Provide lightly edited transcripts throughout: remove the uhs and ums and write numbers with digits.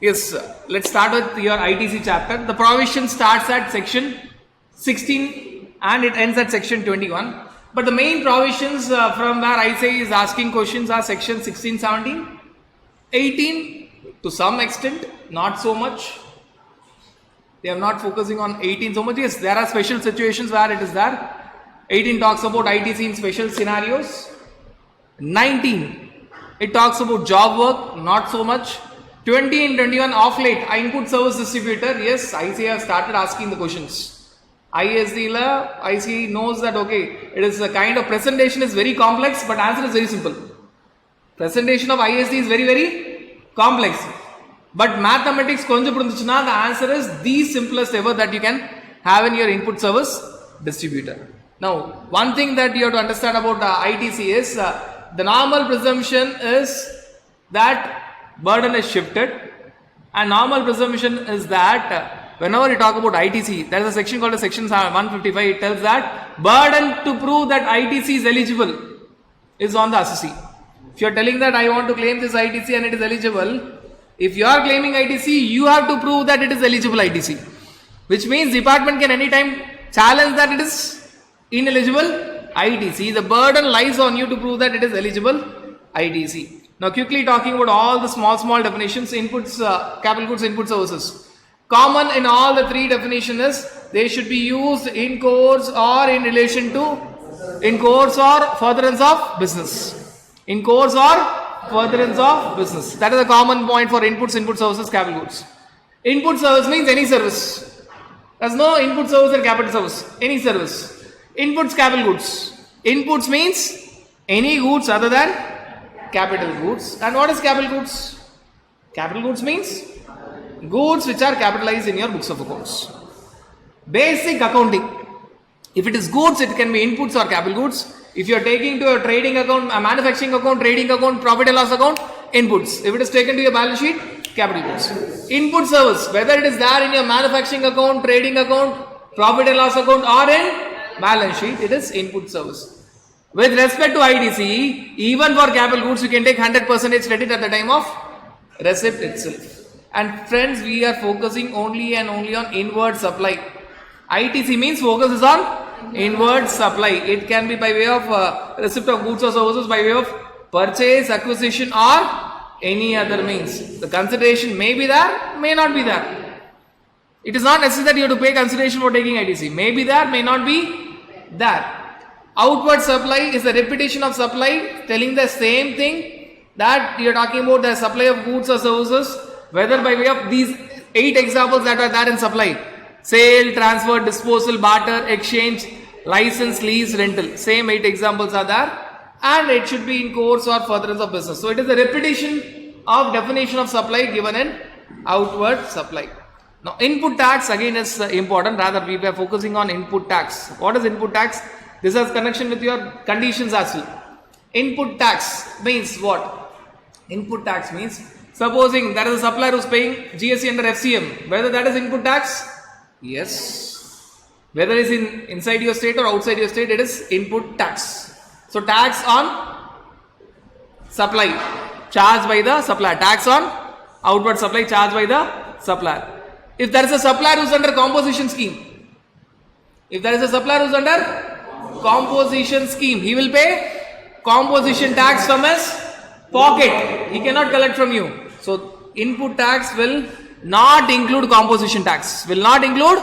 Yes, let's start with your ITC chapter. The provision starts at section 16 and it ends at section 21. But the main provisions from where I say is asking questions are section 16, 17, 18 to some extent, not so much. They are not focusing on 18 so much. Yes, there are special situations where it is there. 18 talks about ITC in special scenarios. 19, it talks about job work, not so much. 20 and 21 off late, input service distributor. Yes, IC have started asking the questions. ISD la, IC knows that okay, it is a kind of presentation is very complex, but answer is very simple. Presentation of ISD is very, very complex. But mathematics, the answer is the simplest ever that you can have in your input service distributor. Now, one thing that you have to understand about ITC is the normal presumption is that burden is shifted, and normal presumption is that whenever you talk about ITC, there is a section called a section 155. It tells that burden to prove that ITC is eligible is on the assessee. If you are telling that I want to claim this ITC and it is eligible, if you are claiming ITC, you have to prove that it is eligible ITC, which means department can anytime challenge that it is ineligible ITC. The burden lies on you to prove that it is eligible ITC. Now quickly talking about all the small definitions, inputs, capital goods, input services. Common in all the three definitions is they should be used in course or in relation to, in course or furtherance of business. In course or furtherance of business. That is a common point for inputs, input services, capital goods. Input service means any service. There is no input service and capital service. Any service. Inputs, capital goods. Inputs means any goods other than capital goods. And what is capital goods? Capital goods means goods which are capitalized in your books of accounts. Basic accounting. If it is goods, it can be inputs or capital goods. If you are taking to a trading account, a manufacturing account, trading account, profit and loss account, inputs. If it is taken to your balance sheet, capital goods. Input service, whether it is there in your manufacturing account, trading account, profit and loss account or in balance sheet, it is input service. With respect to ITC, even for capital goods, you can take 100% credit at the time of receipt itself. And friends, we are focusing only and only on inward supply. ITC means focus is on inward supply. It can be by way of receipt of goods or services, by way of purchase, acquisition or any other means. The consideration may be there, may not be there. It is not necessary that you have to pay consideration for taking ITC. May be there, may not be there. Outward supply is the repetition of supply, telling the same thing that you are talking about the supply of goods or services, whether by way of these 8 examples that are there in supply. Sale, transfer, disposal, barter, exchange, license, lease, rental. Same 8 examples are there, and it should be in course or furtherance of business. So it is a repetition of definition of supply given in outward supply. Now input tax again is important. Rather we were focusing on input tax. What is input tax? This has connection with your conditions as well. Input tax means what? Input tax means supposing there is a supplier who is paying GST under FCM. Whether that is input tax? Yes. Whether it is inside your state or outside your state, it is input tax. So tax on supply charged by the supplier. Tax on outward supply charged by the supplier. If there is a supplier who is under composition scheme, if there is a supplier who is under composition scheme, he will pay composition tax from his pocket. He cannot collect from you. So input tax will not include composition tax. Will not include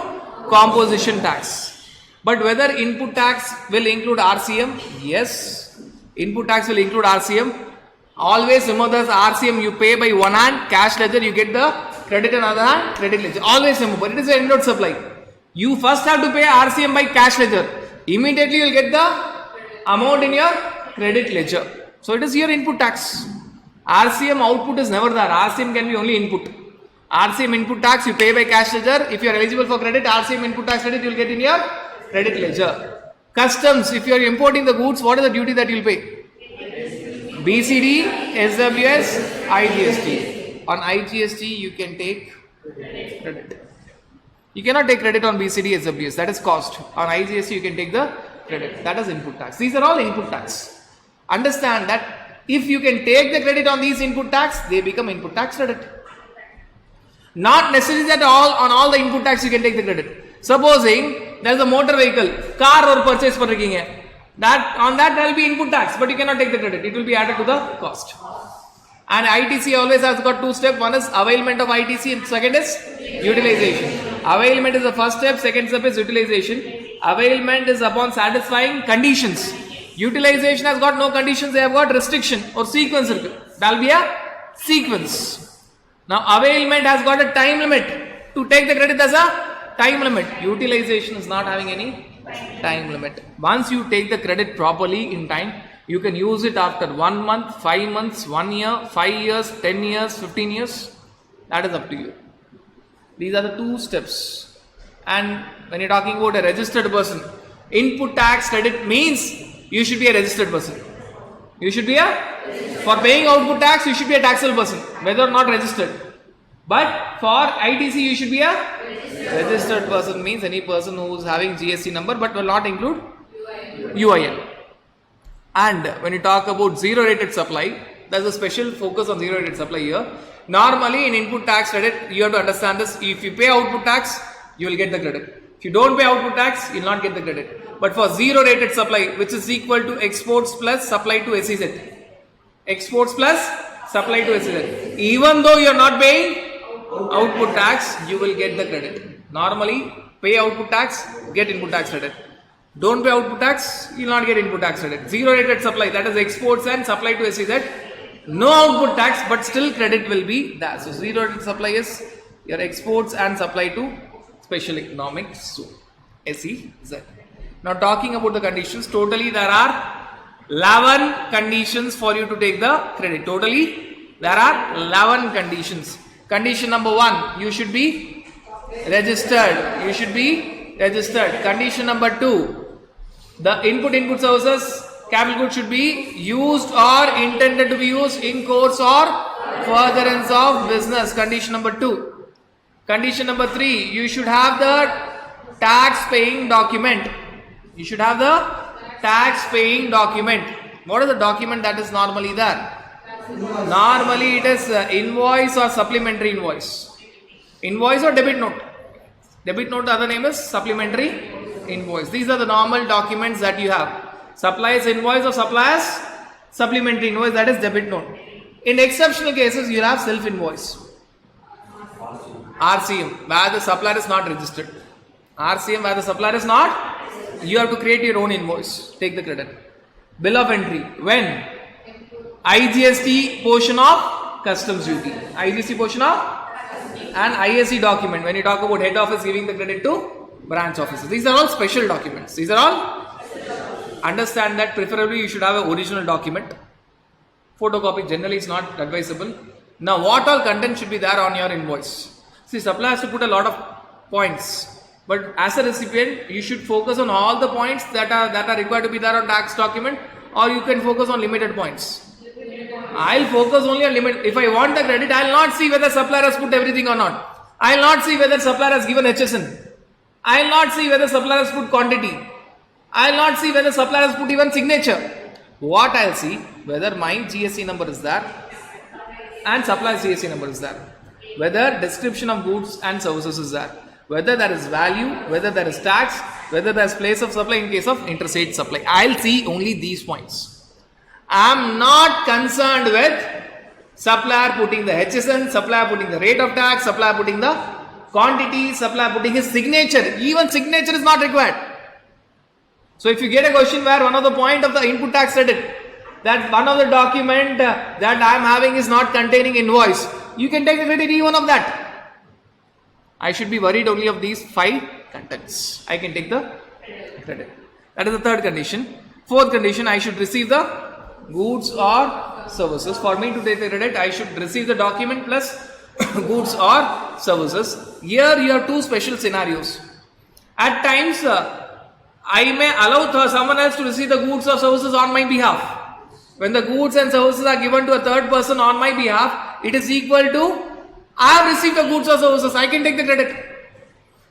composition tax. But whether input tax will include RCM? Yes. Input tax will include RCM. Always remember that RCM you pay by one hand, cash ledger you get the credit on other hand, credit ledger. Always remember, it is an inward supply. You first have to pay RCM by cash ledger. Immediately you will get the amount in your credit ledger. So it is your input tax. RCM output is never there. RCM can be only input. RCM input tax you pay by cash ledger. If you are eligible for credit, RCM input tax credit you will get in your credit ledger. Customs, if you are importing the goods, what is the duty that you will pay? BCD, SWS, IGST. On IGST you can take credit. You cannot take credit on BCD, SWS. That is cost. On IGST you can take the credit. That is input tax. These are all input tax. Understand that if you can take the credit on these input tax, they become input tax credit. Not necessarily that on all the input tax you can take the credit. Supposing there is a motor vehicle, car or purchase பண்ணிருக்கீங்க. That on that there will be input tax, but you cannot take the credit. It will be added to the cost. And ITC always has got two steps. One is availment of ITC and second is utilization. Availment is the first step, second step is utilization. Availment is upon satisfying conditions. Utilization has got no conditions, they have got restriction or sequence. That will be a sequence. Now availment has got a time limit. To take the credit as a time limit. Utilization is not having any time limit. Once you take the credit properly in time, you can use it after 1 month, 5 months, 1 year, 5 years, 10 years, 15 years. That is up to you. These are the two steps. And when you're talking about a registered person, input tax credit means you should be a registered person. You should be for paying output tax, you should be a taxable person, whether or not registered. But for ITC, you should be a registered person, means any person who is having GST number but will not include UIN. And when you talk about zero rated supply, there's a special focus on zero rated supply here. Normally in input tax credit, you have to understand this. If you pay output tax, you will get the credit. If you don't pay output tax, you will not get the credit. But for zero rated supply, which is equal to exports plus supply to SEZ. Exports plus supply to SEZ. Even though you are not paying output tax, you will get the credit. Normally, pay output tax, get input tax credit. Don't pay output tax, you will not get input tax credit. Zero rated supply, that is exports and supply to SEZ. No output tax, but still credit will be there. So zero rated supply is your exports and supply to special economic zone, SEZ. Now talking about the conditions, totally there are 11 conditions for you to take the credit. Totally there are 11 conditions. Condition number 1, you should be registered. You should be registered. Condition number 2, the input services capital goods should be used or intended to be used in course or furtherance of business. Condition number 2. Condition number 3, you should have the tax paying document. You should have the tax paying document. What is the document that is normally there? Normally it is invoice or supplementary invoice. Invoice or debit note. Debit note, the other name is supplementary invoice. These are the normal documents that you have. Suppliers invoice or suppliers supplementary invoice, that is debit note. In exceptional cases, you will have self invoice. RCM, where the supplier is not registered. RCM, where the supplier is not, you have to create your own invoice. Take the credit. Bill of entry, when? IGST portion of customs duty. IGST portion of and ISC document. When you talk about head office giving the credit to branch offices. These are all special documents. These are all, understand that preferably you should have an original document. Photocopy generally is not advisable. Now what all content should be there on your invoice? See, supplier has to put a lot of points. But as a recipient, you should focus on all the points that are required to be there on tax document, or you can focus on limited points. I'll focus only on limit. If I want the credit, I'll not see whether supplier has put everything or not. I'll not see whether supplier has given HSN. I'll not see whether supplier has put quantity. I'll not see whether supplier has put even signature. What I'll see, whether my GST number is there and supplier's GST number is there. Whether description of goods and services is there. Whether there is value, whether there is tax, whether there is place of supply in case of interstate supply. I'll see only these points. I am not concerned with supplier putting the HSN, supplier putting the rate of tax, supplier putting the quantity, supplier putting his signature. Even signature is not required. So if you get a question where one of the point of the input tax credit, that one of the document that I am having is not containing invoice, you can take the credit even of that. I should be worried only of these 5 contents. I can take the credit. That is the third condition. Fourth condition, I should receive the goods or services. For me to take the credit, I should receive the document plus goods or services. Here you have 2 special scenarios. At times, I may allow someone else to receive the goods or services on my behalf. When the goods and services are given to a third person on my behalf, it is equal to I have received the goods or services, I can take the credit.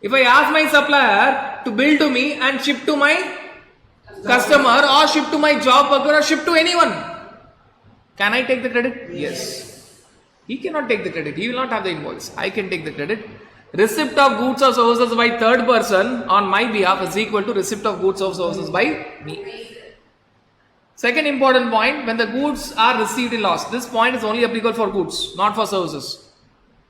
If I ask my supplier to bill to me and ship to my customer or ship to my job worker or ship to anyone, can I take the credit? Yes. He cannot take the credit. He will not have the invoice. I can take the credit. Receipt of goods or services by third person on my behalf is equal to receipt of goods or services by me. Second important point, when the goods are received in loss. This point is only applicable for goods, not for services.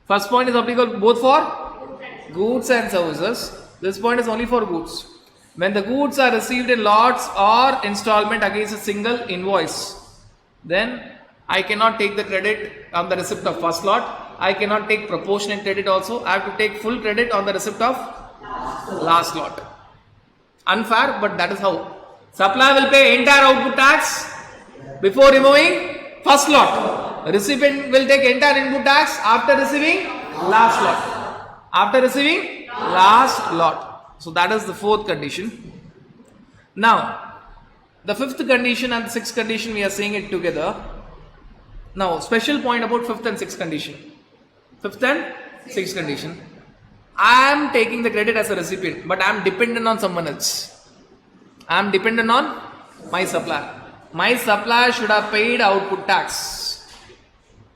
First point is applicable both for goods and services. This point is only for goods. When the goods are received in lots or installment against a single invoice, then I cannot take the credit on the receipt of first lot. I cannot take proportionate credit also. I have to take full credit on the receipt of last lot. Unfair, but that is how. Supplier will pay entire output tax before removing first lot. Recipient will take entire input tax after receiving last lot. After receiving last lot. So that is the fourth condition. Now, the fifth condition and the sixth condition we are saying it together. Now, special point about fifth and sixth condition. Fifth and sixth condition. I am taking the credit as a recipient, but I am dependent on someone else. I am dependent on my supplier. My supplier should have paid output tax.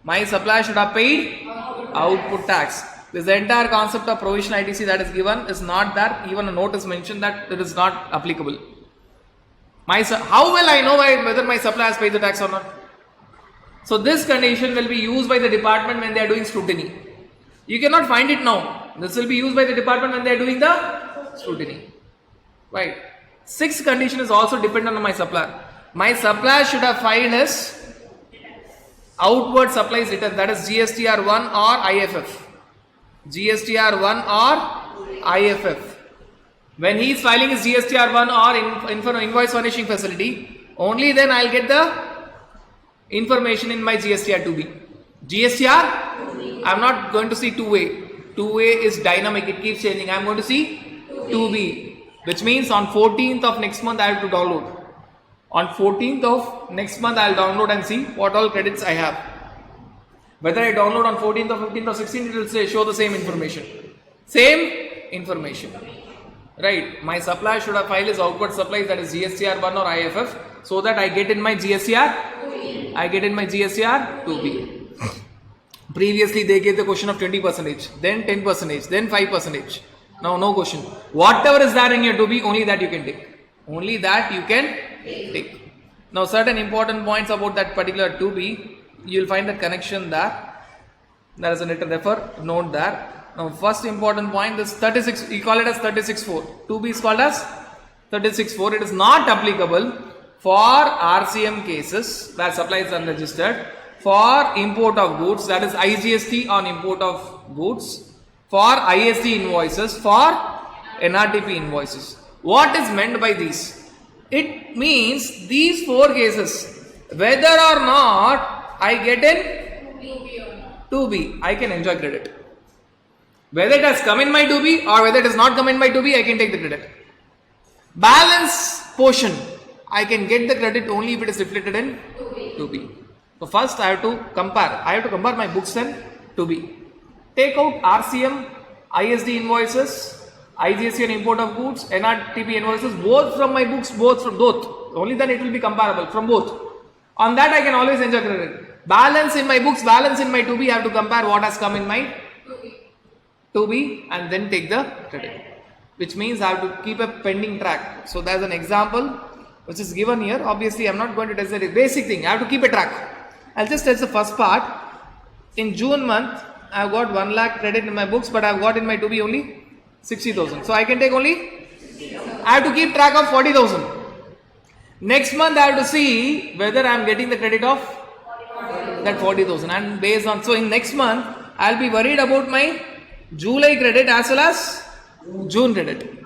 My supplier should have paid output tax. This entire concept of provisional ITC that is given is not there. Even a note is mentioned that it is not applicable. How will I know whether my supplier has paid the tax or not? So this condition will be used by the department when they are doing scrutiny. You cannot find it now. This will be used by the department when they are doing the scrutiny. Right. Sixth condition is also dependent on my supplier. My supplier should have filed his outward supplies return, that is GSTR1 or IFF. GSTR1 or IFF. When he is filing his GSTR1 or invoice furnishing facility, only then I will get the information in my GSTR2B. GSTR, I am not going to see 2A. 2A is dynamic, it keeps changing. I am going to see 2B. Which means on 14th of next month I have to download. On 14th of next month I will download and see what all credits I have. Whether I download on 14th or 15th or 16th, it will show the same information. Same information. Right. My supplier should have filed his outward supplies, that is GSTR1 or IFF, so that I get in my GSTR. I get in my GSTR 2B. Previously they gave the question of 20%, then 10%, then 5%. Now no question. Whatever is there in your 2B, only that you can take. Only that you can take. Now certain important points about that particular 2B, you will find the connection there. There is a little refer, note there. Now first important point, this 36, you call it as 36.4. 2B is called as 36.4. It is not applicable for RCM cases where supply is unregistered, for import of goods, that is IGST on import of goods, for ISD invoices, for NRTP invoices. What is meant by these? It means these four cases, whether or not I get in 2B, I can enjoy credit. Whether it has come in my 2B or whether it has not come in my 2B, I can take the credit. Balance portion, I can get the credit only if it is reflected in 2B. So first I have to compare. I have to compare my books and 2B. Take out RCM, ISD invoices, IGST and import of goods, NRTP invoices, both from my books, both from both. Only then it will be comparable from both. On that I can always enjoy credit. Balance in my books, balance in my 2B, I have to compare what has come in my 2B and then take the credit. Which means I have to keep a pending track. So there is an example which is given here. Obviously I am not going to test the basic thing. I have to keep a track. I will just test the first part. In June month, I have got 1 lakh credit in my books, but I have got in my 2B only 60,000. So I can take only, I have to keep track of 40,000. Next month I have to see whether I am getting the credit of that 40,000, and based on, so in next month I will be worried about my July credit as well as June credit.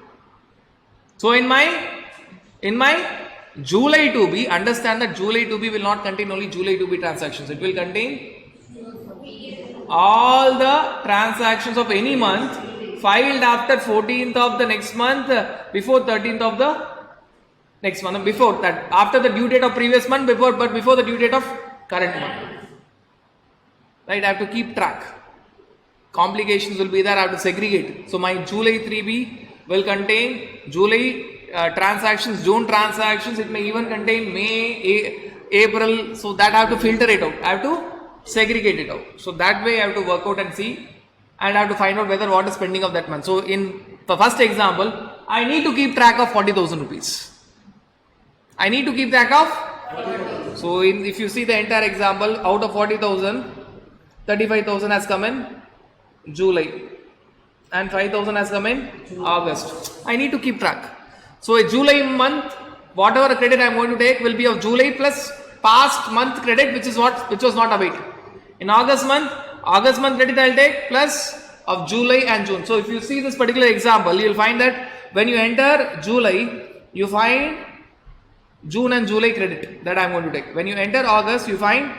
So in my July 2B, understand that July 2B will not contain only July 2B transactions. It will contain all the transactions of any month filed after 14th of the next month, before 13th of the next month, before that, after the due date of previous month, but before the due date of current month. Right, I have to keep track. Complications will be there, I have to segregate. So my July 3B will contain July transactions, June transactions, it may even contain May, April, so that I have to filter it out. I have to segregate it out. So that way I have to work out and see, and I have to find out whether what is pending of that month. So in the first example, I need to keep track of 40,000 rupees. I need to keep track of. So if you see the entire example, out of 40,000, 35,000 has come in July and 5,000 has come in August. I need to keep track. So a July month, whatever credit I am going to take will be of July plus past month credit, which was not awaited. In August month credit I will take plus of July and June. So if you see this particular example, you will find that when you enter July, you find June and July credit that I am going to take. When you enter August, you find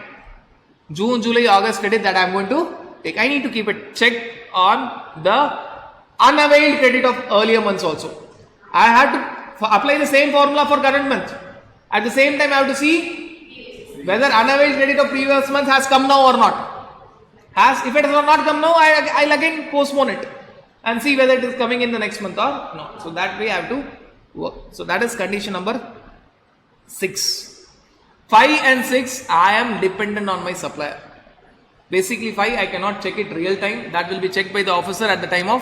June, July, August credit that I am going to take. I need to keep it checked on the unavailed credit of earlier months also. I have to apply the same formula for current month. At the same time, I have to see whether unavailed credit of previous month has come now or not. If it has not come now, I'll again postpone it and see whether it is coming in the next month or not. So that way I have to work. So that is condition number 6. 5 and 6, I am dependent on my supplier. Basically 5, I cannot check it real time. That will be checked by the officer at the time of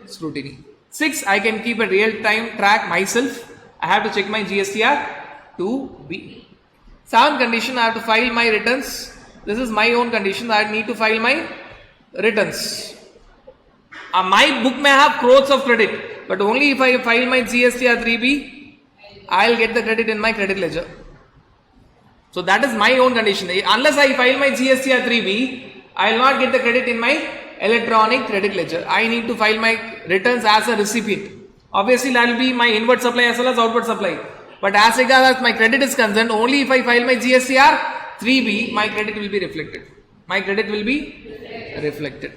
scrutiny. 6, I can keep a real time track myself. I have to check my GSTR 2B. 7 condition, I have to file my returns. This is my own condition. I need to file my returns. My book may have crores of credit, but only if I file my GSTR 3B, I will get the credit in my credit ledger. So that is my own condition. Unless I file my GSTR 3B, I will not get the credit in my electronic credit ledger. I need to file my returns as a recipient. Obviously, that will be my inward supply as well as outward supply. But as regards my credit is concerned, only if I file my GSTR 3B, my credit will be reflected. My credit will be reflected.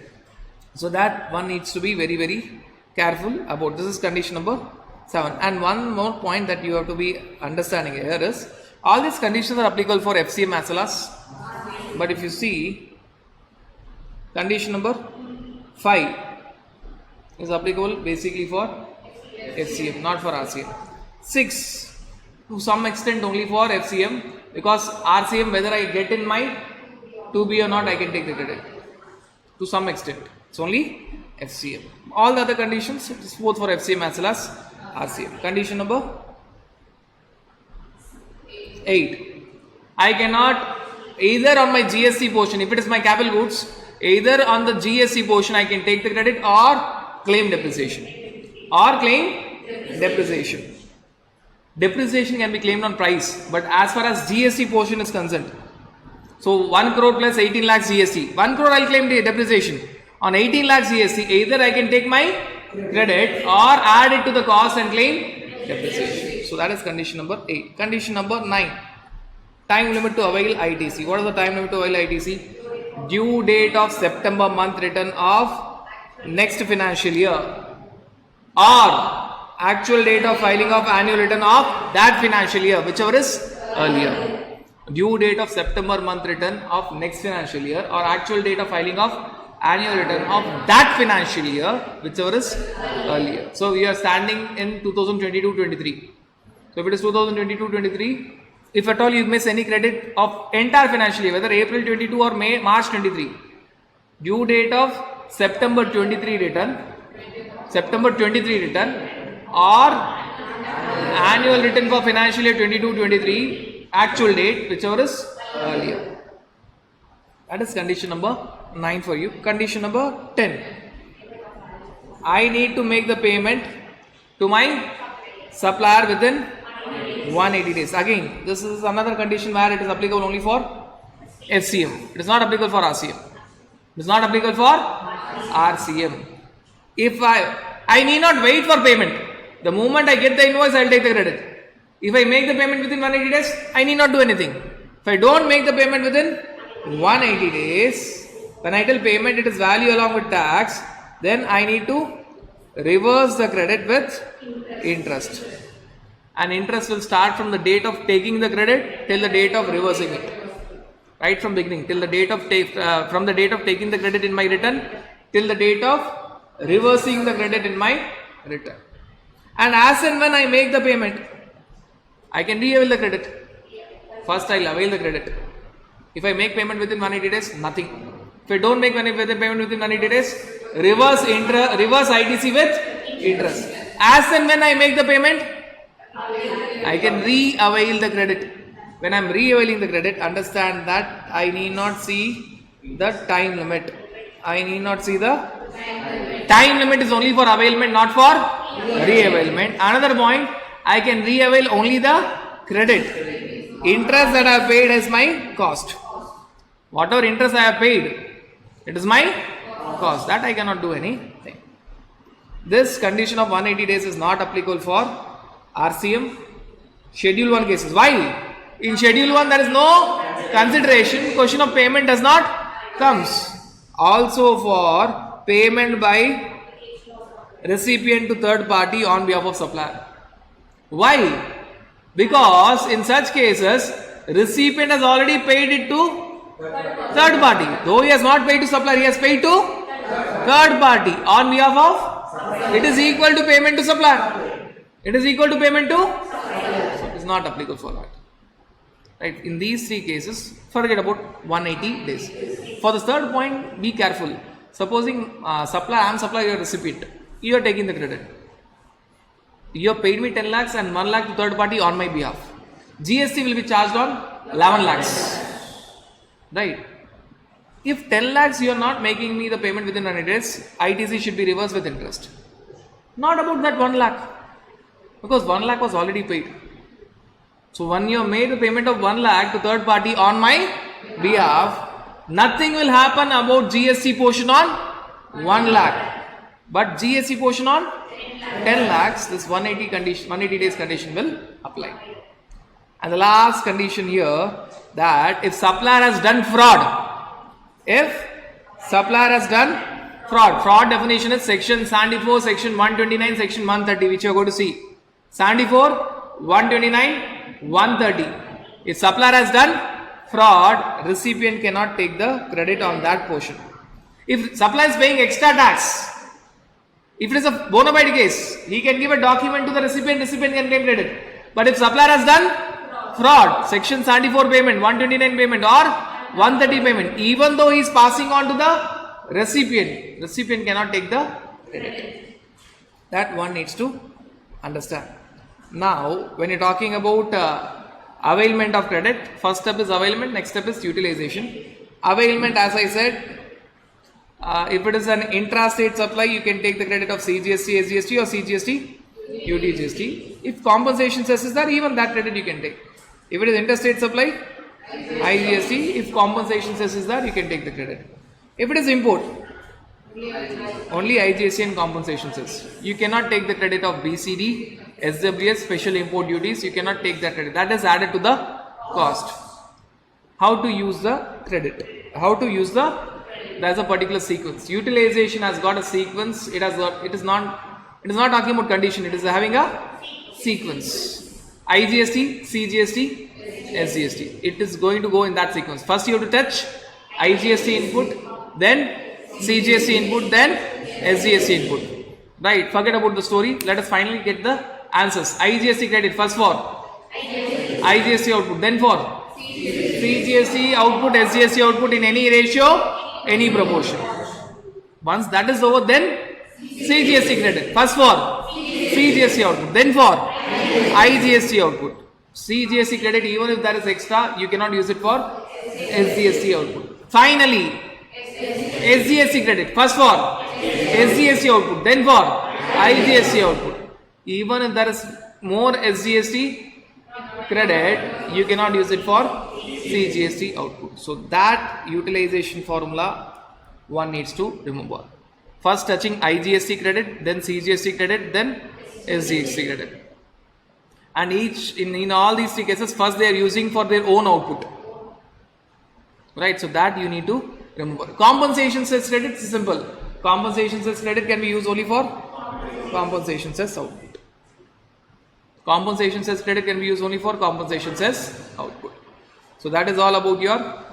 So that one needs to be very, very careful about. This is condition number 7. And one more point that you have to be understanding here is, all these conditions are applicable for FCM as well as. But if you see, condition number 5 is applicable basically for FCM, not for RCM. 6 to some extent only for FCM, because RCM, whether I get in my 2B or not, I can take the credit to some extent. It's only FCM. All the other conditions, it is both for FCM as well as RCM. Condition number 8. I cannot, either on my GST portion, if it is my capital goods, either on the GST portion I can take the credit or claim depreciation. Depreciation can be claimed on price, but as far as GST portion is concerned, so 1 crore plus 18 lakhs GST, 1 crore I will claim the depreciation. On 18 lakhs GST, either I can take my credit or add it to the cost and claim depreciation. So that is condition number 8. Condition number 9. Time limit to avail ITC. What is the time limit to avail ITC? Due date of September month return of next financial year, or actual date of filing of annual return of that financial year, whichever is earlier. Due date of September month return of next financial year, or actual date of filing of annual return of that financial year, whichever is earlier. So we are standing in 2022-23. So if it is 2022-23, if at all you miss any credit of entire financial year, whether April 22 or March 23, due date of September 23 return, or annual return for financial year 22-23, actual date, whichever is earlier. That is condition number 9 for you. Condition number 10. I need to make the payment to my supplier within 180 days. Again, this is another condition where it is applicable only for FCM. It is not applicable for RCM. It is not applicable for RCM. If I need not wait for payment. The moment I get the invoice, I will take the credit. If I make the payment within 180 days, I need not do anything. If I don't make the payment within 180 days, when I tell payment it is value along with tax, then I need to reverse the credit with interest. And interest will start from the date of taking the credit till the date of reversing it. Right from beginning till the date of from the date of taking the credit in my return till the date of reversing the credit in my return. And as and when I make the payment, I can re-avail the credit. First I will avail the credit. If I make payment within 180 days, nothing. If I don't make payment within 180 days, reverse ITC with interest. As and when I make the payment, I can re-avail the credit. When I am re-availing the credit, understand that I need not see the time limit. I need not see the time limit is only for availment, not for re-availment. Another point, I can re-avail only the credit. Interest that I have paid is my cost. Whatever interest I have paid, it is my cost. That I cannot do anything. This condition of 180 days is not applicable for RCM Schedule 1 cases. Why? In Schedule 1 there is no consideration. Question of payment does not comes. Also for payment by recipient to third party on behalf of supplier. Why? Because in such cases, recipient has already paid it to third party. Though he has not paid to supplier, he has paid to third party on behalf of. It is equal to payment to supplier. It is equal to payment to. So it is not applicable for that. Right? In these three cases, forget about 180 days. For the third point, be careful. Supposing supplier, I am supplier, you are recipient. You are taking the credit. You have paid me 10 lakhs and 1 lakh to third party on my behalf. GST will be charged on 11 lakhs. Right? If 10 lakhs you are not making me the payment within 100 days, ITC should be reversed with interest. Not about that 1 lakh. Because 1 lakh was already paid. So when you have made the payment of 1 lakh to third party on my behalf, nothing will happen about GST portion on 1 lakh. But GST portion on 10 lakhs, this 180 days condition will apply. And the last condition here, that if supplier has done fraud, fraud definition is section 74, section 129, section 130, which you are going to see. 74, 129, 130. If supplier has done fraud, recipient cannot take the credit on that portion. If supplier is paying extra tax, if it is a bona fide case, he can give a document to the recipient can claim credit. But if supplier has done fraud, section 74 payment, 129 payment or 130 payment, even though he is passing on to the recipient cannot take the credit. That one needs to understand. Now, when you are talking about availment of credit, first step is availment, next step is utilization. Availment, as I said, if it is an intra-state supply, you can take the credit of CGST, SGST or CGST, UTGST. If compensation cess is there, even that credit you can take. If it is interstate supply, IGST. If compensation cess is there, you can take the credit. If it is import, only IGST and compensation cess. You cannot take the credit of BCD, SWS, special import duties. You cannot take that credit. That is added to the cost. How to use the credit? There's a particular sequence. Utilization has got a sequence. It is not talking about condition. It is having a sequence. IGST, CGST, SGST. It is going to go in that sequence. First you have to touch IGST input, then CGST input, then SGST input. Right, forget about the story. Let us finally get the answers. IGST credit first for IGST output, then for CGST output, SGST output in any ratio, any proportion. Once that is over, then CGST credit first for CGST output, then for IGST output. CGST credit, even if there is extra, you cannot use it for SGST output. Finally, SGST credit first for SGST output, then for IGST output. Even if there is more SGST credit, you cannot use it for CGST output. So that utilization formula one needs to remember. First touching IGST credit, then CGST credit, then SGST credit. And in all these three cases, first they are using for their own output. Right, so that you need to remember. Compensation cess credit is simple. Compensation cess credit can be used only for compensation cess output. Compensation cess credit can be used only for compensation cess output. So that is all about your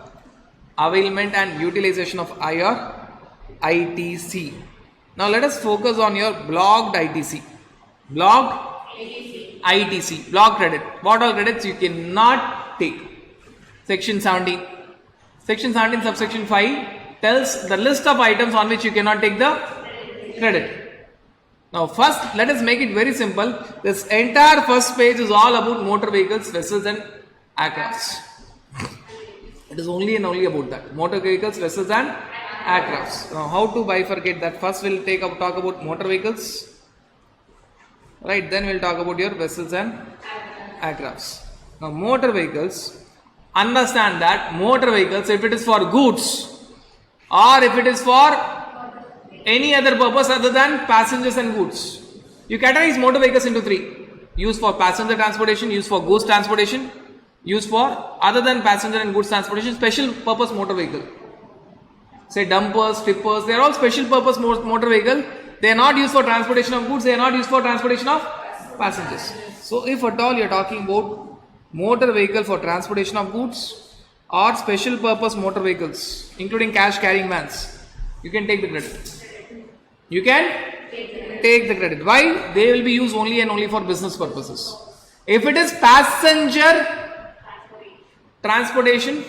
availment and utilization of your ITC. Now let us focus on your blocked ITC. Blocked ITC, block credit. What all credits you cannot take? Section 70, Section 17 subsection 5 tells the list of items on which you cannot take the credit. Now first let us make it very simple. This entire first page is all about motor vehicles, vessels and aircrafts. It is only and only about that. Motor vehicles, vessels and aircrafts. Now how to bifurcate that? First we'll talk about motor vehicles. Right, then we'll talk about your vessels and aircrafts. Now motor vehicles, understand that motor vehicles, if it is for goods or if it is for any other purpose other than passengers and goods, you categorize motor vehicles into three. Used for passenger transportation, used for goods transportation, used for other than passenger and goods transportation, special purpose motor vehicle. Say dumpers, tippers, they are all special purpose motor vehicle. They are not used for transportation of goods, they are not used for transportation of passengers. So if at all you are talking about motor vehicle for transportation of goods or special purpose motor vehicles, including cash carrying vans, you can take the credit. You can take the credit. Why? They will be used only and only for business purposes. If it is passenger transportation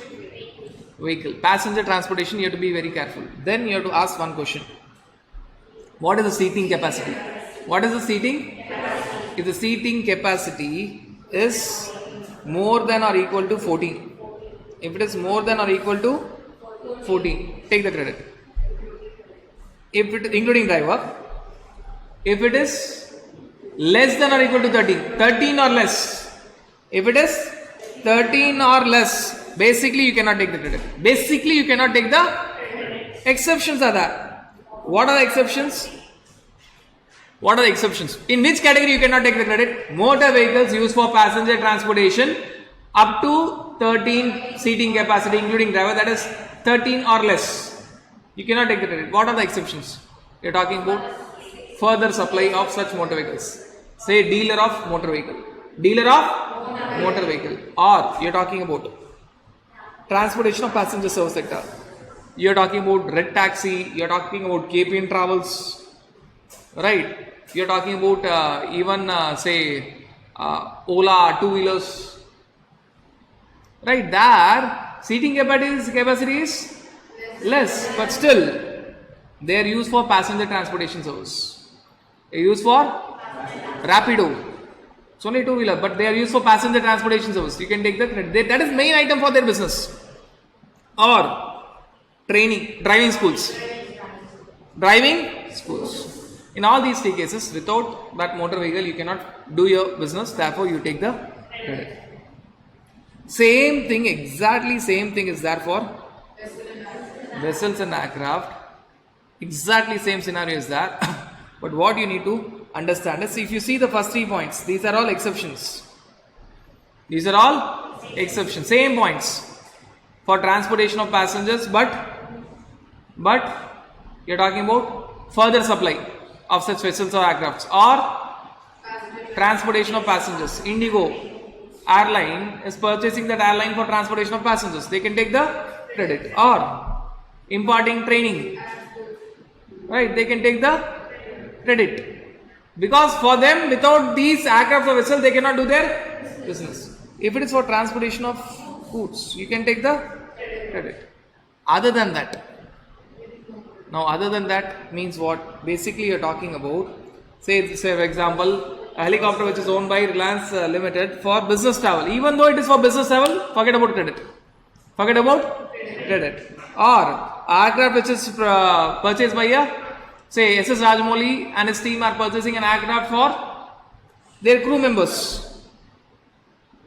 vehicle, passenger transportation, you have to be very careful. Then you have to ask one question. What is the seating capacity? What is the seating? If the seating capacity is more than or equal to 14, if it is more than or equal to 14, take the credit. If it, including driver, if it is less than or equal to 13 or less, if it is 13 or less, basically you cannot take the credit. Basically you cannot take the exceptions are there. What are the exceptions? What are the exceptions? In which category you cannot take the credit? Motor vehicles used for passenger transportation up to 13 seating capacity including driver, that is 13 or less. You cannot take the credit. What are the exceptions? You are talking about further supply of such motor vehicles. Say dealer of motor vehicle. Dealer of motor vehicle. Or you are talking about transportation of passenger service sector. You are talking about red taxi. You are talking about KPN travels. Right. You are talking about even say Ola two-wheelers. Right. There seating capacity is less, but still they are used for passenger transportation service. They are used for Rapido. It's only two-wheeler, but they are used for passenger transportation service. You can take the credit. That is main item for their business. Or training, driving schools. Driving schools. In all these three cases, without that motor vehicle, you cannot do your business. Therefore, you take the credit. Same thing, exactly same thing is there for vessels and aircraft. Exactly same scenario is there. But what you need to understand is, if you see the first 3 points, these are all exceptions. These are all exceptions. Same points for transportation of passengers, but you are talking about further supply of such vessels or aircrafts, or transportation of passengers. Indigo airline is purchasing that airline for transportation of passengers. They can take the credit. Or imparting training, right? They can take the credit, because for them without these aircraft or vessels they cannot do their business. If it is for transportation of goods, you can take the credit. Other than that, now other than that means what? Basically you are talking about, say for example, a helicopter which is owned by Reliance Limited for business travel. Even though it is for business travel, forget about credit. Forget about credit. Or aircraft which is purchased by say SS Rajamouli and his team are purchasing an aircraft for their crew members.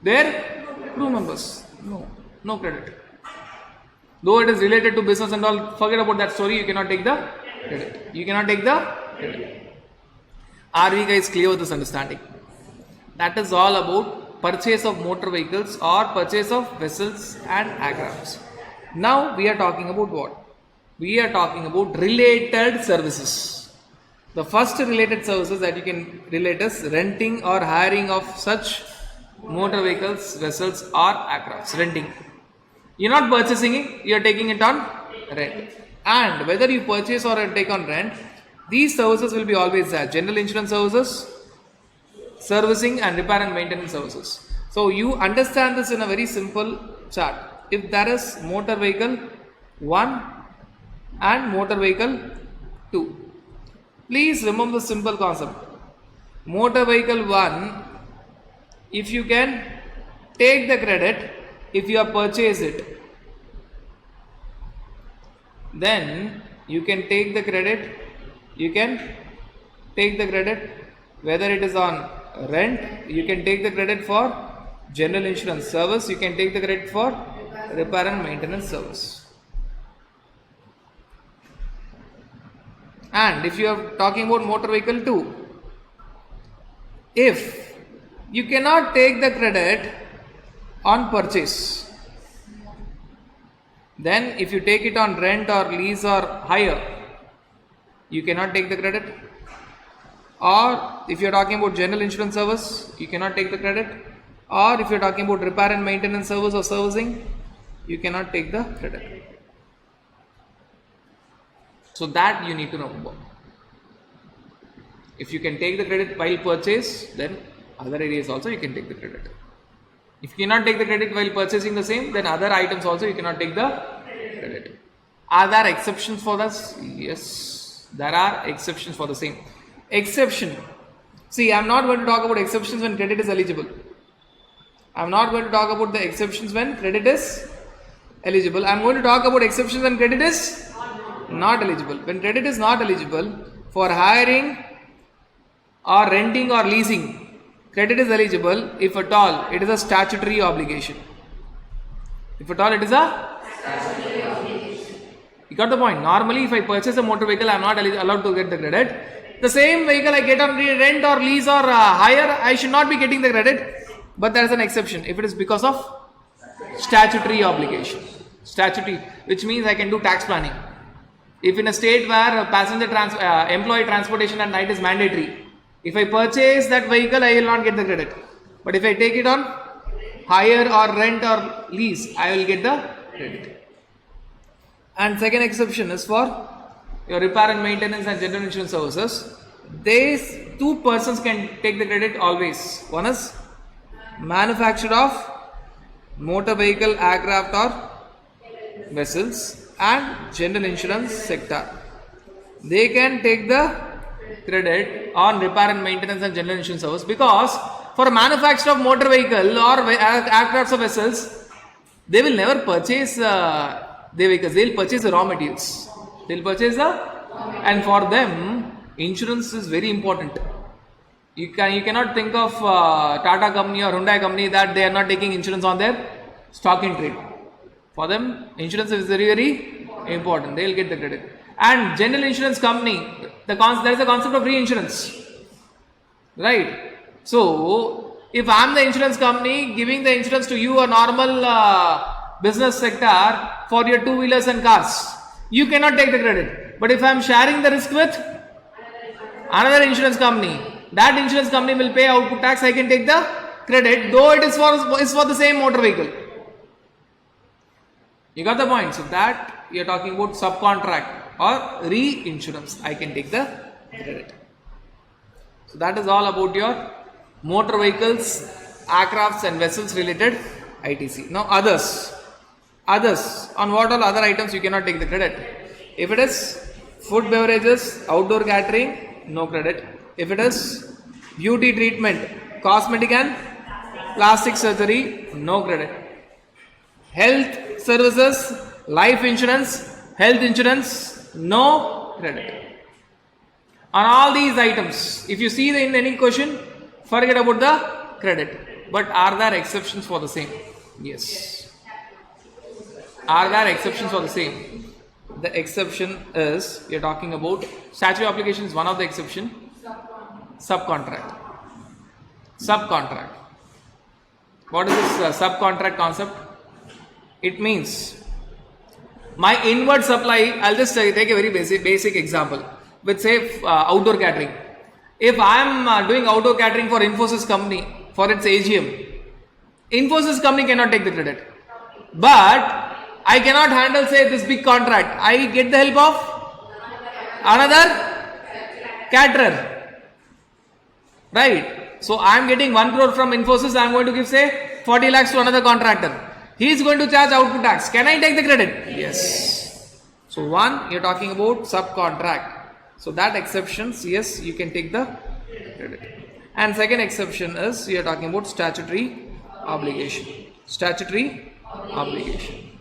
Their crew members. No credit. Though it is related to business and all, forget about that story. You cannot take the credit. You cannot take the credit. Are we guys clear with this understanding? That is all about purchase of motor vehicles or purchase of vessels and aircrafts. Now we are talking about what? We are talking about related services. The first related services that you can relate is renting or hiring of such motor vehicles, vessels or aircrafts. Renting. You are not purchasing it, you are taking it on rent. And whether you purchase or take on rent, these services will be always there. General insurance services, servicing and repair and maintenance services. So you understand this in a very simple chart. if there is motor vehicle 1 and motor vehicle 2. Please remember the simple concept. Motor vehicle 1, if you can take the credit, if you have purchased it, then you can take the credit, whether it is on rent, you can take the credit for general insurance service, you can take the credit for repair and maintenance service. And if you are talking about motor vehicle 2, if you cannot take the credit on purchase, then if you take it on rent or lease or hire, you cannot take the credit. Or if you are talking about general insurance service, you cannot take the credit. Or if you are talking about repair and maintenance service or servicing, you cannot take the credit. So that you need to know about. If you can take the credit while purchase, then other areas also you can take the credit. If you cannot take the credit while purchasing the same, then other items also you cannot take the credit. Are there exceptions for this? Yes, there are exceptions for the same. Exception. See, I am not going to talk about exceptions when credit is eligible. I am not going to talk about the exceptions when credit is eligible. I am going to talk about exceptions when credit is not eligible. When credit is not eligible for hiring or renting or leasing, credit is eligible if at all it is a statutory obligation. If at all it is a statutory obligation. You got the point. Normally, if I purchase a motor vehicle, I am not allowed to get the credit. The same vehicle I get on rent or lease or hire, I should not be getting the credit. But there is an exception if it is because of statutory obligation. Statutory, which means I can do tax planning. If in a state where employee transportation at night is mandatory, if I purchase that vehicle, I will not get the credit. But if I take it on hire or rent or lease, I will get the credit. And second exception is for your repair and maintenance and general insurance services. These two persons can take the credit always. One is manufacturer of motor vehicle, aircraft or vessels, and general insurance sector. They can take the credit on repair and maintenance and general insurance service, because for a manufacturer of motor vehicle or aircrafts or vessels, they will never purchase the vehicles. They will purchase the raw materials. They will purchase and for them insurance is very important. You cannot think of Tata company or Hyundai company that they are not taking insurance on their stock in trade. For them, insurance is very, very important. They will get the credit. And general insurance company, there is a concept of reinsurance, right? So, if I am the insurance company giving the insurance to you, a normal business sector for your two-wheelers and cars, you cannot take the credit. But if I am sharing the risk with another insurance company, that insurance company will pay output tax, I can take the credit, though it is for the same motor vehicle. You got the point? So that you are talking about subcontract or reinsurance. I can take the credit. So that is all about your motor vehicles, aircrafts and vessels related ITC. Now others, on what all other items you cannot take the credit. If it is food, beverages, outdoor catering, no credit. If it is beauty treatment, cosmetic and plastic surgery, no credit. Health services, life insurance, health insurance, no credit. On all these items, if you see in any question, forget about the credit. But are there exceptions for the same? Yes. Are there exceptions for the same? The exception is, you are talking about statutory obligation is one of the exception. Subcontract. What is this subcontract concept? It means my inward supply, I'll just take a very basic example with say outdoor catering. If I am doing outdoor catering for Infosys company for its AGM, Infosys company cannot take the credit. But I cannot handle say this big contract. I get the help of another caterer. Right? So I am getting 1 crore from Infosys, I am going to give say 40 lakhs to another contractor. He is going to charge output tax. Can I take the credit? Yes. So one, you're talking about subcontract. So that exceptions, yes, you can take the credit. And second exception is you're talking about statutory obligation. Statutory obligation.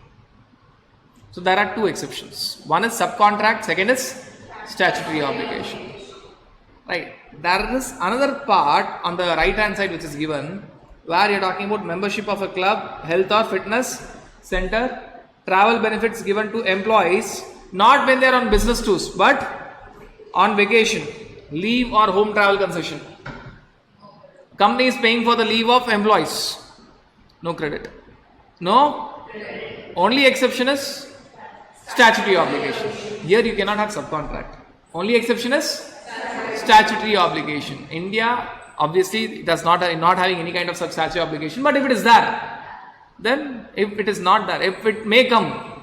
So there are two exceptions. One is subcontract, second is statutory obligation. Right. There is another part on the right hand side which is given where you're talking about membership of a club, health or fitness center, travel benefits given to employees, not when they are on business tours, but on vacation, leave or home travel concession. Company is paying for the leave of employees. No credit. No. Only exception is statutory obligation. Here you cannot have subcontract. Only exception is statutory obligation. India obviously does not having any kind of such statutory obligation. But if it is there, then if it is not there, if it may come,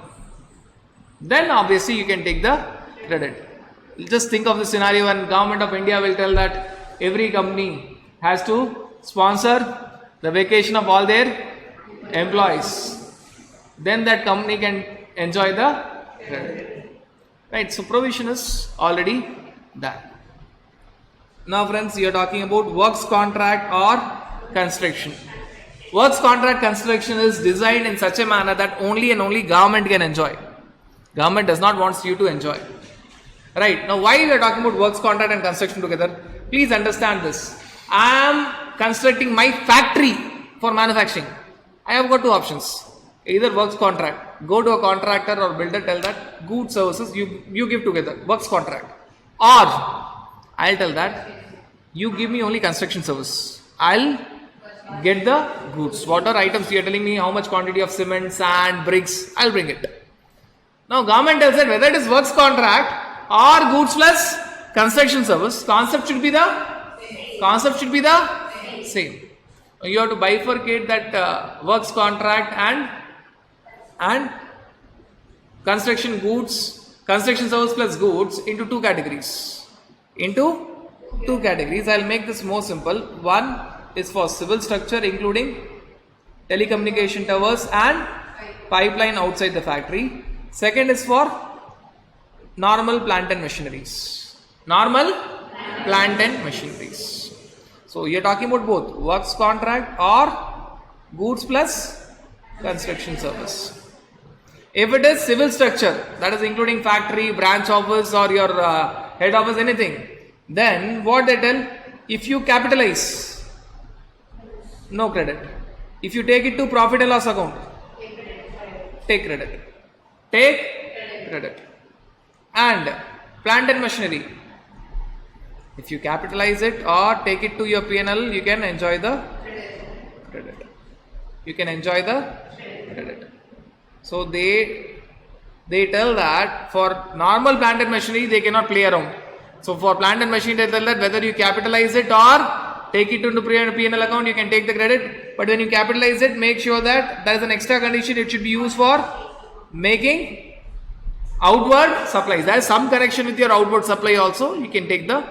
then obviously you can take the credit. Just think of the scenario when government of India will tell that every company has to sponsor the vacation of all their employees. Then that company can enjoy the credit. Right, so provision is already there. Now friends, you are talking about works contract or construction. Works contract construction is designed in such a manner that only and only government can enjoy. Government does not want you to enjoy. Right, now why we are talking about works contract and construction together? Please understand this. I am constructing my factory for manufacturing. I have got two options. Either works contract, go to a contractor or builder, tell that goods services you give together, works contract. Or I'll tell that you give me only construction service. I'll get the goods. Whatever items you are telling me, how much quantity of cement, sand, bricks, I'll bring it. Now government tells that whether it is works contract or goods plus construction service, concept should be the same. You have to bifurcate that works contract and construction service plus goods into two categories. I'll make this more simple. One is for civil structure including telecommunication towers and pipeline outside the factory. Second is for normal plant and machineries. So you're talking about both works contract or goods plus construction service. If it is civil structure, that is including factory, branch office or your head office, anything, then what they tell, if you capitalize, no credit. If you take it to profit and loss account, take credit. And plant and machinery, if you capitalize it or take it to your P&L, you can enjoy the credit. So they tell that for normal plant and machinery they cannot play around. So for plant and machinery they tell that whether you capitalize it or take it into P&L account, you can take the credit. But when you capitalize it, make sure that there is an extra condition, it should be used for making outward supplies. There is some connection with your outward supply also, you can take the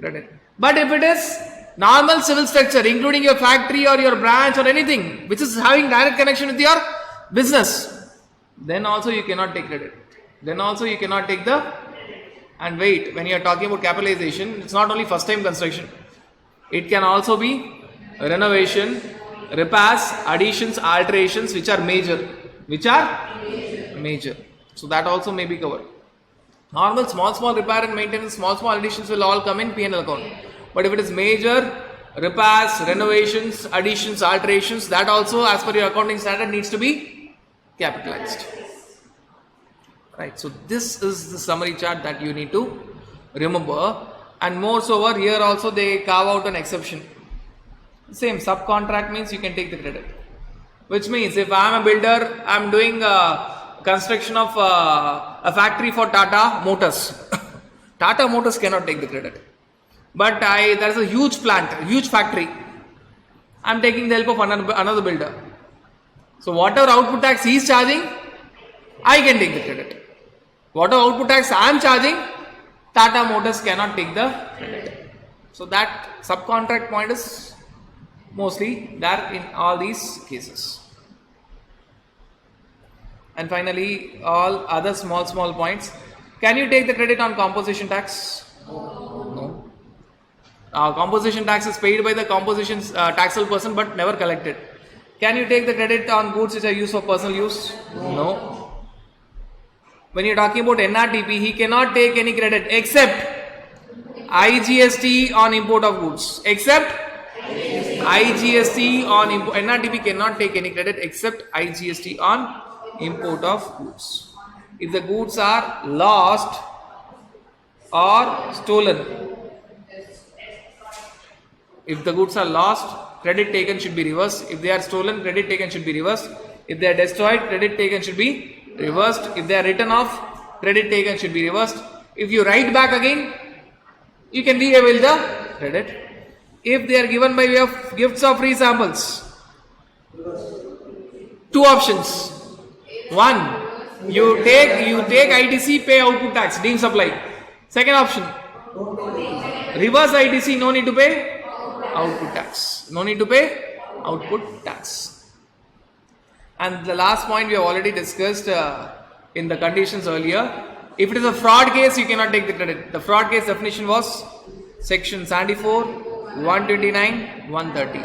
credit. But if it is normal civil structure including your factory or your branch or anything which is having direct connection with your business, then also you cannot take credit. And wait, when you are talking about capitalization, it's not only first time construction. It can also be renovation, repairs, additions, alterations which are major. So that also may be covered. Normal small repair and maintenance, small additions will all come in P&L account. But if it is major repairs, renovations, additions, alterations, that also as per your accounting standard needs to be capitalized. Right, so this is the summary chart that you need to remember. And more so over here also they carve out an exception. Same, subcontract means you can take the credit. Which means if I am a builder, I am doing construction of a factory for Tata Motors. Tata Motors cannot take the credit. But there is a huge plant, a huge factory. I am taking the help of another builder. So whatever output tax he is charging, I can take the credit. Whatever output tax I am charging, Tata Motors cannot take the credit. So that subcontract point is mostly there in all these cases. And finally, all other small points. Can you take the credit on composition tax? No. Composition tax is paid by the composition taxable person but never collected. Can you take the credit on goods which are used for personal use? No. When you're talking about NRTP, he cannot take any credit except IGST on import of goods. Except IGST on import. NRTP cannot take any credit except IGST on import of goods. If the goods are lost or stolen, if the goods are lost, credit taken should be reversed. If they are stolen, credit taken should be reversed. If they are destroyed, credit taken should be reversed. If they are written off, credit taken should be reversed. If you write back again, you can re-avail the credit. If they are given by way of gifts or free samples, two options. One, you take ITC, pay output tax, deemed supply. Second option, reverse ITC, no need to pay output tax. No need to pay output tax. And the last point we have already discussed in the conditions earlier. If it is a fraud case, you cannot take the credit. The fraud case definition was section 74, 129, 130.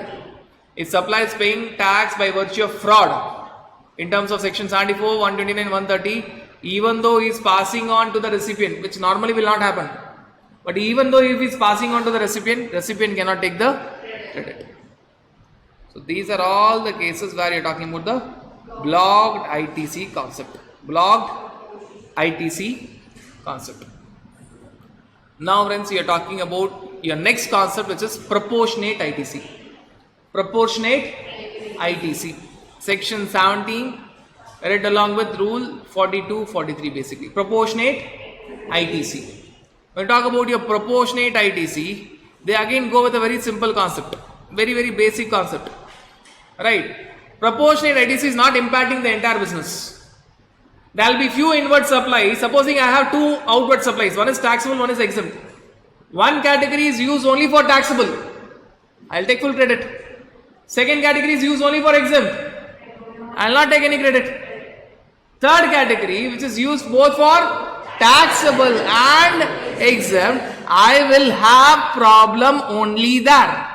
If supplier is paying tax by virtue of fraud, in terms of section 74, 129, 130, even though he is passing on to the recipient, which normally will not happen. But even though if he is passing on to the recipient cannot take the credit. So these are all the cases where you are talking about the blocked ITC concept. Blocked ITC concept. Now friends, we are talking about your next concept, which is proportionate ITC. Proportionate ITC. Section 17, read along with rule 42, 43 basically. Proportionate ITC. When you talk about your proportionate ITC, they again go with a very simple concept. Very basic concept. Right. Proportionate ITC is not impacting the entire business. There will be few inward supplies. Supposing I have two outward supplies. One is taxable, one is exempt. One category is used only for taxable. I will take full credit. Second category is used only for exempt. I will not take any credit. Third category, which is used both for taxable and exempt, I will have problem only there.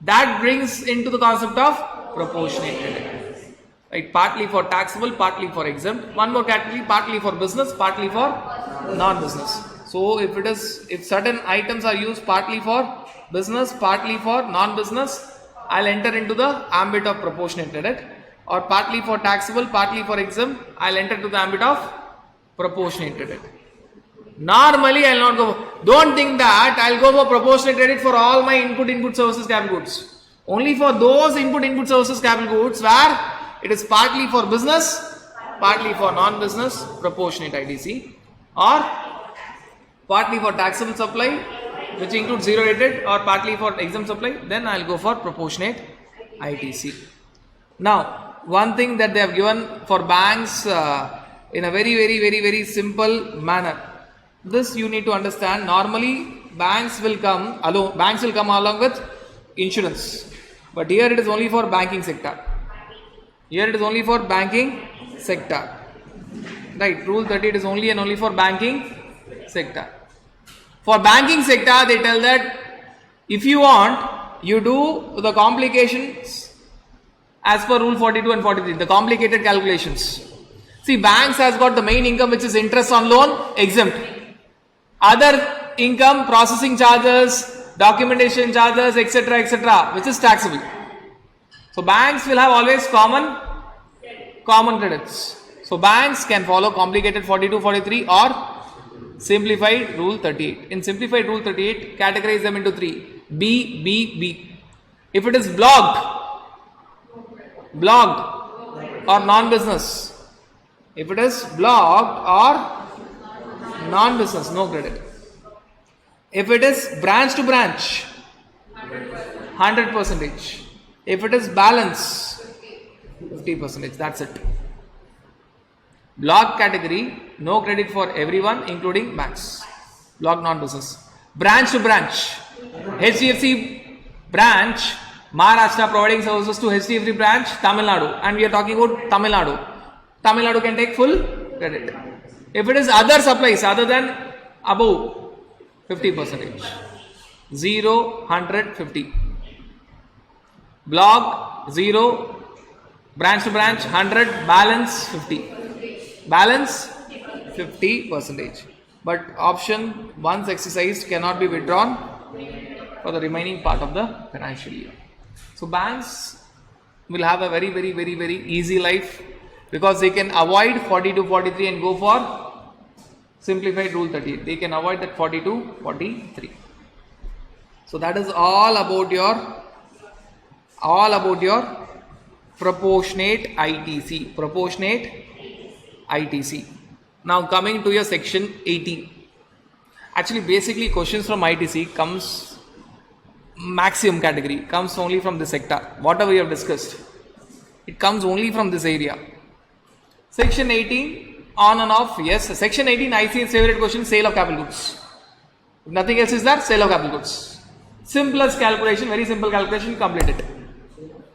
That brings into the concept of proportionate credit. Right, partly for taxable, partly for exempt. One more category, partly for business, partly for non-business. So if certain items are used partly for business, partly for non-business, I'll enter into the ambit of proportionate credit. Or partly for taxable, partly for exempt, I'll enter to the ambit of proportionate credit. Normally, I'll not go. Don't think that I'll go for proportionate credit for all my input services capital goods. Only for those input services capital goods where it is partly for business, partly for non-business, proportionate ITC, or partly for taxable supply, which includes zero rated, or partly for exempt supply, then I'll go for proportionate ITC. Now, one thing that they have given for banks in a very simple manner. This you need to understand. Normally, banks will come along with insurance, but here it is only for banking sector. Here it is only for banking sector. Right, rule 38 is only and only for banking sector. For banking sector, they tell that if you want, you do the complications as per rule 42 and 43, the complicated calculations. See, banks has got the main income, which is interest on loan, exempt. Other income, processing charges, documentation charges, etc., which is taxable. So banks will have always common credits. So banks can follow complicated 42, 43 or simplified rule 38. In simplified rule 38, categorize them into three. B. If it is blocked or non-business. If it is blocked or non-business, no credit. If it is branch to branch, 100%. If it is balance, 50%. That's it. Block category, no credit for everyone, including banks. Block non-business. Branch to branch. HDFC branch, Maharashtra providing services to HDFC branch, Tamil Nadu. And we are talking about Tamil Nadu. Tamil Nadu can take full credit. If it is other supplies other than above 50%, 0, 100, 50. Block 0, branch to branch 100, balance 50. Balance 50%. But option once exercised cannot be withdrawn for the remaining part of the financial year. So banks will have a very easy life because they can avoid 42, 43 and go for simplified rule 38. They can avoid that 42, 43. So that is all about your proportionate ITC. Now coming to your section 18. Actually basically questions from ITC comes maximum category, comes only from this sector. Whatever we have discussed, it comes only from this area. Section 18, on and off, yes. Section 18, ICA's favorite question, sale of capital goods. If nothing else is there, sale of capital goods. Simplest calculation, very simple calculation, complete it.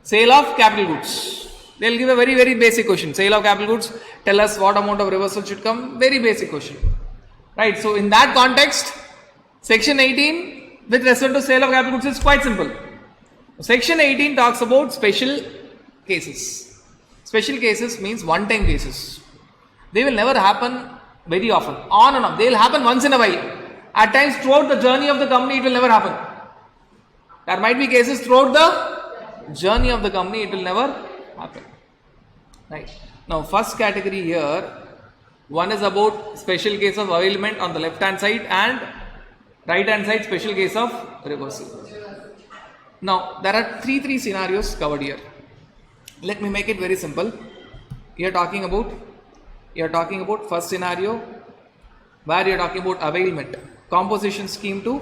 Sale of capital goods. They will give a very basic question. Sale of capital goods, tell us what amount of reversal should come. Very basic question. Right, so in that context, section 18 with respect to sale of capital goods is quite simple. Section 18 talks about special cases. Special cases means one-time cases. They will never happen very often. On and off. They will happen once in a while. At times throughout the journey of the company, it will never happen. There might be cases throughout the journey of the company, it will never happen. Right. Now, first category here, one is about special case of availment on the left hand side and right hand side special case of reversal. Now, there are three scenarios covered here. Let me make it very simple. You are talking about first scenario where you are talking about availment, composition scheme to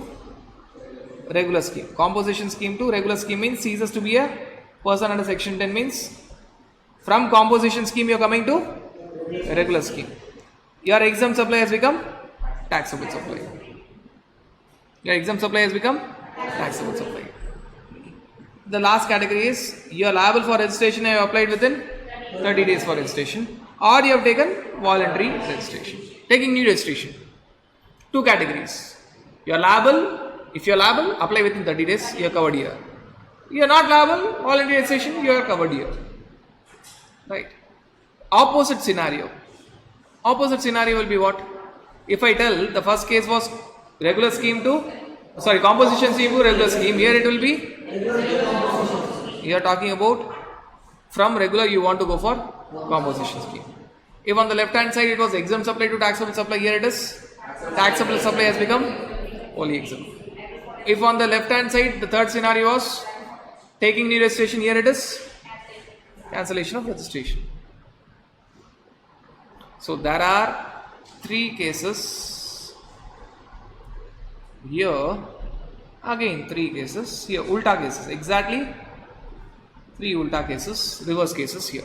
regular scheme. Composition scheme to regular scheme means ceases to be a person under section 10 means from composition scheme you are coming to regular scheme. Your exempt supply has become taxable supply. Your exempt supply has become taxable supply. The last category is you are liable for registration and you have applied within 30 days for registration, or you have taken voluntary registration, taking new registration. Two categories. You are liable. If you are liable, apply within 30 days, you are covered here. You are not liable, voluntary registration, you are covered here. Right. Opposite scenario. Opposite scenario will be what? If I tell the first case was regular scheme to, composition scheme to regular scheme, here it will be, you are talking about from regular you want to go for composition scheme. If on the left hand side it was exempt supply to taxable supply, here it is taxable supply has become only exempt. If on the left hand side the third scenario was taking new registration, here it is cancellation of registration. So there are three cases here, again three cases here, ulta cases, exactly three ulta cases, reverse cases here.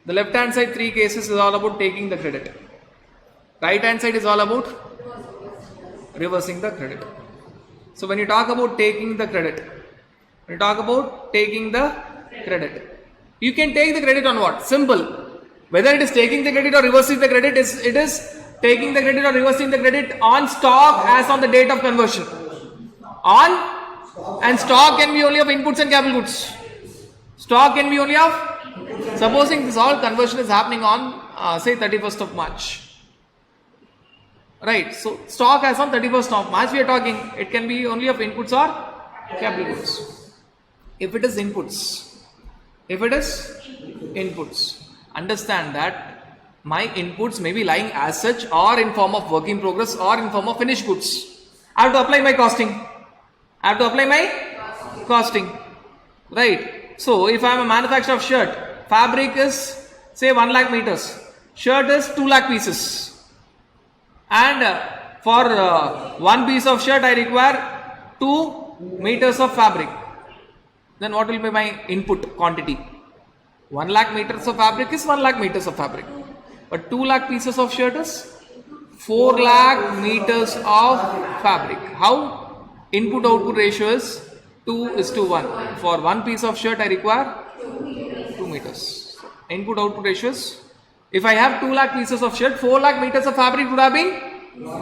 The left hand side three cases is all about taking the credit. Right hand side is all about reversing the credit. So when you talk about taking the credit, you can take the credit on what? Simple. Whether it is taking the credit or reversing the credit, it is taking the credit or reversing the credit on stock as on the date of conversion. And stock can be only of inputs and capital goods. Stock can be only of, supposing this all conversion is happening on say 31st of March. Right, so stock as on 31st of March we are talking, it can be only of inputs or capital goods. If it is inputs, understand that my inputs may be lying as such or in form of work in progress or in form of finished goods. I have to apply my costing. Right. So if I am a manufacturer of shirt, fabric is say 1 lakh meters, shirt is 2 lakh pieces. And for one piece of shirt I require 2 meters of fabric. Then what will be my input quantity? 1 lakh meters of fabric is 1 lakh meters of fabric. But 2 lakh pieces of shirt is 4 lakh meters of fabric. How? Input output ratio is 2:1. For one piece of shirt I require 2 meters. input output ratios. If I have 2 lakh pieces of shirt, 4 lakh meters of fabric would have been.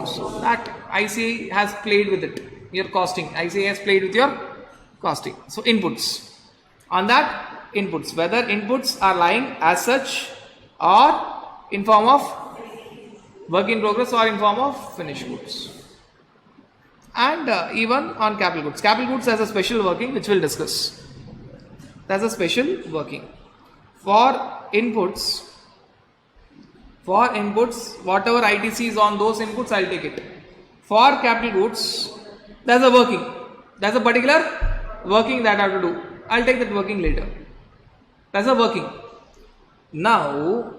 So that ICA has played with it. Your costing. ICA has played with your costing. So inputs. On that, inputs. Whether inputs are lying as such or in form of work in progress or in form of finished goods. And even on capital goods. Capital goods has a special working which we'll discuss. That's a special working. For inputs, whatever ITC is on those inputs, I'll take it. For capital goods, there's a working. There's a particular working that I have to do. I'll take that working later. That's a working. Now,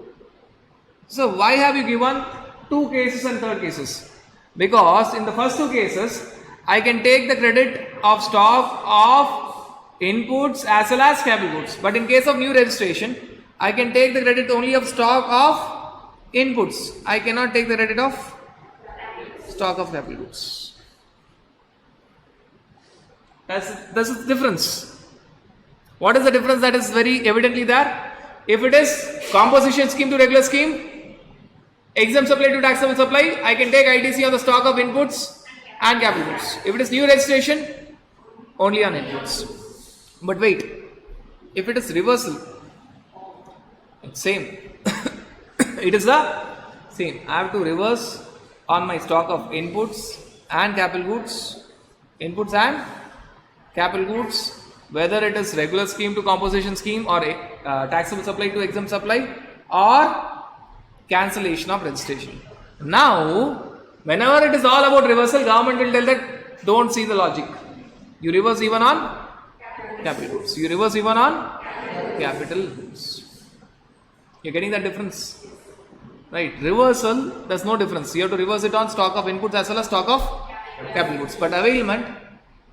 so why have you given 2 cases and 3rd cases? Because in the first 2 cases, I can take the credit of stock of inputs as well as capital goods. But in case of new registration, I can take the credit only of stock of inputs. I cannot take the credit of stock of capital goods. That's the difference. What is the difference that is very evidently there? If it is composition scheme to regular scheme, exempt supply to taxable supply, I can take ITC on the stock of inputs and capital goods. If it is new registration, only on inputs. But wait, if it is reversal, it's same. It is the same. I have to reverse on my stock of inputs and capital goods. Inputs and capital goods, whether it is regular scheme to composition scheme or taxable supply to exempt supply or cancellation of registration. Now, whenever it is all about reversal, government will tell that don't see the logic. You reverse even on capital goods. You reverse even on capital goods. You're getting that difference? Right? Reversal, there's no difference. You have to reverse it on stock of inputs as well as stock of capital goods. But availment,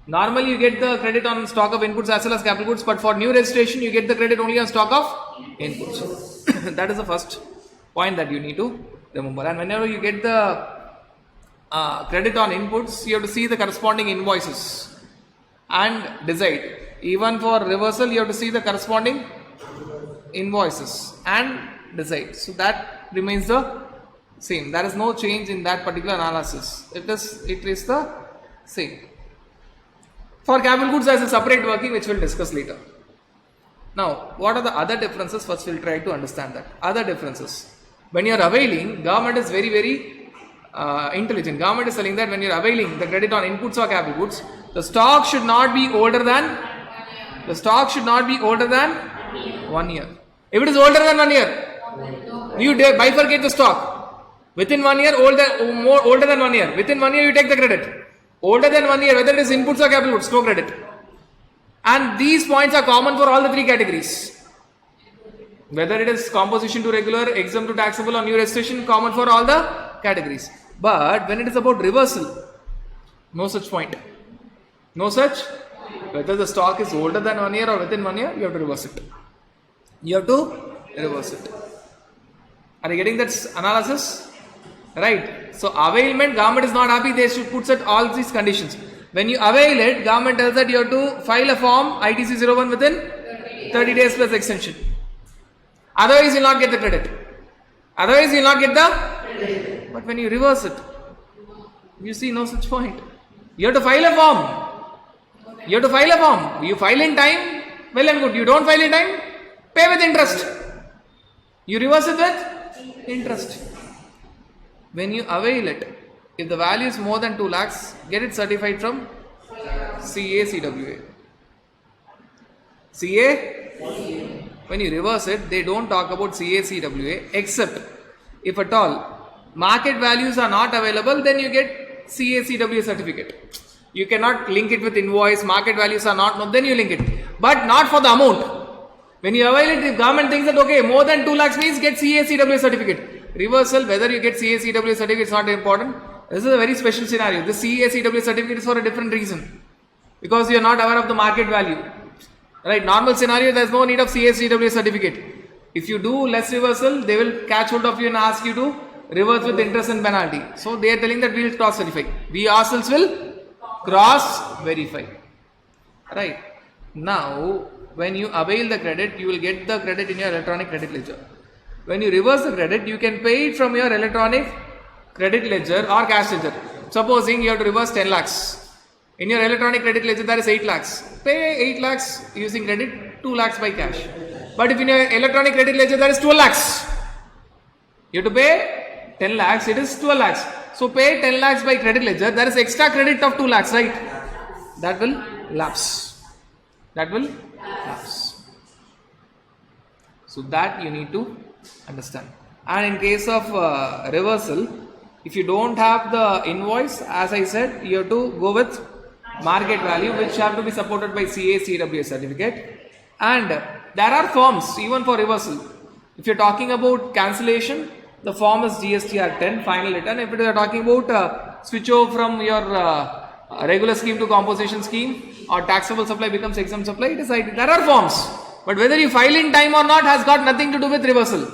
normally you get the credit on stock of inputs as well as capital goods, but for new registration, you get the credit only on stock of inputs. That is the first point that you need to remember. And whenever you get the credit on inputs, you have to see the corresponding invoices and decide. Even for reversal, you have to see the corresponding invoices and decide. So that remains the same. There is no change in that particular analysis. It is the same. For capital goods, there is a separate working which we'll discuss later. Now, what are the other differences? First, we'll try to understand that. Other differences. When you are availing, government is very, very intelligent. Government is telling that when you are availing the credit on inputs or capital goods, the stock should not be older than 1 year. If it is older than 1 year, you bifurcate the stock. Within 1 year, older than 1 year. Within 1 year, you take the credit. Older than 1 year, whether it is inputs or capital goods, no credit. And these points are common for all the 3 categories. Whether it is composition to regular, exempt to taxable or new registration, common for all the categories. But when it is about reversal, no such point. No such. Whether the stock is older than 1 year or within 1 year, you have to reverse it. You have to reverse it. Are you getting that analysis? Right. So availment, government is not happy, they should put set all these conditions. When you avail it, government tells that you have to file a form ITC 01 within 30 days plus extension. Otherwise you will not get the credit. Otherwise you will not get the credit. But when you reverse it, you see no such point. You have to file a form. You have to file a form. You file in time, well and good. You don't file in time, pay with interest. You reverse it with interest. When you avail it, if the value is more than 2 lakhs, get it certified from CA/CWA. CA? When you reverse it, they don't talk about CA/CWA except if at all market values are not available, then you get CA/CWA certificate. You cannot link it with invoice, market values are not, then you link it. But not for the amount. When you avail it, if government thinks that okay, more than 2 lakhs means get CA/CWA certificate. Reversal, whether you get CA/CWA certificate is not important. This is a very special scenario. This CA/CWA certificate is for a different reason. Because you are not aware of the market value. Right, normal scenario, there is no need of CA/CWA certificate. If you do less reversal, they will catch hold of you and ask you to reverse with interest and penalty. So they are telling that we will cross verify. We ourselves will cross verify. Right. Now, when you avail the credit, you will get the credit in your electronic credit ledger. When you reverse the credit, you can pay it from your electronic credit ledger or cash ledger. Supposing you have to reverse 10 lakhs. In your electronic credit ledger, there is 8 lakhs. Pay 8 lakhs using credit, 2 lakhs by cash. But if in your electronic credit ledger, there is 12 lakhs. You have to pay 10 lakhs, it is 12 lakhs. So pay 10 lakhs by credit ledger, there is extra credit of 2 lakhs, right? That will lapse. That will lapse. So that you need to understand. And in case of reversal, if you don't have the invoice, as I said, you have to go with market value, which have to be supported by CA/CWA certificate. And there are forms even for reversal. If you're talking about cancellation, the form is GSTR 10 final return. If you are talking about switch over from your regular scheme to composition scheme, or taxable supply becomes exempt supply, it is IT. There are forms, but whether you file in time or not has got nothing to do with reversal.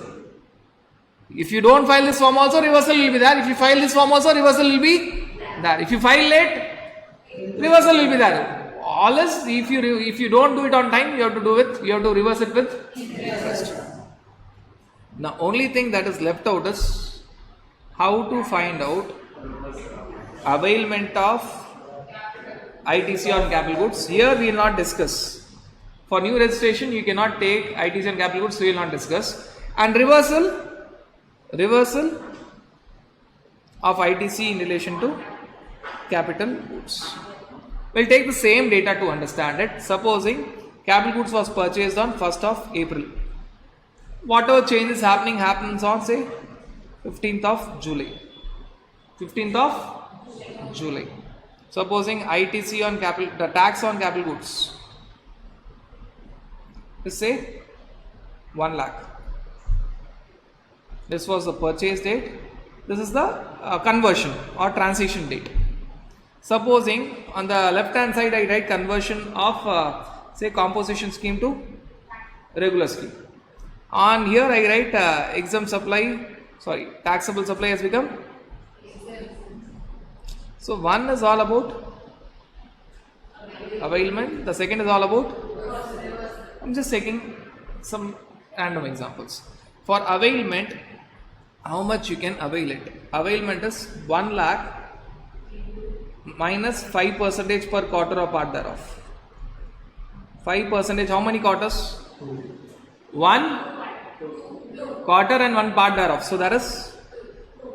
If you don't file this form also, reversal will be there. If you file this form also, reversal will be there. If you file late, reversal will be there. All is, if you don't do it on time, you have to reverse it with interest. The only thing that is left out is how to find out availment of ITC on capital goods. Here we will not discuss. For new registration, you cannot take ITC on capital goods, so we will not discuss. And reversal of ITC in relation to capital goods. We'll take the same data to understand it. Supposing capital goods was purchased on 1st of April. Whatever changes happens on, say, 15th of July. 15th of July. Supposing ITC on capital, the tax on capital goods is, say, 1 lakh. This was the purchase date. This is the conversion or transition date. Supposing on the left hand side I write conversion of say composition scheme to regular scheme. On here I write exempt supply, taxable supply has become. So one is all about availment, the second is all about, I'm just taking some random examples. For availment, how much you can avail it? Availment is 1 lakh minus 5% per quarter or part thereof. 5%, how many quarters? 1 quarter and 1 part thereof. So that is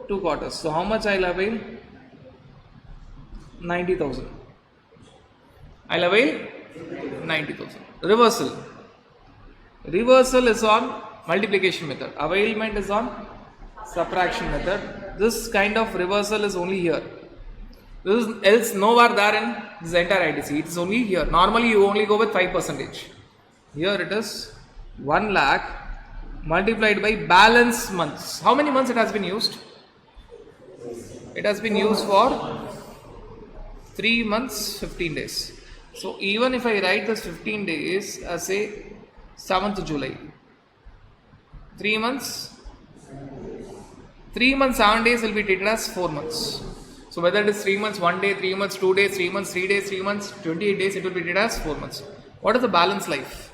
2 quarters. So how much I will avail? 90,000. I will avail 90,000. Reversal. Reversal is on multiplication method. Availment is on subtraction method. This kind of reversal is only here. This is else nowhere there in this entire ITC. It is only here. Normally you only go with 5%. Here it is 1 lakh multiplied by balance months. How many months it has been used? It has been used for 3 months, 15 days. So even if I write this 15 days as say 7th July, 3 months, 7 days will be treated as 4 months. So whether it is 3 months, 1 day, 3 months, 2 days, 3 months, 3 days, 3 months, 28 days, it will be treated as 4 months. What is the balance life?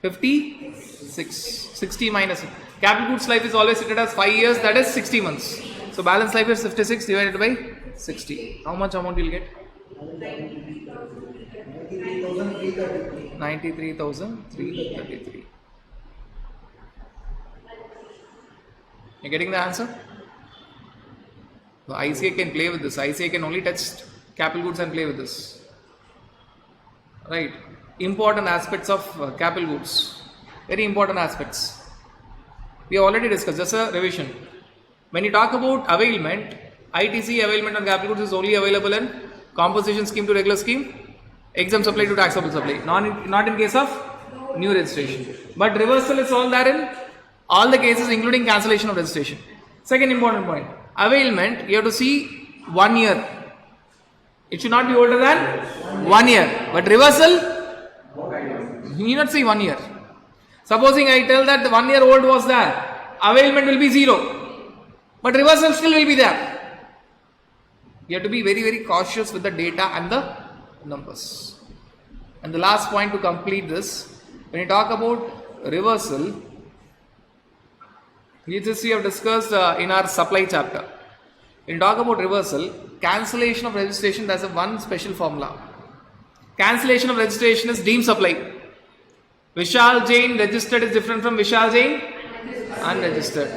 56. 60 minus. Capital goods life is always treated as 5 years, that is 60 months. So balance life is 56 divided by 60. How much amount you will get? 93,333. You're getting the answer? The ICA can play with this. ICA can only touch capital goods and play with this. Right. Important aspects of capital goods. Very important aspects. We have already discussed. Just a revision. When you talk about availment, ITC availment on capital goods is only available in composition scheme to regular scheme, exempt supply to taxable supply. Not in case of new registration. But reversal is all there in all the cases including cancellation of registration. Second important point. Availment, you have to see 1 year. It should not be older than 1 year. But reversal, you need not see 1 year. Supposing I tell that the 1 year old was there, availment will be 0. But reversal still will be there. You have to be very, very cautious with the data and the numbers. And the last point to complete this, when you talk about reversal, we have discussed in our supply chapter. When you talk about reversal, cancellation of registration, there's one special formula. Cancellation of registration is deemed supply. Vishal Jain registered is different from Vishal Jain unregistered.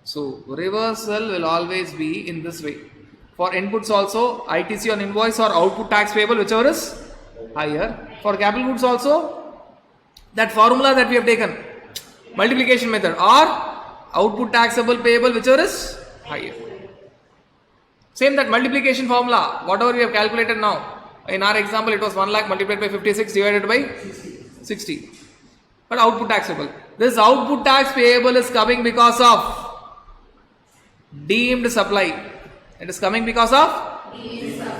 So reversal will always be in this way. For inputs also, ITC on invoice or output tax payable, whichever is higher. For capital goods also, that formula that we have taken, multiplication method, or output taxable payable, whichever is higher. Same that multiplication formula, whatever we have calculated now. In our example, it was 1 lakh multiplied by 56 divided by 60. But output taxable. This output tax payable is coming because of deemed supply. It is coming because of?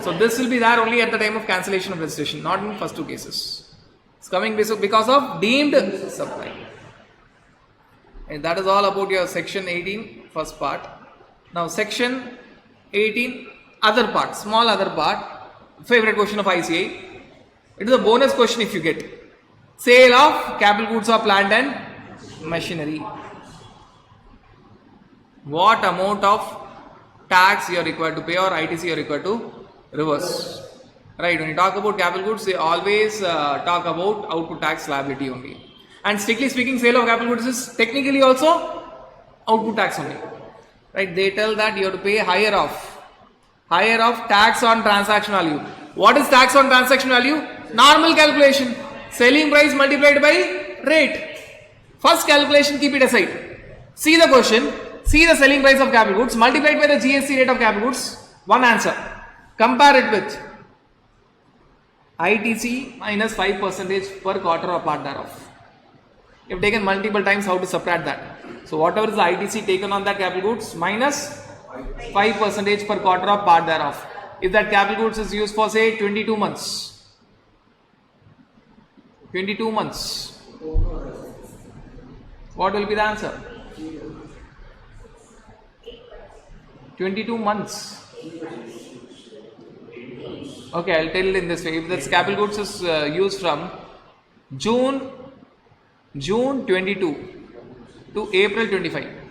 So this will be there only at the time of cancellation of registration, not in first two cases. It's coming because of deemed supply. And that is all about your section 18 first part. Now section 18 other part, small other part, favorite question of ICA. It is a bonus question if you get. Sale of capital goods or plant and machinery. What amount of tax you are required to pay or ITC you are required to reverse? Right, when you talk about capital goods, they always talk about output tax liability only. And strictly speaking, sale of capital goods is technically also output tax only. Right, they tell that you have to pay higher of tax on transaction value. What is tax on transaction value? Normal calculation. Selling price multiplied by rate. First calculation, keep it aside. See the question, see the selling price of capital goods multiplied by the GST rate of capital goods. One answer. Compare it with ITC minus 5% per quarter or part thereof. If taken multiple times, how to subtract that? So whatever is the ITC taken on that capital goods minus 5% per quarter or part thereof. If that capital goods is used for say 22 months. 22 months. What will be the answer? 22 months. Okay, I'll tell it in this way. If this capital goods is used from June 22 to April 25.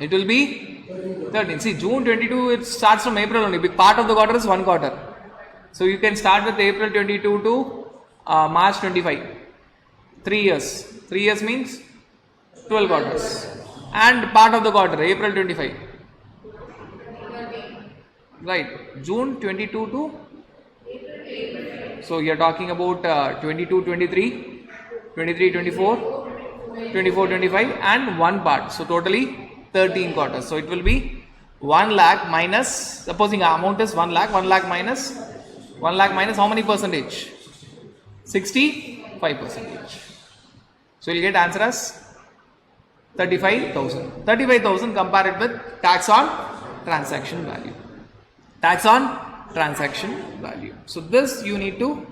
It will be 13. See, June 22, it starts from April only. Part of the quarter is one quarter. So you can start with April 22 to March 25. 3 years. 3 years means 12 quarters. And part of the quarter, April 25. Right. June 22 to? So you are talking about 22, 23, 23, 24, 24, 25 and one part. So totally 13 quarters. So it will be 1 lakh minus, supposing amount is 1 lakh, 1 lakh minus how many percentage? 65 percentage. So you'll get answer as 35,000. 35,000 compare it with tax on transaction value. Tax on transaction value. So this you need to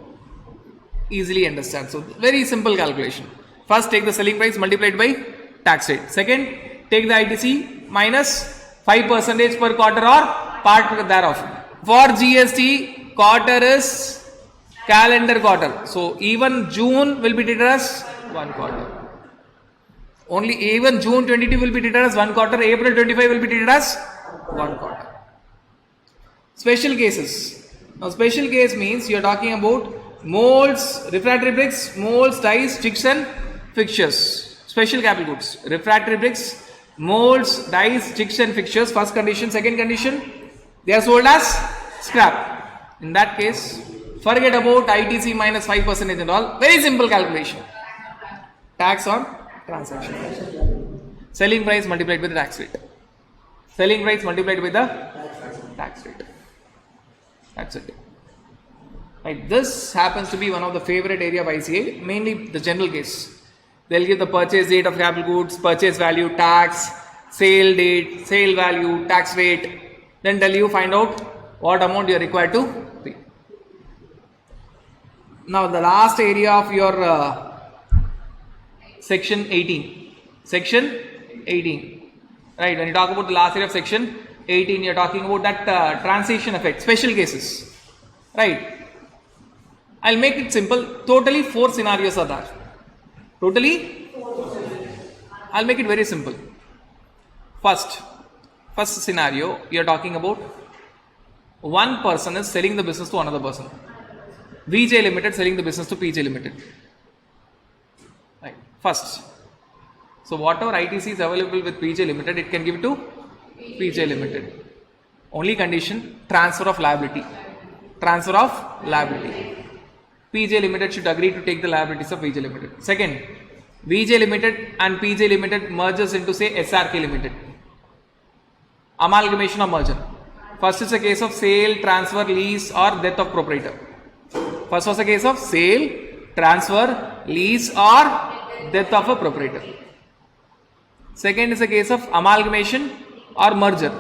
easily understand. So very simple calculation. First take the selling price multiplied by tax rate. Second, take the ITC minus 5% per quarter or part thereof. For GST, quarter is calendar quarter. So even June will be treated as one quarter. Only even June 22 will be treated as one quarter. April 25 will be treated as one quarter. Special cases. Now special case means you are talking about molds, refractory bricks, molds, dies, jigs and fixtures. Special capital goods. Refractory bricks, molds, dies, jigs and fixtures. First condition. Second condition, they are sold as scrap. In that case, forget about ITC minus 5% and all. Very simple calculation. Tax on transaction. Selling price multiplied by the tax rate. Selling price multiplied by the tax rate. That's it. Right. This happens to be one of the favorite area of ICA, mainly the general case. They'll give the purchase date of capital goods, purchase value, tax, sale date, sale value, tax rate, then tell you find out what amount you are required to pay. Now the last area of your section 18. Section 18. Right, when you talk about the last area of section 18, you are talking about that transition effect, special cases. Right. I'll make it simple. Totally 4 scenarios are there. Totally, I'll make it very simple. First scenario, you are talking about one person is selling the business to another person. VJ Limited selling the business to PJ Limited. Right. First. So whatever ITC is available with PJ Limited, it can give to PJ Limited. Only condition, transfer of liability. Transfer of liability. PJ Limited should agree to take the liabilities of VJ Limited. Second, VJ Limited and PJ Limited merges into say SRK Limited. Amalgamation or merger. First is a case of sale, transfer, lease or death of proprietor. First was a case of sale, transfer, lease or death of a proprietor. Second is a case of amalgamation or merger.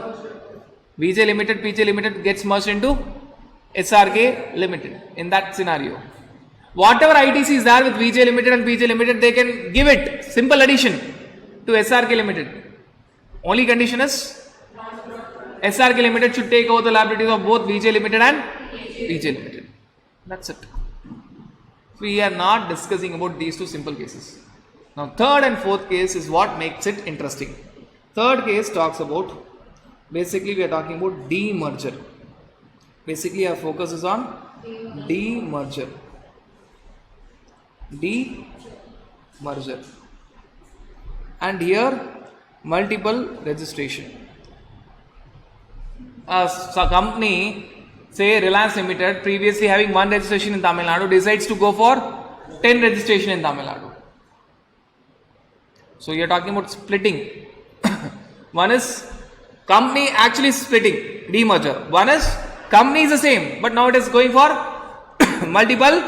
VJ Limited, PJ Limited gets merged into SRK Limited in that scenario. Whatever ITC is there with VJ Limited and PJ Limited, they can give it, simple addition to SRK Limited. Only condition is SRK Limited should take over the liabilities of both VJ Limited and PJ Limited. That's it. We are not discussing about these two simple cases. Now third and fourth case is what makes it interesting. Third case talks about, basically we are talking about demerger. Basically our focus is on demerger. Demerger. And here multiple registration. A company, say Reliance Limited, previously having one registration in Tamil Nadu, decides to go for 10 registration in Tamil Nadu. So you are talking about splitting. One is company actually splitting, demerger. One is company is the same, but now it is going for multiple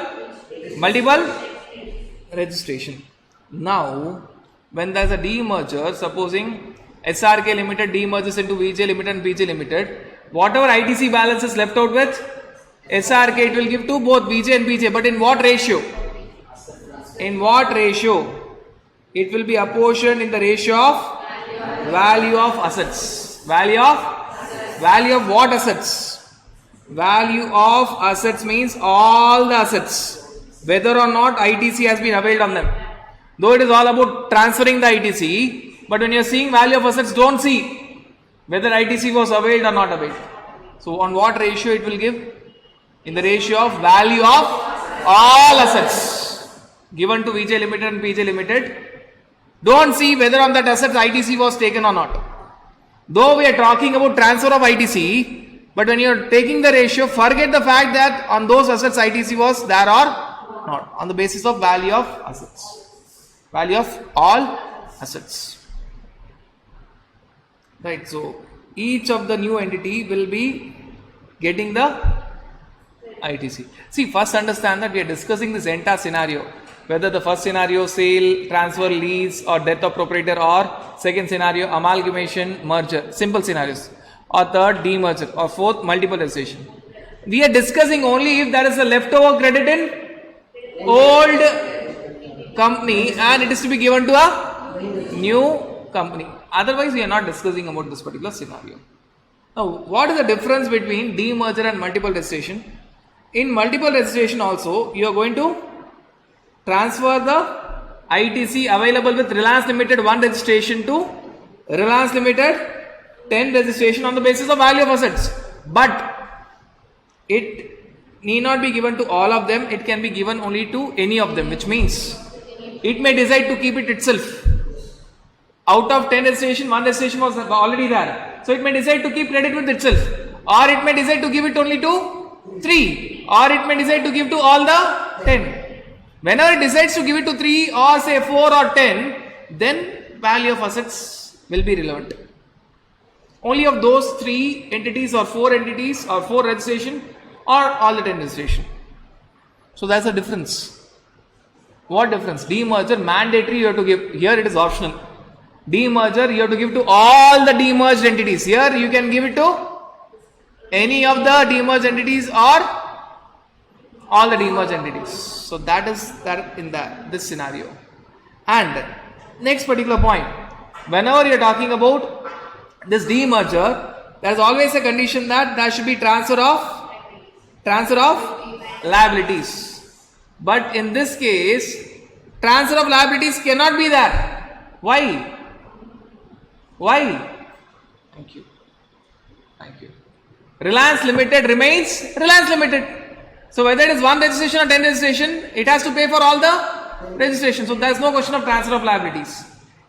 registration. Now, when there is a demerger, supposing SRK Limited demerges into VJ Limited and PJ Limited, whatever ITC balance is left out with SRK, it will give to both VJ and PJ. But in what ratio? In what ratio? It will be apportioned in the ratio of value of assets. Value of what assets? Value of assets means all the assets, whether or not ITC has been availed on them. Though it is all about transferring the ITC, but when you are seeing value of assets, don't see whether ITC was availed or not availed. So on what ratio it will give? In the ratio of value of all assets given to VJ Limited and PJ Limited. Don't see whether on that asset ITC was taken or not. Though we are talking about transfer of ITC, but when you are taking the ratio, forget the fact that on those assets ITC was there or not, on the basis of value of assets. Value of all assets. Right, so each of the new entity will be getting the ITC. See, first understand that we are discussing this entire scenario. Whether the first scenario, sale, transfer, lease or death of proprietor, or second scenario, amalgamation, merger, simple scenarios, or third, demerger, or fourth, multiple registration. We are discussing only if there is a leftover credit in old company and it is to be given to a new company. Otherwise, we are not discussing about this particular scenario. Now, what is the difference between demerger and multiple registration? In multiple registration also, you are going to transfer the ITC available with Reliance Limited 1 registration to Reliance Limited 10 registration on the basis of value of assets. But it need not be given to all of them. It can be given only to any of them, which means it may decide to keep it itself. Out of 10 registration, 1 registration was already there. So it may decide to keep credit with itself. Or it may decide to give it only to 3. Or it may decide to give to all the 10. Whenever it decides to give it to 3 or say 4 or 10, then value of assets will be relevant. Only of those 3 entities or 4 entities or 4 registration or all the 10 registration. So that's a difference. What difference? Demerger mandatory you have to give. Here it is optional. Demerger, you have to give to all the demerged entities. Here you can give it to any of the demerged entities or all the demerged entities. So that is that in this scenario. And next particular point, whenever you are talking about this demerger, there is always a condition that there should be transfer of liabilities. But in this case, transfer of liabilities cannot be there. Why? Thank you. Reliance Limited remains Reliance Limited. So whether it is 1 registration or 10 registration, it has to pay for all the registration. So there is no question of transfer of liabilities.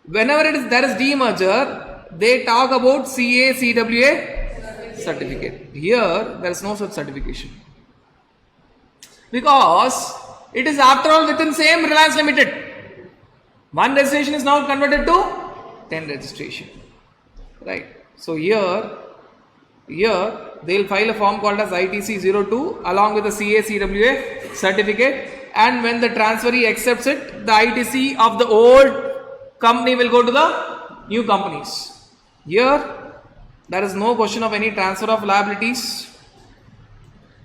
Whenever there is demerger, they talk about CA-CWA certificate. Here there is no such certification. Because it is after all within same Reliance Limited. 1 registration is now converted to 10 registration. Right. So here they will file a form called as ITC02 along with the CA-CWA certificate, and when the transferee accepts it, the ITC of the old company will go to the new companies. Here there is no question of any transfer of liabilities.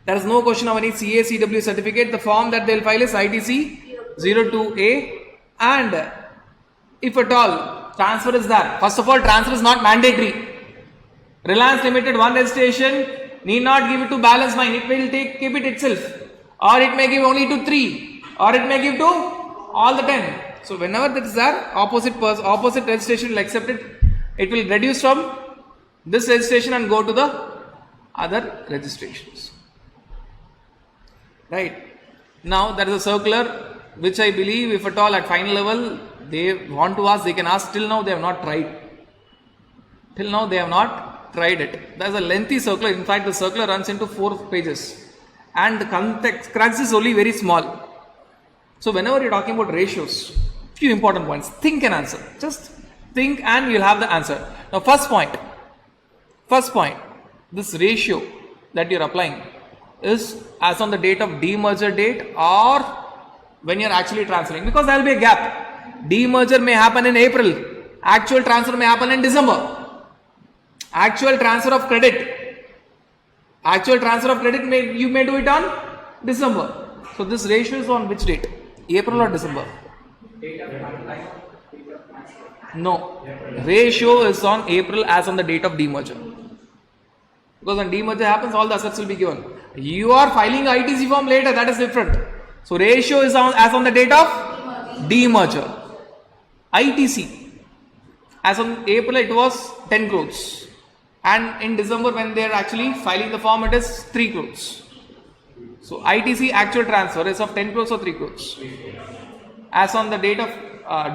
There is no question of any CA-CWA certificate. The form that they will file is ITC02A, and if at all transfer is there, first of all, transfer is not mandatory. Reliance Limited 1 registration need not give it to balance 9. It will keep it itself, or it may give only to 3, or it may give to all the 10. So whenever that is there, opposite registration will accept it. It will reduce from this registration and go to the other registrations. Right. Now there is a circular which I believe, if at all at final level they want to ask, they can ask. Till now they have not tried. Tried it. There is a lengthy circular. In fact, the circular runs into 4 pages, and the crux is only very small. So whenever you are talking about ratios, few important points. Think and answer. Just think and you will have the answer. Now first point. This ratio that you are applying is as on the date of demerger date or when you are actually transferring, because there will be a gap. Demerger may happen in April. Actual transfer may happen in December. Actual transfer of credit you may do it on December. So this ratio is on which date? April or December? No. Ratio is on April as on the date of demerger. Because when demerger happens, all the assets will be given. You are filing ITC form later, that is different. So ratio is as on the date of demerger. ITC, as on April it was 10 crores. And in December when they are actually filing the form, it is 3 crores. So ITC actual transfer is of 10 crores or 3 crores. As on the date of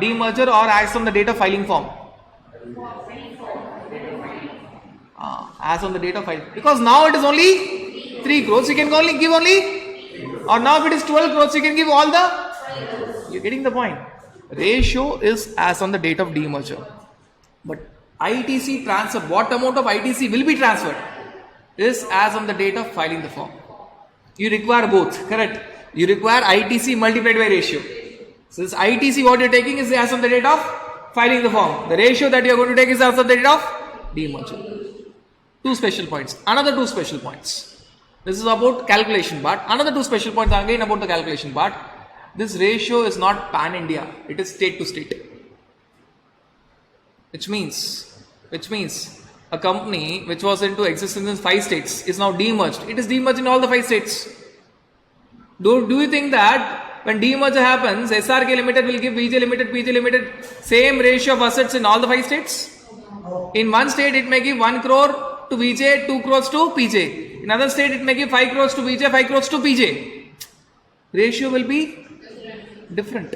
demerger or as on the date of filing form? As on the date of filing. Because now it is only 3 crores, you can only give or now if it is 12 crores, you can give all the, you are getting the point. Ratio is as on the date of demerger. But ITC transfer, what amount of ITC will be transferred is as on the date of filing the form. You require both, correct? You require ITC multiplied by ratio. So this ITC what you are taking is as on the date of filing the form. The ratio that you are going to take is as on the date of demerger. 2 special points. Another 2 special points. This is about calculation part. Another 2 special points again about the calculation part. This ratio is not pan-India. It is state to state. Which means a company which was into existence in 5 states is now demerged. It is demerged in all the 5 states. Do you think that when demerger happens, SRK Limited will give VJ Limited, PJ Limited same ratio of assets in all the 5 states? In one state it may give 1 crore to VJ, 2 crores to PJ. In another state it may give 5 crores to VJ, 5 crores to PJ. Ratio will be different.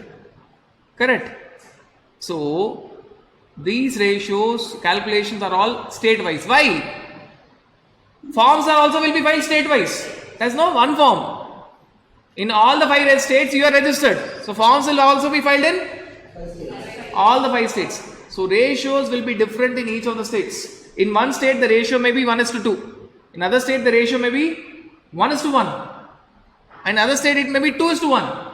Correct? So these ratios, calculations are all state-wise. Why? Forms are also will be filed state-wise. There is no one form. In all the 5 states you are registered. So forms will also be filed in all the 5 states. So ratios will be different in each of the states. In one state the ratio may be 1:2. In other state the ratio may be 1:1. In other state it may be 2:1.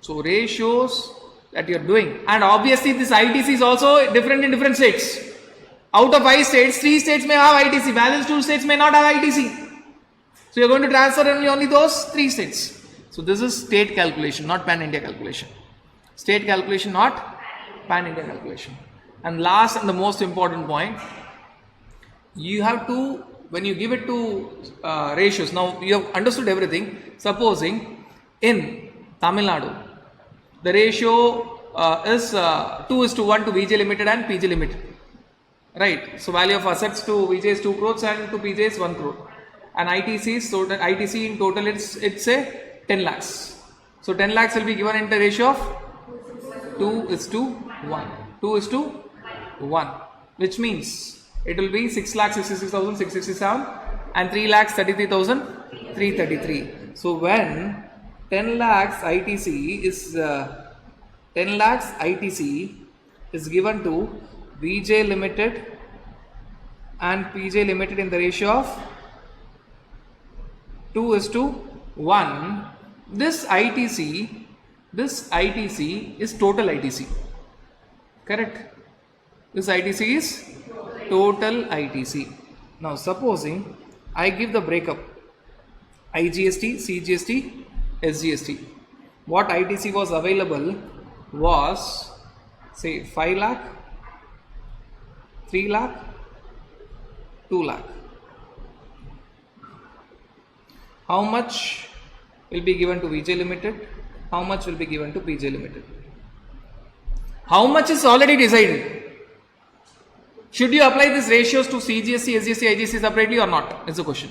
So ratios, that you're doing. And obviously this ITC is also different in different states. Out of 5 states, 3 states may have ITC, balance 2 states may not have ITC. So you're going to transfer only those 3 states. So this is state calculation, not pan-India calculation. State calculation, not pan-India calculation. And last and the most important point, you have to, when you give it to ratios, now you have understood everything. Supposing in Tamil Nadu, the ratio is 2:1 to VJ Limited and PJ Limited. Right. So value of assets to VJ is 2 crores and to PJ is 1 crore. And ITC is so that ITC in total it's a 10 lakhs. So 10 lakhs will be given in the ratio of 2:1. 2:1, which means it will be 6,66,667 and 3,33,333. So when 10 lakhs ITC is given to VJ Limited and PJ Limited in the ratio of 2:1, this ITC is total ITC. Correct? This ITC is total ITC. Now supposing I give the breakup IGST, CGST, SGST. What ITC was available was say 5 lakh, 3 lakh, 2 lakh. How much will be given to VJ Limited? How much will be given to PJ Limited? How much is already decided? Should you apply these ratios to CGST, SGST, IGST separately or not? Is the question.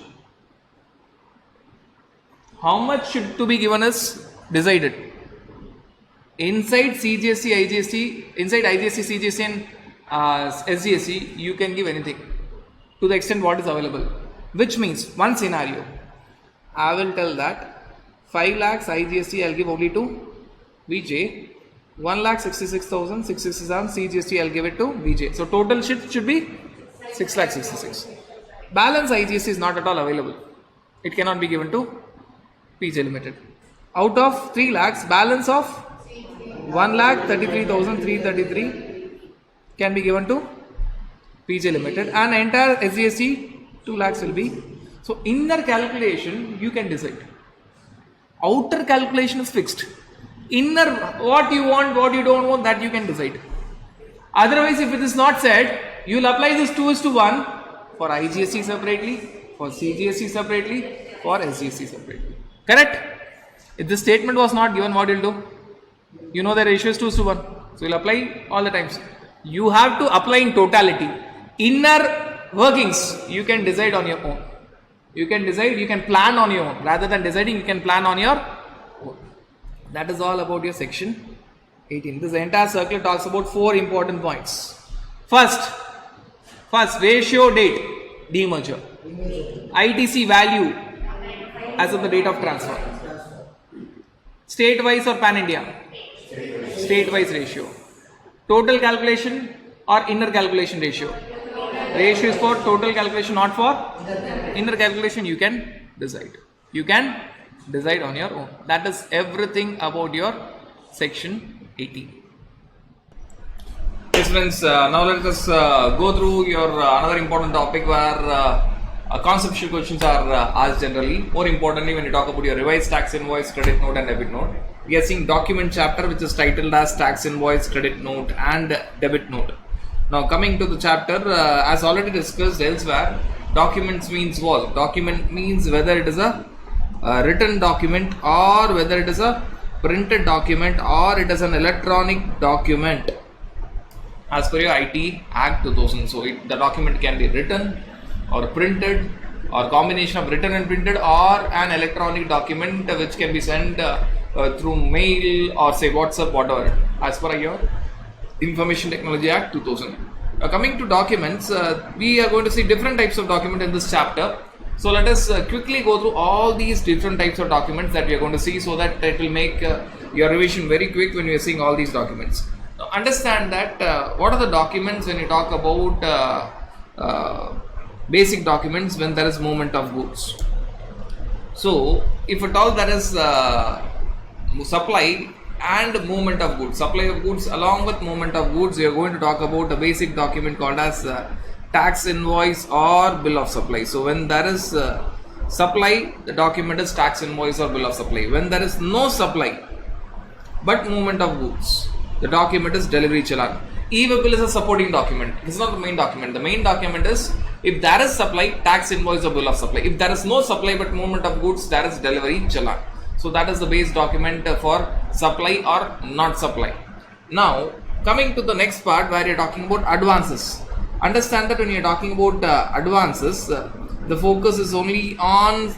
How much should to be given is decided. Inside CGST, IGST, inside IGST, CGST and SGST, you can give anything to the extent what is available. Which means one scenario, I will tell that 5 lakhs IGST I'll give only to VJ. 1,66,667 CGST I'll give it to VJ. So total should be 6,66,000. Balance IGST is not at all available. It cannot be given to PJ Limited. Out of 3 lakhs, balance of 1,33,333 can be given to PJ Limited, and entire SGST 2 lakhs will be. So inner calculation you can decide. Outer calculation is fixed. Inner, what you want, what you don't want, that you can decide. Otherwise, if it is not said, you will apply this 2:1 for IGST separately, for CGST separately, for SGST separately. Correct? If this statement was not given, what you will do? You know the ratio is 2:1. So you will apply all the times. You have to apply in totality. Inner workings, you can decide on your own. You can decide, you can plan on your own. Rather than deciding, you can plan on your own. That is all about your section 18. This entire circular talks about 4 important points. First ratio date, demerger. ITC value as of the date of transfer. State-wise or pan-India? State-wise ratio. Total calculation or inner calculation ratio? Ratio is for total calculation, not for inner calculation. You can decide. You can decide on your own. That is everything about your section 18. Yes friends, now let us go through your another important topic where conceptual questions are asked generally. More importantly, when you talk about your revised tax invoice, credit note and debit note, we are seeing document chapter which is titled as tax invoice, credit note and debit note. Now coming to the chapter, as already discussed elsewhere, documents means what? Document means whether it is a written document or whether it is a printed document or it is an electronic document as per your IT Act 2000. So the document can be written or printed or combination of written and printed or an electronic document which can be sent through mail or say WhatsApp, whatever, as per your Information Technology Act 2000. Coming to documents, we are going to see different types of document in this chapter. So let us quickly go through all these different types of documents that we are going to see so that it will make your revision very quick when you are seeing all these documents. Now understand that what are the documents when you talk about basic documents when there is movement of goods. So if at all there is supply and movement of goods. Supply of goods along with movement of goods. We are going to talk about a basic document called as tax invoice or bill of supply. So when there is supply, the document is tax invoice or bill of supply. When there is no supply but movement of goods, the document is delivery challan. E-bill is a supporting document. It's not the main document. The main document is if there is supply, tax invoice or bill of supply. If there is no supply but movement of goods, there is delivery challan. So that is the base document for supply or not supply. Now coming to the next part where you are talking about advances. Understand that when you are talking about advances, the focus is only on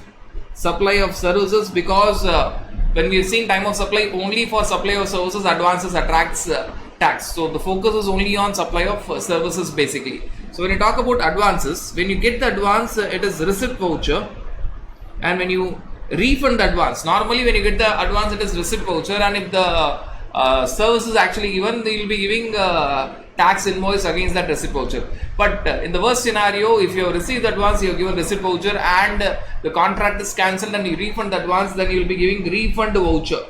supply of services, because when we have seen time of supply, only for supply of services advances attracts tax. So the focus is only on supply of services basically. So when you talk about advances, when you get the advance, it is receipt voucher, and when you refund advance, normally when you get the advance it is receipt voucher, and if the service is actually given, they will be giving tax invoice against that receipt voucher. But in the worst scenario, if you have received the advance, you have given receipt voucher, and the contract is cancelled and you refund the advance, then you will be giving refund voucher.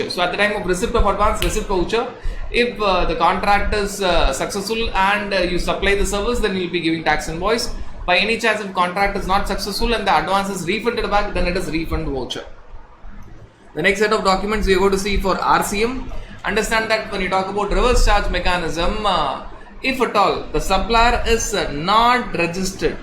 So at the time of receipt of advance, receipt voucher. If the contract is successful and you supply the service, then you will be giving tax invoice. By any chance, if contract is not successful and the advance is refunded back, then it is refund voucher. The next set of documents we are going to see for RCM. Understand that when you talk about reverse charge mechanism, if at all the supplier is not registered,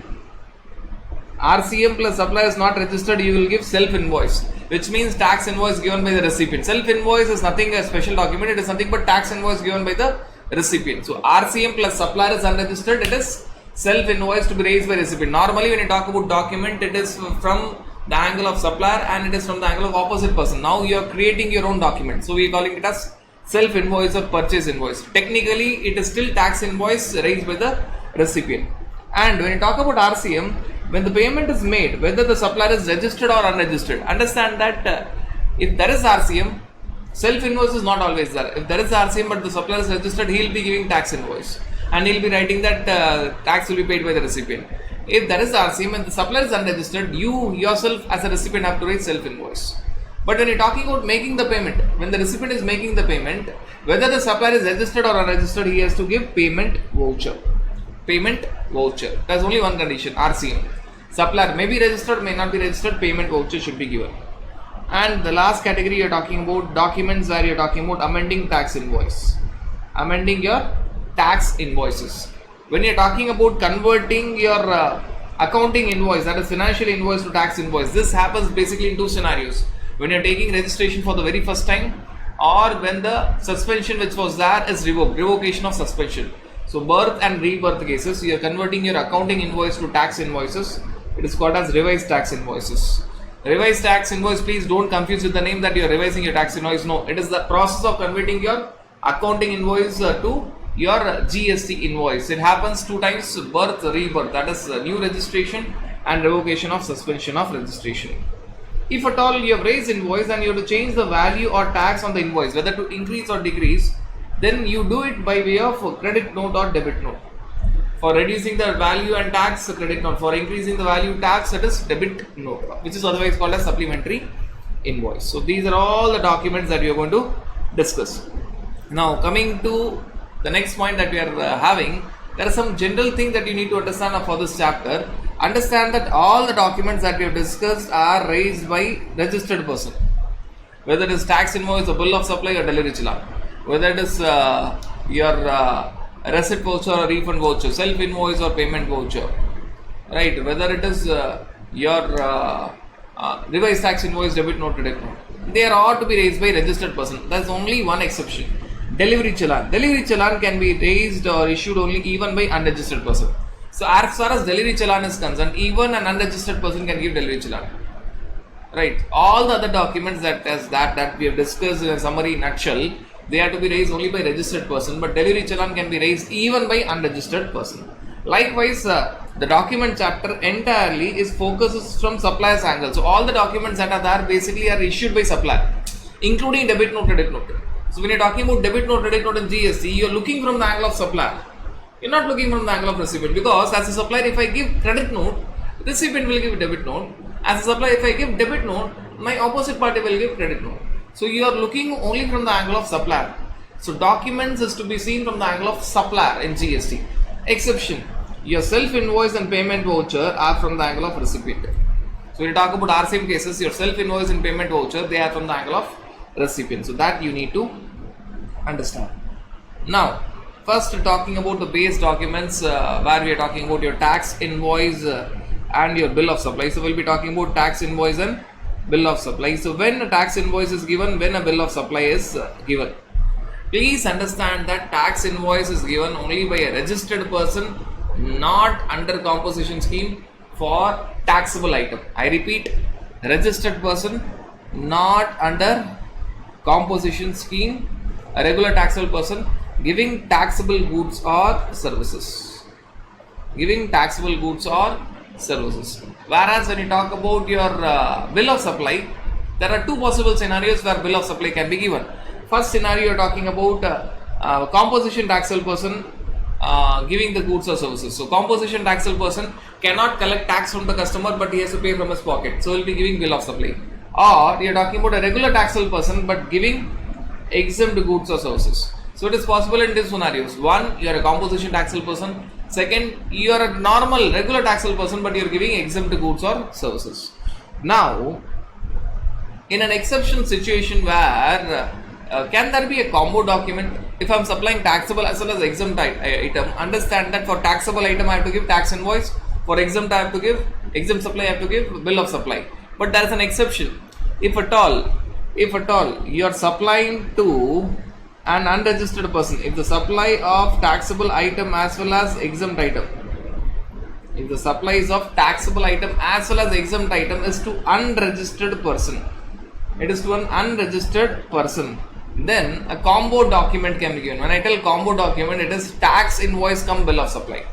RCM plus supplier is not registered, you will give self invoice, which means tax invoice given by the recipient. Self invoice is nothing a special document, it is nothing but tax invoice given by the recipient. So RCM plus supplier is unregistered, it is self invoice to be raised by recipient. Normally when you talk about document, it is from the angle of supplier and it is from the angle of opposite person. Now you are creating your own document, so we are calling it as self invoice or purchase invoice. Technically it is still tax invoice raised by the recipient. And when you talk about RCM, when the payment is made, whether the supplier is registered or unregistered, understand that if there is RCM, self invoice is not always there. If there is RCM but the supplier is registered, he will be giving tax invoice, and he will be writing that tax will be paid by the recipient. If there is RCM and the supplier is unregistered, you yourself as a recipient have to write self invoice. But when you are talking about making the payment, when the recipient is making the payment, whether the supplier is registered or unregistered, he has to give payment voucher. Payment voucher. There is only one condition, RCM. Supplier may be registered, may not be registered, payment voucher should be given. And the last category you are talking about documents where you are talking about amending tax invoice. Amending your tax invoices. When you are talking about converting your accounting invoice, that is financial invoice, to tax invoice, this happens basically in two scenarios. When you are taking registration for the very first time, or when the suspension which was there is revoked, revocation of suspension. So birth and rebirth cases, you are converting your accounting invoice to tax invoices. It is called as revised tax invoices. Revised tax invoice, please don't confuse with the name that you are revising your tax invoice. No, it is the process of converting your accounting invoice to your GST invoice. It happens two times, birth, rebirth, that is new registration and revocation of suspension of registration. If at all you have raised invoice and you have to change the value or tax on the invoice, whether to increase or decrease, then you do it by way of credit note or debit note. For reducing the value and tax, credit note. For increasing the value tax, it is debit note, which is otherwise called as supplementary invoice. So these are all the documents that we are going to discuss. Now coming to the next point that we are having, there are some general things that you need to understand for this chapter. Understand that all the documents that we have discussed are raised by registered person. Whether it is tax invoice, or bill of supply, or delivery challan. Whether it is your receipt voucher or refund voucher, self invoice or payment voucher, right? Whether it is your revised tax invoice, debit note, credit note, they are all to be raised by registered person. There is only one exception, delivery challan. Delivery challan can be raised or issued only even by unregistered person. So as far as delivery challan is concerned, even an unregistered person can give delivery challan, right? All the other documents that we have discussed in a summary nutshell, they have to be raised only by registered person, but delivery challan can be raised even by unregistered person. Likewise, the document chapter entirely is focuses from supplier's angle. So all the documents that are there basically are issued by supplier, including debit note, credit note. So when you are talking about debit note, credit note and GST, you are looking from the angle of supplier. You are not looking from the angle of recipient, because as a supplier, if I give credit note, recipient will give debit note. As a supplier, if I give debit note, my opposite party will give credit note. So you are looking only from the angle of supplier. So documents is to be seen from the angle of supplier in GST. Exception, your self-invoice and payment voucher are from the angle of recipient. So when you talk about RCM cases, your self-invoice and payment voucher, they are from the angle of recipient. So that you need to understand. Now, first talking about the base documents where we are talking about your tax invoice and your bill of supply. So we'll be talking about tax invoice and bill of supply. So when a tax invoice is given, when a bill of supply is given, please understand that tax invoice is given only by a registered person, not under composition scheme for taxable item. I repeat, registered person, not under composition scheme, a regular taxable person giving taxable goods or services. Giving taxable goods or services. Whereas when you talk about your bill of supply, there are two possible scenarios where bill of supply can be given. First scenario, you are talking about composition taxable person giving the goods or services. So composition taxable person cannot collect tax from the customer, but he has to pay from his pocket. So he will be giving bill of supply. Or you are talking about a regular taxable person but giving exempt goods or services. So it is possible in these scenarios. One, you are a composition taxable person. Second, you are a normal regular taxable person but you are giving exempt goods or services. Now, in an exception situation where can there be a combo document? If I am supplying taxable as well as exempt item, understand that for taxable item I have to give tax invoice, for exempt I have to give exempt supply, I have to give bill of supply. But there is an exception. If at all you are supplying to an unregistered person, if the supply of taxable item as well as exempt item, if the supplies of taxable item as well as exempt item is to unregistered person, it is to an unregistered person, then a combo document can be given. When I tell combo document, it is tax invoice come bill of supply.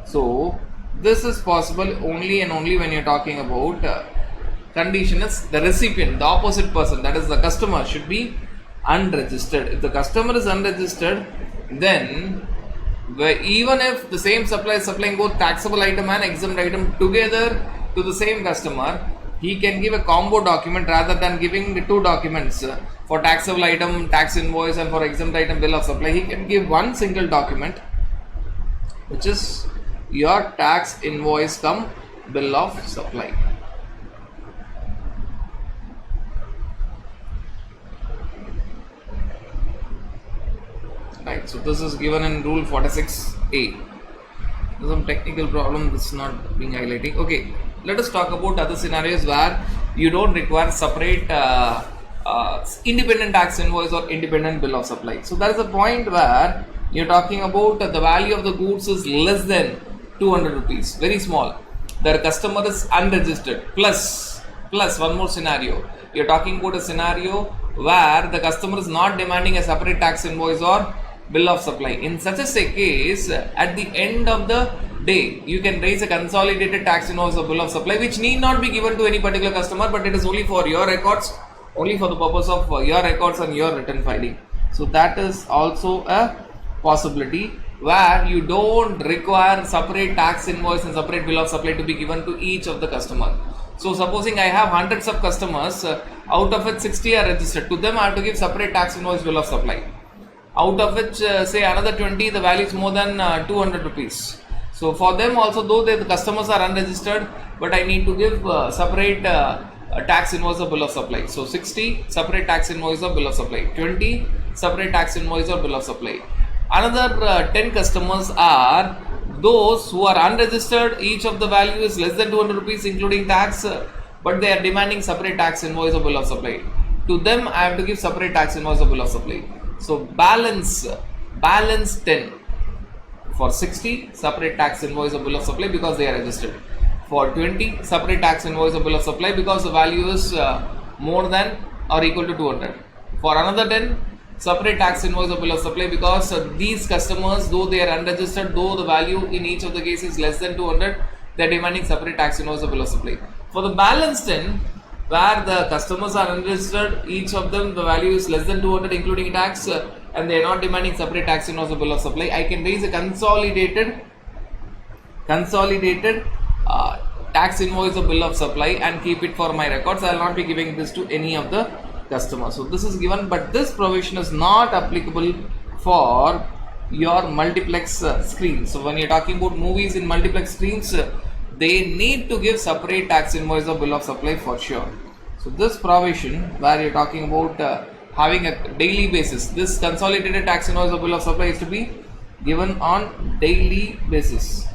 So this is possible only and only when you are talking about condition is the recipient, the opposite person, that is the customer, should be unregistered. If the customer is unregistered, then even if the same supplier is supplying both taxable item and exempt item together to the same customer, he can give a combo document rather than giving the two documents for taxable item, tax invoice, and for exempt item bill of supply. He can give one single document, which is your tax invoice come bill of supply. Right, so this is given in rule 46A. There's some technical problem, this is not being highlighting. Okay, let us talk about other scenarios where you don't require separate independent tax invoice or independent bill of supply. So there is a point where you're talking about the value of the goods is less than 200 rupees, very small. The customer is unregistered. Plus one more scenario. You're talking about a scenario where the customer is not demanding a separate tax invoice or bill of supply. In such a case, at the end of the day, you can raise a consolidated tax invoice or bill of supply, which need not be given to any particular customer, but it is only for your records, only for the purpose of your records and your return filing. So that is also a possibility where you don't require separate tax invoice and separate bill of supply to be given to each of the customer. So supposing I have hundreds of customers, out of which 60 are registered, to them I have to give separate tax invoice bill of supply. Out of which say another 20, the value is more than 200 rupees. So for them also, though the customers are unregistered, but I need to give separate tax invoice or bill of supply. So 60 separate tax invoice or bill of supply, 20 separate tax invoice or bill of supply. Another 10 customers are those who are unregistered, each of the value is less than 200 rupees including tax, but they are demanding separate tax invoice or bill of supply. To them I have to give separate tax invoice or bill of supply. So balance 10 for 60 separate tax invoice or bill of supply because they are registered. For 20 separate tax invoice or bill of supply because the value is more than or equal to 200. For another 10 separate tax invoice or bill of supply because these customers, though they are unregistered, though the value in each of the cases is less than 200, they are demanding separate tax invoice or bill of supply. For the balance 10, where the customers are unregistered, each of them the value is less than 200 including tax, and they are not demanding separate tax invoice or bill of supply, I can raise a consolidated tax invoice or bill of supply and keep it for my records. I will not be giving this to any of the customer. So this is given, but this provision is not applicable for your multiplex screens. So when you're talking about movies in multiplex screens, they need to give separate tax invoice or bill of supply for sure. So this provision where you're talking about having a daily basis, this consolidated tax invoice or bill of supply is to be given on daily basis.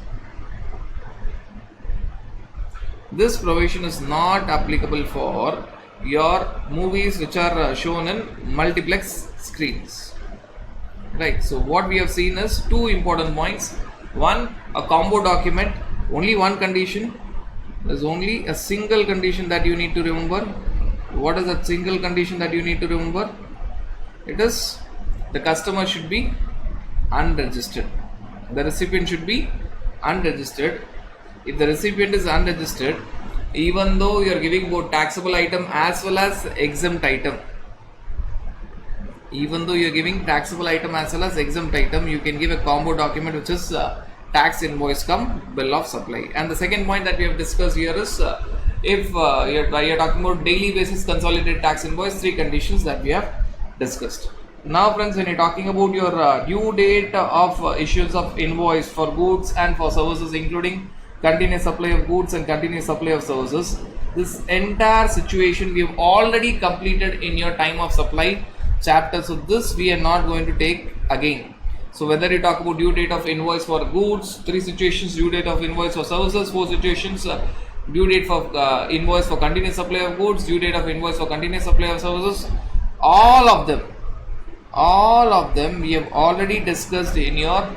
This provision is not applicable for your movies which are shown in multiplex screens. Right, so what we have seen is two important points. One, a combo document, only one condition. There's only a single condition that you need to remember. What is that single condition that you need to remember? It is the customer should be unregistered. The recipient should be unregistered. If the recipient is unregistered, even though you are giving both taxable item as well as exempt item, even though you are giving taxable item as well as exempt item, you can give a combo document which is tax invoice come bill of supply. And the second point that we have discussed here is if you're talking about daily basis consolidated tax invoice, three conditions that we have discussed. Now friends, when you're talking about your due date of issues of invoice for goods and for services, including continuous supply of goods and continuous supply of services, this entire situation we have already completed in your time of supply chapter. So this we are not going to take again. So whether you talk about due date of invoice for goods, three situations, due date of invoice for services, four situations, due date for invoice for continuous supply of goods, due date of invoice for continuous supply of services, all of them we have already discussed in your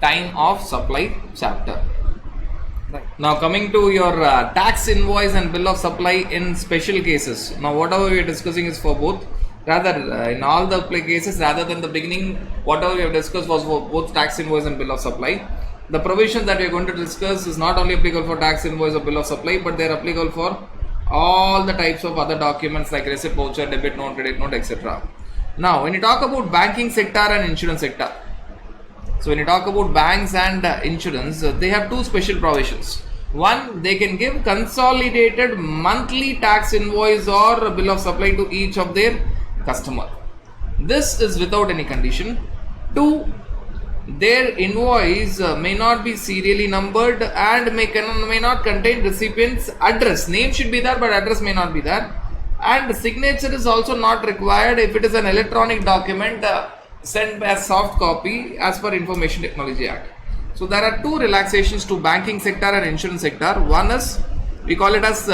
time of supply chapter. Right. Now coming to your tax invoice and bill of supply in special cases. Now whatever we are discussing is for both. Rather, in all the cases, rather than the beginning, whatever we have discussed was for both tax invoice and bill of supply. The provision that we are going to discuss is not only applicable for tax invoice or bill of supply, but they are applicable for all the types of other documents like receipt, voucher, debit note, credit note, etc. Now, when you talk about banking sector and insurance sector, so when you talk about banks and insurance, they have two special provisions. One, they can give consolidated monthly tax invoice or bill of supply to each of their customer. This is without any condition. Two, their invoice may not be serially numbered and may not contain recipient's address. Name should be there, but address may not be there. And signature is also not required if it is an electronic document sent as soft copy as per Information Technology Act. So there are two relaxations to banking sector and insurance sector. One is, we call it as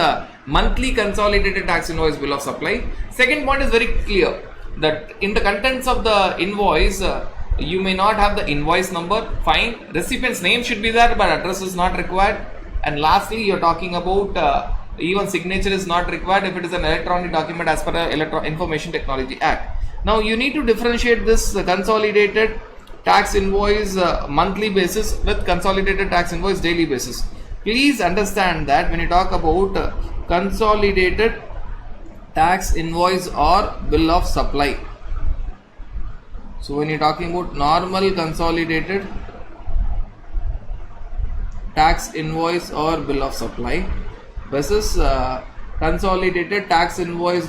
monthly consolidated tax invoice bill of supply. Second point is very clear, that in the contents of the invoice, you may not have the invoice number, fine. Recipient's name should be there, but address is not required. And lastly, you're talking about even signature is not required if it is an electronic document as per the Information Technology Act. Now you need to differentiate this consolidated tax invoice monthly basis with consolidated tax invoice daily basis. Please understand that when you talk about consolidated tax invoice or bill of supply, so when you're talking about normal consolidated tax invoice or bill of supply versus consolidated tax invoice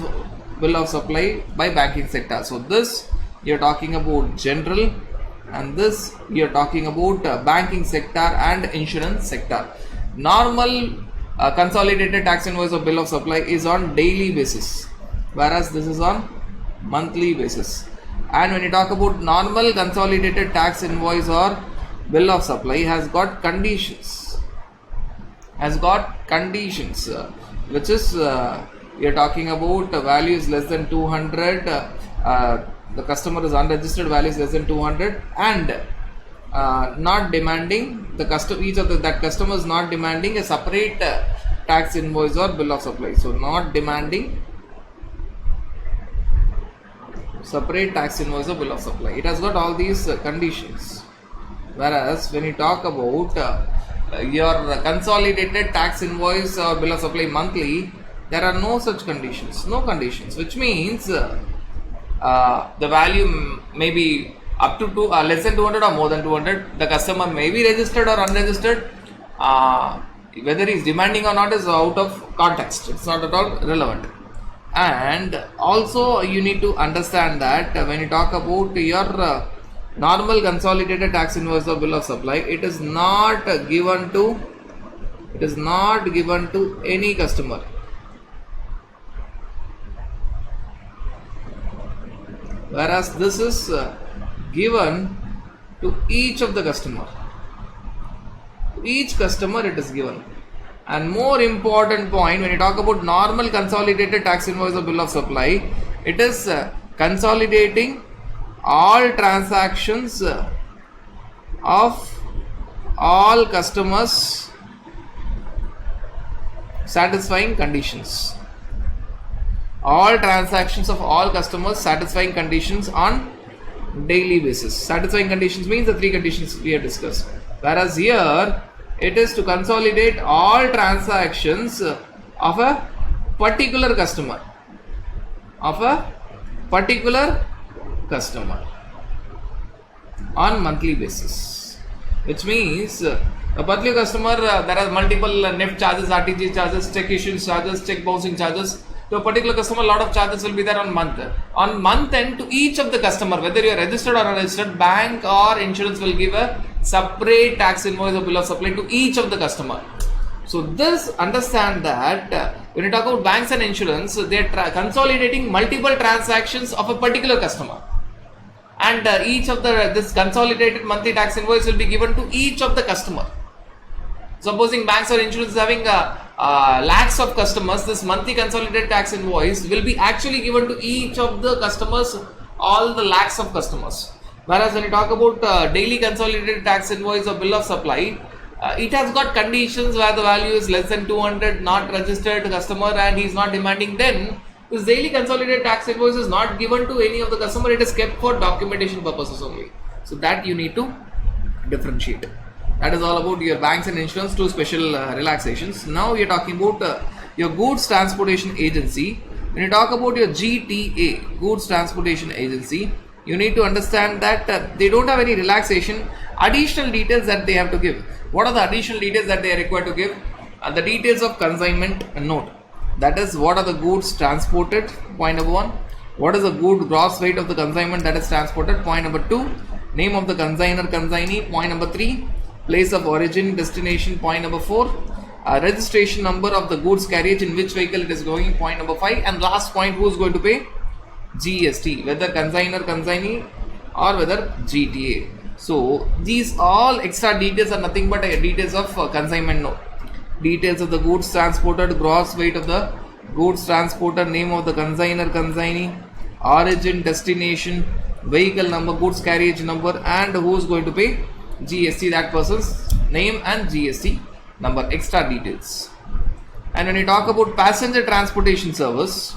bill of supply by banking sector. So this you're talking about general, and this you're talking about banking sector and insurance sector. Normal consolidated tax invoice or bill of supply is on daily basis, whereas this is on monthly basis. And when you talk about normal consolidated tax invoice or bill of supply has got conditions, which is you're talking about value is less than 200, the customer is unregistered, value is less than 200, and not demanding each of that customer is not demanding a separate tax invoice or bill of supply. So not demanding separate tax invoice or bill of supply. It has got all these conditions. Whereas when you talk about your consolidated tax invoice or bill of supply monthly, there are no such conditions, which means the value may be up to less than 200 or more than 200. The customer may be registered or unregistered. Whether he is demanding or not is out of context. It's not at all relevant. And also you need to understand that when you talk about your normal consolidated tax invoice or bill of supply, it is not given to any customer. Whereas this is given to each of the customer. To each customer it is given. And more important point, when you talk about normal consolidated tax invoice or bill of supply, it is consolidating all transactions of all customers satisfying conditions. All transactions of all customers satisfying conditions on daily basis. Satisfying conditions means the three conditions we have discussed. Whereas here it is to consolidate all transactions of a particular customer. On monthly basis. Which means a particular customer, there are multiple NEFT charges, RTG charges, check issuance charges, check bouncing charges. To a particular customer, a lot of charges will be there on month. On month end, to each of the customer, whether you are registered or unregistered, bank or insurance will give a separate tax invoice or bill of supply to each of the customer. So this, understand that when you talk about banks and insurance, they are consolidating multiple transactions of a particular customer. And each of this consolidated monthly tax invoice will be given to each of the customer. Supposing banks or insurance is having lakhs of customers, this monthly consolidated tax invoice will be actually given to each of the customers, all the lakhs of customers. Whereas when you talk about daily consolidated tax invoice or bill of supply, it has got conditions where the value is less than 200, not registered customer, and he is not demanding. Then this daily consolidated tax invoice is not given to any of the customer, it is kept for documentation purposes only. So that you need to differentiate. That is all about your banks and insurance, two special relaxations. Now we are talking about your goods transportation agency. When you talk about your GTA, goods transportation agency, you need to understand that they don't have any relaxation. Additional details that they have to give. What are the additional details that they are required to give? The details of consignment note. That is, what are the goods transported? Point number 1. What is the good gross weight of the consignment that is transported? Point number 2. Name of the consignor, consignee. Point number 3. Place of origin, destination. Point number 4. Registration number of the goods carriage, in which vehicle it is going. Point number 5. And last point, who is going to pay? GST, whether consignor, consignee, or whether GTA. So these all extra details are nothing but details of consignment note. Details of the goods transported, gross weight of the goods transported, name of the consignor, consignee, origin, destination, vehicle number, goods carriage number, and who is going to pay GST, that person's name and GST number, extra details. And when you talk about passenger transportation service,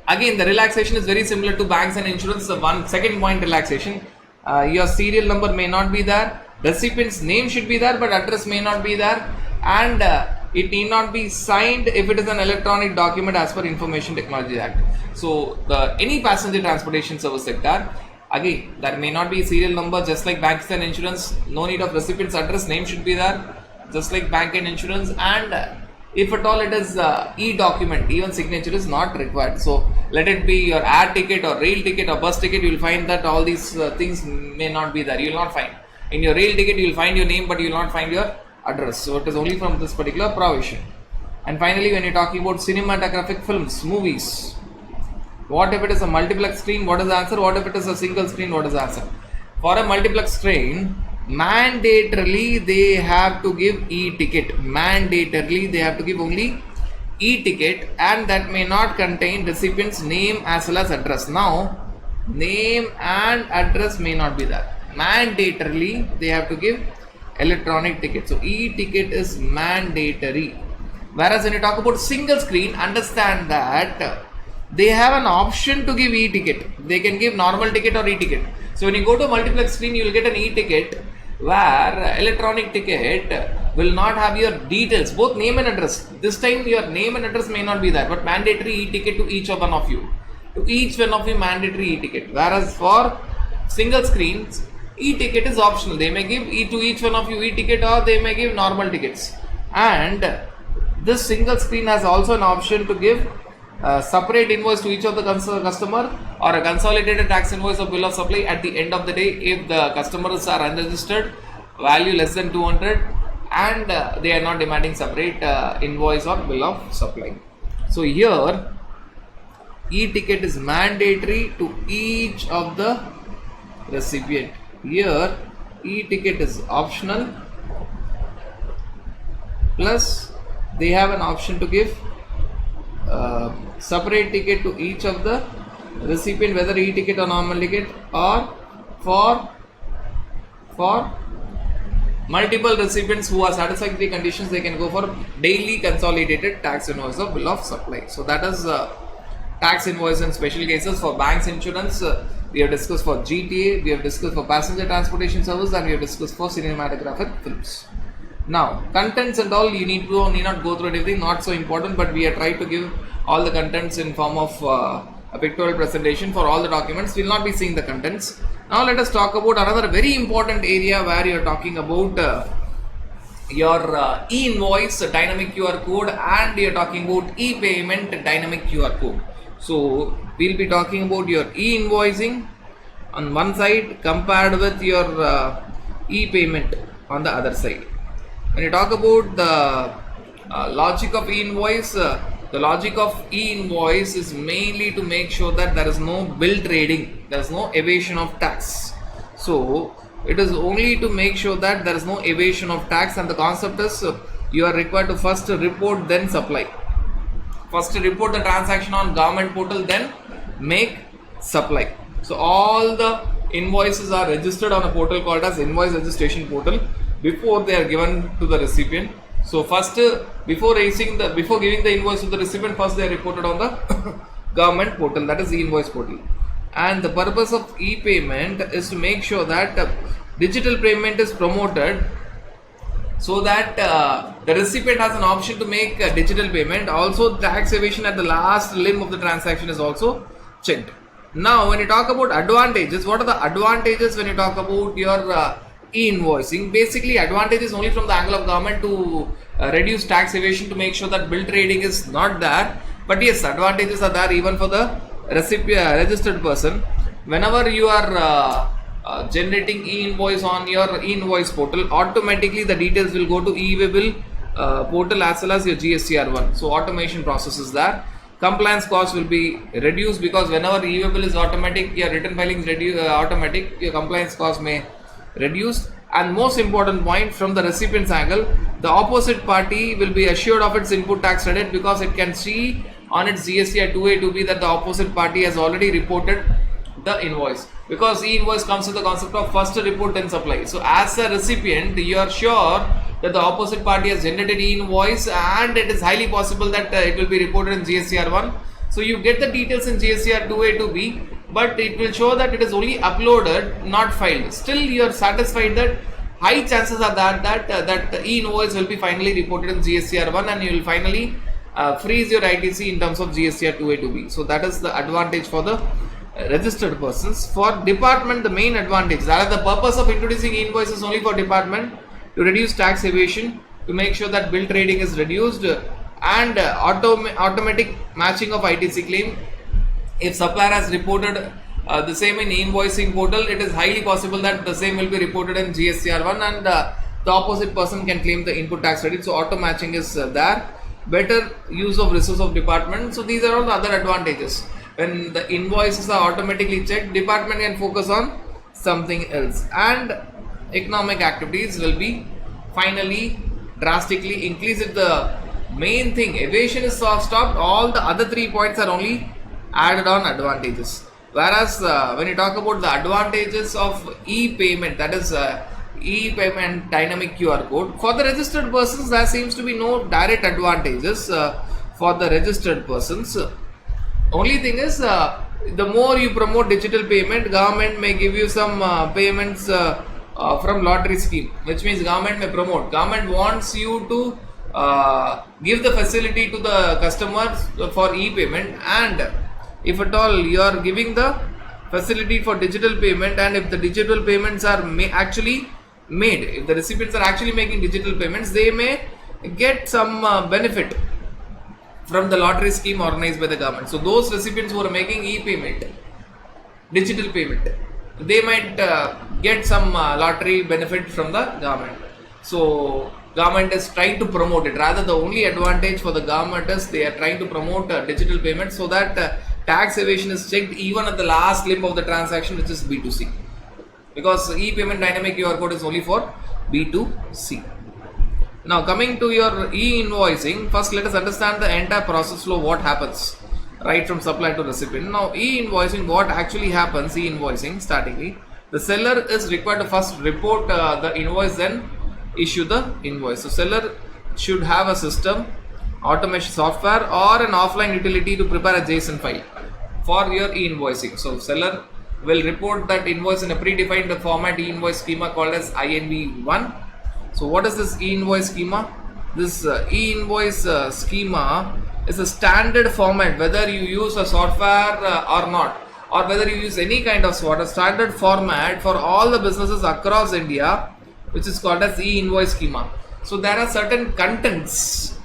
again the relaxation is very similar to banks and insurance. Second point relaxation, your serial number may not be there, recipient's name should be there but address may not be there, and it need not be signed if it is an electronic document as per Information Technology Act. So any passenger transportation service sector, again there may not be serial number, just like banks and insurance. No need of recipient's address, name should be there, just like bank and insurance. And if at all it is e-document, even signature is not required. So let it be your air ticket or rail ticket or bus ticket, you will find that all these things may not be there. You will not find. In your rail ticket you will find your name but you will not find your address. So it is only from this particular provision. And finally, when you are talking about cinematographic films, movies, what if it is a multiplex screen? What is the answer? What if it is a single screen? What is the answer? For a multiplex screen, mandatorily they have to give e-ticket. Mandatorily they have to give only e-ticket, and that may not contain recipient's name as well as address. Now, name and address may not be there. Mandatorily they have to give electronic ticket. So e-ticket is mandatory. Whereas when you talk about single screen, understand that they have an option to give e-ticket. They can give normal ticket or e-ticket. So when you go to a multiplex screen, you will get an e-ticket where electronic ticket will not have your details, both name and address. This time your name and address may not be there, but mandatory e-ticket to each one of you. To each one of you, mandatory e-ticket. Whereas for single screens, e-ticket is optional. They may give to each one of you e-ticket, or they may give normal tickets. And this single screen has also an option to give separate invoice to each of the customer, or a consolidated tax invoice or bill of supply at the end of the day if the customers are unregistered, value less than 200, and they are not demanding separate invoice or bill of supply. So here e-ticket is mandatory to each of the recipient. Here e-ticket is optional, plus they have an option to give separate ticket to each of the recipient, whether e-ticket or normal ticket, or for multiple recipients who are satisfying the conditions, they can go for daily consolidated tax invoice or bill of supply. So that is tax invoice in special cases. For banks, insurance, we have discussed for GTA, we have discussed for passenger transportation service, and we have discussed for cinematographic films. Now, contents and all, you need not go through everything, not so important, but we are trying to give all the contents in form of a pictorial presentation for all the documents. We will not be seeing the contents. Now let us talk about another very important area where you are talking about your e-invoice dynamic QR code, and you are talking about e-payment dynamic QR code. So we will be talking about your e-invoicing on one side compared with your e-payment on the other side. When you talk about the logic of e-invoice, the logic of e-invoice is mainly to make sure that there is no bill trading, there is no evasion of tax. So it is only to make sure that there is no evasion of tax, and the concept is you are required to first report then supply. First report the transaction on government portal, then make supply. So all the invoices are registered on a portal called as invoice registration portal before they are given to the recipient. So first, before giving the invoice to the recipient, first they are reported on the government portal, that is the invoice portal. And the purpose of e-payment is to make sure that digital payment is promoted, so that the recipient has an option to make a digital payment. Also, tax evasion at the last limb of the transaction is also checked. Now, when you talk about advantages, what are the advantages when you talk about your e-invoicing? Basically, advantages only from the angle of government to reduce tax evasion, to make sure that bill trading is not there. But yes, advantages are there even for the registered person. Whenever you are generating e-invoice on your e-invoice portal, automatically the details will go to e-way portal as well as your GSTR1. So automation process is there. Compliance cost will be reduced, because whenever e-way bill is automatic, your return filing is automatic, your compliance cost may reduce. And most important point, from the recipient's angle, the opposite party will be assured of its input tax credit, because it can see on its GST 2A 2B that the opposite party has already reported the invoice, because e-invoice comes with the concept of first report then supply. So as a recipient, you are sure that the opposite party has generated e-invoice, and it is highly possible that it will be reported in GSTR1. So you get the details in GSTR 2A 2B, but it will show that it is only uploaded, not filed. Still you are satisfied that high chances are that e-invoice will be finally reported in GSTR1, and you will finally freeze your ITC in terms of GSTR 2A 2B. So that is the advantage for the registered persons. For department, the main advantage, that is the purpose of introducing e-invoices only for department, to reduce tax evasion, to make sure that bill trading is reduced, and automatic matching of ITC claim. If supplier has reported the same in invoicing portal, it is highly possible that the same will be reported in GSTR1, and the opposite person can claim the input tax credit. So auto matching is there. Better use of resource of department. So these are all the other advantages. When the invoices are automatically checked, department can focus on something else, and economic activities will be finally drastically increased. If the main thing, evasion, is stopped, all the other 3 points are only added on advantages. Whereas when you talk about the advantages of e-payment, that is e-payment dynamic QR code, for the registered persons there seems to be no direct advantages for the registered persons. Only thing is, the more you promote digital payment, government may give you some payments from lottery scheme, which means government may promote. Government wants you to give the facility to the customers for e-payment, and if at all you are giving the facility for digital payment, and if the digital payments are actually made, if the recipients are actually making digital payments, they may get some benefit from the lottery scheme organized by the government. So those recipients who are making e-payment, digital payment, they might get some lottery benefit from the government. So government is trying to promote it. Rather, the only advantage for the government is they are trying to promote digital payment so that tax evasion is checked even at the last limb of the transaction, which is B2C. Because e-payment dynamic QR code is only for B2C. Now coming to your e-invoicing, first let us understand the entire process flow, what happens right from supplier to recipient. Now e-invoicing, what actually happens, e-invoicing startingly, the seller is required to first report the invoice, then issue the invoice. So seller should have a system, automation software or an offline utility to prepare a JSON file for your e-invoicing. So seller will report that invoice in a predefined format e-invoice schema called as INV1. So what is this e-invoice schema? This e-invoice schema is a standard format, whether you use a software or not, or whether you use any kind of software, standard format for all the businesses across India, which is called as e-invoice schema. So there are certain contents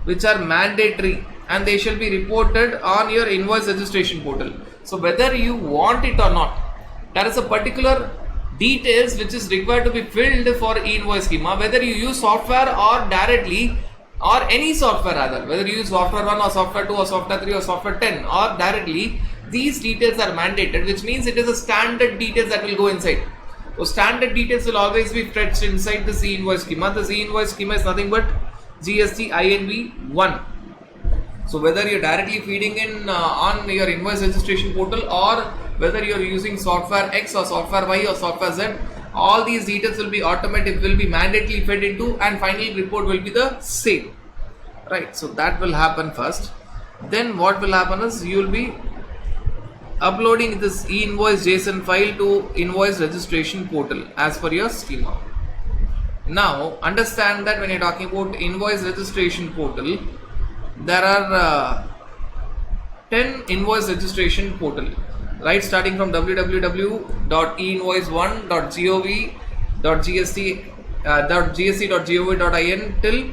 which are mandatory and they shall be reported on your invoice registration portal. So whether you want it or not, there is a particular details which is required to be filled for e-invoice schema, whether you use software or directly, or any software rather, whether you use software 1 or software 2 or software 3 or software 10 or directly, these details are mandated, which means it is a standard details that will go inside. So standard details will always be fetched inside this e-invoice schema. This e-invoice schema is nothing but GST INV1. So whether you're directly feeding in on your invoice registration portal, or whether you're using software X or software Y or software Z, all these details will be automatic, will be mandatorily fed into, and final report will be the same. Right, so that will happen first. Then what will happen is you will be uploading this e-invoice JSON file to invoice registration portal as per your schema. Now understand that when you're talking about invoice registration portal, there are 10 invoice registration portal, right, starting from www.einvoice1.gov.gst.gov.in till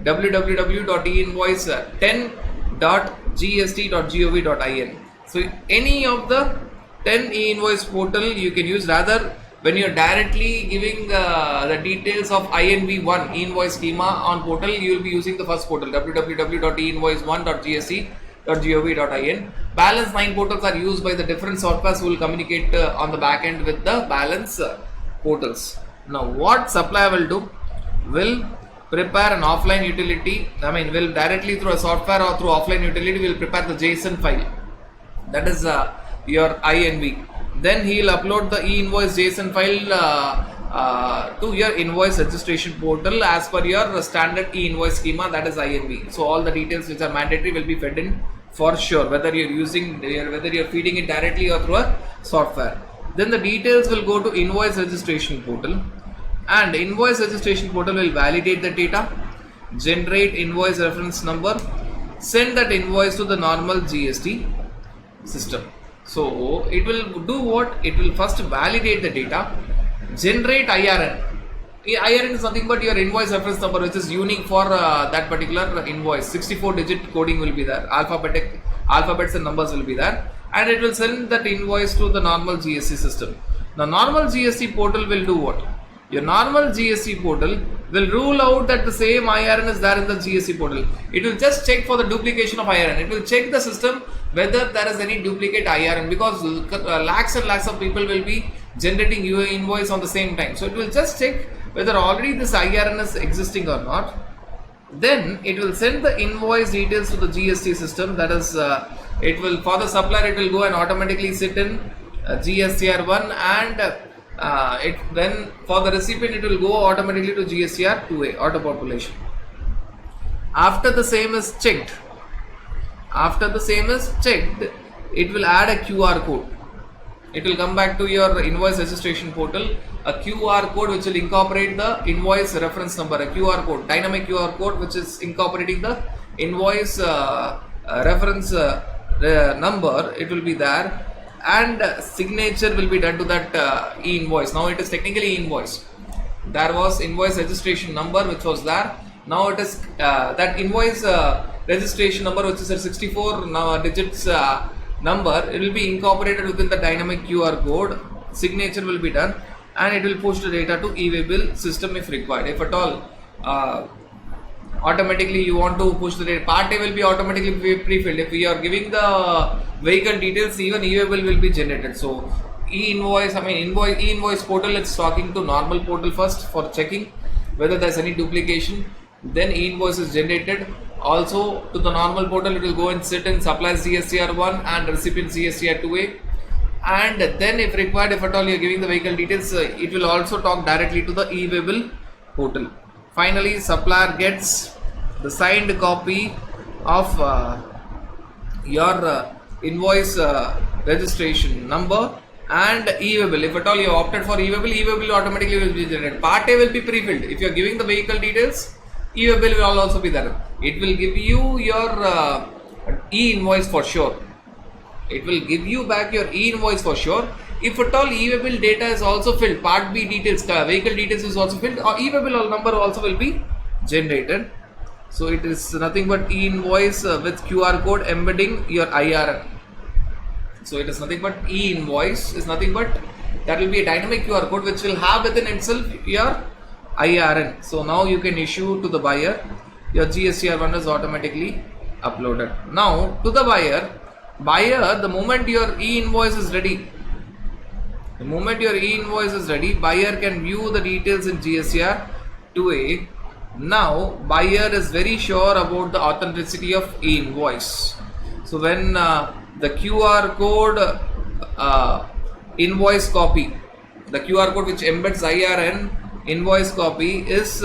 www.einvoice10.gst.gov.in. So any of the 10 e-invoice portal you can use. Rather, when you're directly giving the details of INV1 e-invoice schema on portal, you will be using the first portal, www.einvoice1.gst.gov.in. Balance 9 portals are used by the different softwares who will communicate on the back end with the balance portals. Now what supplier will do, will prepare an offline utility, will directly through a software or through offline utility will prepare the JSON file, that is your INV. Then he will upload the e-invoice JSON file to your invoice registration portal as per your standard e-invoice schema, that is INV. So all the details which are mandatory will be fed in for sure, whether you're feeding it directly or through a software. Then the details will go to invoice registration portal, and invoice registration portal will validate the data, generate invoice reference number, send that invoice to the normal GST system. So it will do what? It will first validate the data, generate IRN. IRN is nothing but your invoice reference number, which is unique for that particular invoice. 64-digit coding will be there, alphabets and numbers will be there, and it will send that invoice to the normal GST system. The normal GST portal will do what? Your normal GST portal will rule out that the same IRN is there in the GST portal. It will just check for the duplication of IRN. It will check the system whether there is any duplicate IRN, because lakhs and lakhs of people will be generating your invoice on the same time. So it will just check whether already this IRN is existing or not. Then it will send the invoice details to the GST system. That is, it will, for the supplier, it will go and automatically sit in GSTR1, and then for the recipient it will go automatically to GSTR2A, auto population. After the same is checked, it will add a QR code. It will come back to your invoice registration portal, a QR code which will incorporate the invoice reference number, a QR code, dynamic QR code which is incorporating the invoice reference number. It will be there, and signature will be done to that e-invoice. Now it is technically e-invoice. There was invoice registration number which was there, Now it is that invoice registration number, which is a 64 digits number, it will be incorporated within the dynamic QR code. Signature will be done, and it will push the data to e-way bill system if required. If at all automatically you want to push the data, part A will be automatically pre-filled. If we are giving the vehicle details, even e-way bill will be generated. So e-invoice portal, it's talking to normal portal first for checking whether there's any duplication. Then e-invoice is generated. Also to the normal portal, it will go and sit in supplies GSTR1 and recipient GSTR2A. And then if required, if at all you are giving the vehicle details, it will also talk directly to the e-way bill portal. Finally, supplier gets the signed copy of your invoice registration number and e-way bill. If at all you have opted for e-way bill automatically will be generated. Part A will be pre-filled. If you are giving the vehicle details, e-way bill will also be there. It will give you your e-invoice for sure. It will give you back your e-invoice for sure. If at all e-way bill data is also filled, part B details, vehicle details is also filled, or e-way bill number also will be generated. So it is nothing but e-invoice with QR code embedding your IRN. So it is nothing but e-invoice is nothing but that will be a dynamic QR code which will have within itself your IRN. So now you can issue to the buyer. Your GSTR1 is automatically uploaded. Now to the buyer, the moment your e-invoice is ready, buyer can view the details in GSTR2A. Now buyer is very sure about the authenticity of e-invoice. So when the QR code invoice copy, the QR code which embeds IRN invoice copy is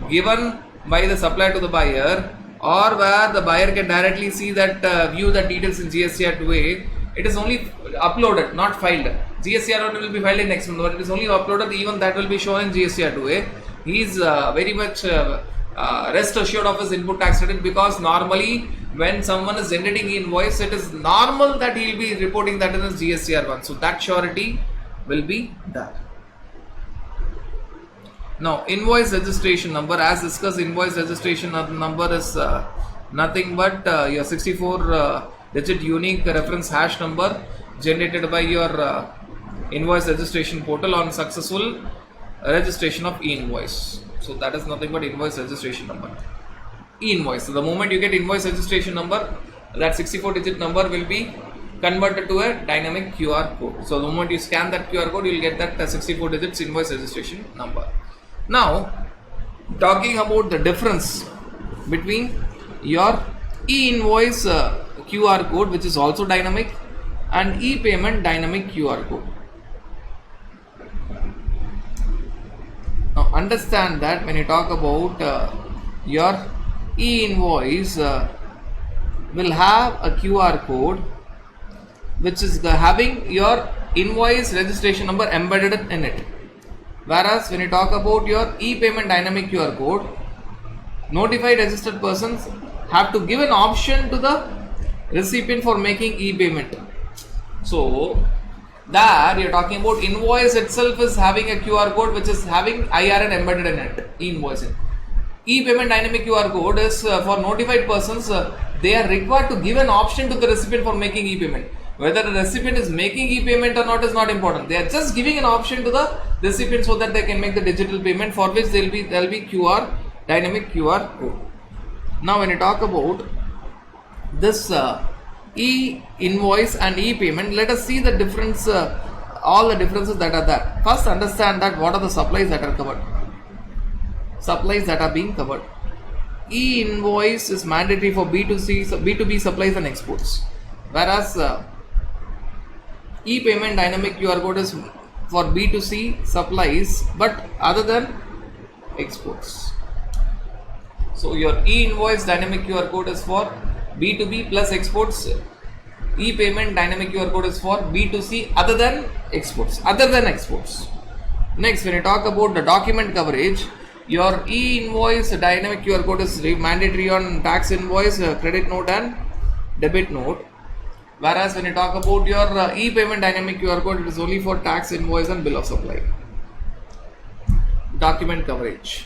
given by the supplier to the buyer, or where the buyer can directly see that view the details in GSTR2A, it is only uploaded, not filed. GSTR1 will be filed in next month, but it is only uploaded, even that will be shown in GSTR2A. He is very much rest assured of his input tax return, because normally when someone is generating invoice, it is normal that he will be reporting that in his GSTR1. So that surety will be there. Now invoice registration number, as discussed, invoice registration number is nothing but your 64 digit unique reference hash number generated by your invoice registration portal on successful registration of e-invoice. So that is nothing but invoice registration number. E-invoice. So the moment you get invoice registration number, that 64 digit number will be converted to a dynamic QR code. So the moment you scan that QR code, you will get that 64 digits invoice registration number. Now, talking about the difference between your e-invoice QR code, which is also dynamic, and e-payment dynamic QR code. Now, understand that when you talk about your e-invoice will have a QR code which is having your invoice registration number embedded in it. Whereas when you talk about your e-payment dynamic QR code, notified registered persons have to give an option to the recipient for making e-payment. So there you are talking about invoice itself is having a QR code which is having IRN embedded in it, e-invoicing. E-payment dynamic QR code is for notified persons, they are required to give an option to the recipient for making e-payment. Whether the recipient is making e-payment or not is not important. They are just giving an option to the recipient so that they can make the digital payment, for which there will be QR, dynamic QR code. Now when you talk about this e-invoice and e-payment, let us see the difference, all the differences that are there. First, understand that what are the supplies that are covered. Supplies that are being covered. E-invoice is mandatory for B2B supplies and exports, whereas e-payment dynamic QR code is for B2C supplies but other than exports. So your e-invoice dynamic QR code is for B2B plus exports. E-payment dynamic QR code is for B2C other than exports. Next, when you talk about the document coverage, your e-invoice dynamic QR code is mandatory on tax invoice, credit note and debit note. Whereas when you talk about your e-payment dynamic QR code, it is only for tax invoice and bill of supply. Document coverage.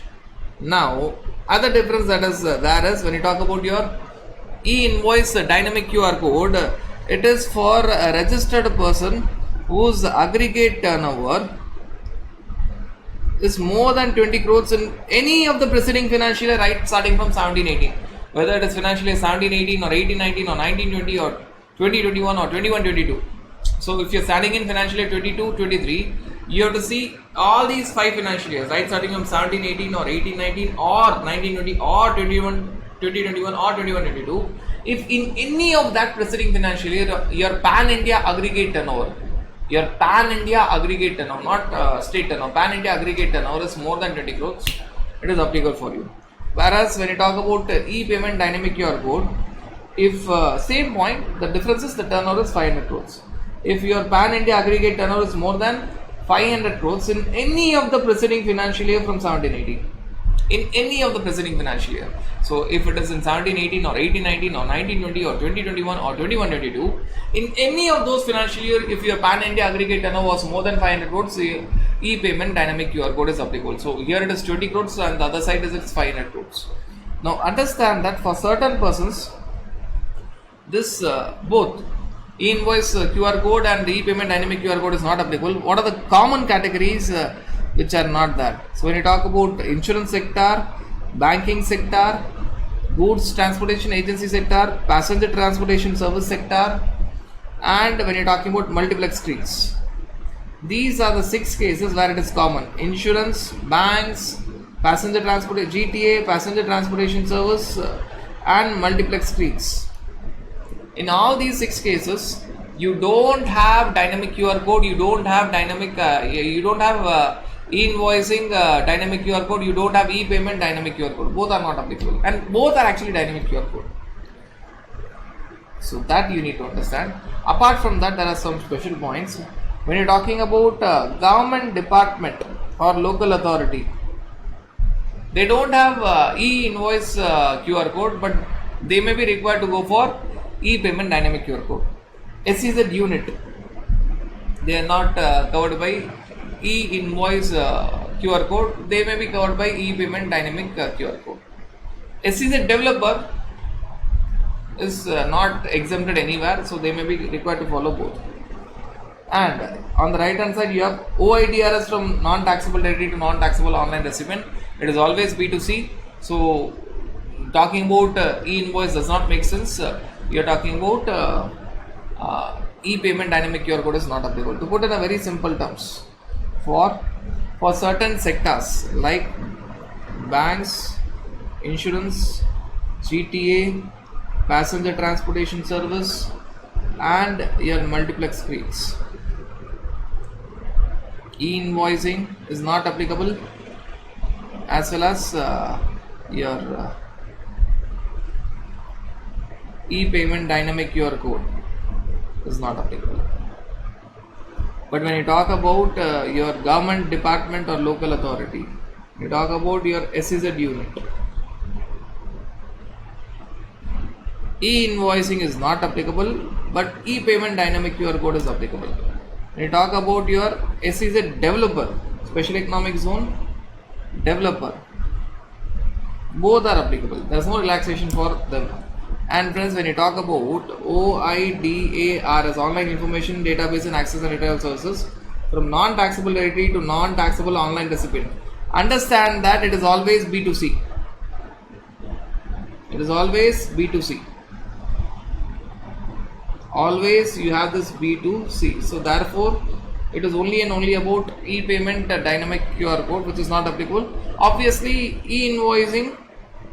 Now, Other difference that is there is when you talk about your e-invoice dynamic QR code, it is for a registered person whose aggregate turnover is more than 20 crores in any of the preceding financial year, right, starting from 17-18. Whether it is financial year 17-18 or 18-19 or 19-20 or 20-21 or 21-22. So if you're starting in financial year 22-23, you have to see all these 5 financial years, right, starting from 17-18 or 18-19 or 19-20 or 20-21 or 21-22. If in any of that preceding financial year, your pan-India aggregate turnover, not state turnover, pan-India aggregate turnover is more than 20 crores, it is applicable for you. Whereas when you talk about e-payment dynamic QR code, if same point, the difference is the turnover is 500 crores. If your pan-India aggregate turnover is more than 500 crores in any of the preceding financial year from 17-18, in any of the preceding financial year. So if it is in 17-18 or 18-19 or 19-20 or 20-21 or 21-22, in any of those financial year, if your pan-India aggregate turnover was more than 500 crores, e-payment dynamic QR code is applicable. So here it is 20 crores and the other side is it's 500 crores. Now understand that for certain persons, this both e-invoice QR code and the e-payment dynamic QR code is not applicable. What are the common categories which are not there? So when you talk about insurance sector, banking sector, goods transportation agency sector, passenger transportation service sector, and when you're talking about multiplex screens, these are the 6 cases where it is common: insurance, banks, passenger transport, GTA, passenger transportation service, and multiplex screens. In all these 6 cases, you don't have dynamic QR code, you don't have dynamic, you don't have e-invoicing dynamic QR code, you don't have e-payment dynamic QR code. Both are not applicable, and both are actually dynamic QR code. So that you need to understand. Apart from that, there are some special points. When you're talking about government department or local authority, they don't have e-invoice QR code, but they may be required to go for e-payment dynamic QR code. SEZ unit, they are not covered by e-invoice QR code, they may be covered by e-payment dynamic QR code. SEZ developer is not exempted anywhere, so they may be required to follow both. And on the right hand side, you have OIDRS from non-taxable territory to non-taxable online recipient. It is always B2C. So talking about e-invoice does not make sense. You are talking about e-payment dynamic QR code is not applicable. To put in a very simple terms, for certain sectors like banks, insurance, GTA, passenger transportation service, and your multiplex screens, e-invoicing is not applicable, as well as your e-payment dynamic QR code is not applicable. But when you talk about your government department or local authority, you talk about your SEZ unit, e-invoicing is not applicable, but e-payment dynamic QR code is applicable. When you talk about your SEZ developer, special economic zone developer, both are applicable. There is no relaxation for them. And friends, when you talk about OIDARS, Online Information Database and Access and Retrieval Services, from non-taxable territory to non-taxable online recipient, understand that it is always B2C. It is always B2C. Always you have this B2C. So therefore, it is only and only about e-payment dynamic QR code, which is not applicable. Obviously, e-invoicing,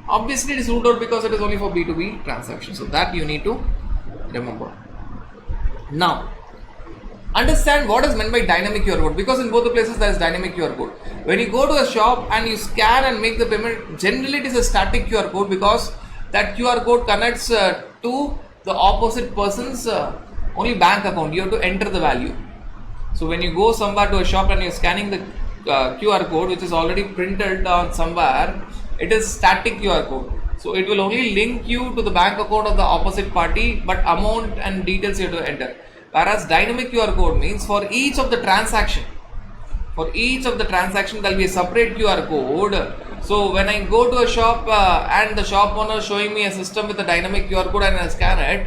obviously it is ruled out because it is only for B2B transactions. So that you need to remember. Now, understand what is meant by dynamic QR code, because in both the places there is dynamic QR code. When you go to a shop and you scan and make the payment, generally it is a static QR code, because that QR code connects to the opposite person's only bank account. You have to enter the value. So when you go somewhere to a shop and you are scanning the QR code, which is already printed on somewhere, it is static QR code. So it will only link you to the bank account of the opposite party, but amount and details you have to enter. Whereas dynamic QR code means for each of the transaction, there will be a separate QR code. So when I go to a shop and the shop owner showing me a system with a dynamic QR code and I scan it,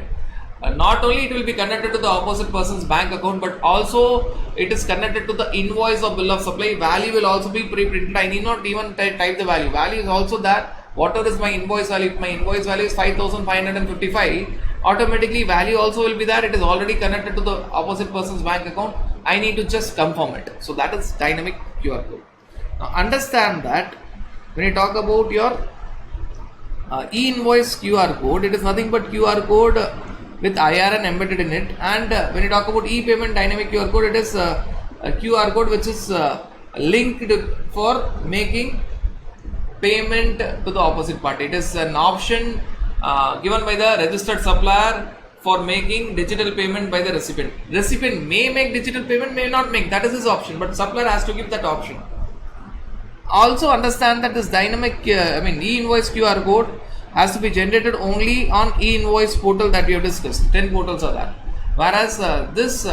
not only it will be connected to the opposite person's bank account, but also it is connected to the invoice or bill of supply. Value will also be pre-printed. I need not even type the value. Value is also that. Whatever is my invoice value, if my invoice value is 5,555, automatically value also will be there. It is already connected to the opposite person's bank account. I need to just confirm it. So that is dynamic QR code. Now understand that when you talk about your e-invoice QR code, it is nothing but QR code with IRN embedded in it. And when you talk about e-payment dynamic QR code, it is a QR code which is linked for making payment to the opposite party. It is an option given by the registered supplier for making digital payment by the recipient. Recipient may make digital payment, may not make. That is his option, but supplier has to give that option. Also understand that this dynamic, e-invoice QR code has to be generated only on e-invoice portal that we have discussed. 10 portals are there. Whereas this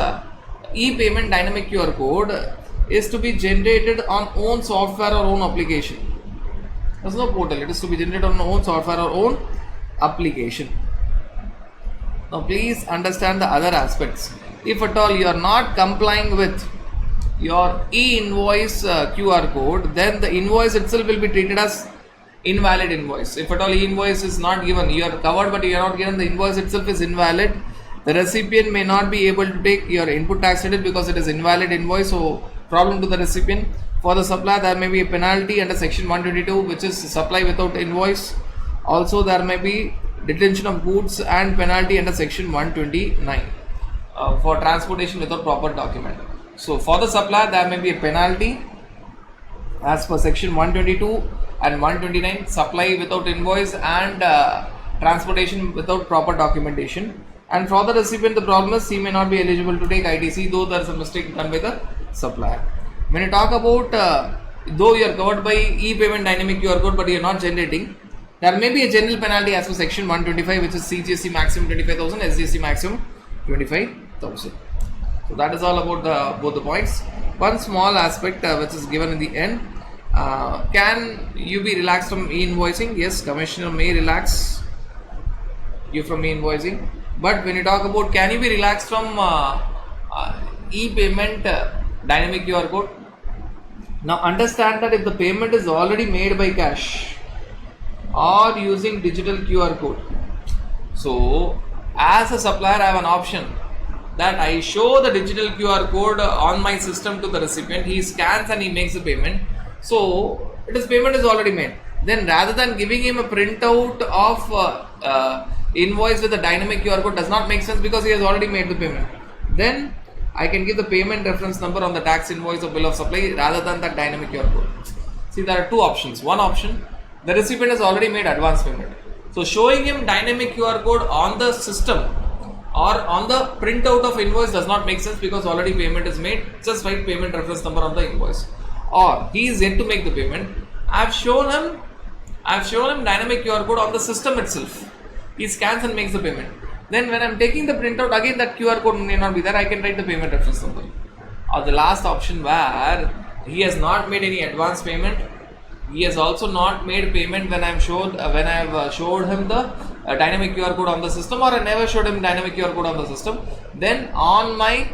e-payment dynamic QR code is to be generated on own software or own application. There's no portal. It is to be generated on own software or own application. Now please understand the other aspects. If at all you are not complying with your e-invoice QR code, then the invoice itself will be treated as invalid invoice. If at all e-invoice is not given, you are covered but you are not given, the invoice itself is invalid. The recipient may not be able to take your input tax credit because it is invalid invoice. So problem to the recipient. For the supplier, there may be a penalty under section 122, which is supply without invoice. Also there may be detention of goods and penalty under section 129 for transportation without proper document. So for the supplier, there may be a penalty as per section 122 and 129, supply without invoice and transportation without proper documentation. And for the recipient, the problem is he may not be eligible to take ITC, though there is a mistake done by the supplier. When you talk about though you are covered by e-payment dynamic QR code but you are not generating, there may be a general penalty as per section 125, which is CGST maximum 25,000, SGST maximum 25,000. So that is all about both the points. One small aspect which is given in the end. Can you be relaxed from e-invoicing? Yes, commissioner may relax you from e-invoicing. But when you talk about can you be relaxed from e-payment dynamic QR code, now understand that if the payment is already made by cash or using digital QR code, so as a supplier I have an option that I show the digital QR code on my system to the recipient, he scans and he makes the payment. So payment is already made. Then rather than giving him a printout of invoice with a dynamic QR code does not make sense because he has already made the payment. Then I can give the payment reference number on the tax invoice or bill of supply rather than that dynamic QR code. See, there are two options. One option, the recipient has already made advance payment. So showing him dynamic QR code on the system or on the printout of invoice does not make sense because already payment is made. Just write payment reference number on the invoice. Or he is yet to make the payment. I have shown him dynamic QR code on the system itself. He scans and makes the payment. Then when I am taking the printout, again that QR code may not be there, I can write the payment reference number. Or the last option where he has not made any advance payment, he has also not made payment when I have showed him the dynamic QR code on the system, or I never showed him dynamic QR code on the system. Then on my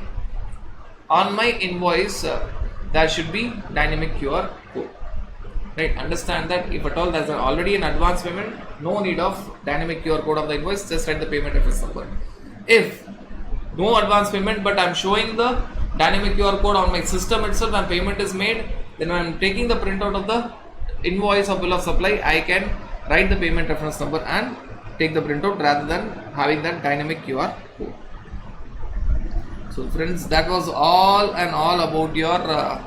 invoice there should be dynamic QR code. Right, understand that if at all there is already an advance payment, no need of dynamic QR code of the invoice, just write the payment reference number. If no advance payment but I am showing the dynamic QR code on my system itself and payment is made, then when I am taking the printout of the invoice or bill of supply, I can write the payment reference number and take the printout rather than having that dynamic QR code. So friends, that was all about your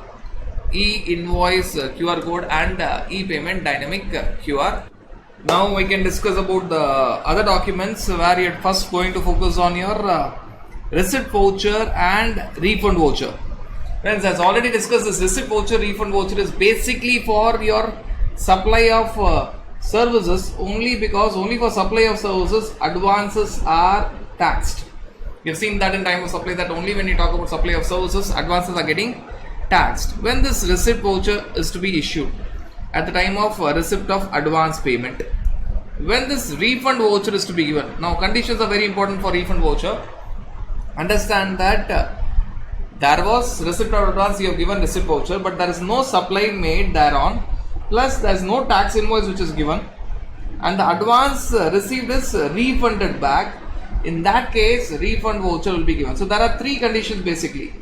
e-invoice QR code and e-payment dynamic QR. Now we can discuss about the other documents where you're first going to focus on your receipt voucher and refund voucher. Friends, as already discussed, this receipt voucher, refund voucher is basically for your supply of services only for supply of services advances are taxed. You've seen that in time of supply that only when you talk about supply of services advances are getting taxed. When this receipt voucher is to be issued, at the time of receipt of advance payment. When this refund voucher is to be given, now conditions are very important for refund voucher. Understand that there was receipt of advance, you have given receipt voucher, but there is no supply made thereon, plus there is no tax invoice which is given, and the advance received is refunded back. In that case, refund voucher will be given. So there are three conditions basically: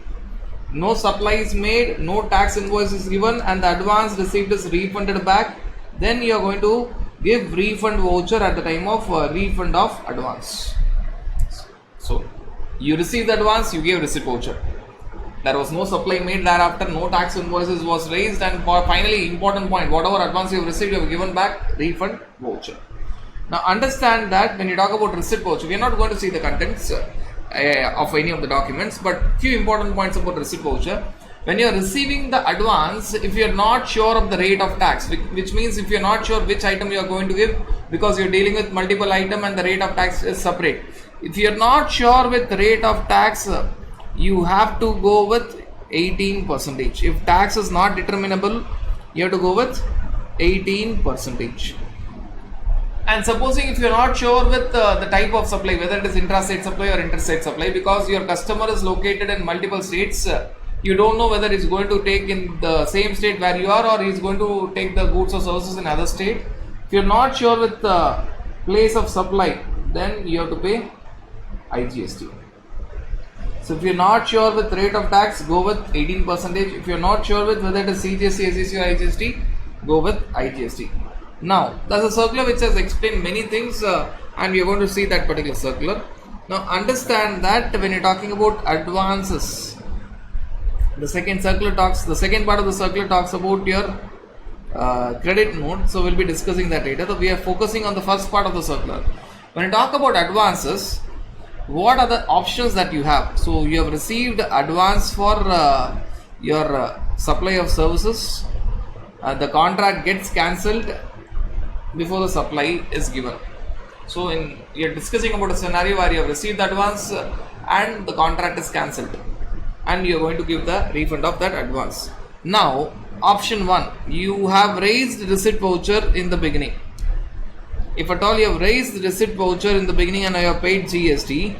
no supply is made, no tax invoice is given, and the advance received is refunded back. Then you are going to give refund voucher at the time of refund of advance. So you received the advance, you gave receipt voucher. There was no supply made thereafter, no tax invoices was raised, and finally, important point, whatever advance you have received, you have given back refund voucher. Now understand that when you talk about receipt voucher, we are not going to see the contents of any of the documents, but few important points about receipt voucher. When you are receiving the advance, if you are not sure of the rate of tax, which means if you are not sure which item you are going to give, because you are dealing with multiple item and the rate of tax is separate. If you are not sure with the rate of tax, you have to go with 18%. If tax is not determinable, you have to go with 18%. And supposing if you are not sure with the type of supply, whether it is intrastate supply or interstate supply, because your customer is located in multiple states, you don't know whether he's going to take in the same state where you are, or he's going to take the goods or services in other state. If you're not sure with the place of supply, then you have to pay IGST. So if you're not sure with rate of tax, go with 18%. If you're not sure with whether it is CGST, SEC or IGST, go with IGST. Now, there's a circular which has explained many things, and we are going to see that particular circular. Now, understand that when you're talking about advances, the second part of the circular talks about your credit note. So we'll be discussing that later. So we are focusing on the first part of the circular. When you talk about advances, what are the options that you have? So you have received advance for your supply of services. The contract gets cancelled before the supply is given. So you're discussing about a scenario where you have received the advance and the contract is cancelled, and you are going to give the refund of that advance. Now, option 1, you have raised receipt voucher in the beginning. If at all you have raised receipt voucher in the beginning and you have paid GST,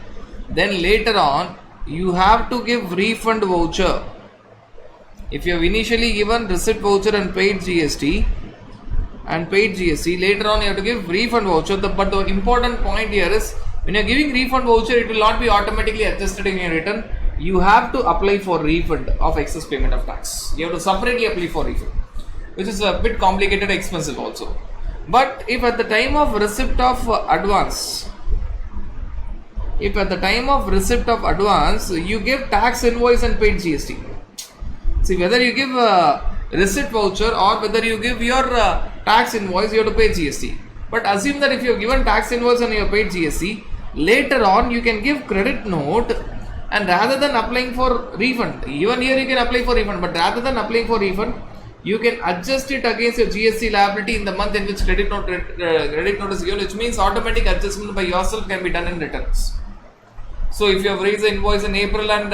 then later on you have to give refund voucher. If you have initially given receipt voucher and paid GST, later on you have to give refund voucher. But the important point here is, when you are giving refund voucher, it will not be automatically adjusted in your return. You have to apply for refund of excess payment of tax. You have to separately apply for refund, which is a bit complicated, expensive also. But if at the time of receipt of advance, you give tax invoice and paid GST. See, whether you give receipt voucher or whether you give your tax invoice, you have to pay GST. But assume that if you have given tax invoice and you have paid GST, later on you can give credit note, and rather than applying for refund, even here you can apply for refund, but rather than applying for refund, you can adjust it against your GST liability in the month in which credit note is given, which means automatic adjustment by yourself can be done in returns. So if you have raised the invoice in April and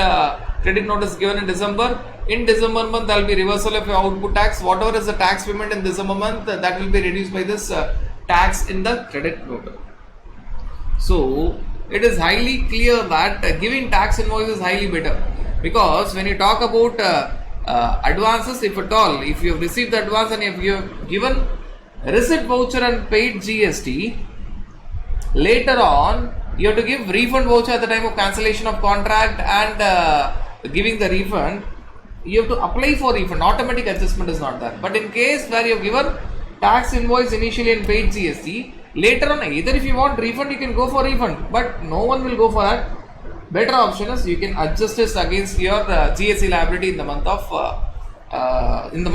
credit note is given in December month there will be reversal of your output tax. Whatever is the tax payment in December month, that will be reduced by this tax in the credit note. So it is highly clear that giving tax invoice is highly better, because when you talk about advances, if at all, if you have received the advance and if you have given receipt voucher and paid GST, later on you have to give refund voucher at the time of cancellation of contract and giving the refund. You have to apply for refund. Automatic adjustment is not there. But in case where you have given tax invoice initially and paid GST, later on, either if you want refund, you can go for refund, but no one will go for that. Better option is you can adjust this against your GST liability in the month of in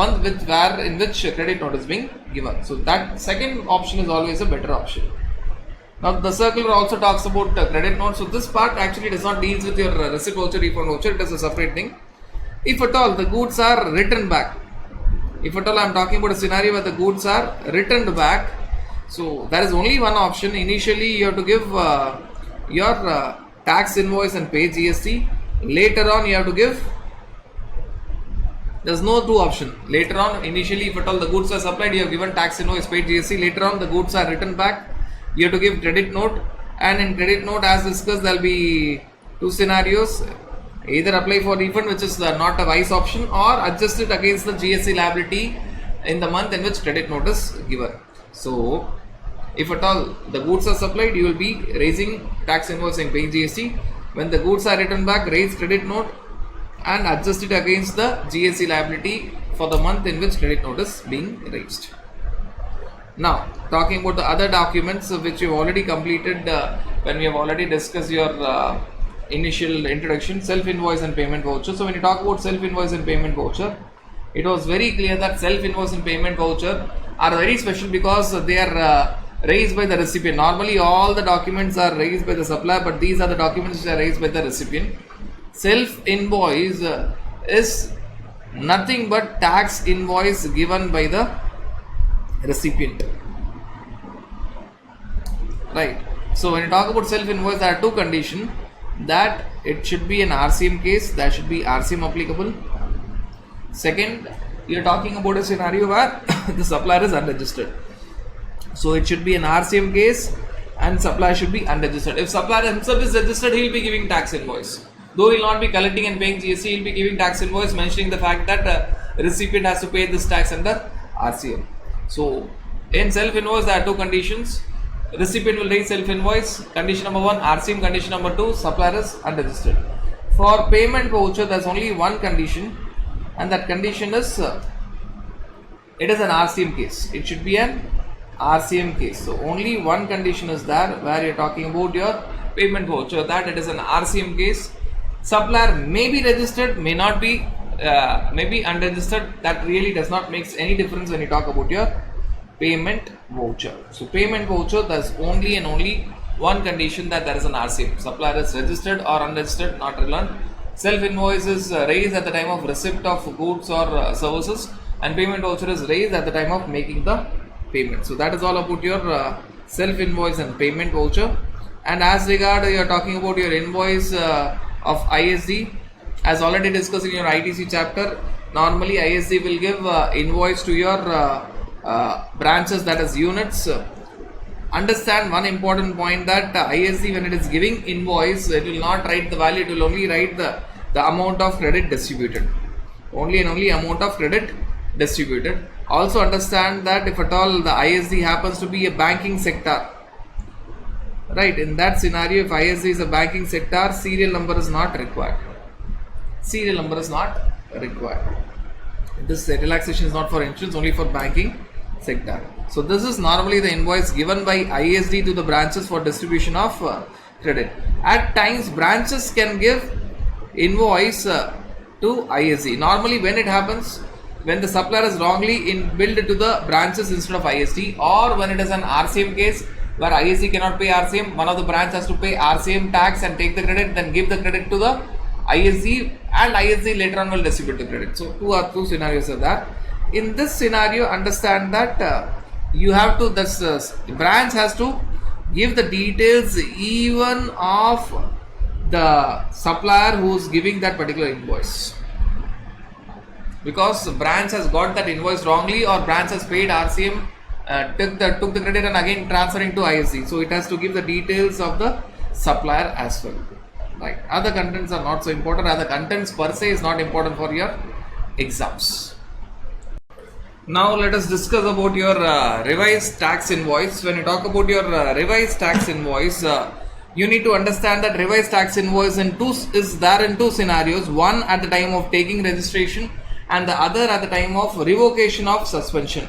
which credit note is being given. So that second option is always a better option. Now the circular also talks about credit note. So this part actually does not deal with your receipt voucher, refund voucher. It is a separate thing. If at all the goods are returned back, if at all I am talking about a scenario where the goods are returned back, so there is only one option. Initially you have to give your tax invoice and pay GST. Later on you have to give There's no two option. Later on, initially, if at all the goods are supplied, you have given tax invoice, paid GST. Later on, the goods are returned back. You have to give credit note, and in credit note, as discussed, there will be two scenarios. Either apply for refund, which is not a wise option, or adjust it against the GST liability in the month in which credit note is given. So, if at all the goods are supplied, you will be raising tax invoice and paying GST. When the goods are returned back, raise credit note and adjust it against the GST liability for the month in which credit note is being raised. Now, talking about the other documents which you have already completed when we have already discussed your initial introduction, self-invoice and payment voucher. So, when you talk about self-invoice and payment voucher, it was very clear that self-invoice and payment voucher are very special because they are raised by the recipient. Normally, all the documents are raised by the supplier, but these are the documents which are raised by the recipient. Self-invoice is nothing but tax invoice given by the recipient. Right. So, when you talk about self-invoice, there are two conditions. That it should be an RCM case, that should be RCM applicable. Second, you are talking about a scenario where the supplier is unregistered. So it should be an RCM case and supplier should be unregistered. If supplier himself is registered, he will be giving tax invoice. Though he will not be collecting and paying GST, he will be giving tax invoice mentioning the fact that recipient has to pay this tax under RCM. So in self-invoice, there are two conditions. Recipient will raise self-invoice. Condition number 1, RCM. Condition number 2, supplier is unregistered. For payment voucher, there is only one condition, and that condition is it is an RCM case. It should be an RCM case. So only one condition is there where you are talking about your payment voucher, that it is an RCM case. Supplier may be registered, may not be, may be unregistered. That really does not make any difference when you talk about your payment voucher. So payment voucher, there is only and only one condition, that there is an RCM. Supplier is registered or unregistered, not relevant. Self-invoice is raised at the time of receipt of goods or services, and payment voucher is raised at the time of making the payment. So that is all about your self-invoice and payment voucher. And as regard you are talking about your invoice of ISD, as already discussed in your ITC chapter, normally ISD will give invoice to your branches, that is units. Understand one important point, that ISD, when it is giving invoice, it will not write the value, it will only write the amount of credit distributed. Only and only amount of credit distributed. Also understand that if at all the ISD happens to be a banking sector, right, in that scenario, if ISD is a banking sector, serial number is not required. Serial number is not required. This relaxation is not for insurance, only for banking sector. So this is normally the invoice given by ISD to the branches for distribution of credit. At times, branches can give invoice to ISD. Normally, when it happens, when the supplier is wrongly billed to the branches instead of ISD, or when it is an RCM case where ISD cannot pay RCM, one of the branch has to pay RCM tax and take the credit, then give the credit to the ISD, and ISD later on will distribute the credit. So two scenarios are there. In this scenario, understand that you have to, this branch has to give the details even of the supplier who is giving that particular invoice, because branch has got that invoice wrongly, or branch has paid RCM, took the credit and again transferring to ISD. So it has to give the details of the supplier as well. Right. Other contents are not so important. Other contents per se is not important for your exams. Now let us discuss about your revised tax invoice. When you talk about your revised tax invoice, you need to understand that revised tax invoice is there in two scenarios. One at the time of taking registration, and the other at the time of revocation of suspension.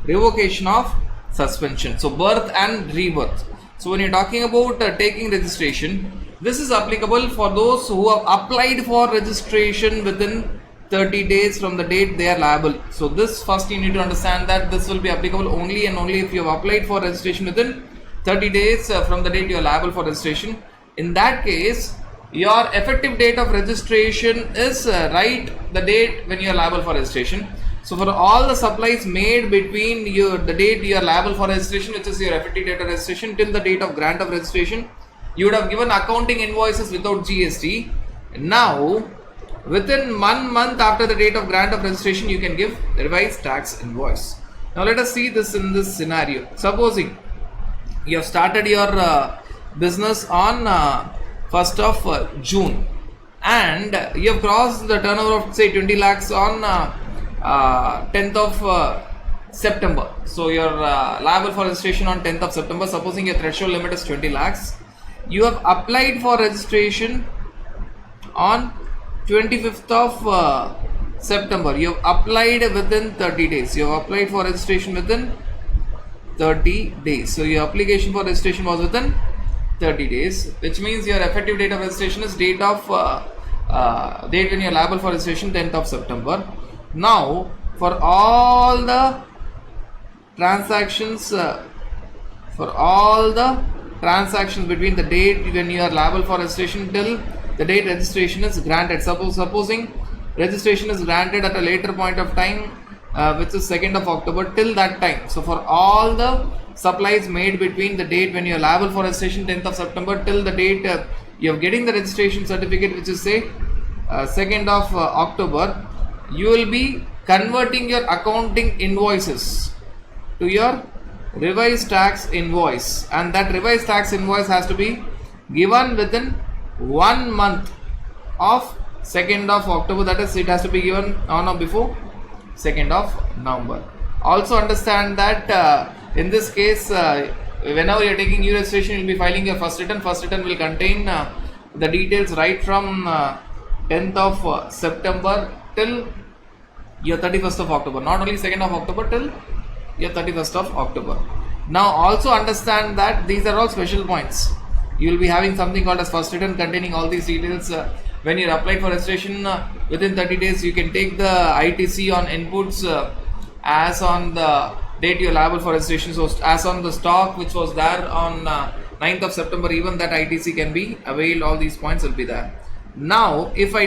Revocation of suspension. So birth and rebirth. So when you're talking about taking registration, this is applicable for those who have applied for registration within 30 days from the date they are liable. So this first you need to understand that this will be applicable only and only if you have applied for registration within 30 days from the date you are liable for registration. In that case, your effective date of registration is right the date when you are liable for registration. So for all the supplies made between the date you are liable for registration, which is your effective date of registration, till the date of grant of registration, you would have given accounting invoices without GST. Now, within 1 month after the date of grant of registration, you can give revised tax invoice. Now let us see this in this scenario. Supposing you have started your business on 1st of June, and you have crossed the turnover of say 20 lakhs on 10th of September. So you are liable for registration on 10th of September. Supposing your threshold limit is 20 lakhs, you have applied for registration on 25th of September. You have applied within 30 days. You have applied for registration within 30 days. So your application for registration was within 30 days, which means your effective date of registration is date when you are liable for registration 10th of September. Now for all the transactions between the date when you are liable for registration till the date registration is granted. Supposing registration is granted at a later point of time, which is 2nd of October, till that time. So for all the supplies made between the date when you are liable for registration 10th of September till the date you are getting the registration certificate, which is say 2nd of October, you will be converting your accounting invoices to your revised tax invoice, and that revised tax invoice has to be given within 1 month of 2nd of October. That is, it has to be given on or before 2nd of November. Also understand that in this case, whenever you are taking new registration, you will be filing your first return. First return will contain the details right from 10th of September till your 31st of October. Not only 2nd of October till your 31st of October. Now also understand that these are all special points. You will be having something called as first return containing all these details. When you apply for registration within 30 days, you can take the ITC on inputs as on the date you are liable for registration. So as on the stock which was there on 9th of September, even that ITC can be availed. All these points will be there. Now if I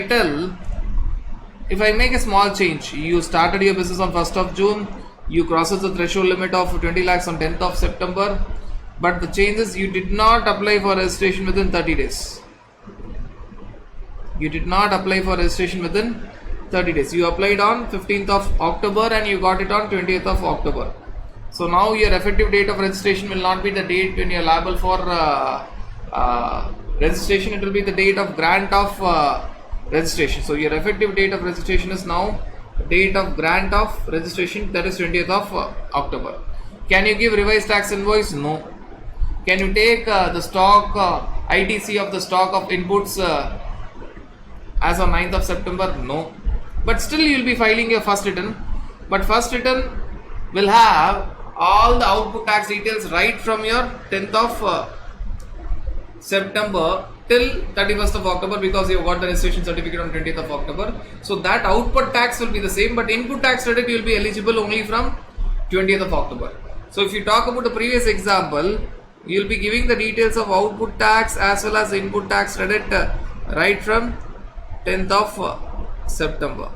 make a small change, you started your business on 1st of June, you crosses the threshold limit of 20 lakhs on 10th of September, but the change is you did not apply for registration within 30 days. You did not apply for registration within 30 days. You applied on 15th of October and you got it on 20th of October. So now your effective date of registration will not be the date when you are liable for registration. It will be the date of grant of registration. So your effective date of registration is now date of grant of registration, that is 20th of October. Can you give revised tax invoice? No. Can you take the stock ITC of the stock of inputs as on 9th of September? No. But still you will be filing your first return. But first return will have all the output tax details right from your 10th of September till 31st of October, because you have got the registration certificate on 20th of October. So that output tax will be the same, but input tax credit you will be eligible only from 20th of October. So if you talk about the previous example, you will be giving the details of output tax as well as input tax credit right from 10th of September.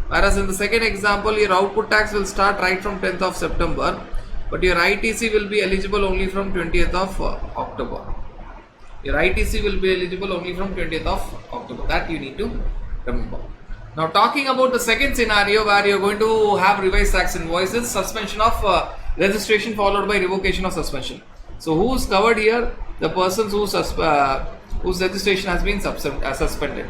Whereas in the second example, your output tax will start right from 10th of September, but your ITC will be eligible only from 20th of October. Your ITC will be eligible only from 20th of October. That you need to remember. Now talking about the second scenario where you are going to have revised tax invoices, suspension of registration followed by revocation of suspension. So who is covered here? The persons whose registration has been suspended.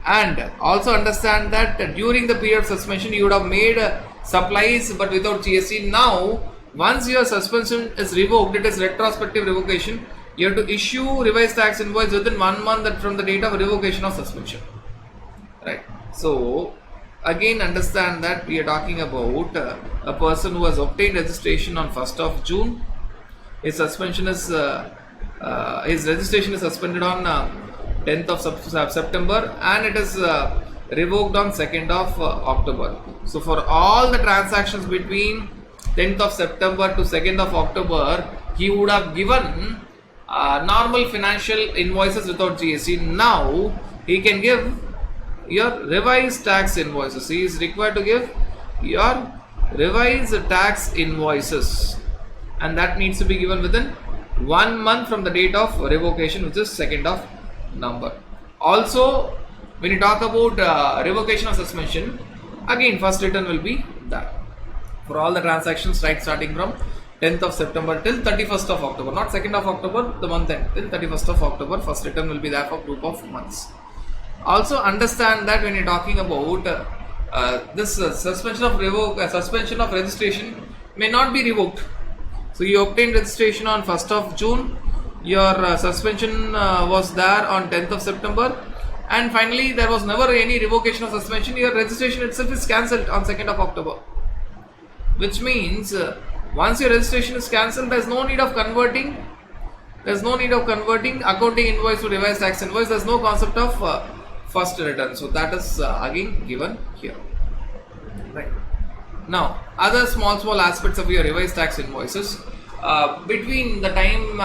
And also understand that during the period of suspension you would have made supplies but without GST. Now once your suspension is revoked, it is retrospective revocation. You have to issue revised tax invoice within 1 month from the date of revocation of suspension. Right. So again understand that we are talking about a person who has obtained registration on 1st of June. His suspension is his registration is suspended on 10th of September and it is revoked on 2nd of October. So for all the transactions between 10th of September to 2nd of October, he would have given normal financial invoices without GST. Now he can give your revised tax invoices. He is required to give your revised tax invoices, and that needs to be given within 1 month from the date of revocation, which is 2nd of November. Also When you talk about revocation of suspension, again first return will be there for all the transactions, right, starting from 10th of September till 31st of October, not 2nd of October, the month end, till 31st of October, first return will be there for group of months. Also understand that when you're talking about this suspension of registration may not be revoked. So you obtained registration on 1st of June, your suspension was there on 10th of September, and finally there was never any revocation of suspension. Your registration itself is cancelled on 2nd of October, which means once your registration is cancelled, there's no need of converting accounting invoice to revised tax invoice. There's no concept of first return. So that is again given here. Right. Now, other small aspects of your revised tax invoices, between the time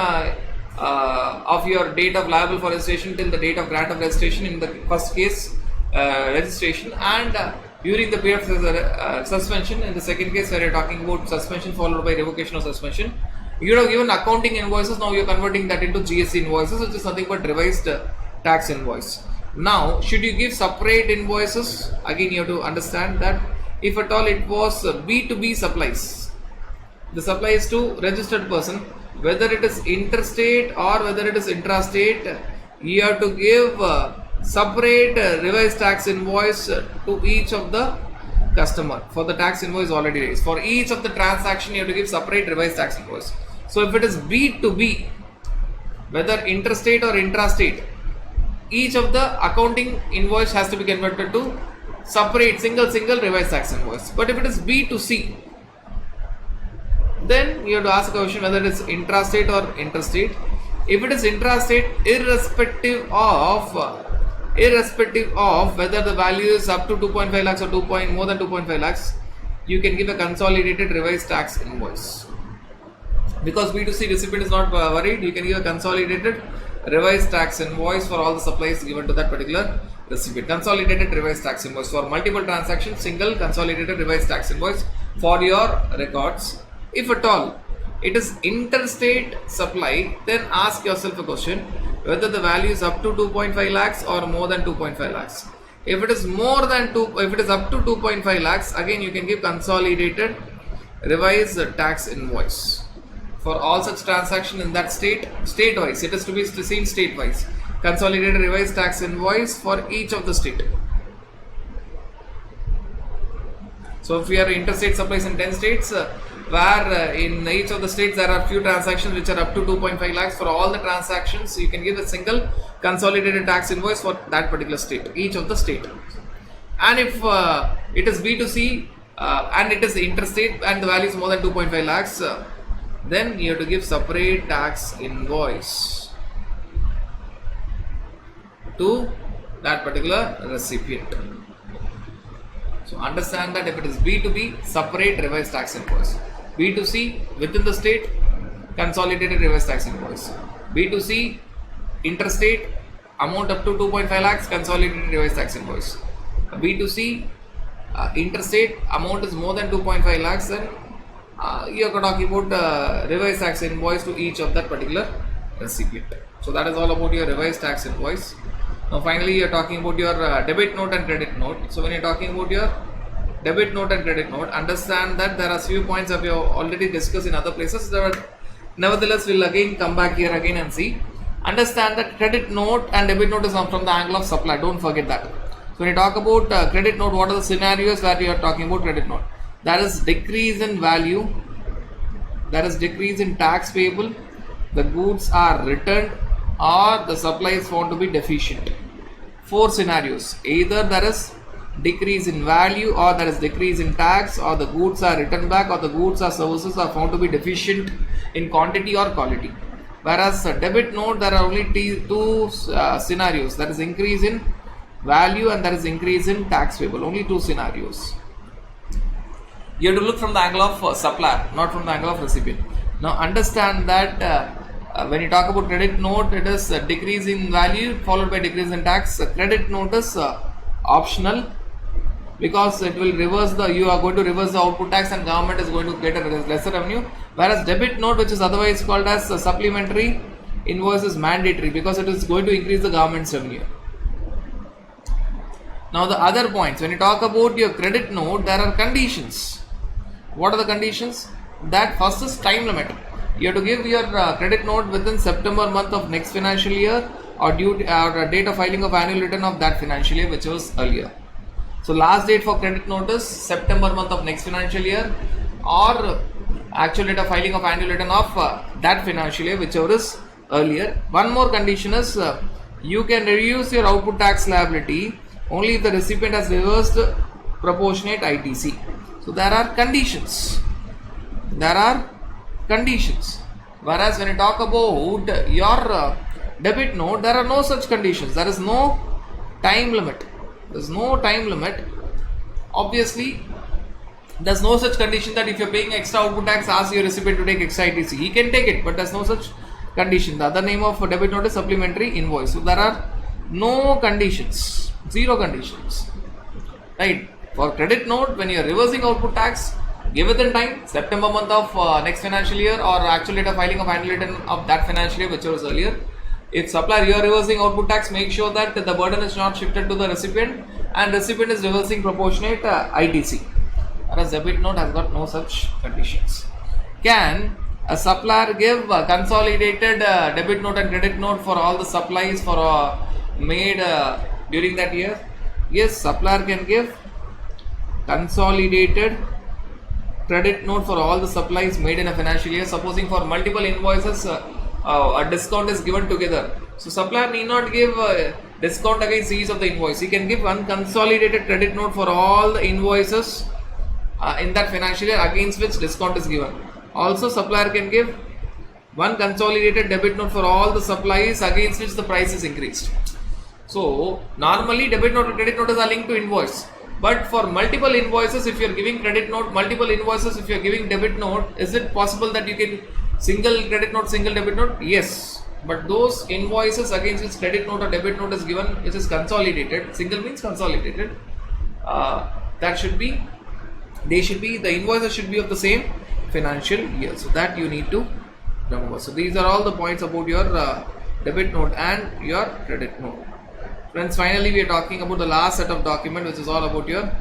of your date of liable for registration till the date of grant of registration in the first case registration, and during the period of suspension in the second case where you're talking about suspension followed by revocation of suspension, you would have given accounting invoices. Now you're converting that into GST invoices, which is nothing but revised tax invoice. Now, should you give separate invoices? Again, you have to understand that if at all it was B2B supplies, the supply is to registered person, whether it is interstate or whether it is intrastate, you have to give separate revised tax invoice to each of the customer for the tax invoice already raised. For each of the transaction, you have to give separate revised tax invoice. So if it is B2B, whether interstate or intrastate, each of the accounting invoice has to be converted to separate single revised tax invoice. But if it is B2C, then you have to ask a question whether it is intrastate or interstate. If it is intrastate, irrespective of whether the value is up to 2.5 lakhs or more than 2.5 lakhs, you can give a consolidated revised tax invoice. Because B2C recipient is not worried, you can give a consolidated revised tax invoice for all the supplies given to that particular recipient. Consolidated revised tax invoice for multiple transactions, single consolidated revised tax invoice for your records. If at all it is interstate supply, then ask yourself a question whether the value is up to 2.5 lakhs or more than 2.5 lakhs. If it is if it is up to 2.5 lakhs, again you can give consolidated revised tax invoice for all such transactions in that state-wise. It is to be seen state-wise. Consolidated revised tax invoice for each of the state. So if we are interstate supplies in 10 states, where in each of the states there are few transactions which are up to 2.5 lakhs, for all the transactions you can give a single consolidated tax invoice for that particular state, each of the state. And if it is B2C and it is interstate and the value is more than 2.5 lakhs, then you have to give separate tax invoice to that particular recipient. So understand that if it is B2B, separate revised tax invoice. B2C, within the state, consolidated revised tax invoice. B2C, interstate, amount up to 2.5 lakhs, consolidated revised tax invoice. B2C, interstate, amount is more than 2.5 lakhs, then you are talking about revised tax invoice to each of that particular recipient. So that is all about your revised tax invoice. Now finally you are talking about your debit note and credit note. So when you are talking about your debit note and credit note, understand that there are few points that we have already discussed in other places, but nevertheless we will again come back here again and see. Understand that credit note and debit note is from the angle of supply, don't forget that. So when you talk about credit note, what are the scenarios where you are talking about credit note? There is decrease in value, there is decrease in tax payable, the goods are returned, or the supply is found to be deficient. 4 scenarios: either there is decrease in value, or there is decrease in tax, or the goods are returned back, or the goods or services are found to be deficient in quantity or quality. Whereas debit note, there are only 2 scenarios, that is increase in value and there is increase in tax payable. Only 2 scenarios. You have to look from the angle of supplier, not from the angle of recipient. Now understand that when you talk about credit note, it is a decrease in value followed by decrease in tax. Credit note is optional because it will reverse you are going to reverse the output tax and government is going to get a lesser revenue. Whereas debit note, which is otherwise called as supplementary invoice, is mandatory because it is going to increase the government's revenue. Now the other points, when you talk about your credit note, there are conditions. What are the conditions? That first is time limit. You have to give your credit note within September month of next financial year or date of filing of annual return of that financial year, which was earlier. So last date for credit note is September month of next financial year or actual date of filing of annual return of that financial year, whichever is earlier. One more condition is you can reduce your output tax liability only if the recipient has reversed proportionate ITC. So there are conditions. There are conditions. Whereas when you talk about your debit note, there are no such conditions. There is no time limit. There is no time limit. Obviously, there is no such condition that if you are paying extra output tax, ask your recipient to take extra ITC. He can take it, but there is no such condition. The other name of debit note is supplementary invoice. So there are no conditions. Zero conditions. Right? For credit note, when you are reversing output tax, give within time, September month of next financial year or actual date of filing of annual return of that financial year, which was earlier. If supplier you are reversing output tax, make sure that the burden is not shifted to the recipient and recipient is reversing proportionate ITC. Whereas debit note has got no such conditions. Can a supplier give consolidated debit note and credit note for all the supplies for made during that year? Yes, supplier can give consolidated credit note for all the supplies made in a financial year. Supposing for multiple invoices a discount is given together, so supplier need not give discount against each of the invoice. He can give one consolidated credit note for all the invoices in that financial year against which discount is given. Also, supplier can give one consolidated debit note for all the supplies against which the price is increased. So normally debit note and credit note are linked to invoice. But for multiple invoices, if you are giving credit note, multiple invoices, if you are giving debit note, is it possible that you can single credit note, single debit note? Yes. But those invoices against which credit note or debit note is given, which is consolidated, single means consolidated, that should be, the invoices should be of the same financial year. So that you need to remember. So these are all the points about your debit note and your credit note. Friends, finally we are talking about the last set of document, which is all about your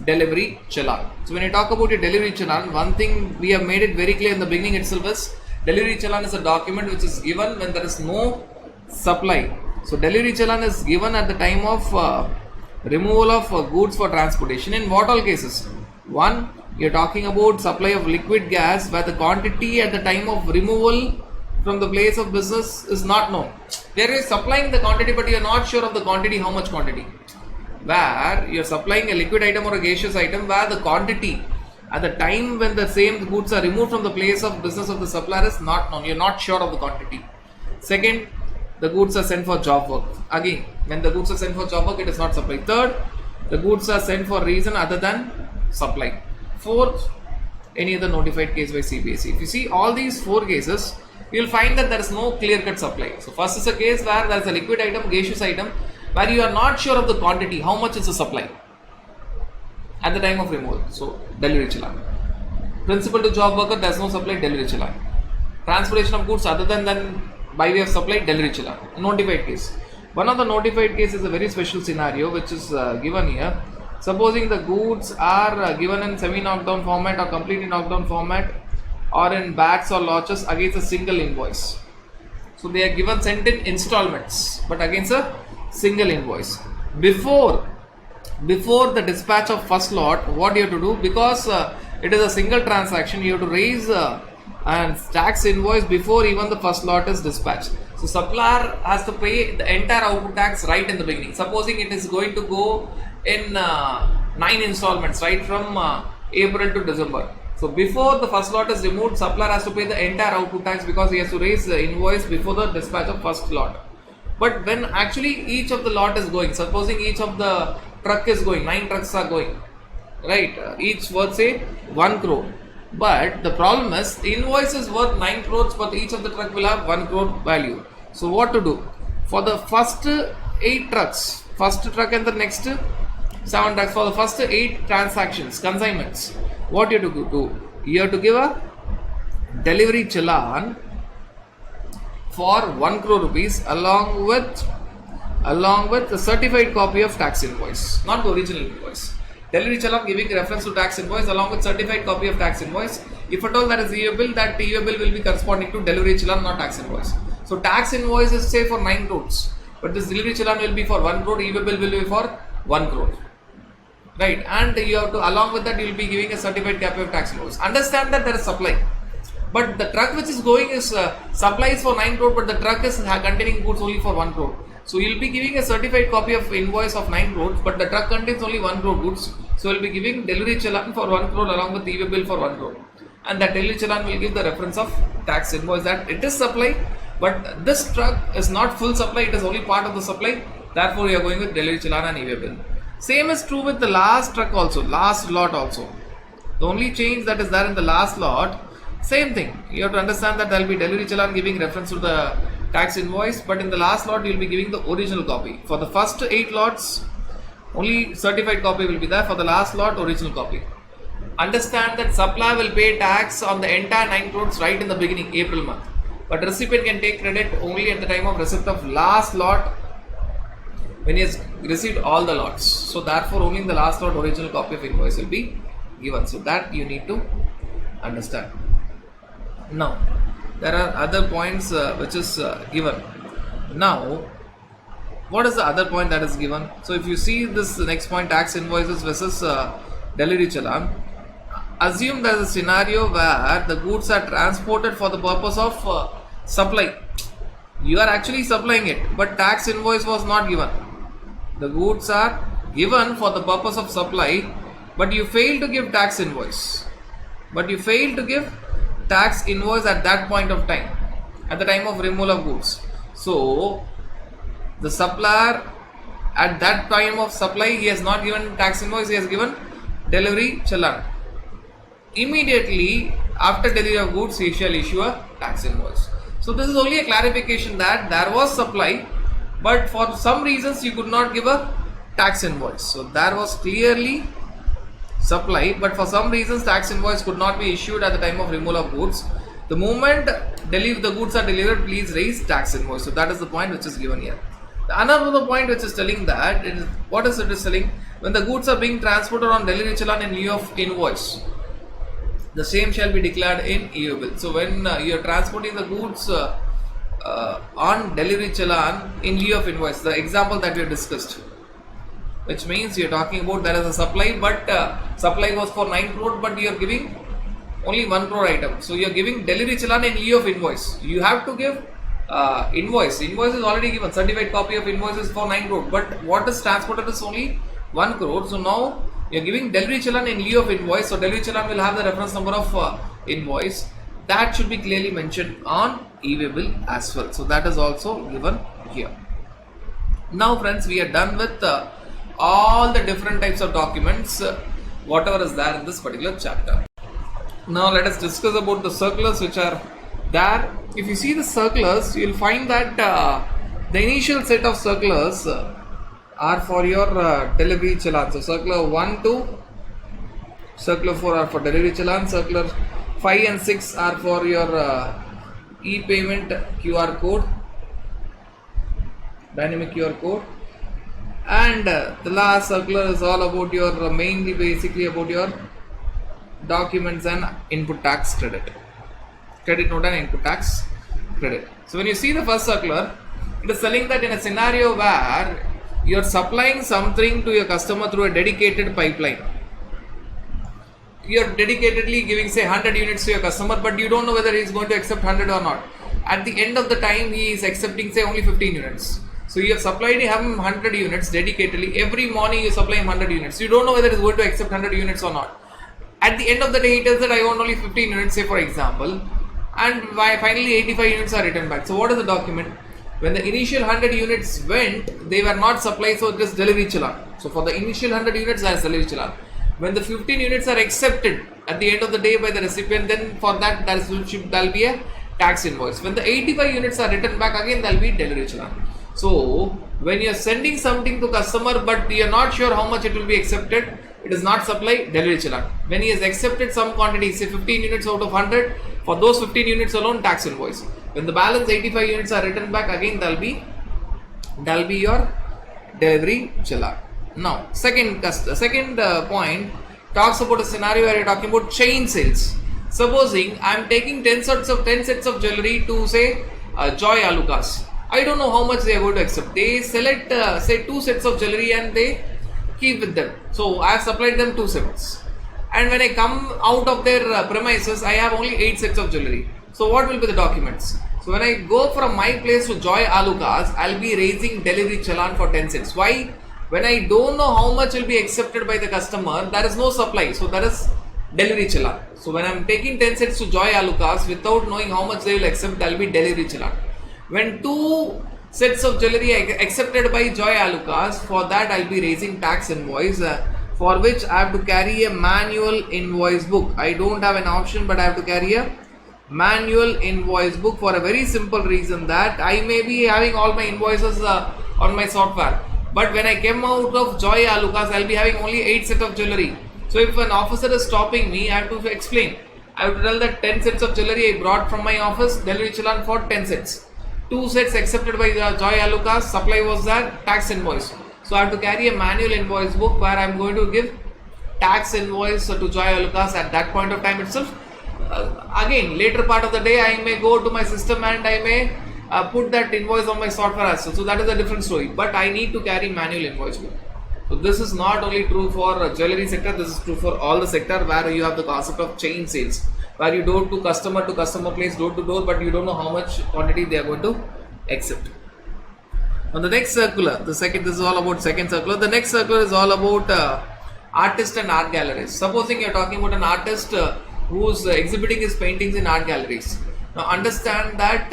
delivery challan. So when you talk about your delivery challan, one thing we have made it very clear in the beginning itself is delivery challan is a document which is given when there is no supply. So delivery challan is given at the time of removal of goods for transportation. In what all cases? One, you are talking about supply of liquid gas where the quantity at the time of removal from the place of business is not known. There is supplying the quantity, but you are not sure of the quantity, how much quantity. Where you are supplying a liquid item or a gaseous item where the quantity at the time when the same goods are removed from the place of business of the supplier is not known. You are not sure of the quantity. Second, the goods are sent for job work. Again, when the goods are sent for job work, it is not supply. Third, the goods are sent for reason other than supply. Fourth, any other notified case by CBSE. If you see all these four cases, you will find that there is no clear-cut supply. So first is a case where there is a liquid item, gaseous item, where you are not sure of the quantity, how much is the supply at the time of removal. So delivery challan. Principal to job worker, there is no supply, delivery challan. Transportation of goods other than by way of supply, delivery challan. Notified case. One of the notified case is a very special scenario which is given here. Supposing the goods are given in semi-knockdown format or completely knockdown format, or in batch or lotches against a single invoice. So they are given sent in installments, but against a single invoice. Before the dispatch of first lot, what you have to do, because it is a single transaction, you have to raise a tax invoice before even the first lot is dispatched. So supplier has to pay the entire output tax right in the beginning. Supposing it is going to go in 9 installments, right from April to December. So before the first lot is removed, supplier has to pay the entire output tax because he has to raise the invoice before the dispatch of first lot. But when actually each of the lot is going, supposing each of the truck is going, 9 trucks are going, right? Each worth say 1 crore. But the problem is the invoice is worth 9 crores, but each of the truck will have 1 crore value. So what to do? For the first 8 trucks, first truck and the next 7 trucks, for the first 8 transactions, consignments, what you have to do? You have to give a delivery challan for 1 crore rupees along with along with the certified copy of tax invoice, not the original invoice. Delivery challan giving reference to tax invoice along with certified copy of tax invoice. If at all that is EO bill, that EO bill will be corresponding to delivery challan, not tax invoice. So tax invoice is say for 9 crores, but this delivery challan will be for 1 crore, EO bill will be for 1 crore. Right, and you have to, along with that, you will be giving a certified copy of tax invoice. Understand that there is supply, but the truck which is going is supply is for 9 crore, but the truck is containing goods only for 1 crore. So you will be giving a certified copy of invoice of 9 crores, but the truck contains only 1 crore goods. So you will be giving delivery challan for 1 crore along with EV bill for 1 crore. And that delivery challan will give the reference of tax invoice that it is supply, but this truck is not full supply, it is only part of the supply. Therefore, you are going with delivery challan and EV bill. Same is true with the last truck also, last lot also. The only change that is there in the last lot, same thing. You have to understand that there will be delivery challan giving reference to the tax invoice, but in the last lot you will be giving the original copy. For the first 8 lots, only certified copy will be there. For the last lot, original copy. Understand that supplier will pay tax on the entire 9 crores right in the beginning, April month. But recipient can take credit only at the time of receipt of last lot when he has received all the lots. So therefore only in the last lot original copy of invoice will be given. So that you need to understand. Now there are other points which is given. Now what is the other point that is given? So if you see this next point, tax invoices versus delivery challan, assume there is a scenario where the goods are transported for the purpose of supply. You are actually supplying it, but tax invoice was not given. The goods are given for the purpose of supply, but you fail to give tax invoice. But you fail to give tax invoice at that point of time, at the time of removal of goods. So the supplier at that time of supply, he has not given tax invoice, he has given delivery challan. Immediately after delivery of goods, he shall issue a tax invoice. So this is only a clarification that there was supply, but for some reasons you could not give a tax invoice. So there was clearly supply, but for some reasons tax invoice could not be issued at the time of removal of goods. The moment the goods are delivered, please raise tax invoice. So that is the point which is given here. Another point which is telling that, what is it is telling? When the goods are being transported on delivery challan in lieu of invoice, the same shall be declared in EO bill. So when you are transporting the goods on delivery challan in lieu of invoice, the example that we have discussed, which means you are talking about there is a supply, but supply was for 9 crore, but you are giving only 1 crore item. So you are giving delivery challan in lieu of invoice. You have to give invoice. Invoice is already given. Certified copy of invoice is for 9 crore, but what is transported is only 1 crore. So now you are giving delivery challan in lieu of invoice. So delivery challan will have the reference number of invoice. That should be clearly mentioned on e-way bill as well. So that is also given here. Now friends, we are done with all the different types of documents, whatever is there in this particular chapter. Now let us discuss about the circulars which are there. If you see the circulars, you will find that the initial set of circulars are for your delivery challan. So circular 1 to circular 4 are for delivery challan. Circular 5 and 6 are for your e-payment QR code, dynamic QR code. And the last circular is all about your mainly basically about your documents and input tax credit note and input tax credit. So when you see the first circular, it is telling that in a scenario where you are supplying something to your customer through a dedicated pipeline, you are dedicatedly giving say 100 units to your customer, but you don't know whether he is going to accept 100 or not. At the end of the time, he is accepting say only 15 units. So you have supplied him 100 units dedicatedly. Every morning you supply him 100 units. You don't know whether he is going to accept 100 units or not. At the end of the day, he tells that I want only 15 units, say for example, and finally 85 units are returned back. So what is the document? When the initial 100 units went, they were not supplied, so it is delivery challan. So for the initial 100 units, there is delivery challan. When the 15 units are accepted at the end of the day by the recipient, then for that there will be a tax invoice. When the 85 units are returned back, again there will be delivery challan. So when you are sending something to customer but you are not sure how much it will be accepted, it is not supplied, delivery challan. When he has accepted some quantity, say 15 units out of 100, for those 15 units alone, tax invoice. When the balance 85 units are returned back, again there will be That will be your delivery challan. Now, second point talks about a scenario where you're talking about chain sales. Supposing I'm taking 10 sets of jewelry to say Joy Alucas. I don't know how much they are going to accept. They select say 2 sets of jewelry and they keep with them. So I have supplied them 2 sets. And when I come out of their premises, I have only 8 sets of jewelry. So what will be the documents? So when I go from my place to Joy Alucas, I'll be raising delivery challan for 10 cents. Why? When I don't know how much will be accepted by the customer, there is no supply. So that is delivery challan. So when I'm taking 10 cents to Joy Alucas without knowing how much they will accept, that will be delivery challan. When 2 sets of jewelry accepted by Joy Alucas, for that I'll be raising tax invoice, for which I have to carry a manual invoice book. I don't have an option, but I have to carry a manual invoice book for a very simple reason that I may be having all my invoices on my software, but when I came out of Joy Alucas, I'll be having only 8 sets of jewelry. So if an officer is stopping me, I have to explain. I have to tell that 10 sets of jewelry I brought from my office, delivery challan for 10 sets. 2 sets accepted by Joy Alucas, supply was there, tax invoice. So I have to carry a manual invoice book where I am going to give tax invoice to Joy Alucas at that point of time itself. Again, later part of the day, I may go to my system and I may put that invoice on my software as well. So that is a different story. But I need to carry manual invoice book. So this is not only true for jewelry sector. This is true for all the sector where you have the concept of chain sales, where you go to customer place, door to door, but you don't know how much quantity they are going to accept. On the next circular, this is all about second circular. The next circular is all about artist and art galleries. Supposing you are talking about an artist who's exhibiting his paintings in art galleries. Now understand that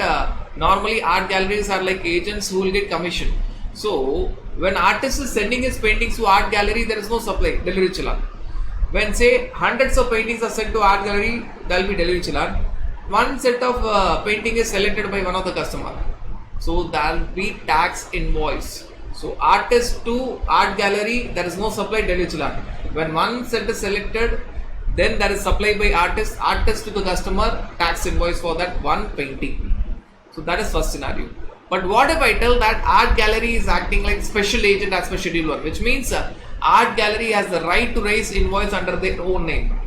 normally art galleries are like agents who will get commission. So when artist is sending his paintings to art gallery, there is no supply, delivery challan. When say hundreds of paintings are sent to art gallery, there will be delivery challan. One set of painting is selected by one of the customer. So there will be tax invoice. So artist to art gallery, there is no supply, delivery challan. When one set is selected, then there is supply by artist to the customer, tax invoice for that one painting. So that is first scenario. But what if I tell that art gallery is acting like special agent as per schedule 1, which means art gallery has the right to raise invoice under their own name.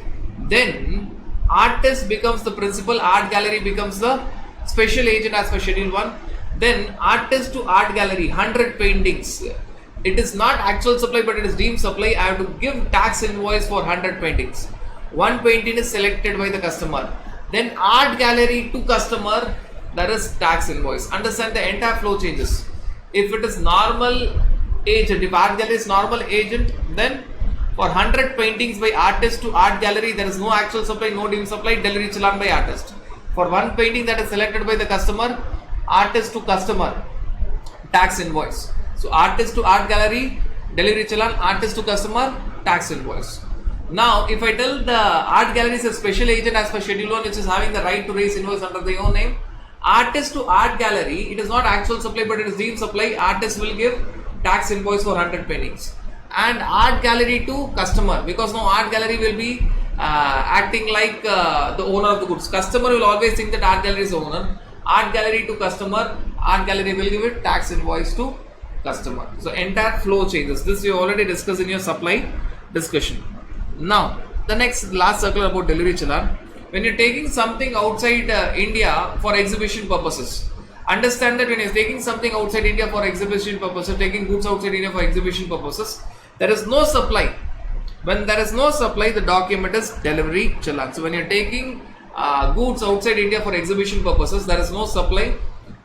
Then artist becomes the principal, art gallery becomes the special agent as per schedule 1. Then artist to art gallery, 100 paintings. It is not actual supply, but it is deemed supply. I have to give tax invoice for 100 paintings. One painting is selected by the customer. Then art gallery to customer, that is tax invoice. Understand the entire flow changes. If it is normal agent, if art gallery is normal agent, then for 100 paintings by artist to art gallery, there is no actual supply, no deemed supply, delivery challan by artist. For one painting that is selected by the customer, artist to customer, tax invoice. So artist to art gallery, delivery challan, artist to customer, tax invoice. Now, if I tell the art gallery is a special agent as per schedule 1, which is having the right to raise invoice under their own name, artist to art gallery, it is not actual supply, but it is deemed supply. Artist will give tax invoice for 100 paintings. And art gallery to customer, because now art gallery will be acting like the owner of the goods. Customer will always think that art gallery is the owner. Art gallery to customer, art gallery will give it tax invoice to customer. So entire flow changes. This you already discussed in your supply discussion. Now, the last circular about delivery challan. When you're taking something outside India for exhibition purposes, understand that when you're taking something outside India for exhibition purposes, taking goods outside India for exhibition purposes, there is no supply. When there is no supply, the document is delivery challan. So when you're taking goods outside India for exhibition purposes, there is no supply,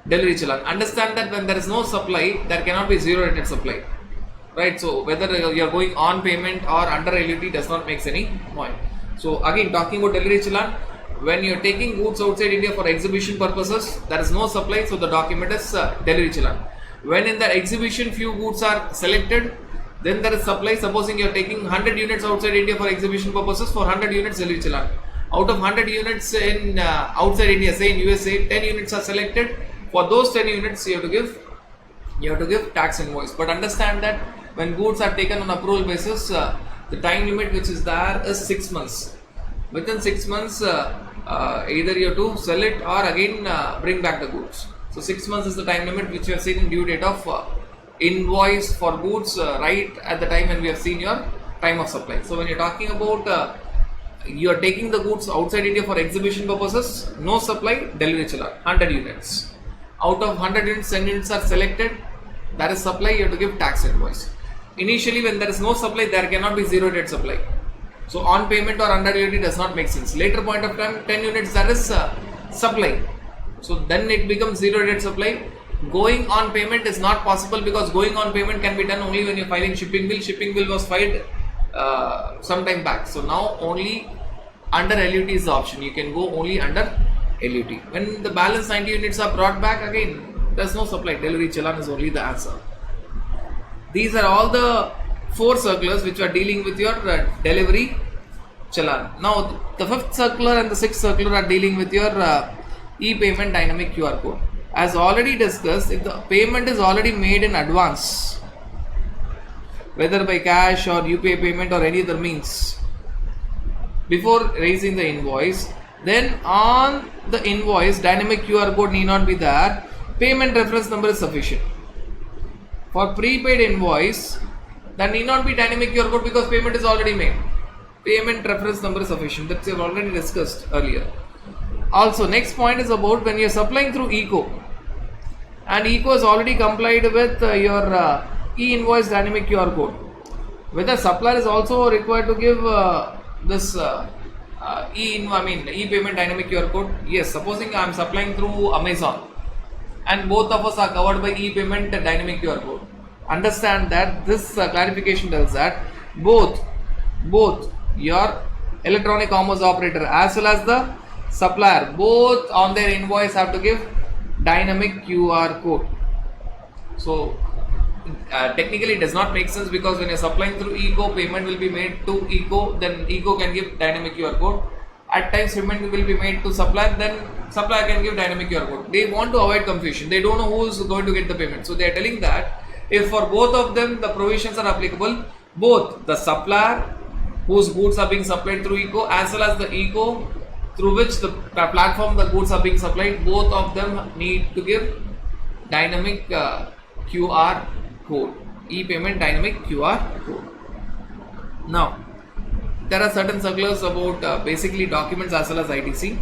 delivery challan. Understand that when there is no supply, there cannot be zero rated supply. Right, so whether you are going on payment or under LUT does not make any point. So again, talking about delivery challan, when you are taking goods outside India for exhibition purposes, there is no supply, so the document is delivery challan. When in the exhibition few goods are selected, then there is supply. Supposing you are taking 100 units outside India for exhibition purposes, for 100 units delivery challan. Out of 100 units in outside India, say in USA, 10 units are selected. For those 10 units, you have to give tax invoice. But understand that when goods are taken on approval basis, the time limit which is there is 6 months. Within 6 months, either you have to sell it or again bring back the goods. So 6 months is the time limit which you have seen in due date of invoice for goods right at the time when we have seen your time of supply. So when you're talking about you are taking the goods outside India for exhibition purposes, no supply, delivery challan, 100 units. Out of 100 units, 10 units are selected, that is supply, you have to give tax invoice. Initially when there is no supply, there cannot be 0 date supply. So on payment or under duty does not make sense. Later point of time, 10 units, that is supply. So then it becomes 0 date supply. Going on payment is not possible because going on payment can be done only when you're filing shipping bill. Shipping bill was filed some time back. So now only under LUT is the option. You can go only under LUT. When the balance 90 units are brought back, again there's no supply. Delivery challan is only the answer. These are all the 4 circulars which are dealing with your delivery challan. Now the 5th circular and the 6th circular are dealing with your e-payment dynamic QR code. As already discussed, if the payment is already made in advance, whether by cash or UPI payment or any other means, before raising the invoice, then on the invoice dynamic QR code need not be there. Payment reference number is sufficient. For prepaid invoice, there need not be dynamic QR code because payment is already made. Payment reference number is sufficient. That we have already discussed earlier. Also, next point is about when you are supplying through ECO, and ECO is already complied with your e-invoice dynamic QR code. Whether supplier is also required to give this e-payment dynamic QR code? Yes. Supposing I am supplying through Amazon, and both of us are covered by e-payment dynamic QR code. Understand that this clarification tells that both your electronic commerce operator as well as the supplier, both on their invoice have to give dynamic QR code. So technically it does not make sense because when you are supplying through ECO, payment will be made to ECO, then ECO can give dynamic QR code. At times payment will be made to supplier, then supplier can give dynamic QR code. They want to avoid confusion. They don't know who is going to get the payment. So they are telling that if for both of them the provisions are applicable, both the supplier whose goods are being supplied through ECO as well as the ECO through which the platform the goods are being supplied, both of them need to give dynamic QR code, e-payment dynamic QR code. Now, there are certain circulars about basically documents as well as ITC.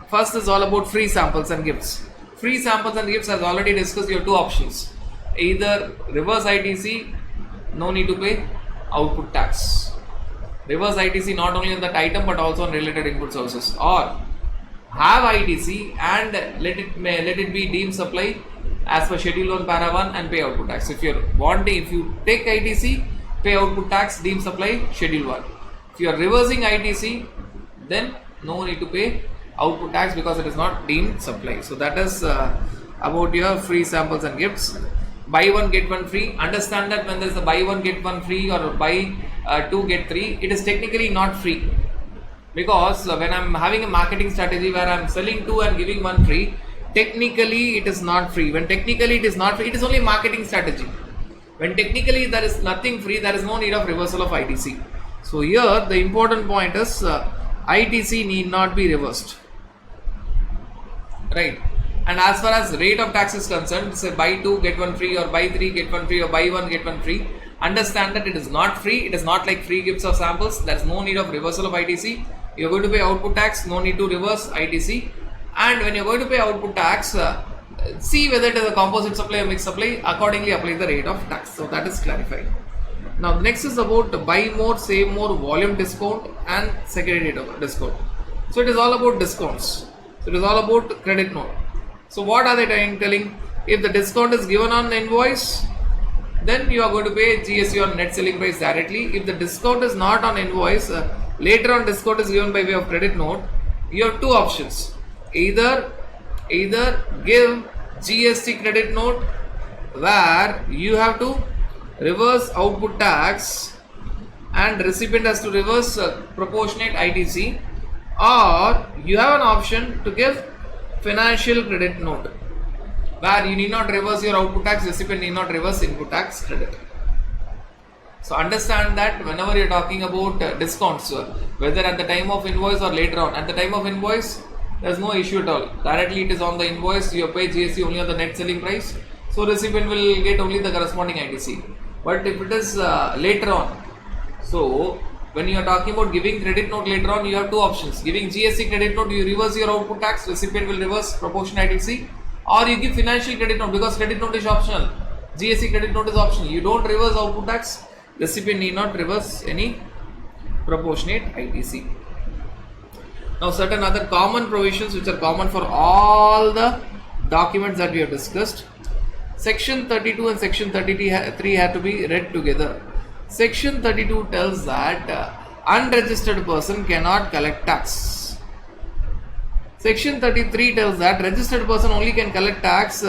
First is all about free samples and gifts. Free samples and gifts, as already discussed, you have 2 options. Either reverse ITC, no need to pay output tax. Reverse ITC not only on that item but also on related input services, or have ITC and let it be deemed supply as per schedule 1 para 1 and pay output tax. If you take ITC, pay output tax, deemed supply schedule 1. If you are reversing ITC, then no need to pay output tax because it is not deemed supply. So that is about your free samples and gifts. Buy 1 get 1 free. Understand that when there is a buy 1 get 1 free or buy 2 get 3, it is technically not free, because when I am having a marketing strategy where I am selling 2 and giving 1 free, technically it is not free. When technically it is not free, it is only marketing strategy. When technically there is nothing free, there is no need of reversal of ITC. So here the important point is ITC need not be reversed, right? And as far as rate of tax is concerned, say buy 2 get 1 free or buy 3 get 1 free or buy 1 get 1 free. Understand that it is not free. It is not like free gifts or samples. There is no need of reversal of ITC. You are going to pay output tax, no need to reverse ITC. And when you are going to pay output tax, see whether it is a composite supply or mixed supply. Accordingly apply the rate of tax. So that is clarified. Now next is about buy more, save more, volume discount and security discount. So it is all about discounts. So it is all about credit note. So what are they telling? If the discount is given on invoice, then you are going to pay GST on net selling price directly. If the discount is not on invoice, later on discount is given by way of credit note, you have 2 options. Either give GST credit note where you have to reverse output tax and recipient has to reverse proportionate ITC, or you have an option to give financial credit note where you need not reverse your output tax, recipient need not reverse input tax credit. So understand that whenever you are talking about discounts, whether at the time of invoice or later on, at the time of invoice there is no issue at all. Directly it is on the invoice, you pay GST only on the net selling price. So recipient will get only the corresponding ITC. But if it is later on, so when you are talking about giving credit note later on, you have two options. Giving GST credit note, you reverse your output tax, recipient will reverse proportion ITC, or you give financial credit note because credit note is optional. GST credit note is optional. You don't reverse output tax, recipient need not reverse any proportionate ITC. Now certain other common provisions which are common for all the documents that we have discussed. Section 32 and section 33 have to be read together. Section 32 tells that unregistered person cannot collect tax. Section 33 tells that registered person only can collect tax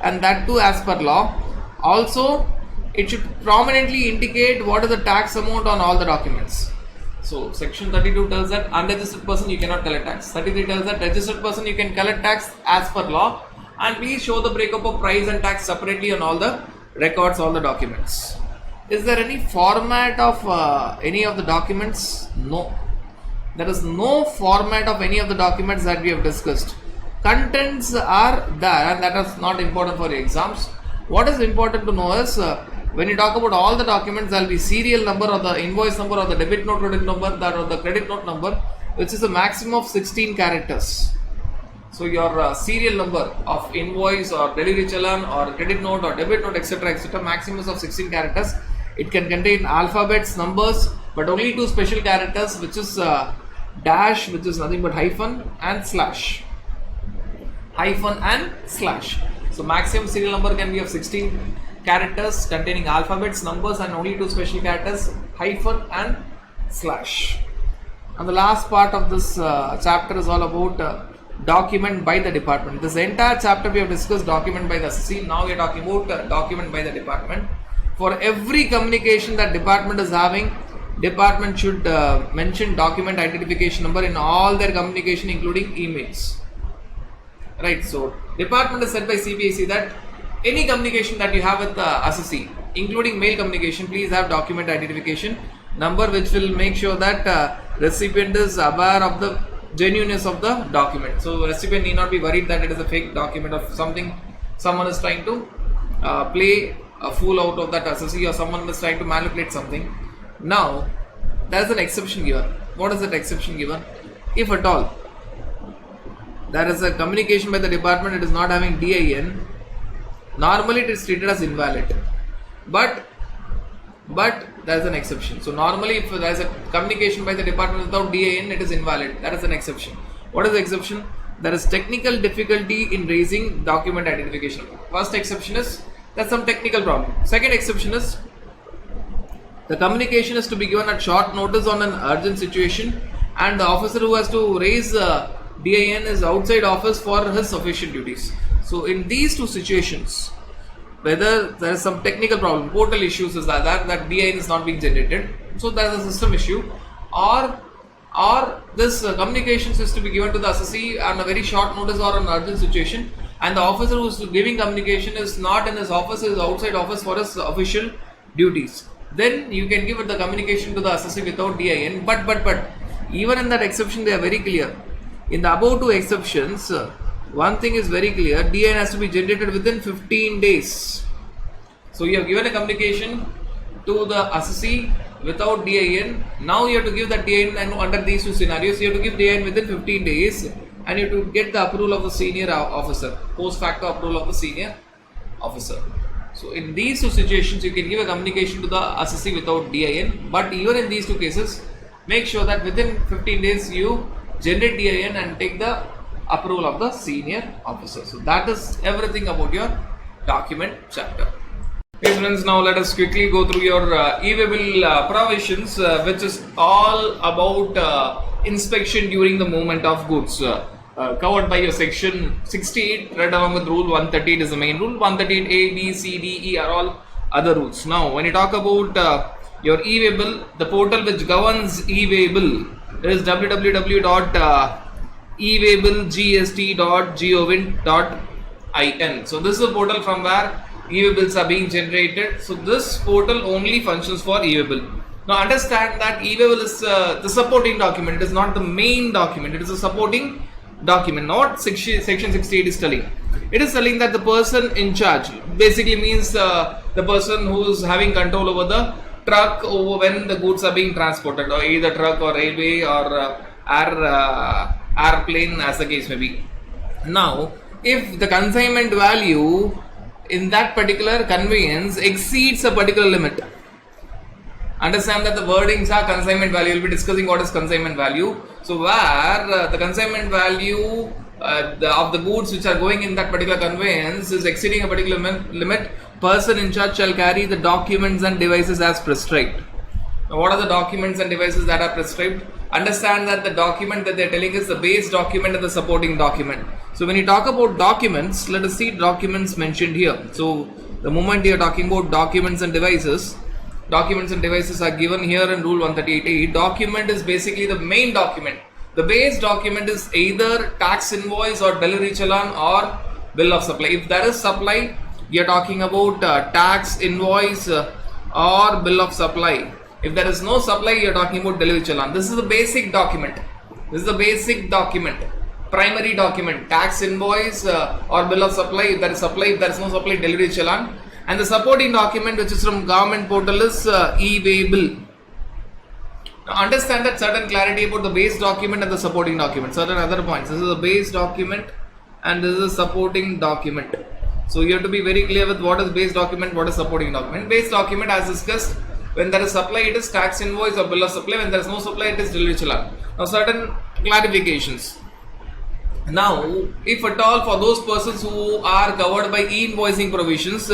and that too as per law. Also, it should prominently indicate what is the tax amount on all the documents. So, section 32 tells that unregistered person you cannot collect tax. 33 tells that registered person you can collect tax as per law, and please show the breakup of price and tax separately on all the records, all the documents. Is there any format of any of the documents? No. There is no format of any of the documents that we have discussed. Contents are there, and that is not important for exams. What is important to know is when you talk about all the documents, there will be serial number or the invoice number or the debit note credit number, that or the credit note number, which is a maximum of 16 characters. So your serial number of invoice or delivery challan or credit note or debit note etc. maximum of 16 characters. It can contain alphabets, numbers, but only two special characters, which is dash, which is nothing but hyphen and slash. Hyphen and slash. So maximum serial number can be of 16 characters containing alphabets, numbers, and only two special characters, hyphen and slash. And the last part of this chapter is all about document by the department. This entire chapter we have discussed document by the assessee. Now we are talking about document by the department. For every communication that department is having, department should mention document identification number in all their communication, including emails. Right, so department is said by CBSE that any communication that you have with the assessee, including mail communication, please have document identification number, which will make sure that recipient is aware of the genuineness of the document. So recipient need not be worried that it is a fake document of something, someone is trying to play a fool out of that assessee, or someone is trying to manipulate something. Now there is an exception given. What is that exception given? If at all there is a communication by the department, it is not having DIN, normally it is treated as invalid. But there is an exception. So normally if there is a communication by the department without DIN, it is invalid. That is an exception. What is the exception? There is technical difficulty in raising document identification. First exception is that's some technical problem. Second exception is the communication is to be given at short notice on an urgent situation, and the officer who has to raise DIN is outside office for his official duties. So in these two situations, whether there is some technical problem, portal issues is that DIN is not being generated, so there is a system issue, or this communications is to be given to the assessee on a very short notice or an urgent situation, and the officer who is giving communication is not in his office, is outside office for his official duties. Then you can give the communication to the assessee without DIN. But even in that exception, they are very clear. In the above two exceptions, one thing is very clear: DIN has to be generated within 15 days. So you have given a communication to the assessee without DIN. Now you have to give that DIN, and under these two scenarios, you have to give DIN within 15 days, and you have to get the approval of the senior officer, post facto approval of the senior officer. So in these two situations, you can give a communication to the assessee without DIN, but even in these two cases, make sure that within 15 days you generate DIN and take the approval of the senior officer. So that is everything about your document chapter. Okay friends, now let us quickly go through your e-waybill provisions, which is all about inspection during the movement of goods. Covered by your section 68, read along with rule 138 is the main rule. 138 A, B, C, D, E are all other rules. Now when you talk about your e-waybill, the portal which governs e-waybill is www.ewaybillgst.gov.in. So this is a portal from where e-waybills are being generated. So this portal only functions for e-waybill. Now understand that e-waybill is the supporting document. It is not the main document. It is a supporting document, not section 68 is telling. It is telling that the person in charge basically means the person who is having control over the truck over when the goods are being transported, or either truck or railway or airplane, as the case may be. Now, if the consignment value in that particular conveyance exceeds a particular limit, understand that the wordings are consignment value. We'll be discussing what is consignment value. So, where the consignment value of the goods which are going in that particular conveyance is exceeding a particular limit, person in charge shall carry the documents and devices as prescribed. Now, what are the documents and devices that are prescribed? Understand that the document that they are telling is the base document and the supporting document. So, when you talk about documents, let us see documents mentioned here. So, the moment you are talking about documents and devices are given here in Rule 138A. Document is basically the main document. The base document is either tax invoice or delivery challan or bill of supply. If there is supply, you are talking about tax invoice or bill of supply. If there is no supply, you are talking about delivery challan. This is the basic document. Primary document, tax invoice or bill of supply. If there is supply, if there is no supply, delivery challan. And the supporting document which is from government portal is e-way bill. Now understand that certain clarity about the base document and the supporting document. Certain other points. This is the base document and this is a supporting document. So you have to be very clear with what is base document, what is supporting document. Base document, as discussed, when there is supply, it is tax invoice or bill of supply. When there is no supply, it is delivery challan. Now certain clarifications. Now, if at all for those persons who are covered by e-invoicing provisions,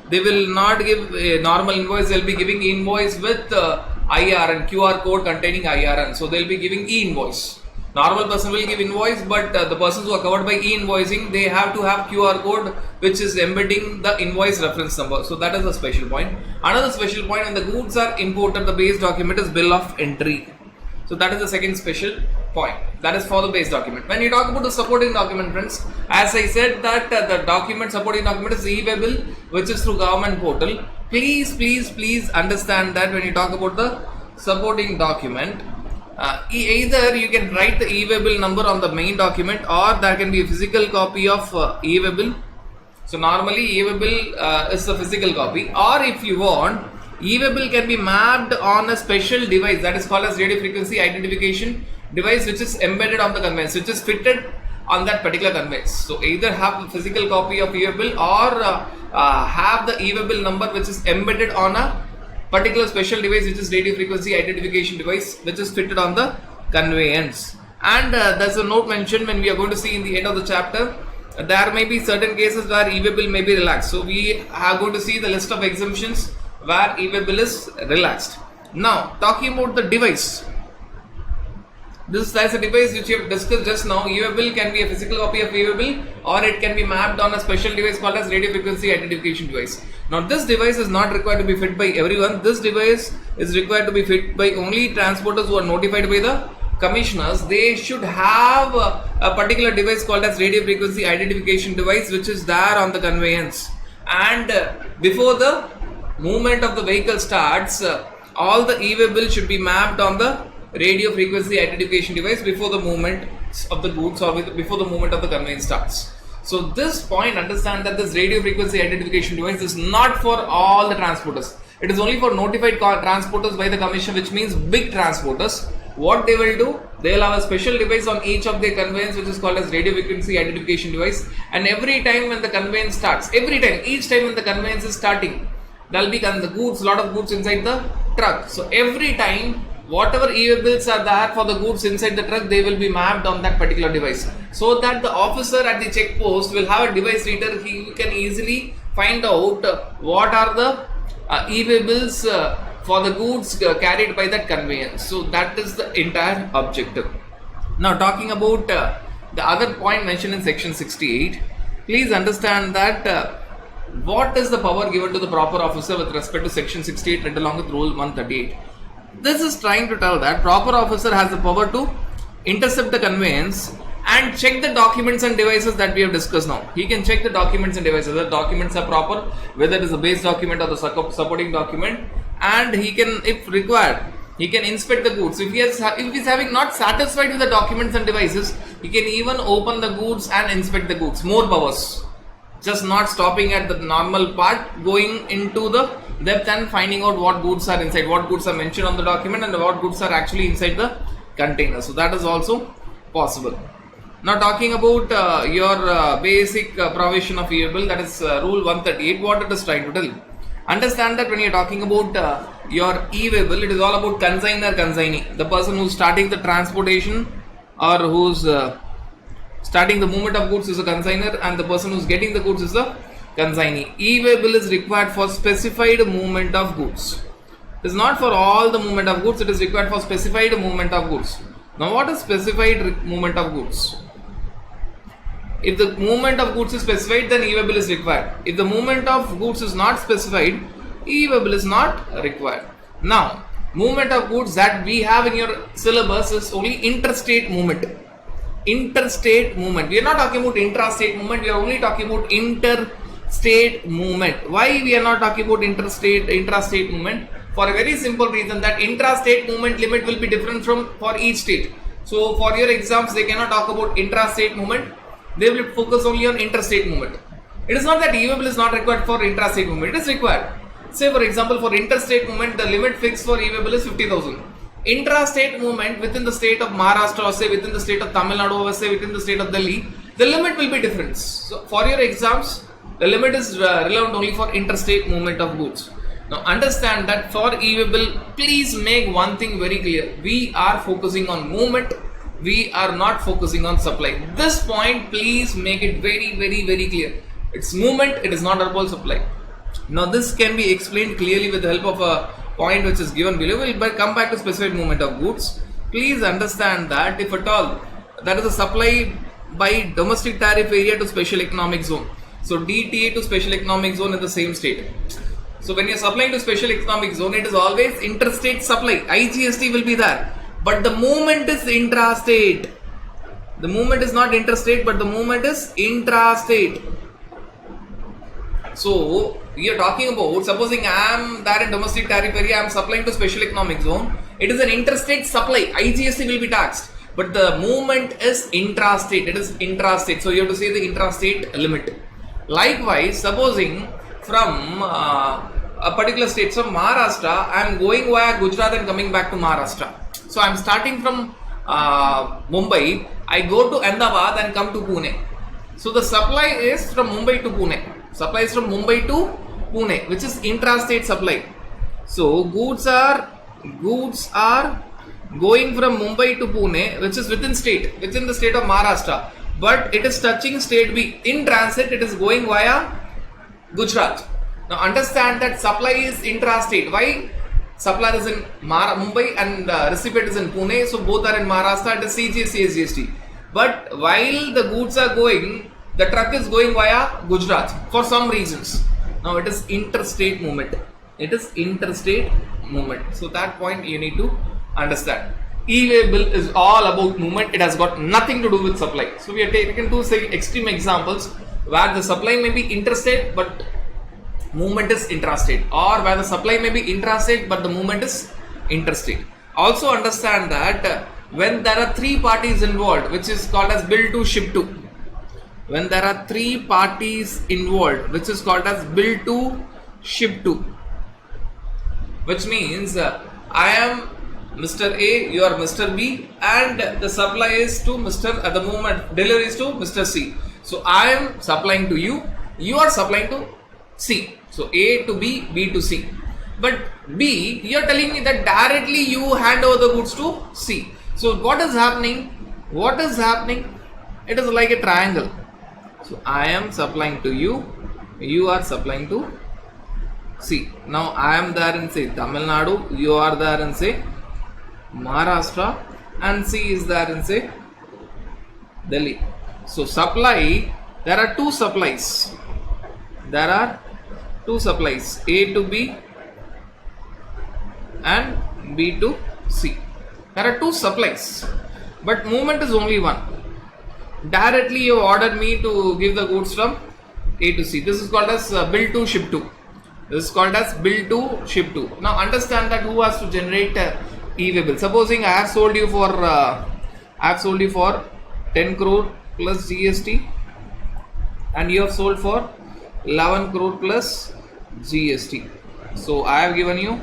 they will not give a normal invoice, they will be giving invoice with IRN, QR code containing IRN. So, they will be giving e-invoice. Normal person will give invoice, but the persons who are covered by e-invoicing, they have to have QR code which is embedding the invoice reference number. So, that is a special point. Another special point, when the goods are imported, the base document is bill of entry. So that is the second special point. That is for the base document. When you talk about the supporting document, friends, as I said that the supporting document is e-way bill, which is through government portal. Please understand that when you talk about the supporting document, either you can write the e-way bill number on the main document, or there can be a physical copy of e-way bill. So normally e-way bill is a physical copy, or if you want, e-way bill can be mapped on a special device that is called as radio frequency identification device, which is embedded on the conveyance, which is fitted on that particular conveyance. So either have a physical copy of e-way bill or have the e-way bill number which is embedded on a particular special device, which is radio frequency identification device, which is fitted on the conveyance. And there's a note mentioned when we are going to see in the end of the chapter. There may be certain cases where e-way bill may be relaxed. So we are going to see the list of exemptions where e-way bill is relaxed. Now, talking about the device. This is a device which we have discussed just now. E-way bill can be a physical copy of e-way bill, or it can be mapped on a special device called as radio frequency identification device. Now, this device is not required to be fit by everyone. This device is required to be fit by only transporters who are notified by the commissioners. They should have a particular device called as radio frequency identification device, which is there on the conveyance. And before the movement of the vehicle starts, all the e-way bill should be mapped on the radio frequency identification device before the movement of the goods or before the movement of the conveyance starts. So this point, understand that this radio frequency identification device is not for all the transporters. It is only for notified transporters by the commission, which means big transporters. What they will do, they will have a special device on each of their conveyance, which is called as radio frequency identification device. And every time when the conveyance starts, each time when the conveyance is starting, there will be the goods, lot of goods inside the truck. So every time, whatever e-way bills are there for the goods inside the truck, they will be mapped on that particular device. So that the officer at the check post will have a device reader. He can easily find out what are the e-way bills for the goods carried by that conveyance. So that is the entire objective. Now talking about the other point mentioned in section 68, please understand that what is the power given to the proper officer with respect to section 68 read along with rule 138. This is trying to tell that proper officer has the power to intercept the conveyance and check the documents and devices that we have discussed now. He can check the documents and devices, whether documents are proper, whether it is a base document or the supporting document, and he can, if required, he can inspect the goods. If he is having not satisfied with the documents and devices, he can even open the goods and inspect the goods. More powers. Just not stopping at the normal part, going into the depth and finding out what goods are inside, what goods are mentioned on the document, and what goods are actually inside the container. So that is also possible. Now talking about your basic provision of e-bill, that is rule 138. What it is trying to tell? Understand that when you are talking about your e-bill, it is all about consignor, consignee. The person who's starting the transportation or who's starting the movement of goods is a consignor, and the person who's getting the goods is a consignee. E-way bill is required for specified movement of goods. It is not for all the movement of goods, it is required for specified movement of goods. Now what is specified movement of goods? If the movement of goods is specified, then e-way bill is required. If the movement of goods is not specified, e-way bill is not required. Now, movement of goods that we have in your syllabus is only interstate movement. Interstate movement. We are not talking about intrastate movement, we are only talking about interstate movement. Why we are not talking about intrastate movement? For a very simple reason, that intrastate movement limit will be different for each state. So for your exams, they cannot talk about intrastate movement, they will focus only on interstate movement. It is not that e-way bill is not required for intrastate movement, it is required. Say for example, for interstate movement, the limit fixed for e-way bill is 50,000. Intrastate movement within the state of Maharashtra, or say within the state of Tamil Nadu, or say within the state of Delhi, the limit will be different. So for your exams, the limit is relevant only for interstate movement of goods. Now understand that for e-way bill, please make one thing very clear. We are focusing on movement, we are not focusing on supply. This point, please make it very clear. It's movement, it is not about supply. Now this can be explained clearly with the help of a point which is given below. We will come back to specified movement of goods. Please understand that if at all that is a supply by domestic tariff area to special economic zone. So DTA to special economic zone in the same state. So when you are supplying to special economic zone, it is always interstate supply. IGST will be there. But the movement is intrastate. The movement is not interstate, but the movement is intrastate. So we are talking about, supposing I am there in domestic tariff area, I am supplying to special economic zone. It is an interstate supply. IGST will be taxed, but the movement is intrastate. It is intrastate. So you have to say the intrastate limit. Likewise, supposing from a particular state, so Maharashtra, I am going via Gujarat and coming back to Maharashtra. So I am starting from Mumbai, I go to Ahmedabad and come to Pune. So the supply is from Mumbai to Pune. Supply is from Mumbai to Pune, which is intrastate supply. So goods are going from Mumbai to Pune, which is within the state of Maharashtra, but it is touching state B. In transit, it is going via Gujarat. Now understand that supply is intrastate. Why? Supplier is in Mumbai and recipient is in Pune, so both are in Maharashtra. It is CGST. But while the goods are going, the truck is going via Gujarat for some reasons. Now it is interstate movement. It is interstate movement. So that point you need to understand. E-way bill is all about movement. It has got nothing to do with supply. So we are taking two extreme examples where the supply may be interstate but movement is intrastate, or where the supply may be intrastate but the movement is interstate. Also understand that when there are three parties involved, which is called as bill to ship to. When there are three parties involved, which is called as bill to ship to, which means I am Mr. A, you are Mr. B, and the supply is to Mr. at the moment, delivery is to Mr. C. So I am supplying to you, you are supplying to C. So A to B, B to C. But B, you are telling me that directly you hand over the goods to C. So what is happening? What is happening? It is like a triangle. So I am supplying to you, you are supplying to C. Now I am there in say Tamil Nadu, you are there in say Maharashtra, and C is there in say Delhi. So supply, there are two supplies. There are two supplies, A to B and B to C. There are two supplies, but movement is only one. Directly you ordered me to give the goods from A to C. This is called as bill to ship to. This is called as bill to ship to. Now understand that who has to generate e-way bill. Supposing I have sold you for 10 crore plus GST and you have sold for 11 crore plus GST. So I have given you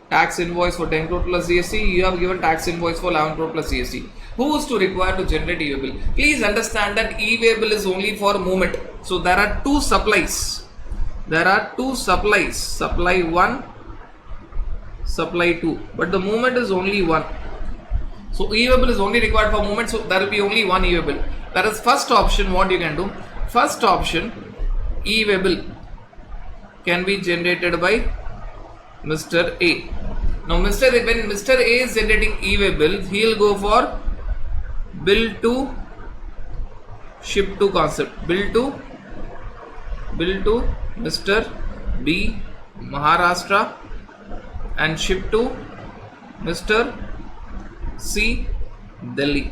tax invoice for 10 crore plus GST. You have given tax invoice for 11 crore plus GST. Who is to require to generate e-way bill? Please understand that e-way bill is only for movement. So there are two supplies. There are two supplies. Supply 1, supply 2. But the movement is only one. So e-way bill is only required for movement. So there will be only one e-way bill. That is first option. What you can do? First option, e-way bill can be generated by Mr. A. Now when Mr. A is generating e-way bill, he will go for bill to ship to concept. Bill to Mr. B, Maharashtra, and ship to Mr. C, Delhi.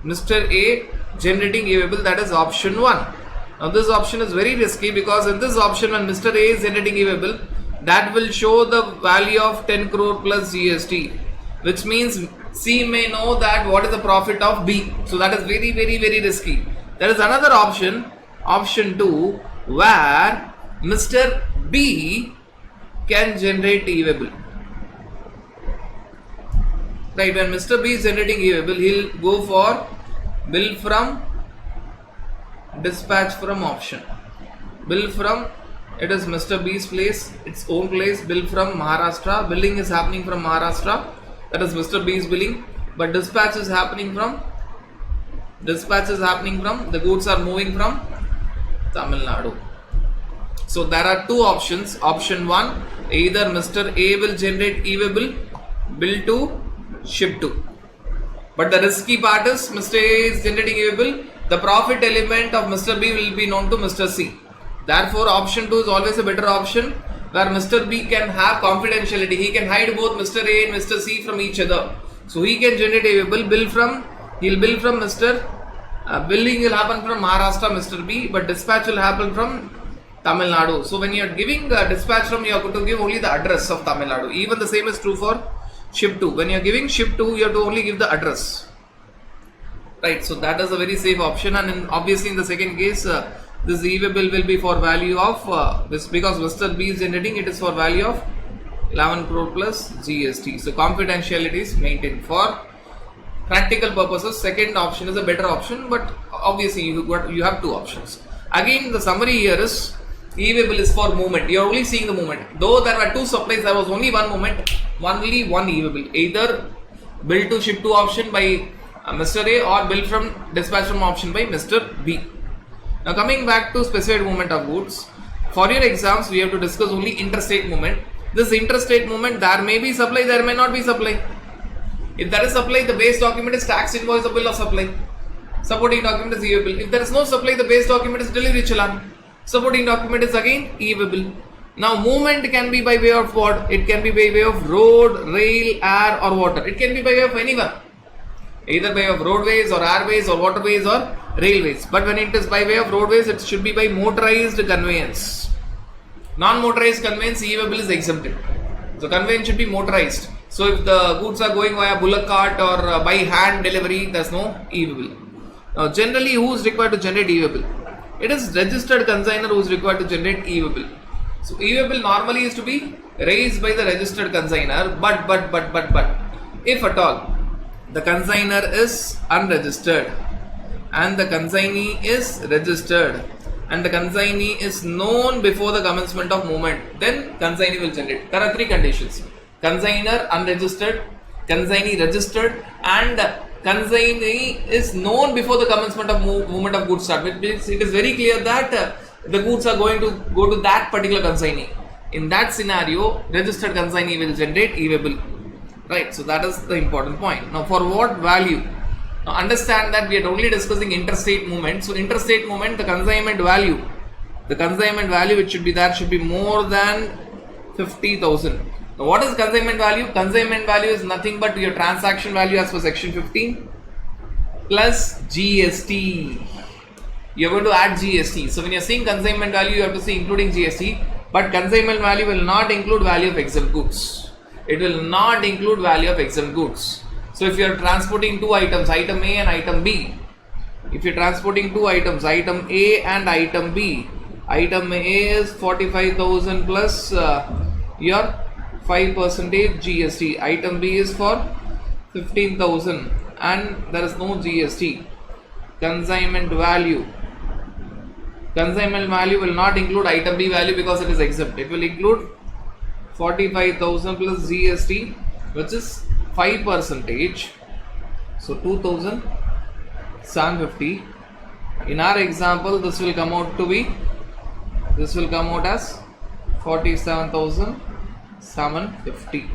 Mr. A generating e-way bill, that is option 1. Now this option is very risky because in this option when Mr. A is generating e-way bill, that will show the value of 10 crore plus GST, which means C may know that what is the profit of B. So that is very, very, very risky. There is another option, option 2, where Mr. B can generate e-way bill. Right, when Mr. B is generating e-way bill, he'll go for bill from dispatch from option. Bill from, it is Mr. B's place, its own place, bill from Maharashtra. Billing is happening from Maharashtra. That is Mr. B's billing. But dispatch is happening from, the goods are moving from Tamil Nadu. So there are two options. Option 1, either Mr. A will generate e-way bill to ship to. But the risky part is Mr. A is generating e-way bill. The profit element of Mr. B will be known to Mr. C. Therefore, option 2 is always a better option, where Mr. B can have confidentiality. He can hide both Mr. A and Mr. C from each other. So he can generate a bill from Mr. Billing will happen from Maharashtra, Mr. B, but dispatch will happen from Tamil Nadu. So when you are giving dispatch from, you have to give only the address of Tamil Nadu. Even the same is true for ship to. When you are giving ship to, you have to only give the address. Right, so that is a very safe option, and obviously in the second case, this e-way bill will be for value of this, because Mr. B is generating, it is for value of 11 crore plus GST. So confidentiality is maintained. For practical purposes, second option is a better option, but obviously you have two options. Again, the summary here is e-way bill is for movement. You are only seeing the movement. Though there were two supplies, there was only one movement, only one e-way bill. Either bill to ship to option by Mr. A or bill from dispatch from option by Mr. B. Now coming back to specified movement of goods, for your exams we have to discuss only interstate movement. This interstate movement, there may be supply, there may not be supply. If there is supply, the base document is tax invoice or bill of supply. Supporting document is e-way bill. If there is no supply, the base document is delivery challan. Supporting document is again e-way bill. Now movement can be by way of what? It can be by way of road, rail, air or water. It can be by way of anyone. Either by way of roadways or airways or waterways or railways. But when it is by way of roadways, it should be by motorized conveyance. Non-motorized conveyance, e-way bill is exempted. So conveyance should be motorized. So if the goods are going via bullock cart or by hand delivery, there is no e-way bill. Now generally, who is required to generate e-way bill? It is registered consignor who is required to generate e-way bill. So e-way bill normally is to be raised by the registered consignor, but if at all the consignor is unregistered and the consignee is registered and the consignee is known before the commencement of movement, then consignee will generate. There are three conditions: consignor unregistered, consignee registered, and consignee is known before the commencement of movement of goods start. Which means it is very clear that the goods are going to go to that particular consignee. In that scenario, registered consignee will generate e-way bill. Right, so that is the important point. Now for what value? Now understand that we are only discussing interstate movement. So interstate movement, the consignment value which should be there should be more than 50,000. Now what is consignment value? Consignment value is nothing but your transaction value as per section 15 plus GST. You are going to add GST. So when you are seeing consignment value, you have to see including GST. But consignment value will not include value of exempt goods. It will not include value of exempt goods. So if you are transporting two items, item A and item B, If you're transporting two items, item A and item B, item A is 45,000 plus your 5% GST. Item B is for 15,000 and there is no GST. Consignment value. Consignment value will not include item B value because it is exempt. It will include 45,000 plus GST, which is 5%. So 2,750. In our example, this will come out as 47,750.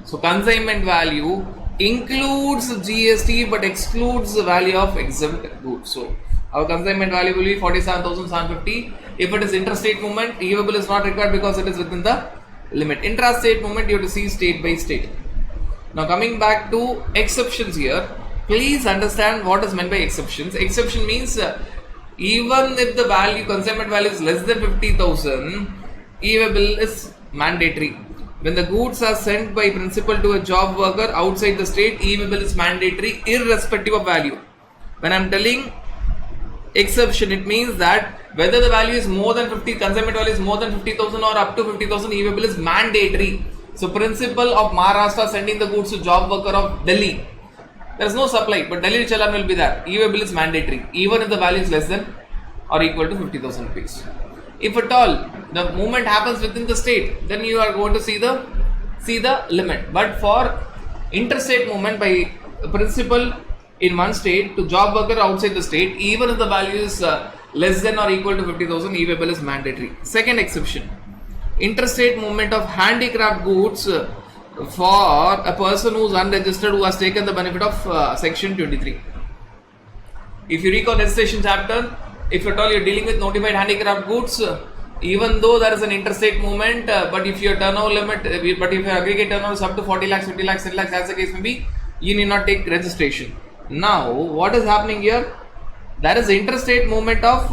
So consignment value includes GST but excludes the value of exempt goods. So our consignment value will be 47,750. If it is interstate movement, e-waybill is not required because it is within the limit. Intrastate movement, you have to see state by state. Now coming back to exceptions here, please understand what is meant by exceptions. Exception means even if the value, consignment value is less than 50,000, e-waybill is mandatory. When the goods are sent by principal to a job worker outside the state, e-waybill is mandatory irrespective of value. When I am telling exception, it means that whether the value is more than 50, consignment value is more than 50,000 or up to 50,000, e-waybill is mandatory. So principal of Maharashtra sending the goods to job worker of Delhi, there is no supply, but Delhi challan will be there. E-waybill is mandatory even if the value is less than or equal to 50,000 rupees. If at all the movement happens within the state, then you are going to see the limit. But for interstate movement by principal in one state to job worker outside the state, even if the value is less than or equal to 50,000, e-waybill is mandatory. Second exception, interstate movement of handicraft goods for a person who is unregistered who has taken the benefit of section 23. If you recall registration chapter, if at all you are dealing with notified handicraft goods, even though there is an interstate movement, but if your turnover limit, but if your aggregate turnover is up to 40 lakhs, 50 lakhs, 10 lakhs, as the case may be, you need not take registration. Now, what is happening here? There is interstate movement of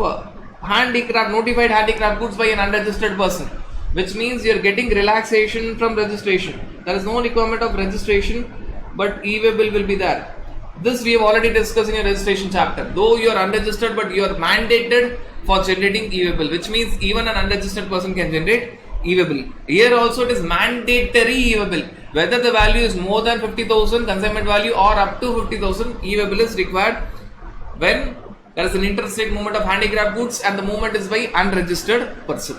handicraft, notified handicraft goods by an unregistered person, which means you are getting relaxation from registration. There is no requirement of registration, but e-waybill will be there. This we have already discussed in your registration chapter. Though you are unregistered, but you are mandated for generating e-waybill, which means even an unregistered person can generate e-waybill. Here also it is mandatory e-waybill. Whether the value is more than 50,000 consignment value or up to 50,000, e-waybill is required when there is an interstate movement of handicraft goods and the movement is by unregistered person.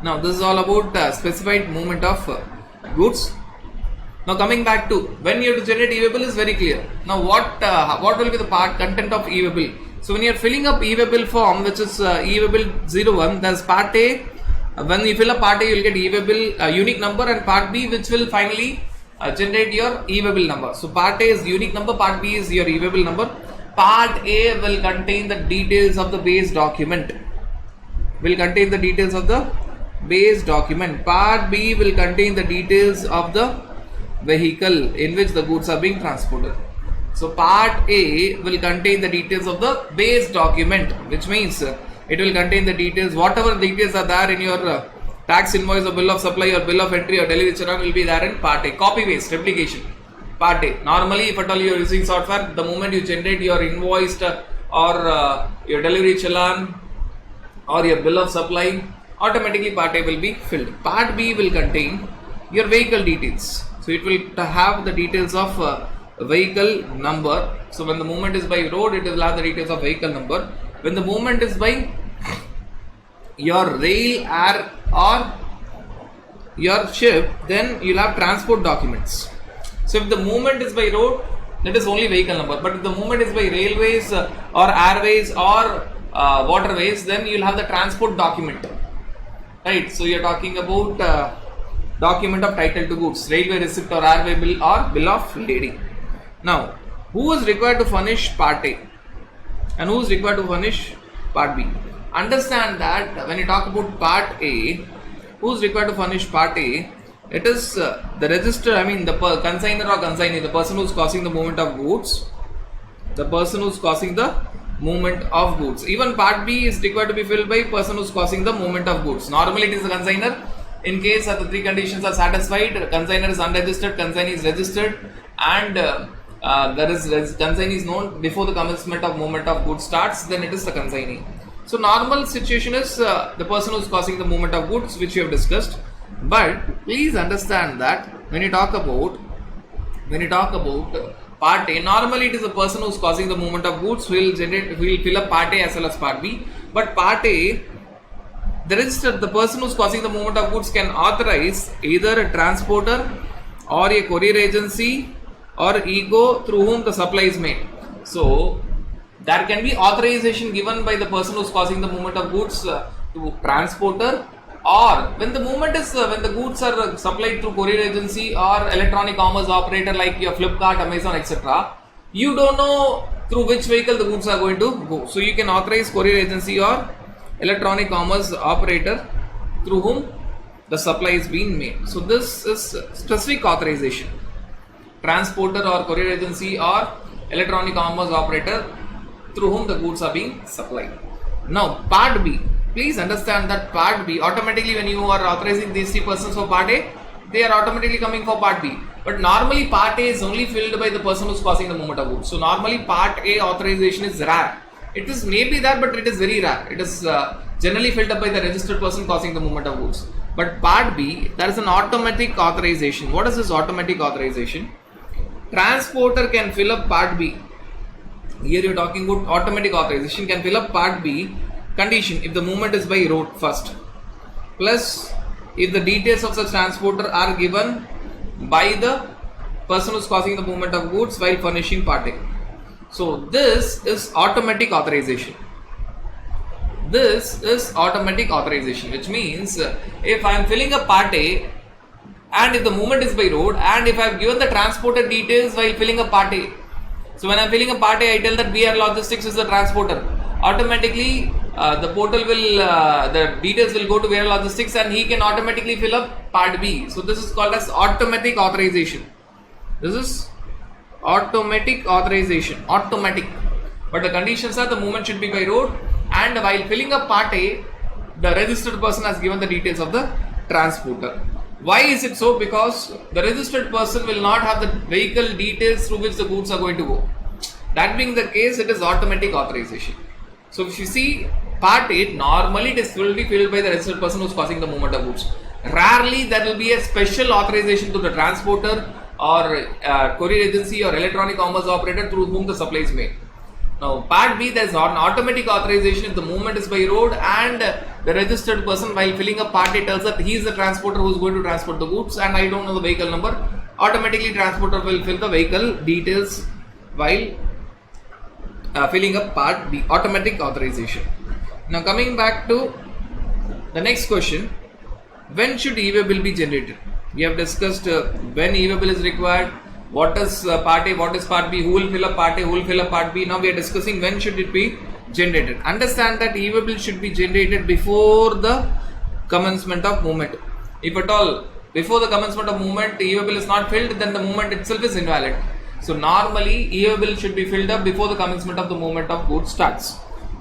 Now this is all about specified movement of goods. Now coming back to when you have to generate e-waybill is very clear. Now what will be the content of e-waybill? So when you are filling up e-waybill form, which is e-waybill 01, there's part A. When you fill up part A, you will get e-waybill unique number, and part B, which will finally generate your e-waybill number. So part A is unique number, part B is your e-waybill number. Part A will contain the details of the base document. Part B will contain the details of the vehicle in which the goods are being transported. So part A will contain the details of the base document, which means it will contain the details, whatever details are there in your tax invoice or bill of supply or bill of entry or delivery challan will be there in part A. Copy paste replication. Part A. Normally, if at all you are using software, the moment you generate your invoice or your delivery challan or your bill of supply, automatically part A will be filled. Part B will contain your vehicle details. So it will have the details of vehicle number. So when the movement is by road, it will have the details of vehicle number. When the movement is by your rail, air or your ship, then you will have transport documents. So if the movement is by road, that is only vehicle number. But if the movement is by railways or airways or waterways, then you will have the transport document. Right. So you are talking about document of title to goods, railway receipt or airway bill or bill of lading. Now, who is required to furnish part A and who is required to furnish part B? Understand that when you talk about part A, who is required to furnish part A? It is the register, the consignor or consignee, the person who is causing the movement of goods. Even part B is required to be filled by person who is causing the movement of goods. Normally it is the consignor. In case the three conditions are satisfied, consignor is unregistered, consignee is registered, and there is consignee is known before the commencement of movement of goods starts, then it is the consignee. So normal situation is the person who is causing the movement of goods, which we have discussed. But please understand that when you talk about part A, normally it is the person who is causing the movement of goods who will fill up part A as well as part B. But part A, the person who is causing the movement of goods can authorize either a transporter or a courier agency or ego through whom the supply is made. So there can be authorization given by the person who is causing the movement of goods to transporter, or when the goods are supplied through courier agency or electronic commerce operator like your Flipkart, Amazon, etc. You don't know through which vehicle the goods are going to go. So you can authorize courier agency or electronic commerce operator through whom the supply is being made. So this is specific authorization. Transporter or courier agency or electronic commerce operator through whom the goods are being supplied. Now part B. Please understand that part B, automatically when you are authorizing these three persons for part A, they are automatically coming for part B. But normally part A is only filled by the person who is causing the movement of goods. So normally part A authorization is rare. It is maybe there, but it is very rare. It is generally filled up by the registered person causing the movement of goods. But part B, there is an automatic authorization. What is this automatic authorization? Transporter can fill up part B. Here you are talking about automatic authorization can fill up part B condition if the movement is by road first, plus if the details of such transporter are given by the person who is causing the movement of goods while furnishing part A. So this is automatic authorization. This is automatic authorization, which means if I am filling a part A and if the movement is by road and if I have given the transporter details while filling a part A. So when I am filling a part A, I tell that VR Logistics is the transporter. Automatically the portal will, the details will go to VR Logistics and he can automatically fill up part B. So this is called as automatic authorization. This is automatic authorization, automatic. But the conditions are the movement should be by road and while filling up part A, the registered person has given the details of the transporter. Why is it so? Because the registered person will not have the vehicle details through which the goods are going to go. That being the case, it is automatic authorization. So if you see part 8, normally it is fully filled by the registered person who is causing the movement of goods. Rarely there will be a special authorization to the transporter or courier agency or electronic commerce operator through whom the supply is made. Now part B, there is an automatic authorization if the movement is by road and the registered person while filling up part A tells that he is the transporter who is going to transport the goods and I don't know the vehicle number. Automatically transporter will fill the vehicle details while filling up part B, automatic authorization. Now coming back to the next question, when should e-way bill be generated? We have discussed when e-way bill is required, what is part A, what is part B, who will fill up part A, who will fill up part B. Now we are discussing when should it be generated. Understand that e-way bill should be generated before the commencement of movement. If at all before the commencement of movement e-way bill is not filled, then the movement itself is invalid. So normally e-way bill should be filled up before the commencement of the movement of goods starts.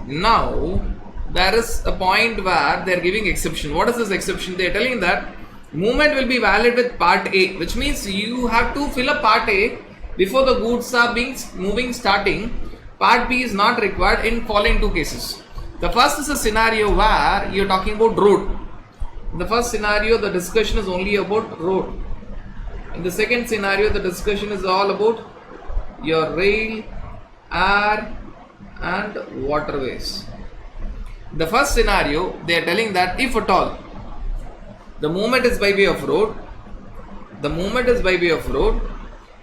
Now there is a point where they are giving exception. What is this exception? They are telling that movement will be valid with part A, which means you have to fill up part A before the goods are being moving starting. Part B is not required in following two cases. The first is a scenario where you are talking about road. In the first scenario, the discussion is only about road. In the second scenario, the discussion is all about your rail, air and waterways. In the first scenario, they are telling that if at all the movement is by way of road,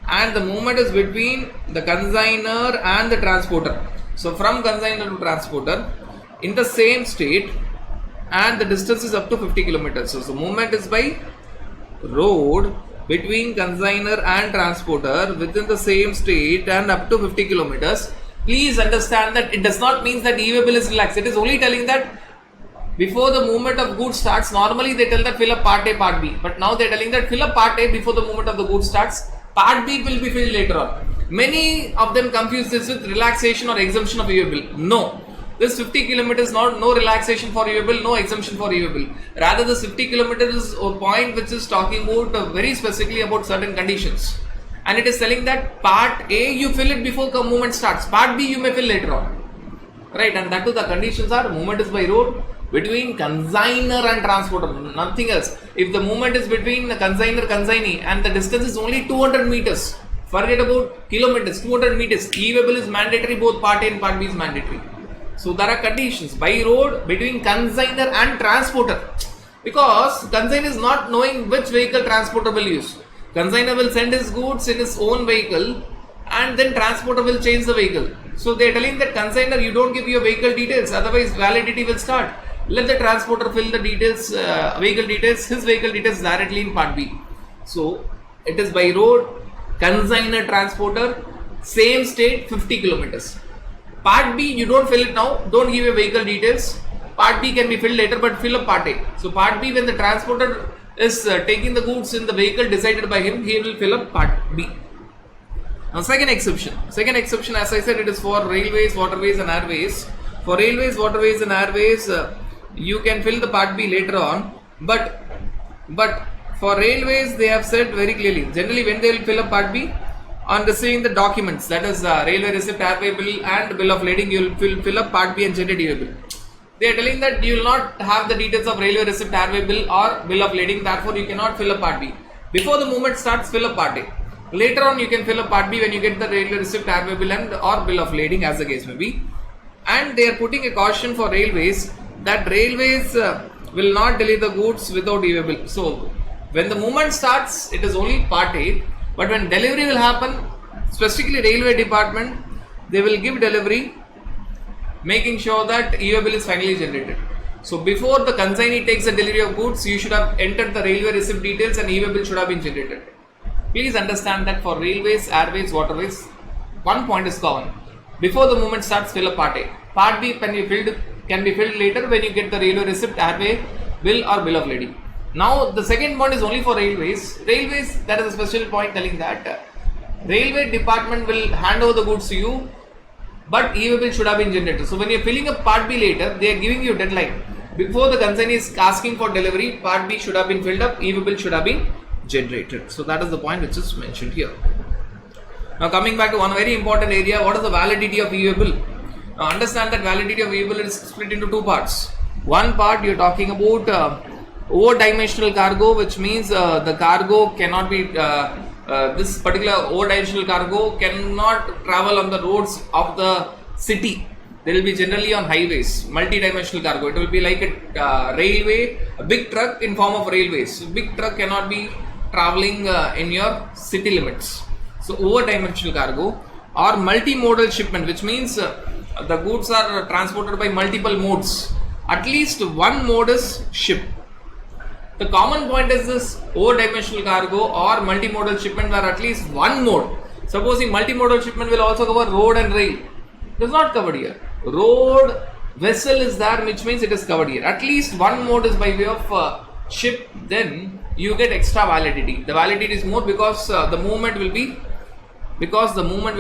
and the movement is between the consignor and the transporter. So from consignor to transporter in the same state and the distance is up to 50 kilometers. So the movement is by road between consignor and transporter within the same state and up to 50 kilometers. Please understand that it does not mean that e-way bill is relaxed. It is only telling that before the movement of goods starts, normally they tell that fill up part A, part B. But now they are telling that fill up part A before the movement of the goods starts. Part B will be filled later on. Many of them confuse this with relaxation or exemption of e-way bill. No. This 50 kilometers not no relaxation for e-way bill, no exemption for e-way bill. Rather, this 50 kilometers is a point which is talking about very specifically about certain conditions. and it is telling that part A you fill it before movement starts, part B you may fill later on, right? And that too the conditions are movement is by road between consigner and transporter, nothing else. If the movement is between the consigner consignee and the distance is only 200 meters, forget about kilometers, 200 meters, e-waybill is mandatory, both part A and part B is mandatory. So there are conditions by road between consigner and transporter, because consigner is not knowing which vehicle transporter will use. Consigner will send his goods in his own vehicle and then transporter will change the vehicle. So they are telling that consigner, you don't give your vehicle details, otherwise validity will start. Let the transporter fill the details, vehicle details, his vehicle details directly in part B. So it is by road, consigner, transporter, same state, 50 kilometers. Part B, you don't fill it now, don't give your vehicle details. Part B can be filled later, but fill up part A. So part B, when the transporter is taking the goods in the vehicle decided by him, he will fill up part B. Now second exception, as I said, it is for railways, waterways and airways. For railways, waterways and airways, you can fill the part B later on, but for railways they have said very clearly, generally when they will fill up part B, on receiving the documents, that is railway receipt, airway bill and bill of lading, you will fill up part B and generate e-bill. They are telling that you will not have the details of railway receipt, airway bill or bill of lading, therefore you cannot fill up part B. Before the movement starts, fill up part A. Later on you can fill up part B when you get the railway receipt, airway bill and or bill of lading, as the case may be. And they are putting a caution for railways that railways will not deliver the goods without e-bill. So when the movement starts, it is only part A, but when delivery will happen, specifically railway department, they will give delivery, making sure that e-bill is finally generated. So before the consignee takes the delivery of goods, you should have entered the railway receipt details and e-bill should have been generated. Please understand that for railways, airways, waterways, one point is common. Before the movement starts, fill up part A. Part B can be filled later when you get the railway receipt, airway bill or bill of lading. Now the second point is only for railways. Railways, there is a special point telling that railway department will hand over the goods to you, but e-bill should have been generated. So when you are filling up part B later, they are giving you a deadline. Before the consignee is asking for delivery, part B should have been filled up, e-bill should have been generated. So that is the point which is mentioned here. Now coming back to one very important area, what is the validity of e-bill? Now understand that validity of e-bill is split into two parts. One part you are talking about over-dimensional cargo, which means the cargo cannot be, this particular over-dimensional cargo cannot travel on the roads of the city. They will be generally on highways, multi-dimensional cargo. It will be like a railway, a big truck in form of railways. So big truck cannot be traveling in your city limits. So over-dimensional cargo or multimodal shipment, which means the goods are transported by multiple modes. At least one mode is shipped. The common point is this over-dimensional cargo or multimodal shipment where at least one mode. Supposing multimodal shipment will also cover road and rail. It is not covered here. Road, vessel is there, which means it is covered here. At least one mode is by way of ship, then you get extra validity. The validity is more because the movement will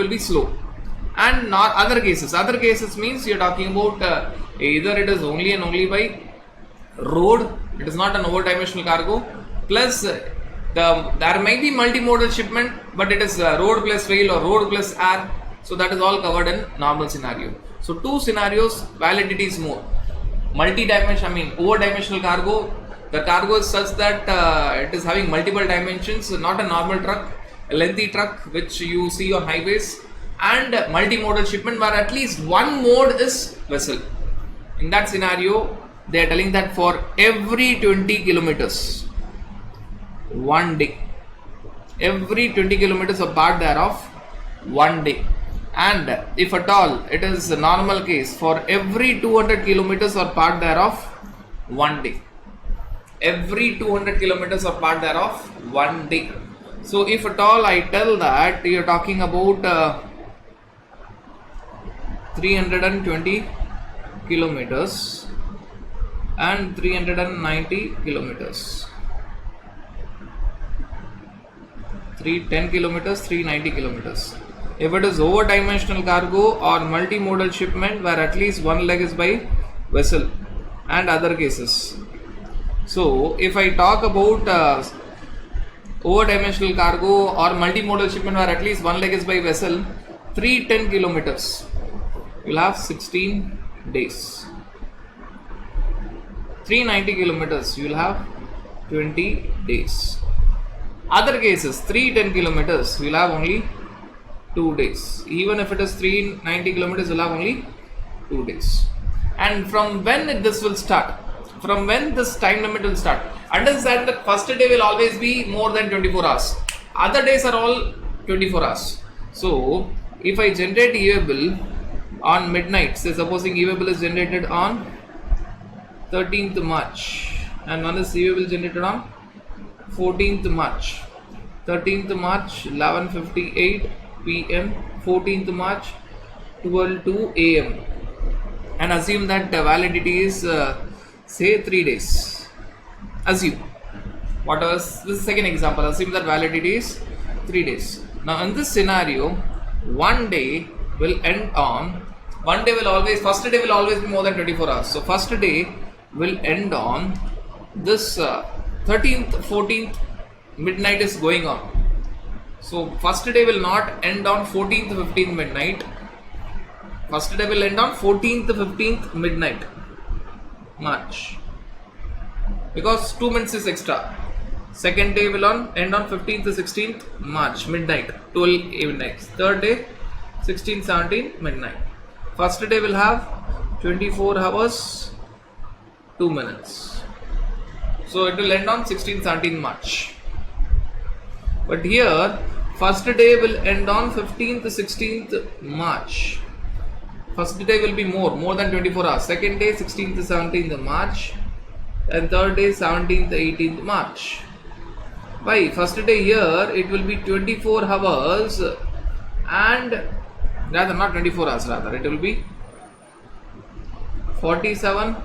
be slow. And not other cases means you are talking about either it is only and only by road, it is not an over-dimensional cargo, plus there may be multimodal shipment, but it is road plus rail or road plus air. So that is all covered in normal scenario. So two scenarios, validity is more. Over-dimensional cargo, the cargo is such that it is having multiple dimensions, not a normal truck, a lengthy truck which you see on highways, and multimodal shipment where at least one mode is vessel. In that scenario, they are telling that for every 20 kilometers, 1 day, every 20 kilometers of part thereof, 1 day. And if at all it is a normal case, for every 200 kilometers or part thereof, 1 day. Every 200 kilometers or part thereof, 1 day. So if at all I tell that you are talking about 320 kilometers and 390 kilometers, 310 kilometers, 390 kilometers. If it is over dimensional cargo or multimodal shipment where at least one leg is by vessel and other cases. So if I talk about Over-dimensional cargo or multimodal shipment where at least one leg is by vessel, 310 kilometers. You'll have 16 days. 390 kilometers, you'll have 20 days. Other cases, 310 kilometers, you'll have only 2 days. Even if it is 390 kilometers, you'll have only 2 days. And from when this will start? From when this time limit will start? Understand that first day will always be more than 24 hours. Other days are all 24 hours. So, if I generate e-way on midnight, say supposing e-way is generated on 13th March and one is e-way generated on 14th March. 13th March 11:58 PM, 14th March 12:02 AM, and assume that validity is say 3 days. Assume whatever. This is second example. Assume that validity is 3 days. Now in this scenario, one day will end on. One day will always. First day will always be more than 24 hours. So first day will end on this 13th, 14th midnight is going on. So first day will not end on 14th, 15th midnight. First day will end on 14th, 15th midnight March, because 2 minutes is extra. Second day will end on 15th, 16th March midnight, 12 midnight. Third day 16th, 17th midnight. First day will have 24 hours 2 minutes. So it will end on 16th, 17th March. But here first day will end on 15th, 16th March. First day will be more than 24 hours. Second day 16th, 17th March, and third day 17th, 18th March. Why? First day here it will be 24 hours and rather not 24 hours, rather it will be 47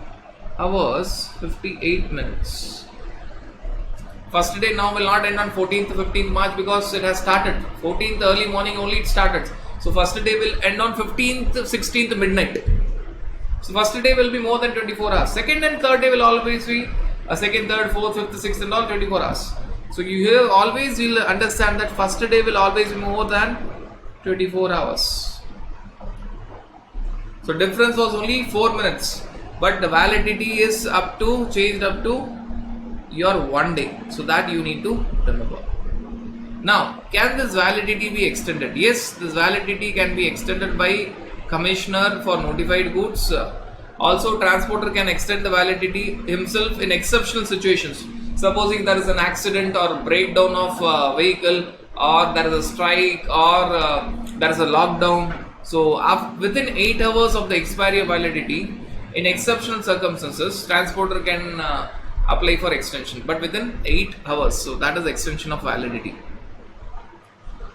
hours 58 minutes. First day now will not end on 14th, 15th March because it has started. 14th early morning only it started. So first day will end on 15th, 16th midnight. So first day will be more than 24 hours. Second and third day will always be second, third, fourth, fifth, sixth and all 24 hours. So you here always will understand that first day will always be more than 24 hours. So difference was only 4 minutes, but the validity is changed up to your 1 day. So that you need to remember. Now, can this validity be extended? Yes, this validity can be extended by commissioner for notified goods. Also, transporter can extend the validity himself in exceptional situations. Supposing there is an accident or breakdown of vehicle, or there is a strike, or there is a lockdown. So, within 8 hours of the expiry of validity, in exceptional circumstances, transporter can apply for extension, but within 8 hours. So, that is extension of validity.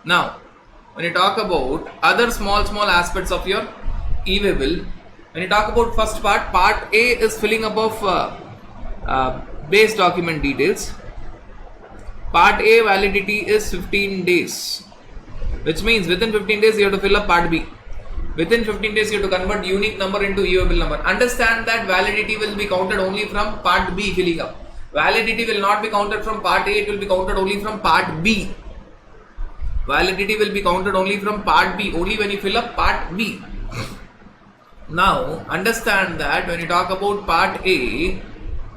Now, when you talk about other small aspects of your e-way bill, when you talk about first part A is filling up of base document details. Part A validity is 15 days, which means within 15 days you have to fill up part B. Within 15 days you have to convert unique number into e-way bill number. Understand that validity will be counted only from part B filling up. Validity will not be counted from part A, it will be counted only from part B. Validity will be counted only from part B, only when you fill up part B. Now, understand that when you talk about part A,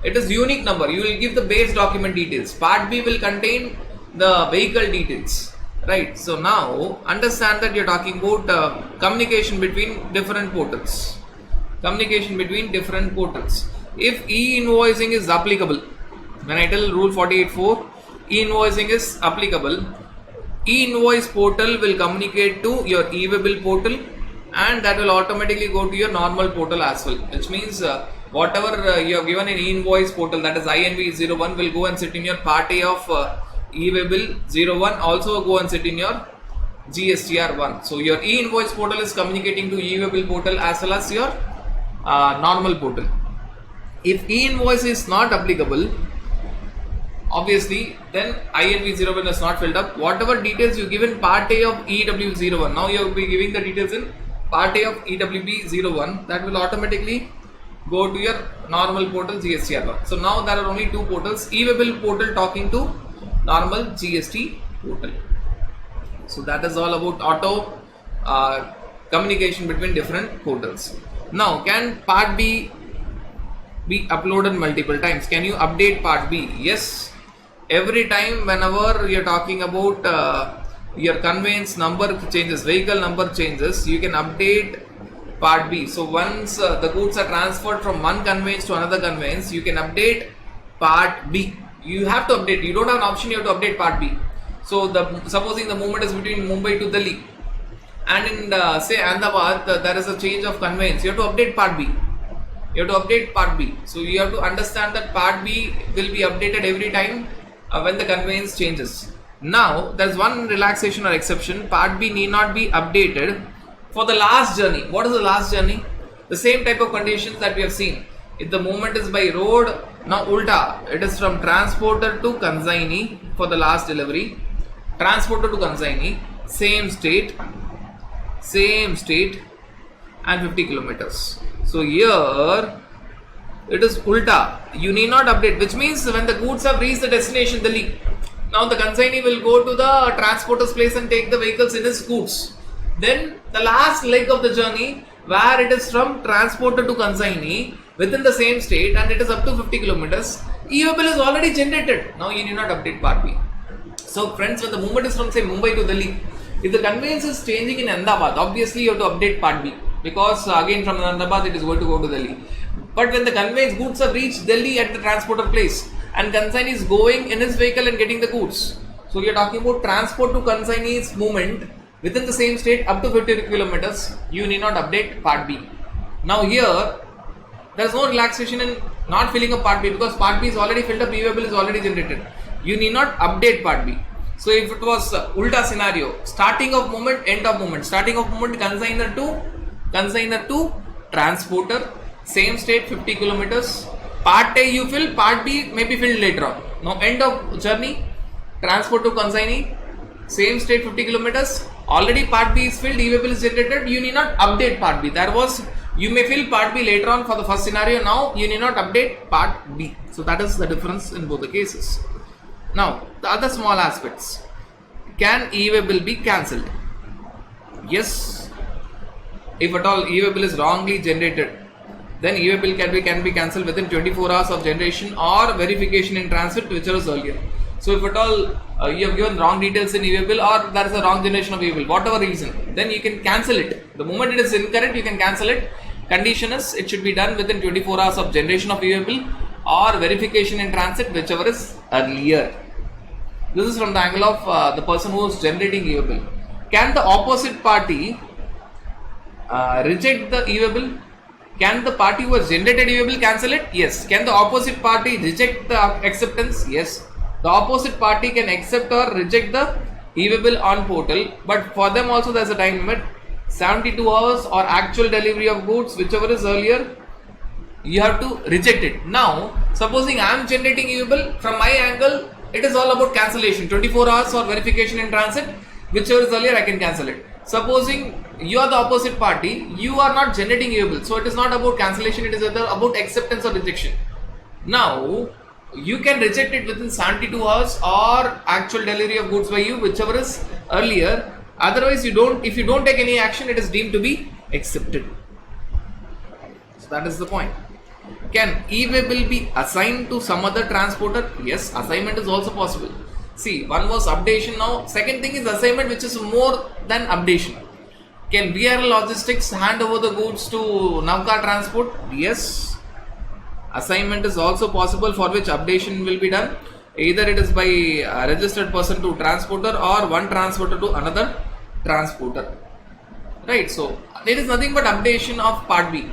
it is unique number. You will give the base document details. Part B will contain the vehicle details. Right. So, now, understand that you are talking about communication between different portals. Communication between different portals. If e-invoicing is applicable, when I tell rule 48.4, e-invoicing is applicable, e-invoice portal will communicate to your e-way bill portal, and that will automatically go to your normal portal as well, which means whatever you have given in e-invoice portal, that is INV01, will go and sit in your part A of e-way bill 01, also go and sit in your GSTR1. So your e-invoice portal is communicating to e-way bill portal as well as your normal portal. If e-invoice is not applicable, obviously then INV01 is not filled up. Whatever details you give in part A of EW01, now you will be giving the details in part A of EWB01, that will automatically go to your normal portal GSTR1. So now there are only two portals, e-way bill portal talking to normal GST portal. So that is all about auto communication between different portals. Now, can part B be uploaded multiple times? Can you update part B? Yes. Every time whenever you're talking about your conveyance number changes, vehicle number changes, you can update part B. So once the goods are transferred from one conveyance to another conveyance, you can update part B. You have to update. You don't have an option. You have to update part B. So supposing the movement is between Mumbai to Delhi, and in say Ahmedabad there is a change of conveyance, you have to update part B. You have to update part B. So you have to understand that part B will be updated every time when the conveyance changes. Now there's one relaxation or exception. Part B need not be updated for the last journey. What is the last journey? The same type of conditions that we have seen. If the movement is by road, now ulta, it is from transporter to consignee for the last delivery. Transporter to consignee, same state and 50 kilometers. So here it is ulta. You need not update, which means when the goods have reached the destination Delhi, now the consignee will go to the transporter's place and take the vehicles in his goods. Then the last leg of the journey, where it is from transporter to consignee within the same state and it is up to 50 kilometers, EO bill is already generated. Now you need not update part B. So friends, when the movement is from say Mumbai to Delhi, if the conveyance is changing in Ahmedabad, obviously you have to update part B, because again from Ahmedabad it is going to go to Delhi. But when the conveyance goods have reached Delhi at the transporter place and consignee is going in his vehicle and getting the goods, so we are talking about transport to consignee's movement within the same state up to 50 kilometers, you need not update part B. Now here there is no relaxation in not filling up part B, because part B is already filled up, EO bill is already generated. You need not update part B. So if it was ulta scenario, starting of movement, end of movement, starting of movement consignor to transporter, same state 50 kilometers, part A you fill, part B may be filled later on. Now end of journey, transport to consignee, same state 50 kilometers, already part B is filled, EO bill is generated, you need not update part B. You may fill part B later on for the first scenario, now you need not update part B. So that is the difference in both the cases. Now the other small aspects. Can EO bill be cancelled? Yes. If at all EO bill is wrongly generated, then EO bill can be cancelled within 24 hours of generation or verification in transit, which was earlier. So if at all you have given wrong details in EO bill, or there is a wrong generation of EO bill, whatever reason, then you can cancel it. The moment it is incorrect, you can cancel it. Condition is it should be done within 24 hours of generation of EO bill or verification in transit, whichever is earlier. This is from the angle of the person who is generating EO bill. Can the opposite party reject the EO bill? Can the party who has generated EO bill cancel it? Yes. Can the opposite party reject the acceptance? Yes. The opposite party can accept or reject the EO bill on portal, but for them also there is a time limit, 72 hours or actual delivery of goods, whichever is earlier, you have to reject it. Now, supposing I am generating EO bill, from my angle, it is all about cancellation, 24 hours or verification in transit, whichever is earlier I can cancel it. Supposing you are the opposite party, you are not generating EO bill, so it is not about cancellation, it is either about acceptance or rejection. Now, you can reject it within 72 hours or actual delivery of goods by you, whichever is earlier. Otherwise, if you don't take any action, it is deemed to be accepted. So that is the point. Can EO bill be assigned to some other transporter? Yes, assignment is also possible. See, one was updation, now second thing is assignment, which is more than updation. Can VRL Logistics hand over the goods to Navka Transport? Yes. Assignment is also possible, for which updation will be done. Either it is by a registered person to transporter or one transporter to another transporter. Right, so it is nothing but updation of part B.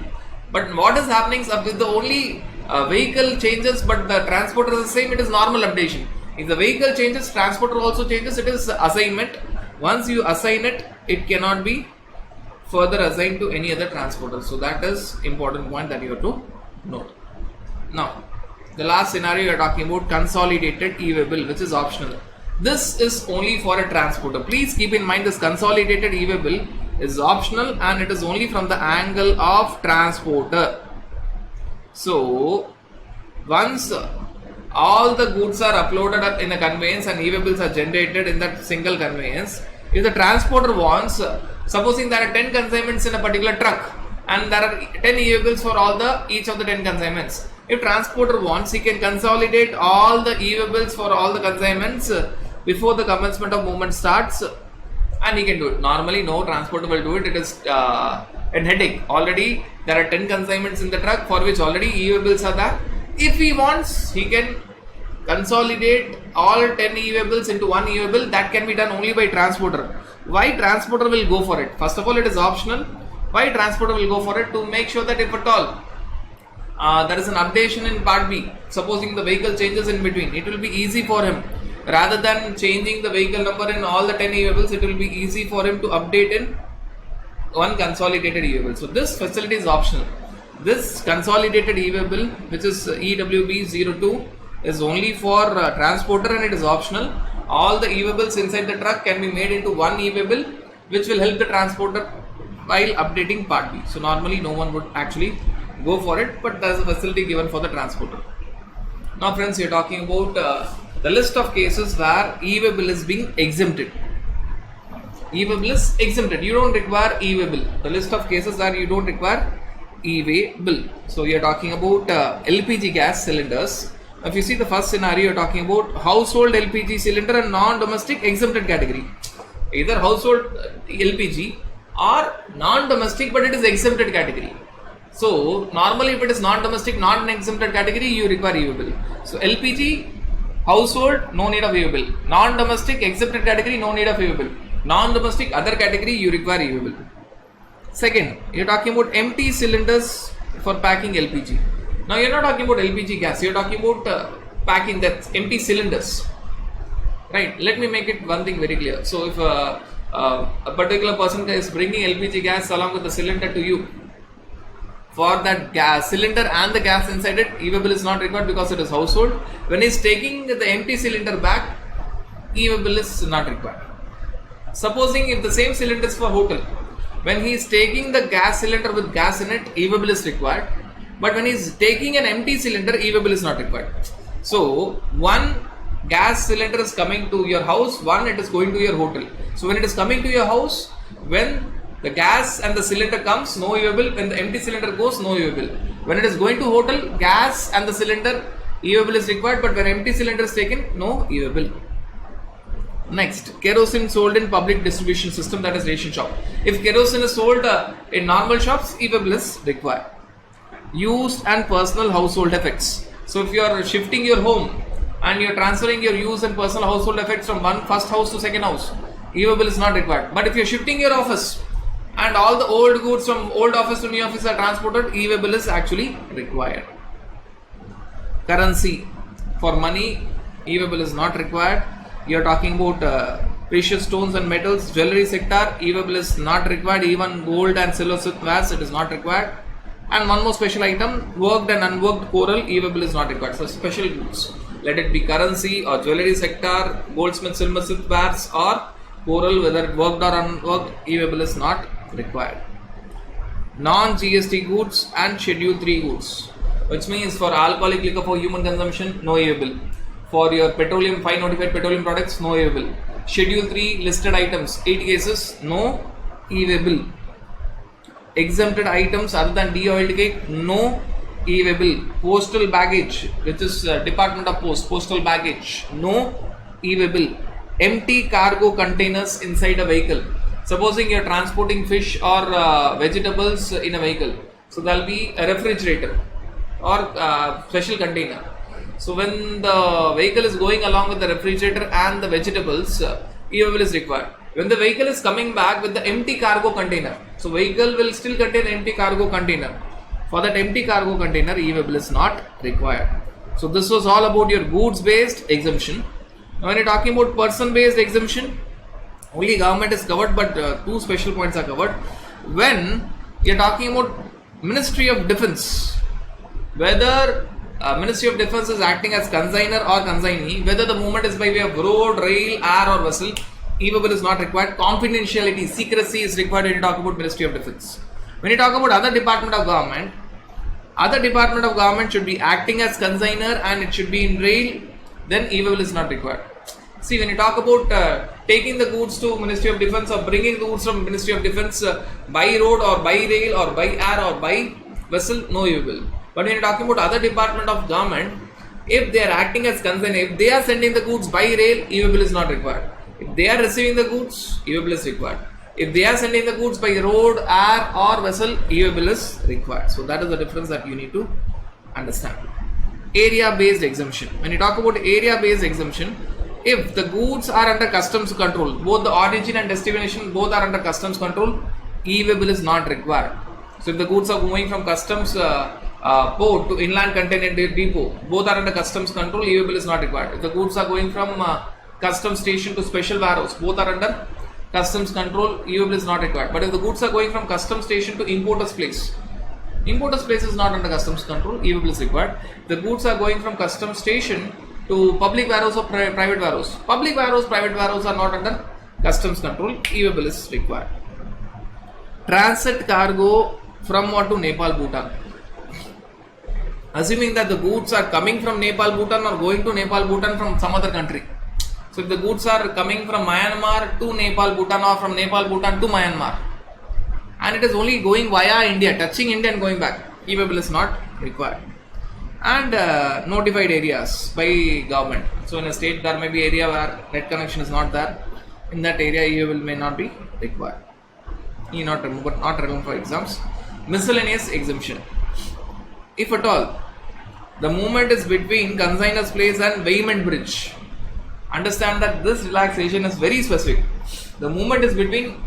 But what is happening is with the only vehicle changes but the transporter is the same, it is normal updation. If the vehicle changes, transporter also changes, it is assignment. Once you assign it, it cannot be further assigned to any other transporter. So that is important point that you have to note. Now, the last scenario we are talking about, consolidated EO bill, which is optional. This is only for a transporter. Please keep in mind this consolidated EO bill is optional and it is only from the angle of transporter. So, once all the goods are uploaded in a conveyance and e-way-bills are generated in that single conveyance. If the transporter wants, supposing there are 10 consignments in a particular truck and there are 10 e-way-bills for each of the 10 consignments. If transporter wants, he can consolidate all the e-way-bills for all the consignments before the commencement of movement starts, and he can do it. Normally, no transporter will do it. It is an headache. Already there are 10 consignments in the truck for which already e-way-bills are there. If he wants, he can consolidate all 10 e-way-bills into one e-way-bill. That can be done only by transporter. Why transporter will go for it? First of all, it is optional. Why transporter will go for it? To make sure that if at all there is an updation in part B, supposing the vehicle changes in between, it will be easy for him. Rather than changing the vehicle number in all the 10 e-way-bills, it will be easy for him to update in one consolidated e-way-bill. So this facility is optional. This consolidated e-way-bill, which is EWB02, is only for transporter and it is optional. All the e-way-bills inside the truck can be made into one e-way-bill, which will help the transporter while updating part B. So normally no one would actually go for it, but there is a facility given for the transporter. Now friends, we are talking about the list of cases where e-way-bill is being exempted. E-way-bill is exempted. You don't require e-way-bill. The list of cases where you don't require e-way-bill. So we are talking about LPG gas cylinders. If you see the first scenario, you are talking about household LPG cylinder and non-domestic exempted category. Either household LPG or non-domestic, but it is exempted category. So normally if it is non-domestic, non-exempted category, you require e-way-bill. So LPG, household, no need of e-way-bill. Non-domestic, exempted category, no need of e-way-bill. Non-domestic, other category, you require e-way-bill. Second, you are talking about empty cylinders for packing LPG. Now you are not talking about LPG gas, you are talking about packing that empty cylinders. Right, let me make it one thing very clear. So if a particular person is bringing LPG gas along with the cylinder to you, for that gas cylinder and the gas inside it, e-way-bill is not required because it is household. When he is taking the empty cylinder back, e-way-bill is not required. Supposing if the same cylinder is for hotel, when he is taking the gas cylinder with gas in it, e-way-bill is required. But when he is taking an empty cylinder, e-way-bill is not required. So one gas cylinder is coming to your house, one it is going to your hotel. So when it is coming to your house, when the gas and the cylinder comes, no e-way-bill. When the empty cylinder goes, no e-way-bill. When it is going to hotel, gas and the cylinder, e-way-bill is required. But when empty cylinder is taken, no e-way-bill. Next, kerosene sold in public distribution system, that is ration shop. If kerosene is sold in normal shops, e-way-bill is required. Used and personal household effects. So if you are shifting your home and you are transferring your used and personal household effects from first house to second house, e-way-bill is not required. But if you are shifting your office and all the old goods from old office to new office are transported, e-way-bill is actually required. Currency, for money, e-way-bill is not required. You are talking about precious stones and metals, jewelry sector, e-way-bill is not required. Even gold and silver silverwares, it is not required. And one more special item, worked and unworked coral, e-way-bill is not required. So special goods, let it be currency or jewelry sector, goldsmith, silver silverwares or coral, whether it worked or unworked, e-way-bill is not required. Non-GST goods and Schedule 3 goods, which means for alcoholic liquor for human consumption, no e-way-bill. For your petroleum, 5 notified petroleum products, no e-way-bill. Schedule 3 listed items, 8 cases, no e-way-bill. Exempted items other than de-oiled cake, no e-way-bill. Postal baggage, which is Department of Post, postal baggage, no e-way-bill. Empty cargo containers inside a vehicle. Supposing you are transporting fish or vegetables in a vehicle, so there will be a refrigerator or special container. So when the vehicle is going along with the refrigerator and the vegetables, e-way-bill is required. When the vehicle is coming back with the empty cargo container, so vehicle will still contain empty cargo container. For that empty cargo container, e-way-bill is not required. So this was all about your goods based exemption. Now when you are talking about person based exemption, only government is covered, but two special points are covered. When you are talking about Ministry of Defence, whether Ministry of Defence is acting as consignor or consignee, whether the movement is by way of road, rail, air or vessel, e-way-bill is not required. Confidentiality, secrecy is required when you talk about Ministry of Defence. When you talk about other department of government, other department of government should be acting as consignor and it should be in rail, then e-way bill is not required. See, when you talk about taking the goods to Ministry of Defence or bringing the goods from Ministry of Defence by road or by rail or by air or by vessel, no e-way bill. But when you're talking about other department of government, if they are acting as consignor, if they are sending the goods by rail, e-way bill is not required. If they are receiving the goods, e-way bill is required. If they are sending the goods by road, air or vessel, e-way bill is required. So that is the difference that you need to understand. Area based exemption. When you talk about area based exemption, if the goods are under customs control, both the origin and destination both are under customs control, e-way bill is not required. So if the goods are going from customs port to inland container depot, both are under customs control, e-way bill is not required. If the goods are going from customs station to special warehouse, both are under customs control, e-way bill is not required. But if the goods are going from customs station to importer's place is not under customs control, e-way bill is required. The goods are going from customs station to public warehouse or private warehouse. Public warehouse, private warehouse are not under customs control, e-way bill is required. Transit cargo from what to Nepal, Bhutan. Assuming that the goods are coming from Nepal, Bhutan or going to Nepal, Bhutan from some other country. So if the goods are coming from Myanmar to Nepal, Bhutan or from Nepal, Bhutan to Myanmar and it is only going via India, touching India and going back, e-way bill is not required. And notified areas by government. So in a state there may be area where net connection is not there. In that area e-way bill may not be required. Not relevant for exams. Miscellaneous exemption. If at all the movement is between consignor's place and weighment bridge, understand that this relaxation is very specific. The movement is between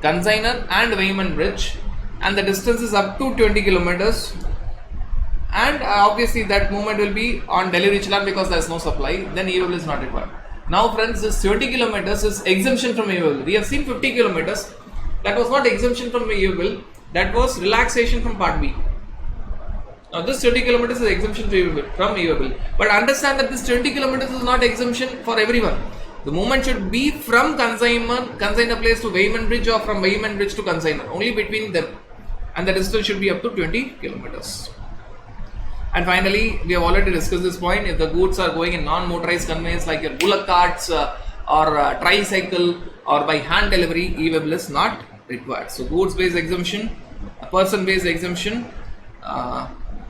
consignor and weighment bridge and the distance is up to 20 kilometers. And obviously that movement will be on Delhi reach land because there is no supply, then e-way bill is not required. Now friends, this 20 kilometers is exemption from e-way bill. We have seen 50 kilometers, that was not exemption from e-way bill, that was relaxation from part B. Now this 20 kilometers is exemption from e-way bill. But understand that this 20 kilometers is not exemption for everyone. The movement should be from consignor place to weighment bridge or from weighment bridge to consignor, only between them. And the distance should be up to 20 kilometers. And finally, we have already discussed this point. If the goods are going in non-motorized conveyance like your bullock carts or tricycle or by hand delivery, e-way bill is not required. So goods-based exemption, person-based exemption,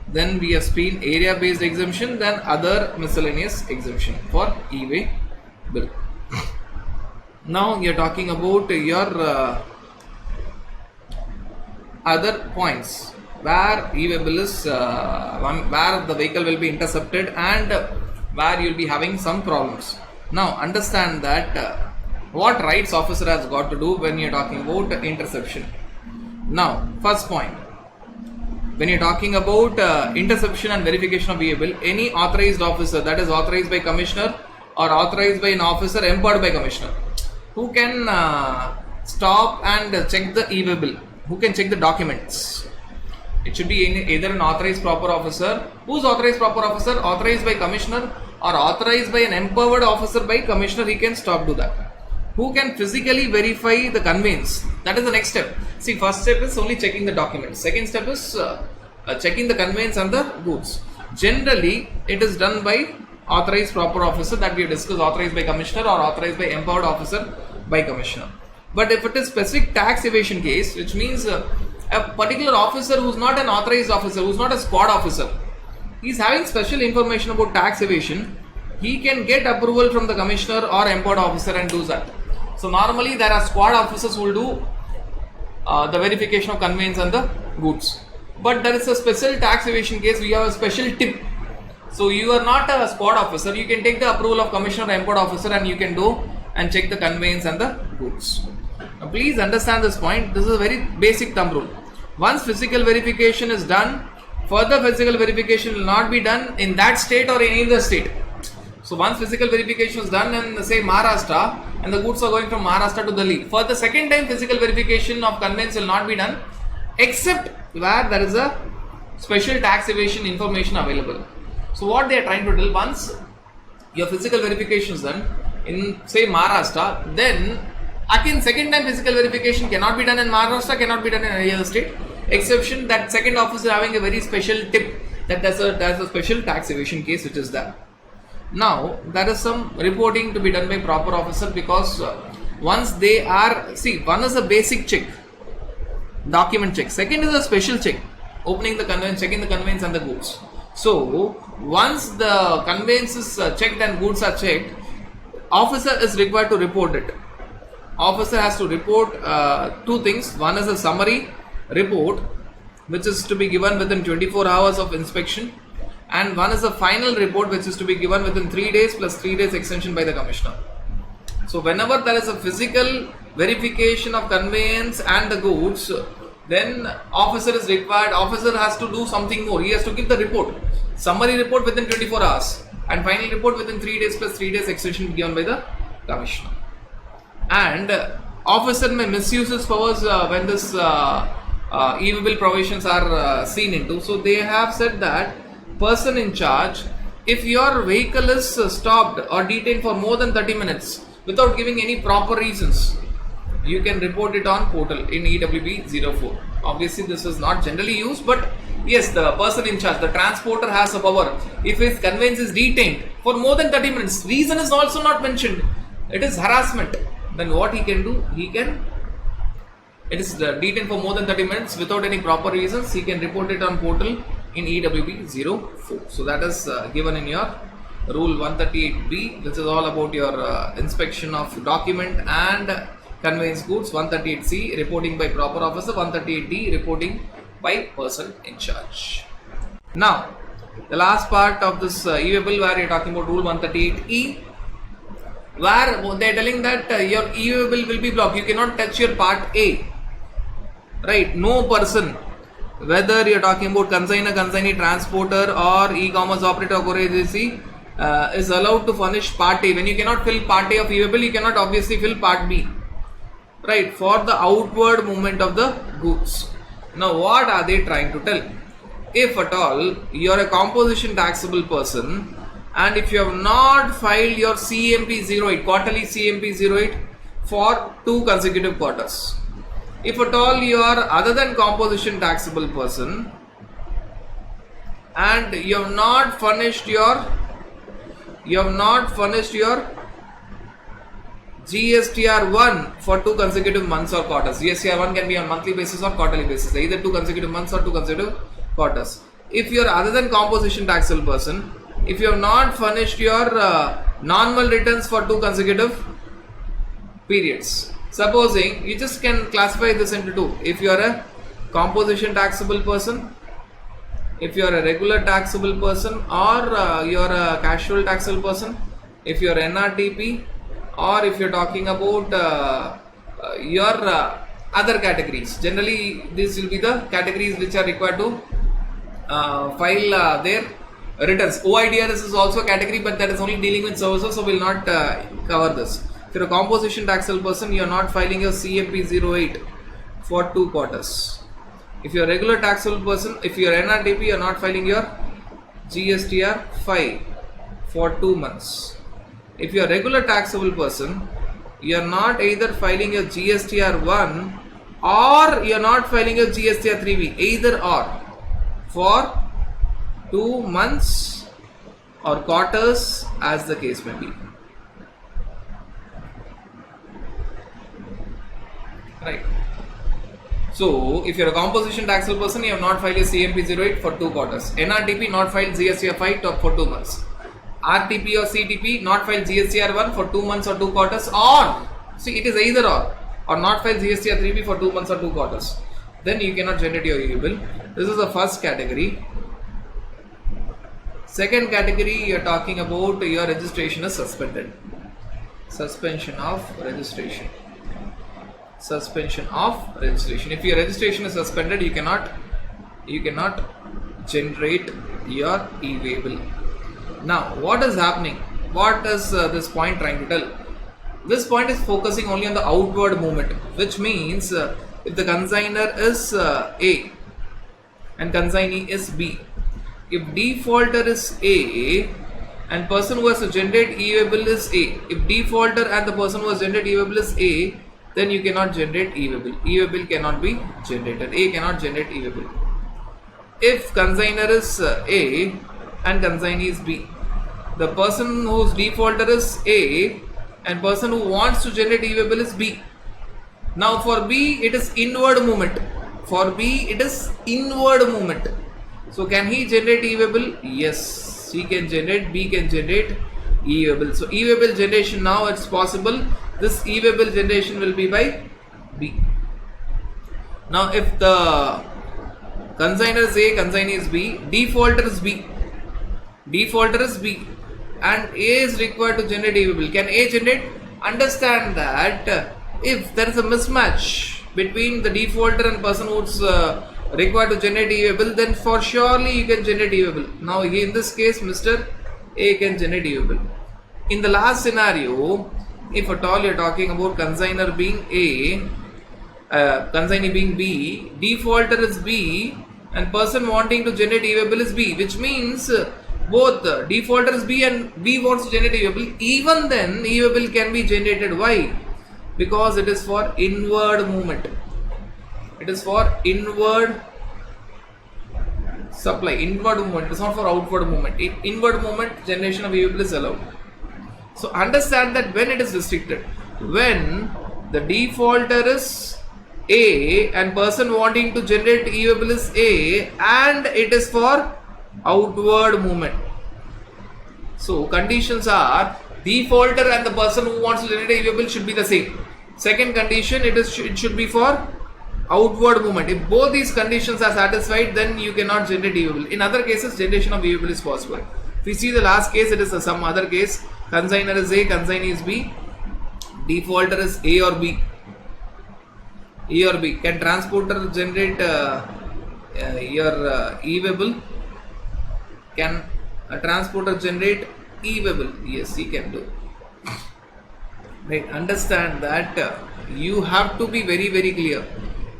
then we have seen area-based exemption, then other miscellaneous exemption for e-way bill. Now you are talking about your other points where e-way bill is where the vehicle will be intercepted and where you will be having some problems. Now understand that what rights officer has got to do when you are talking about interception. Now first point, when you are talking about interception and verification of e-way bill, any authorized officer, that is authorized by commissioner or authorized by an officer empowered by commissioner, who can stop and check the e-way bill, who can check the documents. It should be either an authorized proper officer. Who is authorized proper officer? Authorized by commissioner or authorized by an empowered officer by commissioner, he can stop do that. Who can physically verify the conveyance? That is the next step. See, first step is only checking the documents. Second step is checking the conveyance and the goods. Generally, it is done by authorized proper officer that we have discussed, authorized by commissioner or authorized by empowered officer by commissioner. But if it is specific tax evasion case, which means a particular officer who is not an authorized officer, who is not a squad officer, he is having special information about tax evasion, he can get approval from the commissioner or empowered officer and do that. So normally there are squad officers who will do the verification of conveyance and the goods. But there is a special tax evasion case, we have a special tip. So you are not a squad officer, you can take the approval of commissioner or empowered officer and you can do and check the conveyance and the goods. Now please understand this point, this is a very basic thumb rule. Once physical verification is done, further physical verification will not be done in that state or in any other state. So once physical verification is done in say Maharashtra and the goods are going from Maharashtra to Delhi, for the second time physical verification of conveyance will not be done except where there is a special tax evasion information available. So what they are trying to tell, once your physical verification is done in say Maharashtra, then again second time physical verification cannot be done in Maharashtra, cannot be done in any other state. exception that second officer having a very special tip that there's a special tax evasion case which is there. Now there is some reporting to be done by proper officer, because once they are, see, one is a basic check, document check, second is a special check, opening the conveyance, checking the conveyance and the goods. So once the conveyance is checked and goods are checked, officer is required to report it. Officer has to report two things. One is a summary report which is to be given within 24 hours of inspection, and one is a final report which is to be given within 3 days plus 3 days extension by the commissioner. So whenever there is a physical verification of conveyance and the goods, then officer is required, officer has to do something more. He has to give the report, summary report within 24 hours and final report within 3 days plus 3 days extension given by the commissioner. And officer may misuse his powers when this e-bill provisions are seen into. So they have said that person in charge, if your vehicle is stopped or detained for more than 30 minutes without giving any proper reasons, you can report it on portal in EWB 04. Obviously this is not generally used, but yes, the person in charge, the transporter has a power. If his conveyance is detained for more than 30 minutes, reason is also not mentioned, it is harassment, then what he can do, it is detained for more than 30 minutes without any proper reasons, he can report it on portal in EWB 04. So that is given in your rule 138B, which is all about your inspection of document and conveyance goods. 138C, reporting by proper officer. 138D, reporting by person in charge. Now the last part of this e-bill where you're talking about rule 138E, where they're telling that your e-bill will be blocked, you cannot touch your part A, right? No person, whether you're talking about consignor, consignee, transporter or e-commerce operator or courier agency, is allowed to furnish part A. When you cannot fill part A of e-bill, you cannot obviously fill part B, right, for the outward movement of the goods. Now what are they trying to tell? If at all you are a composition taxable person, and if you have not filed your CMP 08, quarterly CMP 08 for 2 consecutive quarters, if at all you are other than composition taxable person and you have not furnished your GSTR 1 for 2 consecutive months or quarters. GSTR 1 can be on monthly basis or quarterly basis, either 2 consecutive months or 2 consecutive quarters. If you are other than composition taxable person, if you have not furnished your normal returns for 2 consecutive periods, supposing you just can classify this into 2. If you are a composition taxable person, if you are a regular taxable person, or you are a casual taxable person, if you are NRTP, or if you are talking about your other categories. Generally these will be the categories which are required to file their returns. OIDRS is also a category, but that is only dealing with services, so we will not cover this. If you are a composition taxable person, you are not filing your CMP 08 for 2 quarters. If you are a regular taxable person, if you are NRTP, you are not filing your GSTR 5 for 2 months. If you are a regular taxable person, you are not either filing your GSTR 1 or you are not filing your GSTR 3B, either or, for 2 months or quarters as the case may be. Right. So if you are a composition taxable person, you have not filed your CMP 08 for 2 quarters. NRTP not filed GSTR 5 for 2 months. RTP or CTP not filed GSTR 1 for 2 months or 2 quarters, or see, it is either or not filed GSTR 3B for 2 months or 2 quarters. Then you cannot generate your e-bill. This is the first category. Second category, you are talking about your registration is suspended. Suspension of registration. Suspension of registration. If your registration is suspended, you cannot generate your e-bill. Now what is happening? What is this point trying to tell? This point is focusing only on the outward movement, which means if the consignor is A and consignee is B, if defaulter is A and person who has to generate e-bill is A, if defaulter and the person who has generated e-bill is A, then you cannot generate e-way bill. E-way bill cannot be generated. A cannot generate e-way bill. If consignor is A and consignee is B, the person whose defaulter is A and person who wants to generate e-way bill is B. Now for B it is inward movement. For B it is inward movement. So can he generate e-way bill? Yes, he can generate. B can generate e-way bill. So e-way bill generation now it's possible. This e-way bill generation will be by B. Now if the consignor is A, consignee is B, defaulter is B. Defaulter is B and A is required to generate e-way bill. Can A generate? Understand that if there is a mismatch between the defaulter and person who's required to generate e-way bill, then for surely you can generate e-way bill. Now in this case Mr. A can generate e-way bill. In the last scenario, if at all you are talking about consignor being A, consignee being B, defaulter is B and person wanting to generate e-way bill is B, which means both defaulter is B and B wants to generate e-way bill. Even then e-way bill can be generated. Why? Because it is for inward movement. It is for inward supply, inward movement. It is not for outward movement. Inward movement generation of e-way bill is allowed. So understand that when it is restricted, when the defaulter is A and person wanting to generate e-way bill is A and it is for outward movement. So conditions are defaulter and the person who wants to generate e-way bill should be the same. Second condition, it should be for outward movement. If both these conditions are satisfied, then you cannot generate e-way bill. In other cases, generation of e-way bill is possible. If we see the last case, it is some other case. Consignor is A, consignee is B, defaulter is A or B. A or B. Can transporter generate your e-way bill? Can a transporter generate e-way bill? Yes, he can do. Right. Understand that you have to be very clear.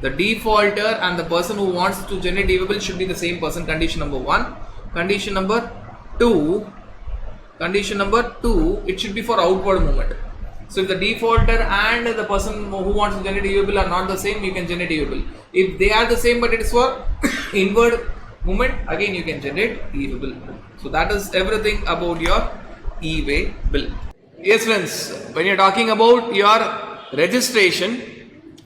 The defaulter and the person who wants to generate e-way bill should be the same person. Condition number 1. Condition number 2. It should be for outward movement. So if the defaulter and the person who wants to generate e-way bill are not the same, you can generate e-way bill. If they are the same but it is for inward movement, again you can generate e-way bill. So that is everything about your e-way bill. Yes friends, when you are talking about your registration,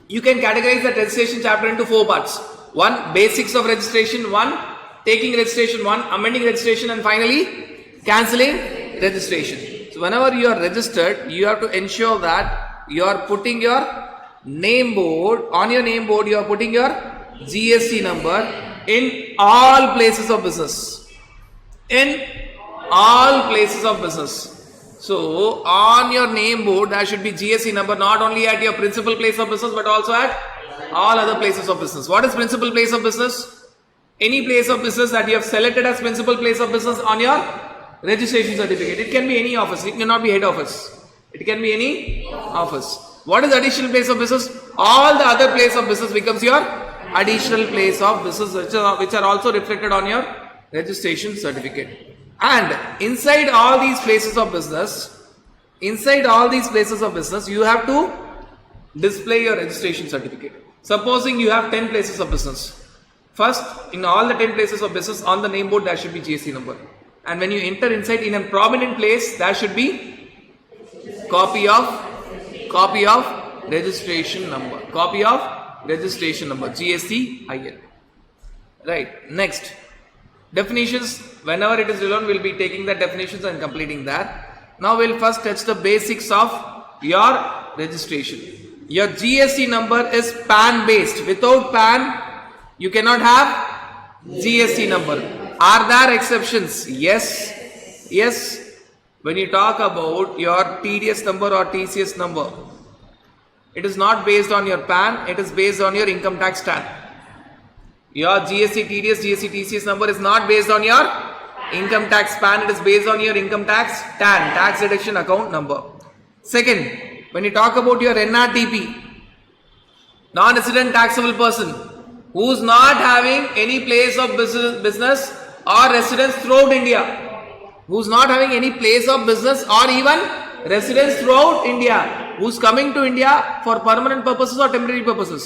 you can categorize the registration chapter into 4 parts. 1. Basics of registration. 1. Taking registration. 1. Amending registration, and finally cancelling registration. So whenever you are registered, you have to ensure that you are putting your name board. On your name board you are putting your GST number in all places of business. In all places of business. So on your name board there should be GST number, not only at your principal place of business but also at all other places of business. What is principal place of business? Any place of business that you have selected as principal place of business on your registration certificate. It can be any office. It cannot be head office. It can be any office. What is additional place of business? All the other place of business becomes your additional place of business, which are also reflected on your registration certificate. And inside all these places of business, you have to display your registration certificate. Supposing you have 10 places of business. First, in all the 10 places of business, on the name board there should be GST number. And when you enter inside in a prominent place, there should be copy of registration number. Copy of registration number, GST IN. Right. Next. Definitions, whenever it is relevant, we'll be taking the definitions and completing that. Now we'll first touch the basics of your registration. Your GST number is PAN based. Without PAN, you cannot have GST number. Are there exceptions? Yes. Yes. When you talk about your TDS number or TCS number, it is not based on your PAN, it is based on your income tax stamp. Your GST, TDS, GST, TCS number is not based on your income tax PAN, it is based on your income tax TAN, tax deduction account number. Second, when you talk about your NRTP, non-resident taxable person, who is not having any place of business or residence throughout India, who is not having any place of business or even residence throughout India, who's coming to India for permanent purposes or temporary purposes?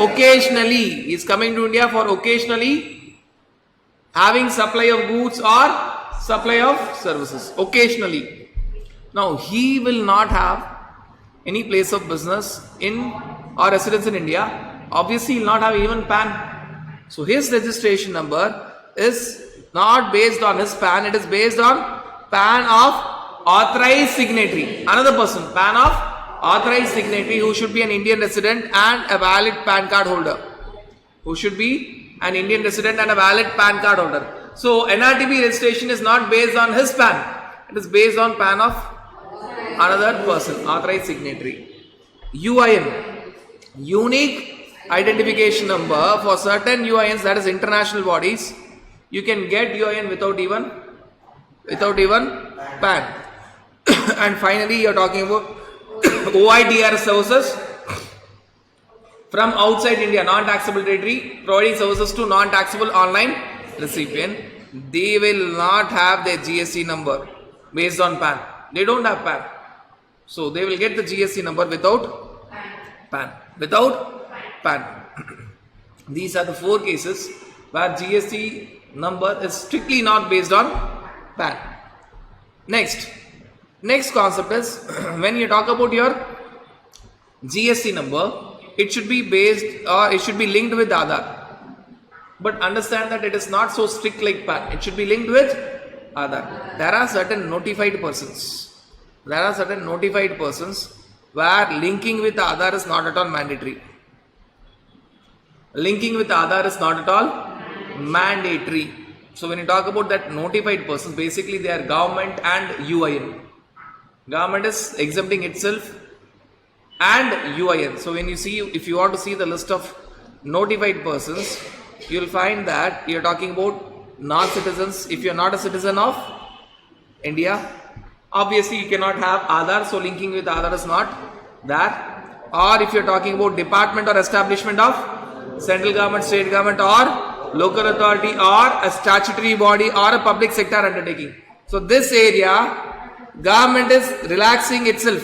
Occasionally. He is coming to India for occasionally having supply of goods or supply of services. Occasionally. Now, he will not have any place of business in or residence in India. Obviously, he will not have even PAN. So, his registration number is not based on his PAN, it is based on PAN of authorized signatory. Another person, PAN of authorized signatory who should be an Indian resident and a valid PAN card holder. Who should be an Indian resident and a valid PAN card holder. So, NRTB registration is not based on his PAN, it is based on PAN of another person, authorized signatory. UIN, unique identification number. For certain UINs, that is international bodies, you can get UIN without even PAN. And finally, you are talking about OIDR services from outside India, non-taxable territory, providing services to non-taxable online recipient. They will not have their GST number based on PAN. They don't have PAN. So, they will get the GST number without PAN. Without PAN. These are the 4 cases where GST number is strictly not based on PAN. Next concept is when you talk about your GST number, it should be based or it should be linked with Aadhaar. But understand that it is not so strict like PAN. It should be linked with Aadhaar. There are certain notified persons. Where linking with Aadhaar is not at all mandatory. Linking with Aadhaar is not at all mandatory. So when you talk about that notified persons, basically they are government and UIN. Government is exempting itself and UIN. So when you see, if you want to see the list of notified persons, you will find that you are talking about non-citizens. If you are not a citizen of India, obviously you cannot have Aadhaar, so linking with Aadhaar is not there. Or if you are talking about department or establishment of central government, state government or local authority or a statutory body or a public sector undertaking. So this area, government is relaxing itself.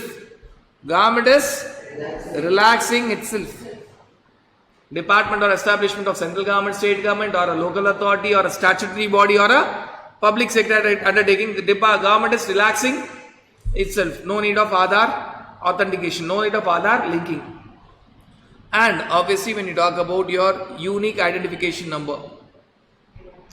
Department or establishment of central government, state government or a local authority or a statutory body or a public sector undertaking, the government is relaxing itself. No need of Aadhaar authentication, no need of Aadhaar linking. And obviously when you talk about your unique identification number,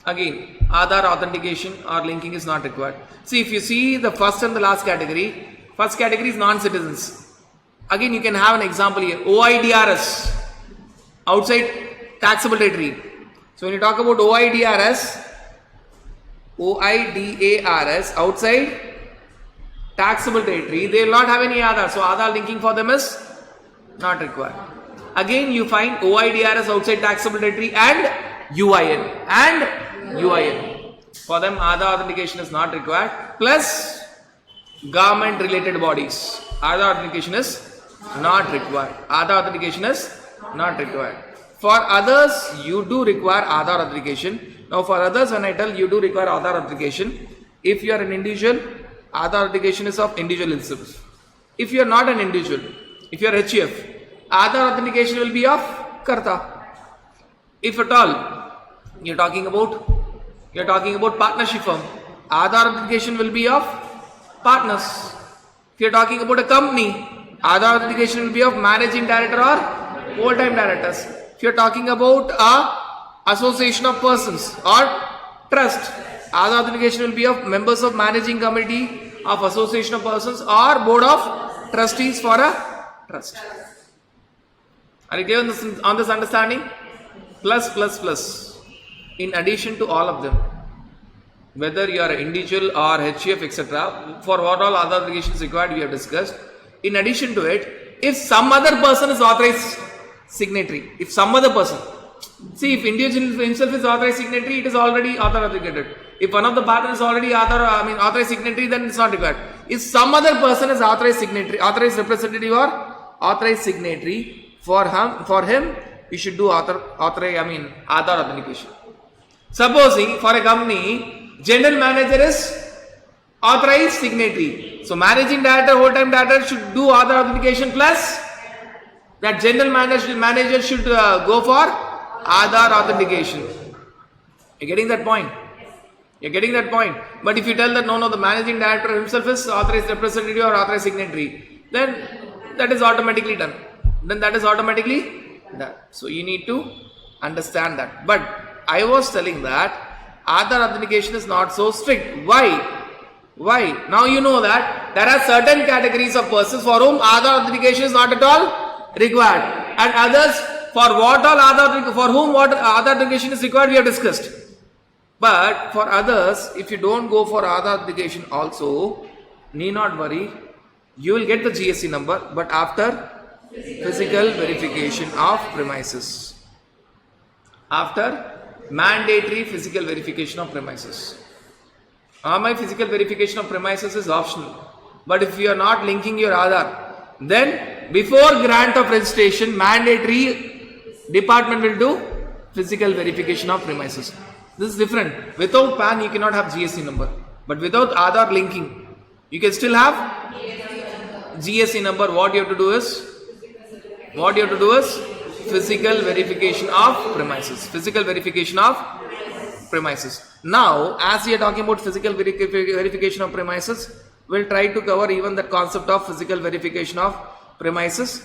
again Aadhaar authentication or linking is not required. See, if you see the first and the last category, first category is non-citizens. Again you can have an example here, OIDRS, outside taxable territory. So when you talk about OIDRS, outside taxable territory, they will not have any Aadhaar. So Aadhaar linking for them is not required. Again you find OIDRS outside taxable territory and UIN. For them Aadhaar authentication is not required. Plus government related bodies. Aadhaar authentication is not required. For others you do require Aadhaar authentication. Now for others, when I tell you do require Aadhaar authentication, if you are an individual, Aadhaar authentication is of individual itself. If you are not an individual, if you are HUF, Aadhaar authentication will be of Karta. If at all you are talking about partnership firm, Aadhaar authentication will be of partners. If you are talking about a company, Aadhaar authentication will be of managing director or whole-time directors. If you are talking about a association of persons or trust, Aadhaar authentication will be of members of managing committee of association of persons or board of trustees for a trust. Are you clear on this understanding? Plus. In addition to all of them, whether you are an individual or HUF etc., for what all Aadhaar authentication is required, we have discussed. In addition to it, if some other person is authorized signatory, if some other person, see, if individual himself is authorized signatory, it is already Aadhaar authenticated. If one of the partners is already authorized signatory, then it is not required. If some other person is authorized signatory, authorized representative or authorized signatory, for him, you should do Aadhaar authentication. Supposing for a company, general manager is authorized signatory. So managing director, whole-time director should do Aadhaar authentication plus that general manager should go for Aadhaar authentication. You're getting that point? You're getting that point. But if you tell that no, the managing director himself is authorized representative or authorized signatory, then that is automatically done. So you need to understand that. But I was telling that Aadhaar authentication is not so strict. Why? Now you know that there are certain categories of persons for whom Aadhaar authentication is not at all required, and others for whom Aadhaar authentication is required, we have discussed. But for others, if you don't go for Aadhaar authentication also, need not worry, you will get the GST number, but after physical verification of premises. After mandatory physical verification of premises. My physical verification of premises is optional. But if you are not linking your Aadhaar, then before grant of registration, mandatory department will do physical verification of premises. This is different. Without PAN, you cannot have GST number. But without Aadhaar linking, you can still have GST number. What you have to do is physical verification of premises. Physical verification of premises. Now, as we are talking about physical verification of premises, we'll try to cover even the concept of physical verification of premises.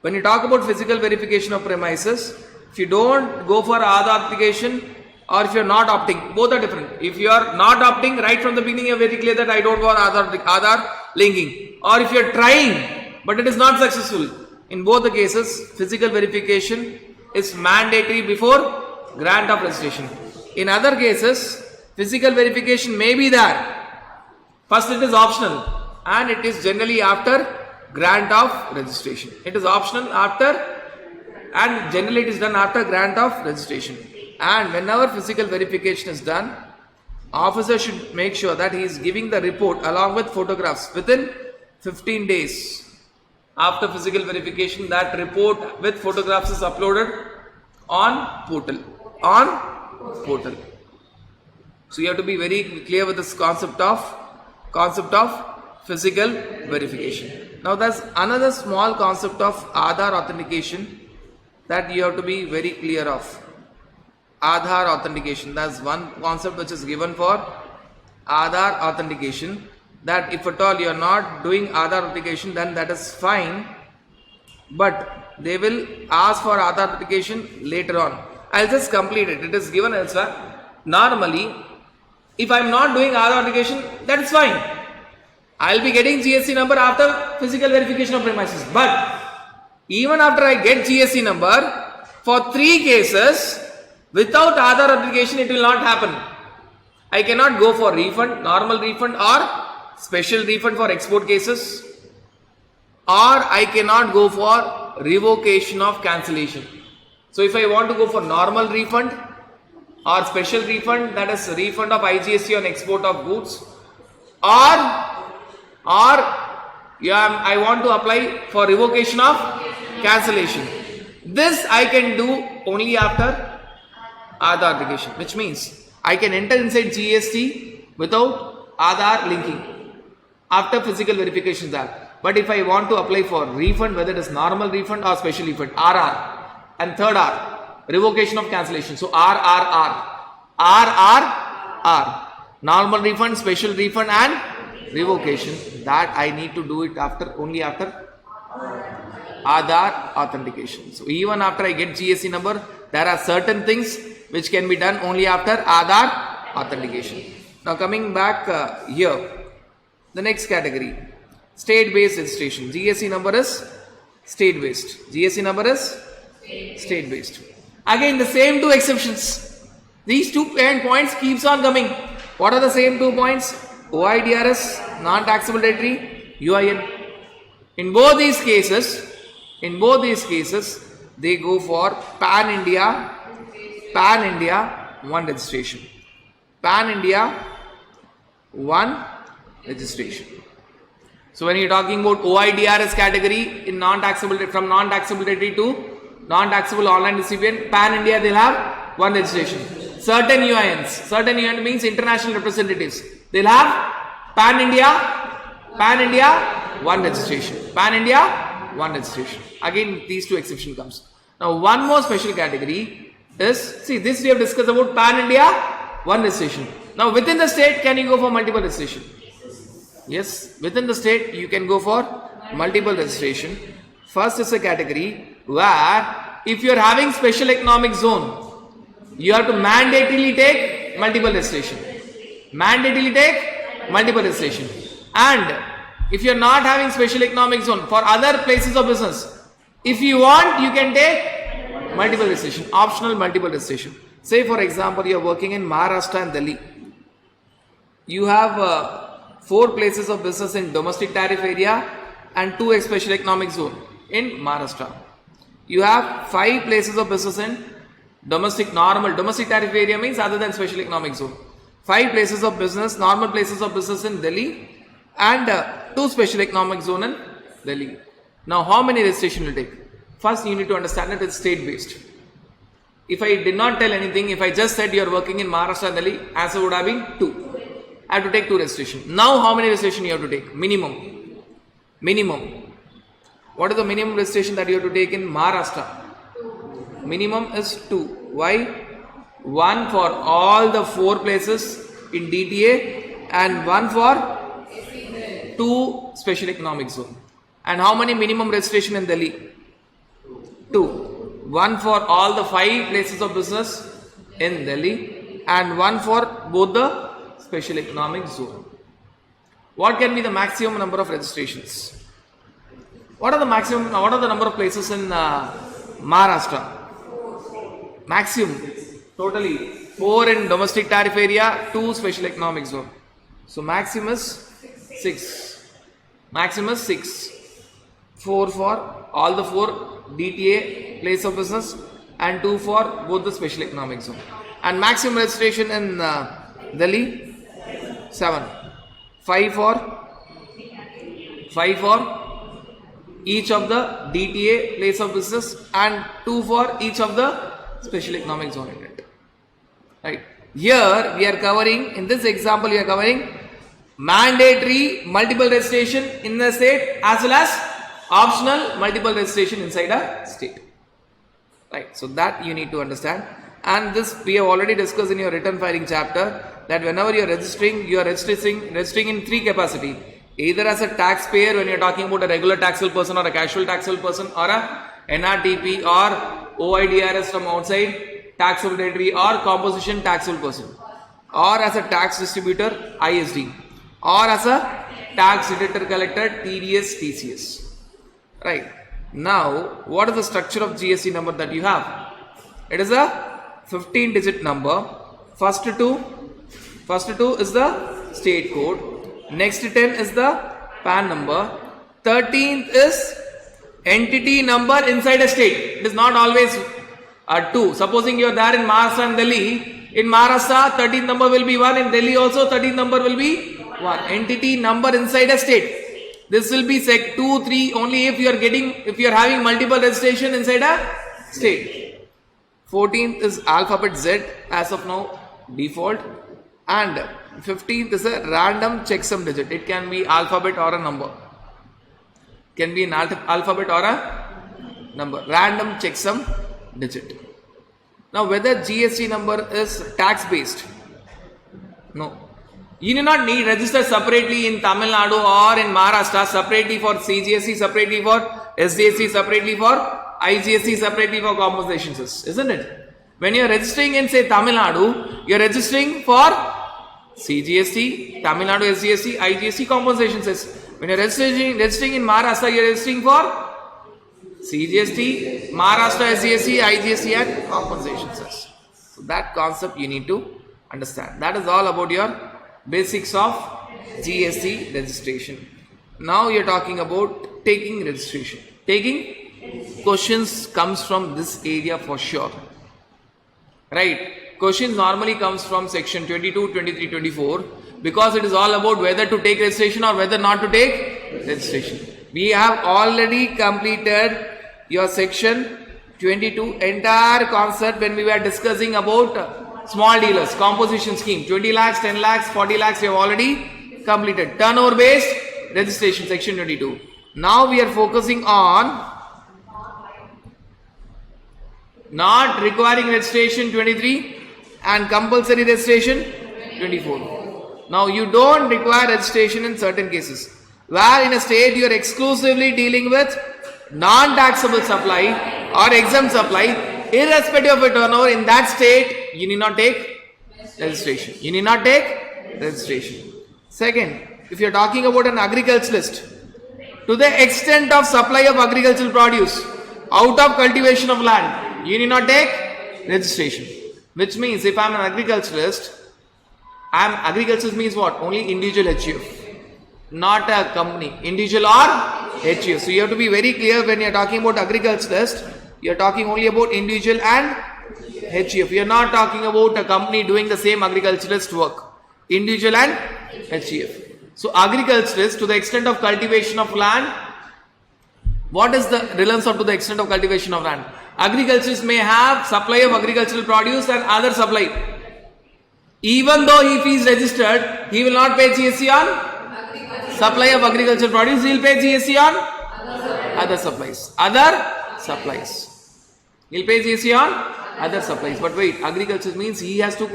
When you talk about physical verification of premises, if you don't go for Aadhaar application or if you are not opting, both are different. If you are not opting, right from the beginning you are very clear that I don't want Aadhaar linking. Or if you are trying but it is not successful, in both the cases, physical verification is mandatory before grant of registration. In other cases, physical verification may be there. First it is optional and it is generally after grant of registration. It is optional and generally it is done after grant of registration. And whenever physical verification is done, officer should make sure that he is giving the report along with photographs within 15 days. After physical verification, that report with photographs is uploaded on portal. So you have to be very clear with this concept of physical verification. Now there's another small concept of Aadhaar authentication that you have to be very clear of. Aadhaar authentication. That's one concept which is given for Aadhaar authentication, that if at all you are not doing Aadhaar authentication, then that is fine, but they will ask for Aadhaar authentication later on. I'll just complete it. It is given elsewhere. Normally, if I am not doing Aadhaar authentication, that is fine. I'll be getting GST number after physical verification of premises. But even after I get GST number, for 3 cases, without Aadhaar authentication, it will not happen. I cannot go for refund, normal refund or special refund for export cases, or I cannot go for revocation of cancellation. So if I want to go for normal refund or special refund, that is refund of IGST on export of goods, or I want to apply for revocation of cancellation. This I can do only after Aadhaar authentication, which means I can enter inside GST without Aadhaar linking after physical verification is done. But if I want to apply for refund, whether it is normal refund or special refund, RR, and third R, revocation of cancellation. So RRR, normal refund, special refund and revocation, that I need to do it only after Aadhaar authentication. So even after I get GST number, there are certain things which can be done only after Aadhaar authentication. Now coming back here, the next category, state-based registration. GST number is state-based. GST number is state-based. Again, the same 2 exceptions. These 2 points keeps on coming. What are the same 2 points? OIDRS, non-taxable territory, UIN. In both these cases, they go for Pan India, one registration. Pan India, one registration. So when you're talking about OIDRS category in non-taxable, from non-taxable territory to non-taxable online recipient, Pan India, they'll have one registration. Certain UINs means international representatives. They'll have Pan India, one registration. Pan India, one registration. Again, these two exception comes. Now, one more special category is, see, this we have discussed about Pan India, one registration. Now, within the state, can you go for multiple registration? Yes, within the state, you can go for multiple registration. First is a category where if you are having special economic zone, you have to mandatorily take multiple registration. Mandatorily take multiple registration. And if you are not having special economic zone for other places of business, if you want, you can take multiple registration, optional multiple registration. Say for example, you are working in Maharashtra and Delhi. You have 4 places of business in domestic tariff area and 2 special economic zone in Maharashtra. You have 5 places of business in domestic tariff area means other than special economic zone. 5 places of business, normal places of business in Delhi and 2 special economic zone in Delhi. Now how many registration will take? First you need to understand that it's state based. If I did not tell anything, if I just said you are working in Maharashtra and Delhi, answer would have been 2. I have to take 2 registration. Now how many registration you have to take? Minimum. What is the minimum registration that you have to take in Maharashtra? Minimum is 2. Why? 1 for all the 4 places in DTA and 1 for 2 special economic zone. And how many minimum registration in Delhi? 2. 1 for all the 5 places of business in Delhi and 1 for both the special economic zone. What can be the maximum number of registrations? What are the number of places in Maharashtra? Maximum, totally 4 in domestic tariff area, 2 special economic zone. So maximum is 6. 4 for all the 4 DTA place of business and 2 for both the special economic zone. And maximum registration in Delhi 7. 5 for each of the DTA place of business and 2 for each of the special economic zone unit. Right. Here we are covering, in this example we are covering mandatory multiple registration in the state as well as optional multiple registration inside a state. Right. So that you need to understand. And this we have already discussed in your return filing chapter, that whenever you are registering in 3 capacity. Either as a taxpayer when you are talking about a regular taxable person or a casual taxable person, or a NRTP or OIDRS from outside taxable territory or composition taxable person, or as a tax distributor ISD, or as a tax deductor collector TDS TCS. Right. Now what is the structure of GST number that you have? It is a 15-digit number. First two is the state code. Next 10 is the PAN number. 13th is entity number inside a state. It is not always 2. Supposing you are there in Maharashtra and Delhi. In Maharashtra, 13th number will be 1. In Delhi also, 13th number will be 1. Entity number inside a state. This will be sec 2, 3 only if you are having multiple registration inside a state. 14th is alphabet Z as of now default. And 15th is a random checksum digit. It can be alphabet or a number. Can be an alphabet or a number. Random checksum digit. Now whether GST number is tax based? No. You do not need register separately in Tamil Nadu or in Maharashtra, separately for CGST, separately for SGST, separately for IGST, separately for compensation cess, isn't it? When you are registering in say Tamil Nadu, you are registering for CGST, Tamil Nadu SGST, IGST compensation cess. When you are registering in Maharashtra, you are registering for CGST, Maharashtra SGST, IGST and compensation cess. So that concept you need to understand. That is all about your basics of GST registration. Now you are talking about taking registration. Taking questions comes from this area for sure. Right. Questions normally comes from section 22, 23, 24 because it is all about whether to take registration or whether not to take registration. We have already completed your section 22 entire concept when we were discussing about Small dealers, composition scheme, 20 lakhs, 10 lakhs, 40 lakhs, we have already completed. Turnover based registration, section 22. Now we are focusing on not requiring registration 23 and compulsory registration 24. Now you don't require registration in certain cases. Where in a state you are exclusively dealing with non-taxable supply or exempt supply, irrespective of a turnover, in that state you need not take registration. You need not take registration. Second, if you are talking about an agriculturalist, to the extent of supply of agricultural produce out of cultivation of land, you need not take registration. Which means if I am an agriculturalist, agriculturalist means what? Only individual HUF, not a company. Individual or HUF. So you have to be very clear when you are talking about agriculturalist, you are talking only about individual and HUF. You are not talking about a company doing the same agriculturalist work. Individual and HUF. So agriculturalist, to the extent of cultivation of land, what is the relevance of to the extent of cultivation of land? Agriculturists may have supply of agricultural produce and other supply. Even though if he is registered, he will not pay GST on supply of agricultural produce, he will pay GST on other supplies. He will pay GST on other supplies. But wait, agriculture means he has to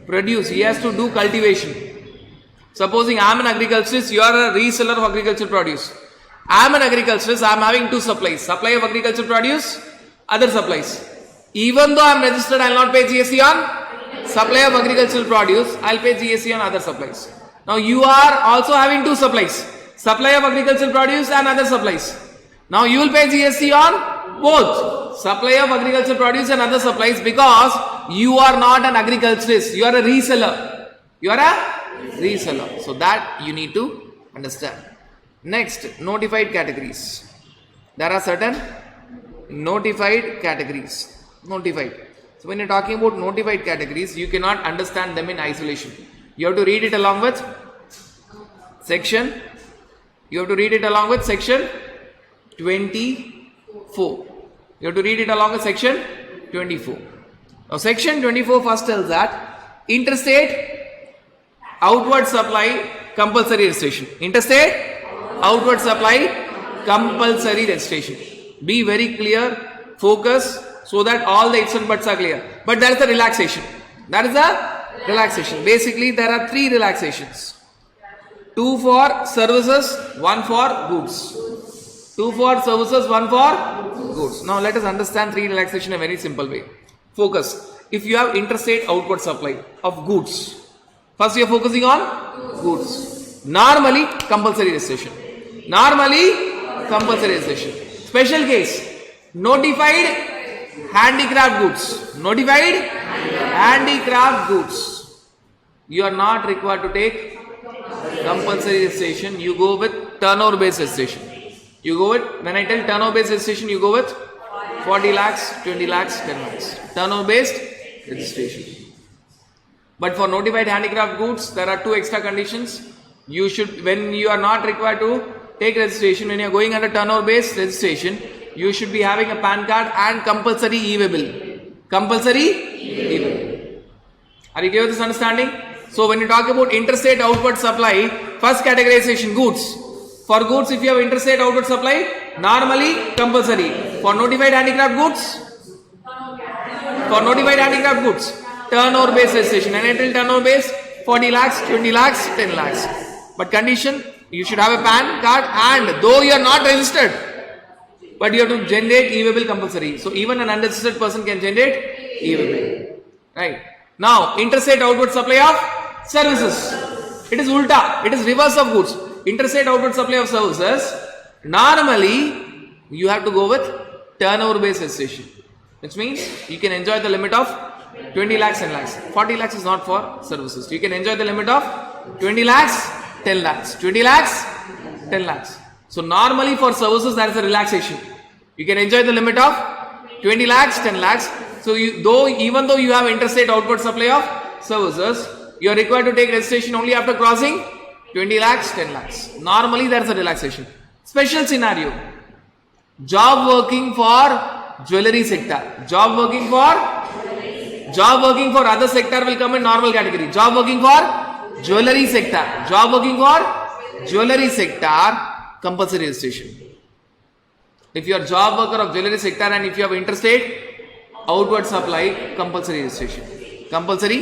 produce, he has to do cultivation. Supposing I am an agriculturist, you are a reseller of agricultural produce. I am an agriculturist, I am having two supplies. Supply of agricultural produce, other supplies. Even though I am registered, I will not pay GST on supply of agricultural produce, I will pay GST on other supplies. Now you are also having two supplies. Supply of agricultural produce and other supplies. Now you will pay GST on both supply of agricultural produce and other supplies, because you are not an agriculturist, you are a reseller. You are a reseller. So that you need to understand. Next, notified categories. There are certain notified categories. Notified. So when you are talking about notified categories, you cannot understand them in isolation. You have to read it along with section. You have to read it along with section 24. You have to read it along with section 24. Now section 24 first tells that interstate outward supply compulsory registration. Interstate outward supply compulsory registration. Be very clear, focus, so that all the ifs and buts are clear. But there is a relaxation. That is a relaxation. Basically there are three relaxations. 2 for services, 1 for goods. 2 for services, 1 for goods. Now let us understand three relaxation in a very simple way. Focus. If you have interstate outward supply of goods, first you are focusing on goods. Normally compulsory registration. Normally compulsory registration. Special case, notified handicraft goods. Notified handicraft goods. You are not required to take compulsory registration. You go with turnover based registration. You go with, when I tell turnover based registration, you go with 40 lakhs, 20 lakhs, 10 lakhs. Turnover based registration. But for notified handicraft goods, there are two extra conditions. You should, when you are not required to take registration, when you are going under turnover based registration, you should be having a PAN card and compulsory e-way bill. Compulsory e-way bill. Are you clear with this understanding? So when you talk about interstate outward supply, first categorization goods. For goods, if you have interstate outward supply, normally compulsory. For notified handicraft goods, turnover based registration. And until turnover based, 40 lakhs, 20 lakhs, 10 lakhs. But condition, you should have a PAN card, and though you are not registered, but you have to generate e-way bill compulsory. So even an unregistered person can generate e-way bill. Right. Now, interstate outward supply of services. It is ulta. It is reverse of goods. Interstate outward supply of services. Normally, you have to go with turnover based registration. Which means you can enjoy the limit of 20 lakhs, 10 lakhs. 40 lakhs is not for services. You can enjoy the limit of 20 lakhs, 10 lakhs. 20 lakhs, 10 lakhs. So normally for services there is a relaxation. You can enjoy the limit of 20 lakhs, 10 lakhs. So even though you have interstate outward supply of services, you are required to take registration only after crossing 20 lakhs, 10 lakhs. Normally there is a relaxation. Special scenario. Job working for jewelry sector. Job working for Job working for other sector will come in normal category. Job working for jewelry sector. Job working for jewelry sector, compulsory registration. If you are job worker of jewelry sector and if you have interstate outward supply, compulsory registration. Compulsory.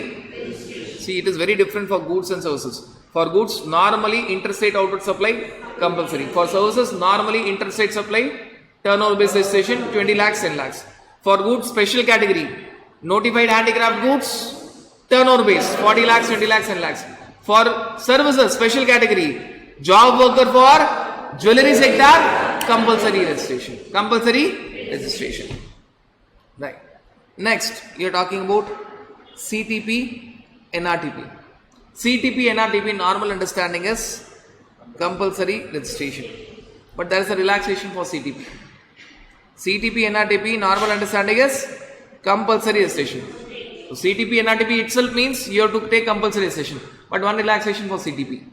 See, it is very different for goods and services. For goods, normally interstate outward supply, compulsory. For services, normally interstate supply, turnover based registration, 20 lakhs, 10 lakhs. For goods, special category, notified handicraft goods, turnover based, 40 lakhs, 20 lakhs, 10 lakhs. For services, special category, job worker for jewelry sector, compulsory registration. Compulsory registration. Right. Next, you are talking about CTP, NRTP. CTP, NRTP, normal understanding is compulsory registration. But there is a relaxation for CTP. CTP, NRTP, normal understanding is compulsory registration. So CTP, NRTP itself means you have to take compulsory registration. But one relaxation for CTP.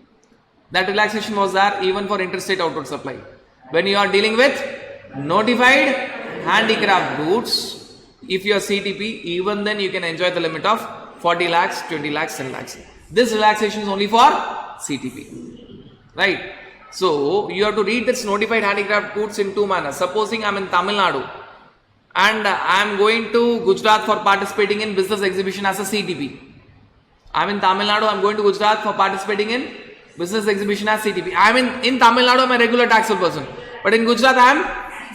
That relaxation was there even for interstate outward supply. When you are dealing with notified handicraft goods, if you are CTP, even then you can enjoy the limit of 40 lakhs, 20 lakhs, 10 lakhs. This relaxation is only for CTP. Right? So, you have to read this notified handicraft goods in two manners. Supposing I am in Tamil Nadu and I am going to Gujarat for participating in business exhibition as a CTP. I am in Tamil Nadu, I am going to Gujarat for participating in business exhibition as CTP. I am in Tamil Nadu, I am a regular taxable person. But in Gujarat, I am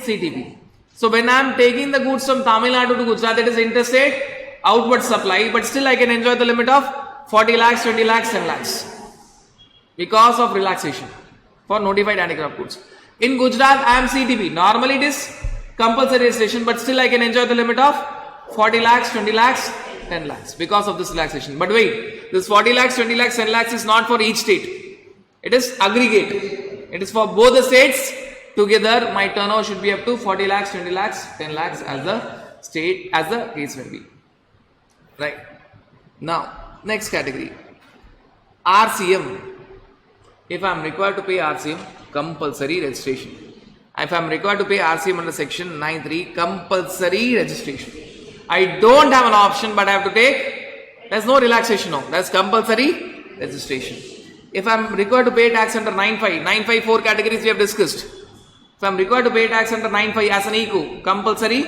CTP. So, when I am taking the goods from Tamil Nadu to Gujarat, it is interstate outward supply, but still I can enjoy the limit of 40 lakhs, 20 lakhs, 10 lakhs because of relaxation for notified handicraft goods. In Gujarat, I am CTP. Normally it is compulsory registration, but still I can enjoy the limit of 40 lakhs, 20 lakhs, 10 lakhs because of this relaxation. But wait, this 40 lakhs, 20 lakhs, 10 lakhs is not for each state. It is aggregate. It is for both the states together. My turnover should be up to 40 lakhs, 20 lakhs, 10 lakhs as the state, as the case may be. Right. Now, next category, RCM. If I am required to pay RCM, compulsory registration. If I am required to pay RCM under section 9(3), compulsory registration. I don't have an option, but I have to take. There is no relaxation now. That is compulsory registration. If I am required to pay tax under 9(5), 9(5), 4 categories we have discussed. If I am required to pay tax under 9(5) as an ECO, compulsory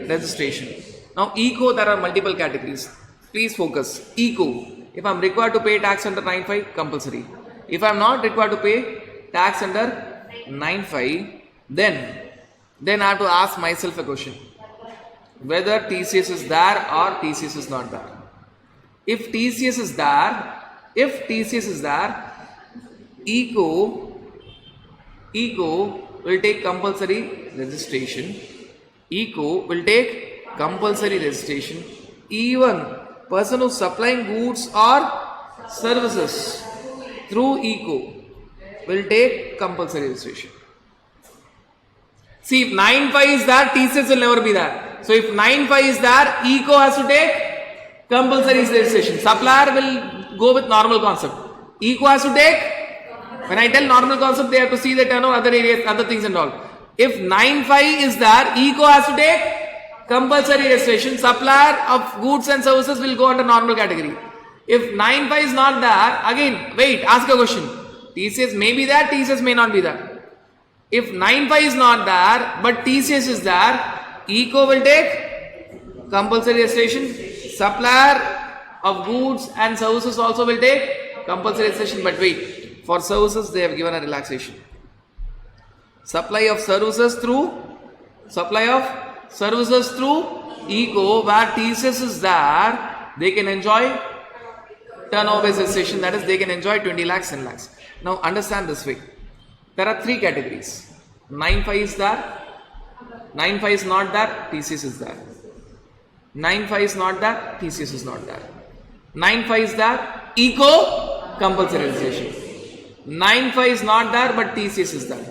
registration. Now, ECO, there are multiple categories. Please focus. ECO. If I am required to pay tax under 9(5), compulsory. If I am not required to pay tax under 9(5), then I have to ask myself a question. Whether TCS is there or TCS is not there. If TCS is there, ECO will take compulsory registration. ECO will take compulsory registration. Even person who is supplying goods or services through ECO will take compulsory registration. See, if 9(5) is there, TCS will never be there. So, if 9(5) is there, ECO has to take compulsory registration. Supplier will go with normal concept. ECO has to take, when I tell normal concept, they have to see the turnover, other areas, other things and all. If 9(5) is there, ECO has to take compulsory registration. Supplier of goods and services will go under normal category. If 9(5) is not there, again, wait, ask a question. TCS may be there, TCS may not be there. If 9(5) is not there, but TCS is there, ECO will take compulsory registration. Supplier of goods and services also will take compulsory registration. But wait, for services they have given a relaxation. Supply of services through ECO, where TCS is there, they can enjoy turnover based registration. That is, they can enjoy 20 lakhs, 10 lakhs. Now understand this way. There are 3 categories. 9(5) is there. 9(5) is not there. TCS is there. 9(5) is not there. TCS is not there. 9(5) is there. ECO, compulsory registration. 9(5) is not there, but TCS is there.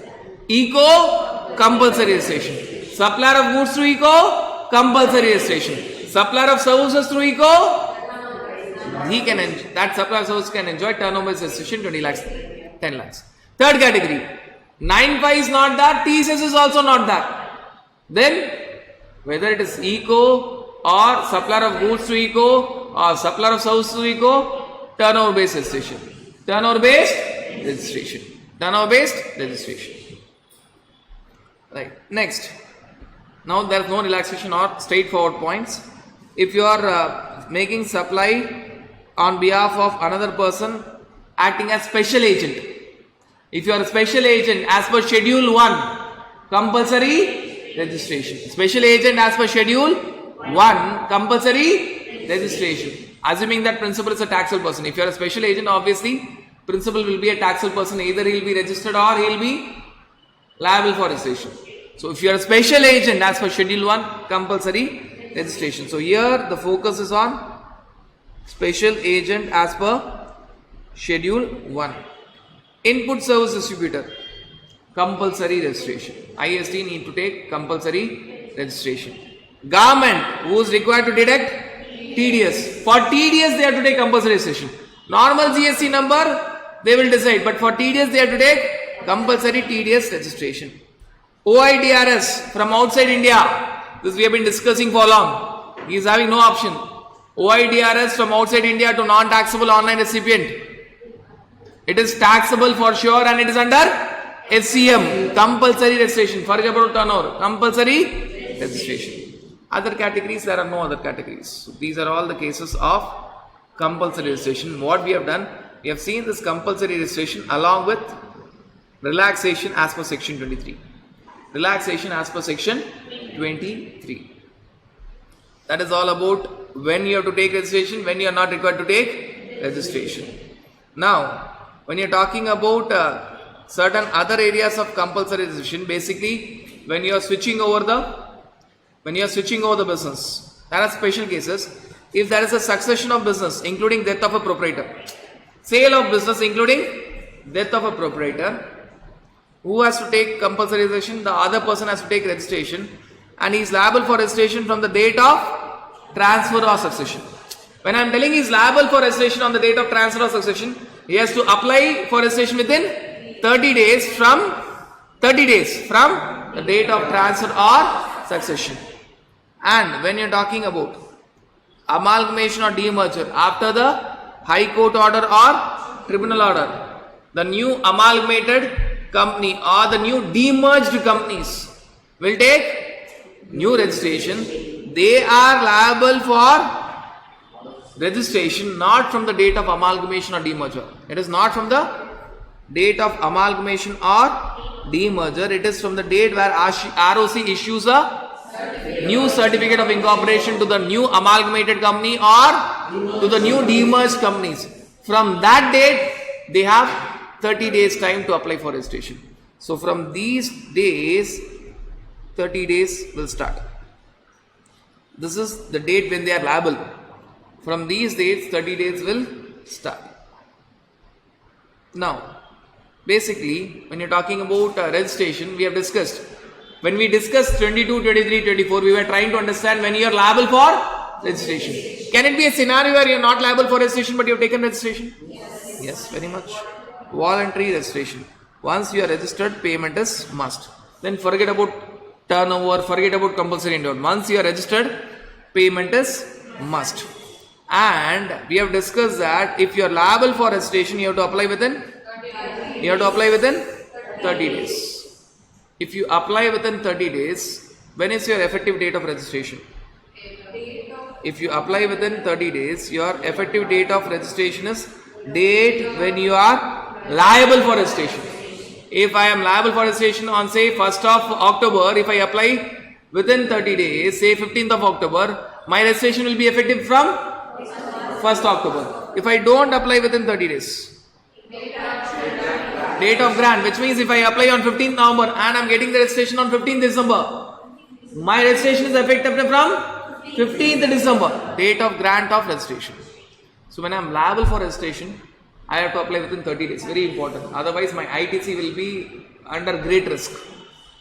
ECO, compulsory registration. Supplier of goods through ECO, compulsory registration. Supplier of services through ECO, that supplier of services can enjoy turnover based registration 20 lakhs, 10 lakhs. Third category, 9(5) is not there, TCS is also not there. Then, whether it is ECO or supplier of goods to ECO or supplier of service to ECO, turnover based registration. Turnover based registration. Turnover based registration. Right. Next. Now there is no relaxation or straightforward points. If you are making supply on behalf of another person acting as special agent, if you are a special agent as per schedule 1, compulsory registration. Special agent as per schedule 1, compulsory registration. Assuming that principal is a taxable person. If you are a special agent, obviously principal will be a taxable person. Either he will be registered or he will be liable for registration. So if you are a special agent as per schedule 1, compulsory registration. So here the focus is on special agent as per schedule 1. Input service distributor, compulsory registration. IST need to take compulsory registration. Government who is required to deduct TDS. For TDS they have to take compulsory registration. Normal GST number they will decide, but for TDS they have to take compulsory TDS registration. OIDRS from outside India, this we have been discussing for long. He is having no option. OIDRS from outside India to non-taxable online recipient. It is taxable for sure and it is under SCM, compulsory registration. Forget about turnover, compulsory registration. Other categories, there are no other categories. So these are all the cases of compulsory registration. What we have done, we have seen this compulsory registration along with relaxation as per section 23. Relaxation as per section 23. That is all about when you have to take registration, when you are not required to take registration. Now, when you are talking about certain other areas of compulsory registration, basically when you are switching over the business, there are special cases. If there is a succession of business including death of a proprietor, sale of business including death of a proprietor, who has to take compulsory registration? The other person has to take registration, and he is liable for registration from the date of transfer or succession. When I am telling he is liable for registration on the date of transfer or succession, he has to apply for registration within 30 days from the date of transfer or succession. And when you are talking about amalgamation or demerger after the High Court order or tribunal order, the new amalgamated company or the new demerged companies will take new registration. They are liable for registration not from the date of amalgamation or demerger. It is not from the date of amalgamation or demerger. It is from the date where ROC issues a new certificate of incorporation to the new amalgamated company or to the new demerged companies. From that date, they have 30 days time to apply for registration. So from these days, 30 days will start. This is the date when they are liable. From these dates, 30 days will start. Now, basically, when you're talking about registration, we have discussed. When we discussed 22, 23, 24, we were trying to understand when you are liable for registration. Can it be a scenario where you are not liable for registration but you have taken registration? Yes, very much. Voluntary registration. Once you are registered, payment is must. Then forget about turnover, forget about compulsory endowment. Once you are registered, payment is must. And we have discussed that if you are liable for registration, you have to apply within 30 days. If you apply within 30 days, when is your effective date of registration? If you apply within 30 days, your effective date of registration is date when you are liable for registration. If I am liable for registration on say 1st of October, if I apply within 30 days, say 15th of October, my registration will be effective from 1st October. If I don't apply within 30 days, date of grant, which means if I apply on 15th November and I am getting the registration on 15th December, my registration is effective from 15th December, date of grant of registration. So when I am liable for registration, I have to apply within 30 days. Very important. Otherwise, my ITC will be under great risk.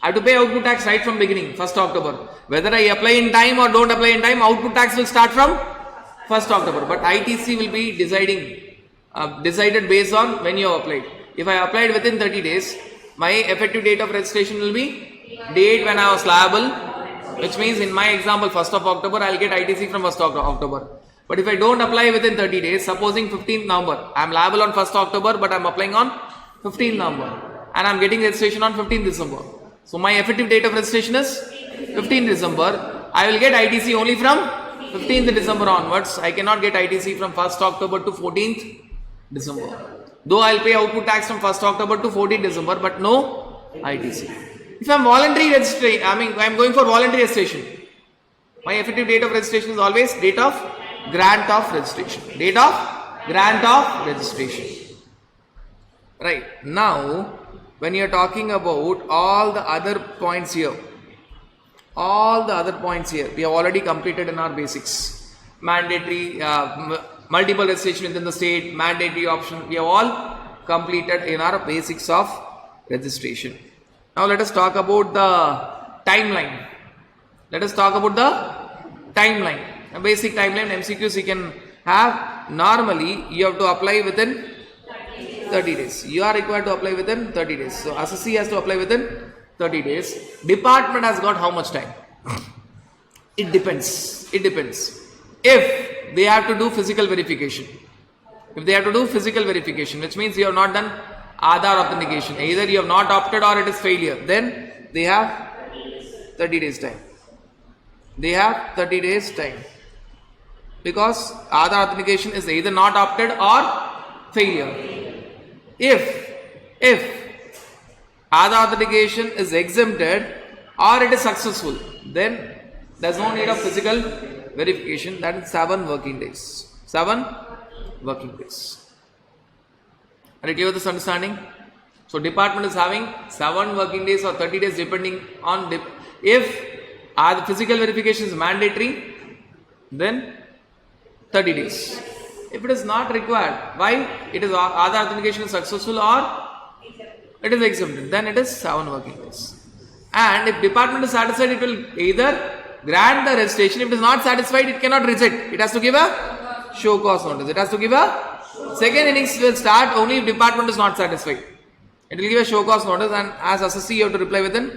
I have to pay output tax right from beginning, 1st October. Whether I apply in time or don't apply in time, output tax will start from 1st October. But ITC will be decided based on when you have applied. If I applied within 30 days, my effective date of registration will be date when I was liable Which means in my example 1st of October I'll get ITC from 1st of October. But if I don't apply within 30 days, supposing 15th November, I'm liable on 1st October but I'm applying on 15th November and I'm getting registration on 15th December. So my effective date of registration is 15th December. I will get ITC only from 15th December onwards. I cannot get ITC from 1st October to 14th December. Though I'll pay output tax from 1st October to 14th December, but no ITC. If I'm voluntary registration, I'm going for voluntary registration. My effective date of registration is always date of grant of registration. Date of grant of registration. Right. Now, when you're talking about all the other points here, we have already completed in our basics. Mandatory, multiple registration within the state, mandatory option, we have all completed in our basics of registration. Now let us talk about the timeline. A basic timeline, MCQs you can have. Normally, you have to apply within 30 days. You are required to apply within 30 days. So, assessee has to apply within 30 days. Department has got how much time? It depends. If they have to do physical verification. Which means you have not done Aadhaar authentication. Either you have not opted or it is failure. Then they have 30 days time. Because Aadhaar authentication is either not opted or failure. If Aadhaar authentication is exempted or it is successful, then there is no need of physical verification. That is 7 working days. Are you clear with this understanding? So department is having 7 working days or 30 days depending on if the physical verification is mandatory, then 30 days. If it is not required, why? It is Aadhaar authentication is successful or it is exempted, then it is 7 working days. And if department is satisfied, it will either grant the registration. If it is not satisfied, it cannot reject. It has to give a show cause notice. Second innings will start only if department is not satisfied. It will give a show cause notice, and as assessee you have to reply within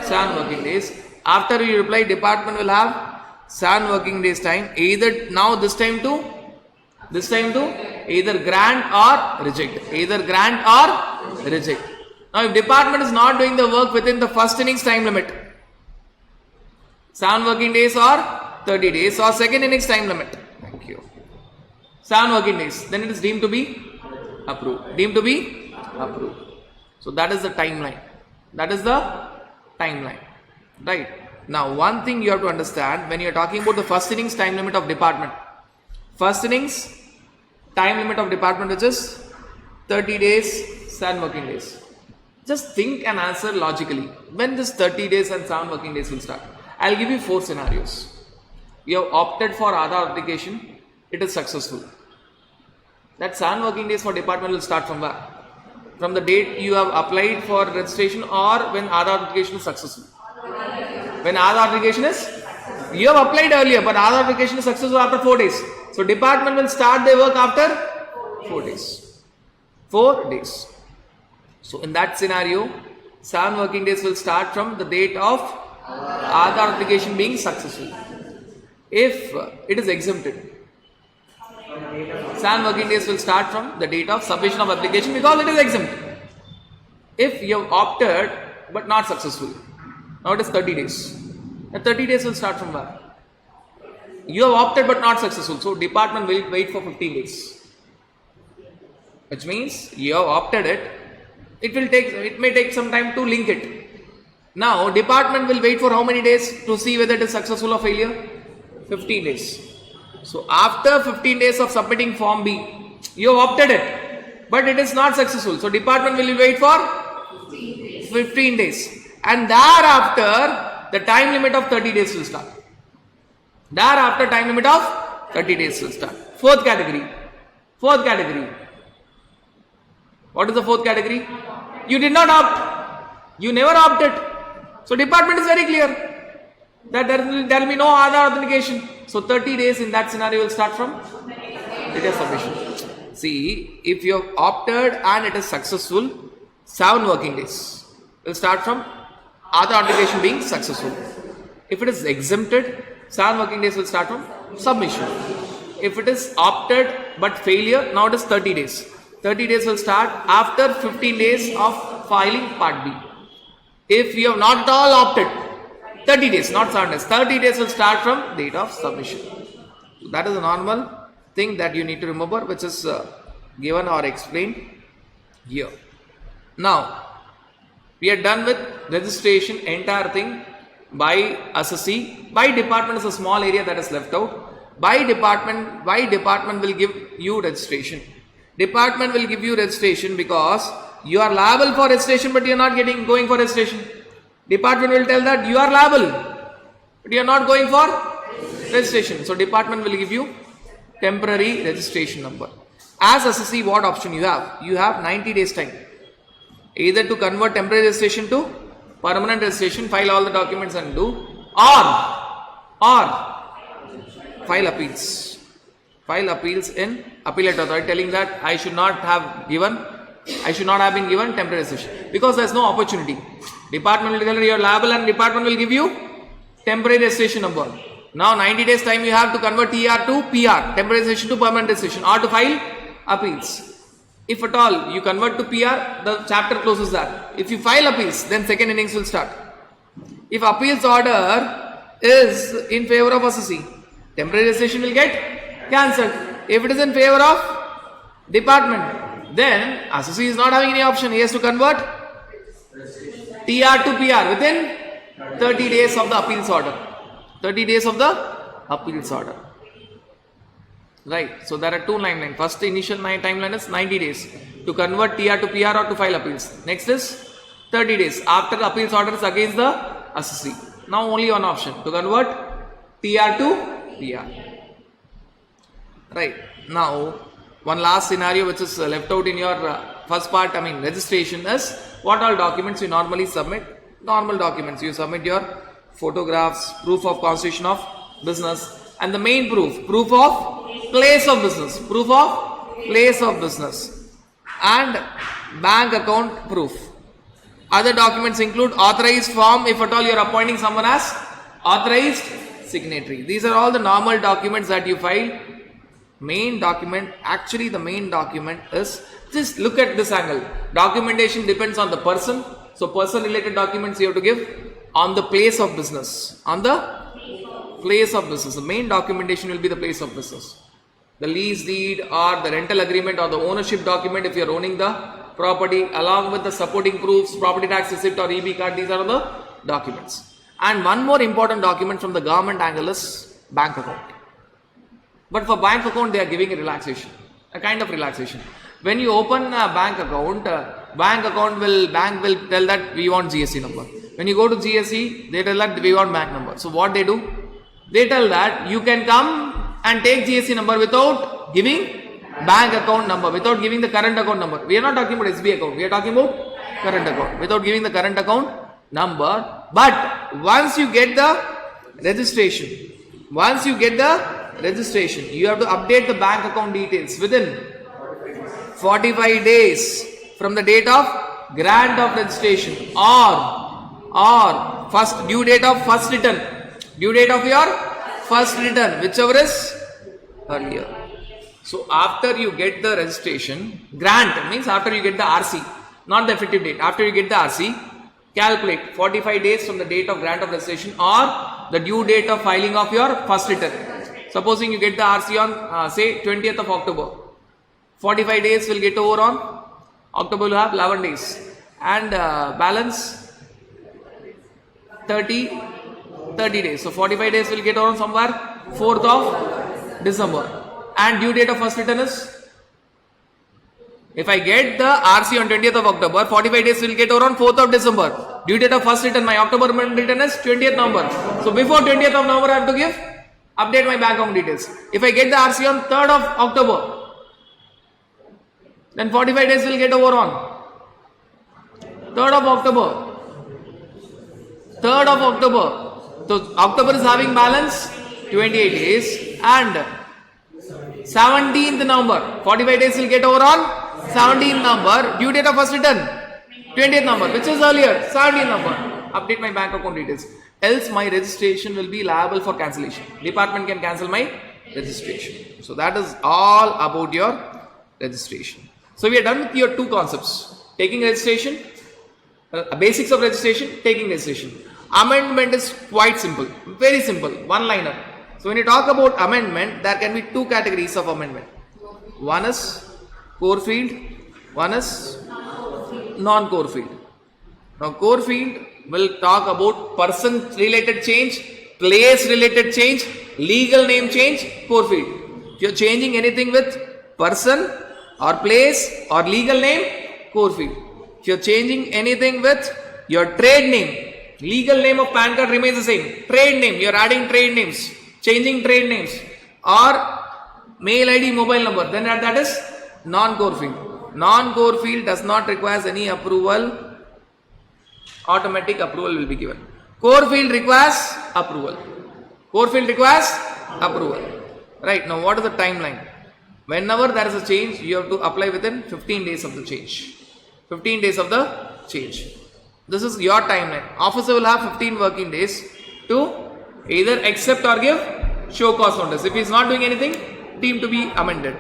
7 working days. After you reply, department will have 7 working days time. Either this time to either grant or reject. Now if department is not doing the work within the first innings time limit, 7 working days or 30 days, or second innings time limit, 7 working days, then it is deemed to be approved. So that is the timeline. Right. Now one thing you have to understand when you are talking about the first innings time limit of department. First innings time limit of department, which is 30 days, 7 working days. Just think and answer logically. When this 30 days and 7 working days will start? I'll give you 4 scenarios. You have opted for Aadhaar authentication. It is successful. That 7 working days for department will start from where? From the date you have applied for registration or when Aadhaar authentication is successful. When Aadhaar authentication is, you have applied earlier, but Aadhaar authentication is successful after 4 days. So department will start their work after 4 days. 4 days. So in that scenario, 7 working days will start from the date of Aadhaar authentication being successful. If it is exempted, 7 working days will start from the date of submission of application because it is exempt. If you have opted but not successful, now it is 30 days. The 30 days will start from where? You have opted but not successful, so department will wait for 15 days. Which means you have opted it. It may take some time to link it. Now department will wait for how many days to see whether it is successful or failure? 15 days. So after 15 days of submitting form B, you have opted it, but it is not successful. So department will wait for 15 days. And thereafter, the time limit of 30 days will start. Fourth category. What is the fourth category? You did not opt. You never opted. So department is very clear that there will be no Aadhaar authentication. So 30 days in that scenario will start from date of submission. See, if you have opted and it is successful, 7 working days will start from Aadhaar authentication being successful. If it is exempted, 7 working days will start from submission. If it is opted but failure, now it is 30 days. 30 days will start after 15 days of filing part B. If you have not at all opted, 30 days, not 7 days. 30 days will start from date of submission. So that is a normal thing that you need to remember, which is given or explained here. Now, we are done with registration, entire thing by assessee. By department is a small area that is left out. By department will give you registration. Department will give you registration because you are liable for registration, but you are not going for registration. Department will tell that you are liable, but you are not going for registration. So department will give you temporary registration number. As assessee, what option you have? You have 90 days time. Either to convert temporary registration to permanent registration, file all the documents and do, or file appeals. File appeals in appellate authority telling that I should not have been given temporary registration because there is no opportunity. Department will tell you are liable and department will give you temporary registration number. Now 90 days time you have to convert TR to PR, temporary registration to permanent registration, or to file appeals. If at all you convert to PR, the chapter closes that. If you file appeals, then second innings will start. If appeals order is in favor of assessee, temporary registration will get cancelled. If it is in favor of department, then assessee is not having any option. He has to convert TR to PR within 30 days of the appeals order. 30 days of the appeals order. Right. So there are two timelines. First initial timeline is 90 days to convert TR to PR or to file appeals. Next is 30 days after the appeals order is against the assessee. Now only one option to convert TR to PR. Right. Now one last scenario which is left out in your first part, registration, is what all documents you normally submit. Normal documents. You submit your photographs, proof of constitution of business, and the main proof of place of business, and bank account proof. Other documents include authorized form if at all you are appointing someone as authorized signatory. These are all the normal documents that you file. Main document is, just look at this angle. Documentation depends on the person. So person related documents you have to give on the place of business. The main documentation will be the place of business. The lease deed or the rental agreement or the ownership document if you are owning the property, along with the supporting proofs, property tax receipt or EB card. These are the documents. And one more important document from the government angle is bank account. But for bank account they are giving a relaxation, a kind of relaxation. When you open a bank account, bank will tell that we want GST number. When you go to GST, they tell that we want bank number. So what they do? They tell that you can come and take GST number without giving bank account number, without giving the current account number. We are not talking about SB account. We are talking about current account. Without giving the current account number. But once you get the registration, you have to update the bank account details within 45 days from the date of grant of registration or first due date of first return. Due date of your first return, whichever is earlier. So after you get the registration, grant means after you get the RC, not the effective date. After you get the RC, calculate 45 days from the date of grant of registration or the due date of filing of your first return. Supposing you get the RC on say 20th of October. 45 days will get over on October, will have 11 days and balance 30 days. So 45 days will get over on somewhere 4th of December. And due date of first return is, if I get the RC on 20th of October, 45 days will get over on 4th of December. Due date of first return, my October return is 20th November. So before 20th of November, I have to update my bank account details. If I get the RC on 3rd of October, then 45 days will get over on 3rd of October. So October is having balance 28 days and 17th November. 45 days will get over on 17th November. Due date of first return 20th November, which is earlier 17th November. Update my bank account details. else my registration will be liable for cancellation. Department can cancel my registration. So that is all about your registration. So we are done with your two concepts: taking registration, basics of registration, taking registration. Amendment is quite simple, very simple, one liner. So when you talk about amendment, there can be two categories of amendment. One is core field, one is non-core field. Now core field will talk about person related change, place related change, legal name change. Core field, if you are changing anything with person or place or legal name, core field. If you are changing anything with your trade name, legal name of PAN card remains the same. Trade name, you are adding trade names, changing trade names, or mail ID, mobile number, then that is non-core field. Non-core field does not require any approval. Automatic approval will be given. Core field requires approval. Core field requires approval. Right, now what is the timeline? Whenever there is a change, you have to apply within 15 days of the change. 15 days of the change. This is your timeline. Officer will have 15 working days to either accept or give show cause notice. If he is not doing anything, deemed to be amended.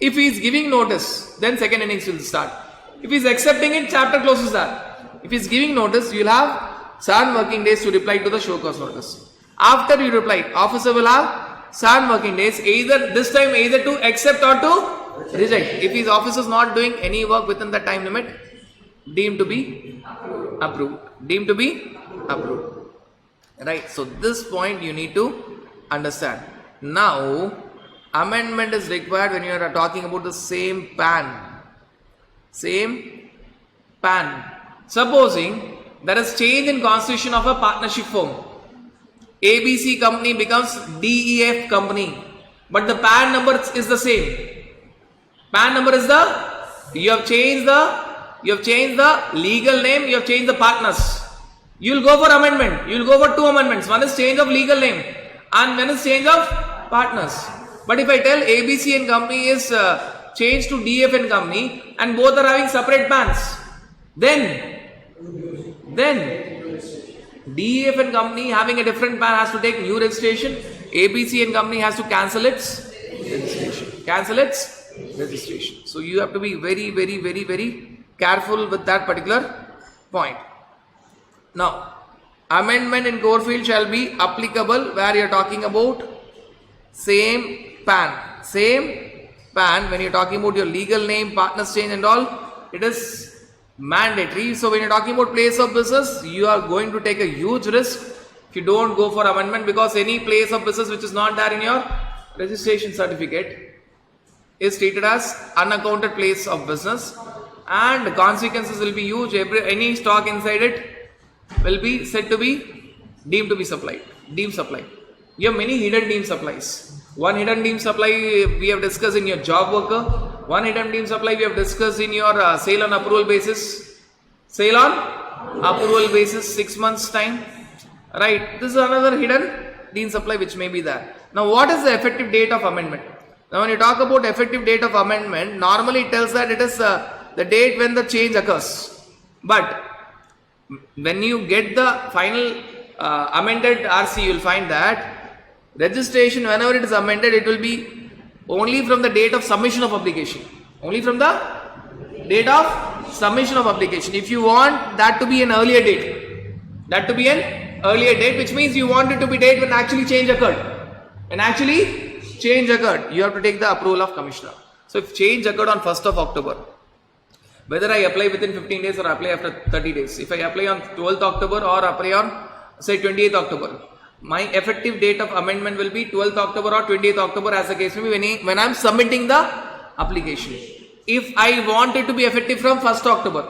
If he is giving notice, then second innings will start. If he is accepting it, chapter closes that. If he is giving notice, you will have 7 working days to reply to the show cause notice. After you reply, officer will have 7 working days, this time either to accept or to reject. If his officer is not doing any work within the time limit, deemed to be approved. Deemed to be approved. Right. So this point you need to understand. Now, amendment is required when you are talking about the same PAN. Same PAN. Supposing there is change in constitution of a partnership firm. ABC company becomes DEF company, but the PAN number is the same. PAN number is you have changed the legal name, you have changed the partners. You will go for amendment. You will go for 2 amendments. One is change of legal name and one is change of partners. But if I tell ABC and company is changed to DF and company and both are having separate PANs, then DF and company having a different PAN has to take new registration. ABC and company has to cancel its registration. Cancel its registration. So you have to be very, very, very, very careful with that particular point. Now, amendment in core field shall be applicable where you are talking about same PAN. Same PAN, when you are talking about your legal name, partners change and all, it is mandatory. So when you are talking about place of business, you are going to take a huge risk if you don't go for amendment, because any place of business which is not there in your registration certificate is treated as unaccounted place of business, and the consequences will be huge. Any stock inside it will be said to be deemed to be supplied. Deemed supply. You have many hidden deemed supplies. One hidden deemed supply we have discussed in your job worker. One hidden deemed supply we have discussed in your sale on approval basis. Sale on approval basis, 6 months time. Right. This is another hidden deemed supply which may be there. Now what is the effective date of amendment? Now when you talk about effective date of amendment, normally it tells that it is the date when the change occurs. But when you get the final amended RC, you will find that registration, whenever it is amended, it will be only from the date of submission of application. Only from the date of submission of application. If you want that to be an earlier date, which means you want it to be date when actually change occurred. You have to take the approval of commissioner. So if change occurred on 1st of October, whether I apply within 15 days or apply after 30 days, if I apply on 12th October or apply on say 28th October, my effective date of amendment will be 12th October or 28th October as the case may be when I am submitting the application. If I want it to be effective from 1st October,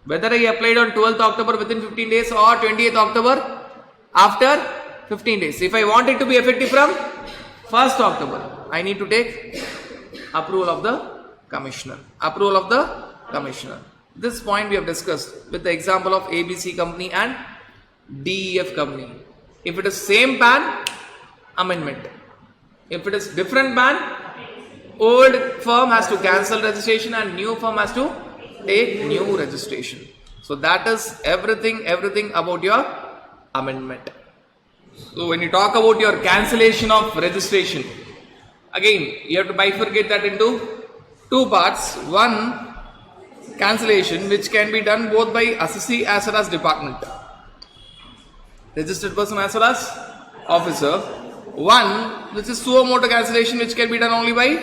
whether I applied on 12th October within 15 days or 28th October after 15 days, if I want it to be effective from 1st October, I need to take approval of the commissioner. Approval of the commissioner. This point we have discussed with the example of ABC company and DEF company. If it is same PAN, amendment. If it is different PAN, old firm has to cancel registration and new firm has to take new registration. So that is everything about your amendment. So when you talk about your cancellation of registration, again you have to bifurcate that into two parts. One, cancellation which can be done both by assessee as well as department, registered person as well as officer. One which is suo motu cancellation which can be done only by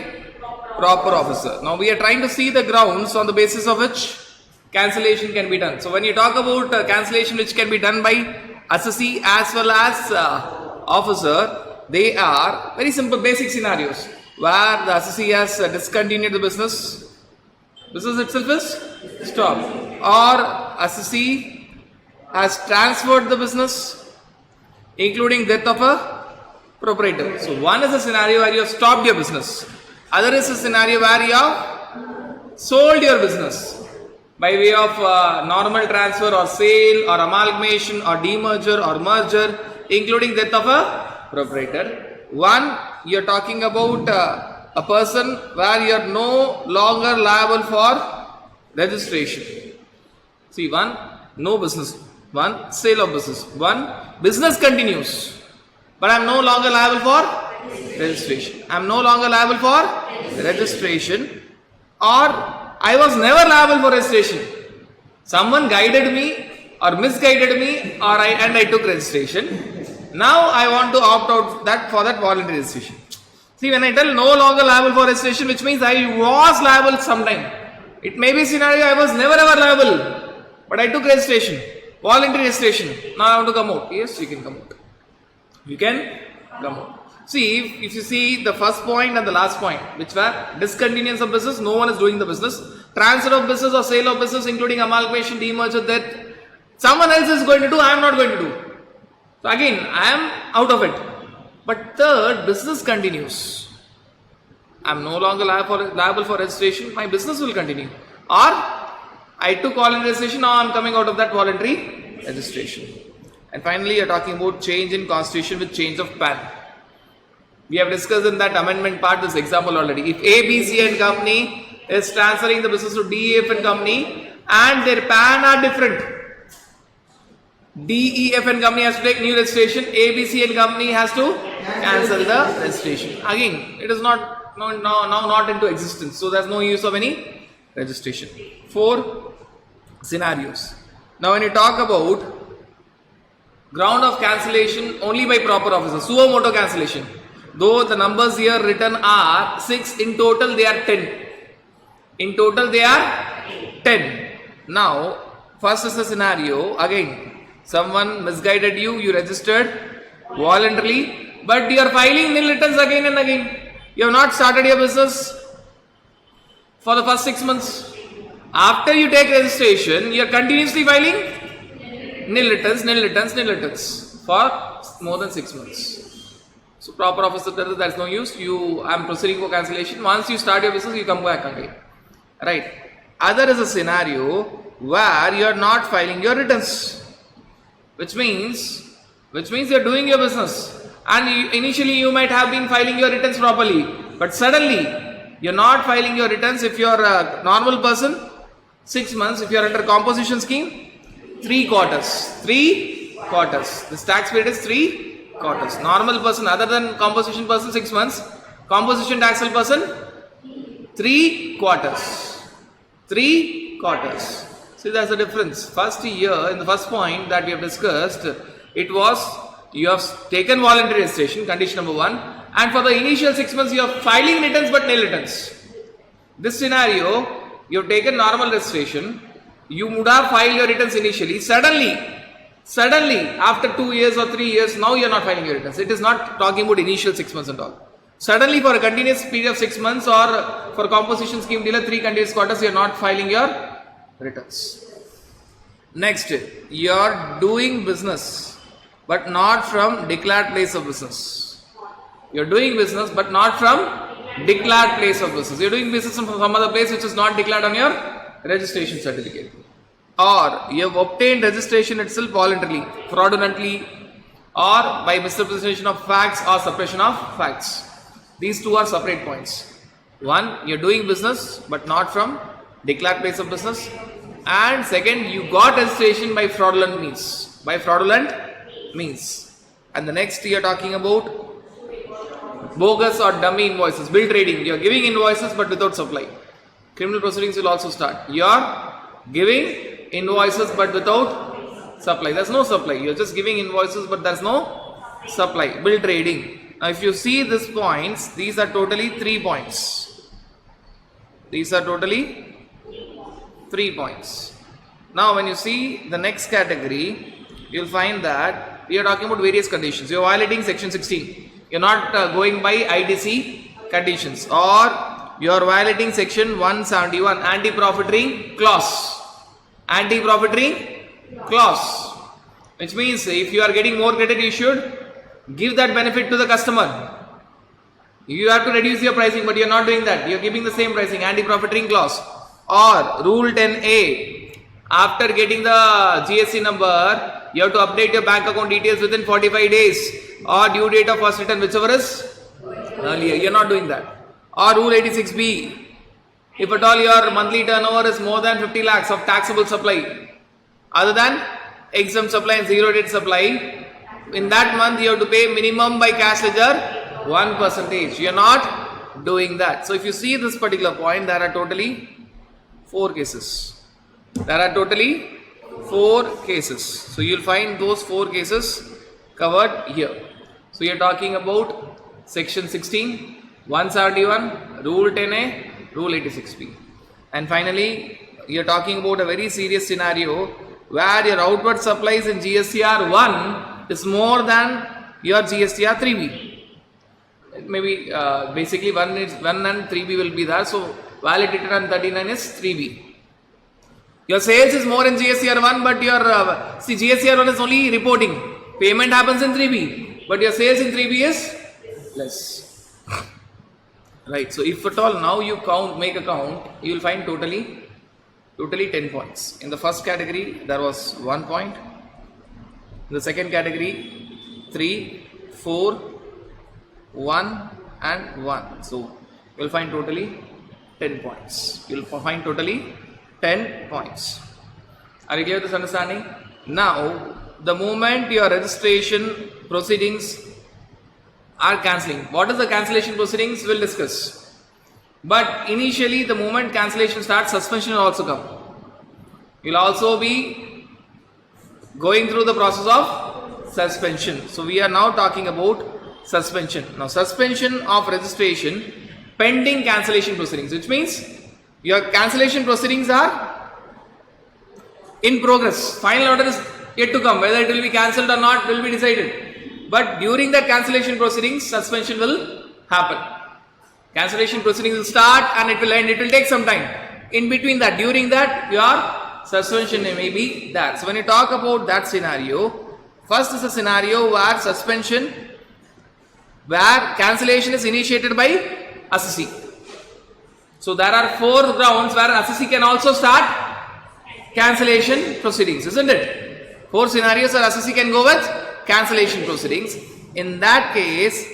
proper officer. Now we are trying to see the grounds on the basis of which cancellation can be done. So when you talk about cancellation which can be done by assessee as well as officer, they are very simple basic scenarios where the assessee has discontinued the business itself is stopped, or assessee has transferred the business including death of a proprietor. So one is a scenario where you have stopped your business, other is a scenario where you have sold your business by way of normal transfer or sale or amalgamation or demerger or merger including death of a proprietor. One, you are talking about a person where you are no longer liable for registration. See, one, no business. One, sale of business. One, business continues, but I am no longer liable for registration. I am no longer liable for registration, or I was never liable for registration. Someone guided me or misguided me, or I took registration. Now I want to opt out for that voluntary registration. See, when I tell no longer liable for registration, which means I was liable sometime. It may be a scenario I was never ever liable, but I took registration, voluntary registration. Now I want to come out. Yes, you can come out. You can come out. See, if you see the first point and the last point, which were discontinuance of business, no one is doing the business. Transfer of business or sale of business, including amalgamation, demerger, that someone else is going to do, I am not going to do. So again, I am out of it. But third, business continues. I am no longer liable for registration, my business will continue. Or, I took voluntary registration, now I am coming out of that voluntary registration. And finally, you are talking about change in constitution with change of PAN. We have discussed in that amendment part this example already. If A, B, C and company is transferring the business to D, E, F and company and their PAN are different, D, E, F and company has to take new registration, A, B, C and company has to cancel the registration. Again, it is now not into existence, so there is no use of any registration. 4 scenarios. Now when you talk about ground of cancellation only by proper officer, suo motu cancellation, though the numbers here written are 6, in total they are 10. In total they are 10. Now, first is the scenario, again, someone misguided you, you registered voluntarily, but you are filing nil returns again and again. You have not started your business for the first 6 months. After you take registration, you are continuously filing nil returns for more than 6 months. So proper officer tells there is no use, I am proceeding for cancellation. Once you start your business, you come back again. Right. Other is a scenario where you are not filing your returns, which means you are doing your business, and initially you might have been filing your returns properly, but suddenly you are not filing your returns. If you are a normal person, 6 months. If you are under composition scheme, 3 quarters. 3 quarters. This tax period is 3 quarters. Normal person other than composition person 6 months. Composition taxable person 3 quarters. 3 quarters. See, there's a difference. First year, in the first point that we have discussed, it was you have taken voluntary registration, condition number 1, and for the initial 6 months you are filing returns but nil returns. This scenario, you have taken normal registration, you would have filed your returns initially, suddenly after 2 years or 3 years, now you are not filing your returns. It is not talking about initial 6 months and all. Suddenly for a continuous period of 6 months or for composition scheme dealer 3 continuous quarters, you are not filing your returns. Next, you are doing business but not from declared place of business. You are doing business but not from declared place of business. You are doing business from some other place which is not declared on your registration certificate. Or you have obtained registration itself voluntarily, fraudulently, or by misrepresentation of facts or suppression of facts. These 2 are separate points. 1, you are doing business but not from declared place of business, and second, you got registration by fraudulent means. And the next you are talking about bogus or dummy invoices, bill trading. You are giving invoices but without supply. Criminal proceedings will also start. You are giving invoices but without supply. There's no supply. You are just giving invoices but there's no supply. Bill trading. Now if you see these points, these are totally 3 points. These are totally 3 points. Now when you see the next category, you'll find that we are talking about various conditions. You are violating section 16. You're not going by ITC conditions, or you are violating section 171 anti-profiteering clause. Anti-profiteering clause, which means if you are getting more credit, you should give that benefit to the customer. You have to reduce your pricing, but you are not doing that. You are giving the same pricing. Anti-profiteering clause. Or rule 10A, after getting the GST number, you have to update your bank account details within 45 days or due date of first return, whichever is earlier. You are not doing that. Or rule 86B, if at all your monthly turnover is more than 50 lakhs of taxable supply, other than exempt supply and zero date supply, in that month you have to pay minimum by cash ledger 1%. You are not doing that. So if you see this particular point, there are totally 4 cases. There are totally 4 cases. So you will find those 4 cases covered here. So you are talking about section 16, 171, rule 10A, rule 86B. And finally, you are talking about a very serious scenario where your outward supplies in GSTR 1 is more than your GSTR 3B. Maybe basically 1 and 3B will be there. So valid return 39 is 3B. Your sales is more in GSTR 1, but your GSTR 1 is only reporting. Payment happens in 3B, but your sales in 3B is less. Right. So if at all now you make a count, you will find totally 10 points. In the first category, there was 1 point. In the second category, 3, 4, 1 and 1. So you will find totally 10 points. You will find totally 10 points. Are you clear with this understanding? Now, the moment your registration proceedings are cancelling, what is the cancellation proceedings? We'll discuss. But initially, the moment cancellation starts, suspension will also come. You'll also be going through the process of suspension. So we are now talking about suspension. Now, suspension of registration pending cancellation proceedings, which means your cancellation proceedings are in progress. Final order is yet to come. Whether it will be cancelled or not will be decided. But during that cancellation proceedings, suspension will happen. Cancellation proceedings will start and it will end. It will take some time. In between that, during that, your suspension may be there. So when you talk about that scenario, first is a scenario where suspension, where cancellation is initiated by assessee. So there are 4 grounds where assessee can also start cancellation proceedings, isn't it? 4 scenarios where assessee can go with cancellation proceedings. In that case,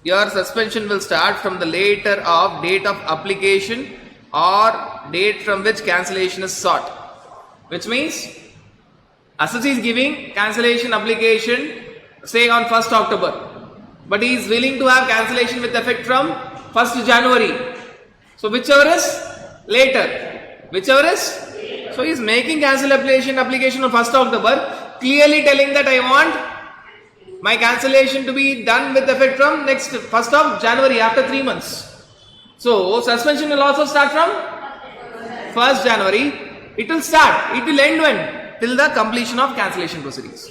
your suspension will start from the later of date of application or date from which cancellation is sought. Which means assessee is giving cancellation application say on 1st October, but he is willing to have cancellation with effect from 1st January. So whichever is later, whichever is, so he is making cancellation application on 1st October, clearly telling that I want my cancellation to be done with effect from next 1st of January, after 3 months. So suspension will also start from 1st January. It will start, it will end when? Till the completion of cancellation proceedings.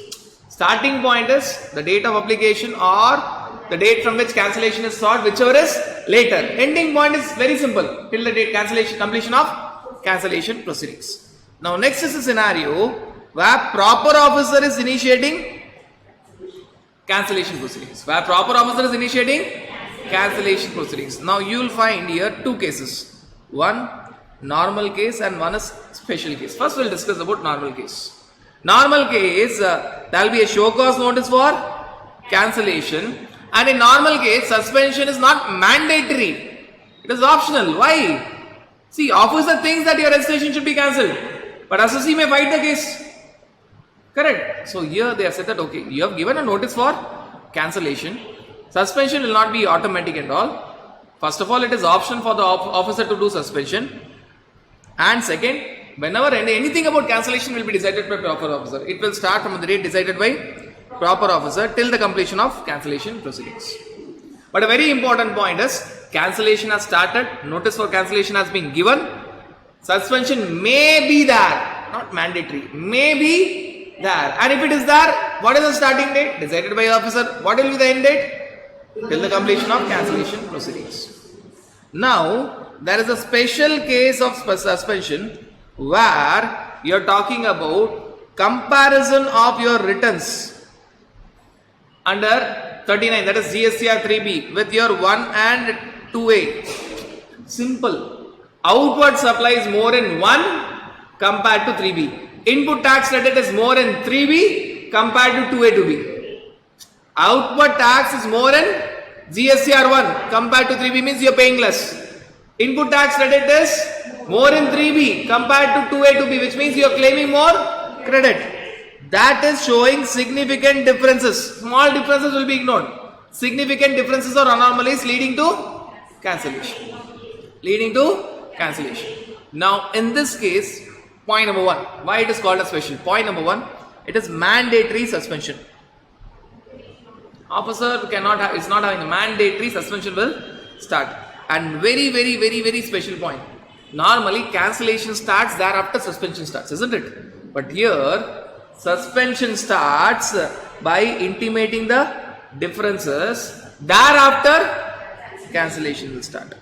Starting point is the date of application or the date from which cancellation is sought, whichever is later. Ending point is very simple, till the date cancellation, completion of cancellation proceedings. Now next is a scenario where proper officer is initiating cancellation proceedings. Where proper officer is initiating cancellation proceedings. Now you will find here 2 cases. One normal case and one is special case. First we will discuss about normal case. Normal case, there will be a show cause notice for cancellation, and in normal case suspension is not mandatory. It is optional. Why? See, officer thinks that your registration should be cancelled, but assessee may fight the case. Correct. So here they have said that okay, you have given a notice for cancellation. Suspension will not be automatic and all. First of all, it is option for the officer to do suspension. And second, whenever anything about cancellation will be decided by proper officer, it will start from the date decided by proper officer till the completion of cancellation proceedings. But a very important point is cancellation has started, notice for cancellation has been given, suspension may be there, not mandatory, may be there. And if it is there, what is the starting date? Decided by officer. What will be the end date? Till the completion of cancellation proceedings. Now, there is a special case of suspension where you are talking about comparison of your returns under 39, that is GST or 3B with your 1 and 2A. Simple. Outward supply is more in 1 compared to 3B. Input tax credit is more in 3B compared to 2A to B. Outward tax is more in GST or 1 compared to 3B, means you are paying less. Input tax credit is more in 3B compared to 2A to B, which means you are claiming more credit. That is showing significant differences. Small differences will be ignored. Significant differences or anomalies leading to cancellation. Leading to cancellation. Now, in this case, point number 1. Why it is called a special? Point number 1. It is mandatory suspension. Officer cannot is not having a mandatory suspension will start. And very special point. Normally, cancellation starts thereafter suspension starts, isn't it? But here, suspension starts by intimating the differences. Thereafter, cancellation will start.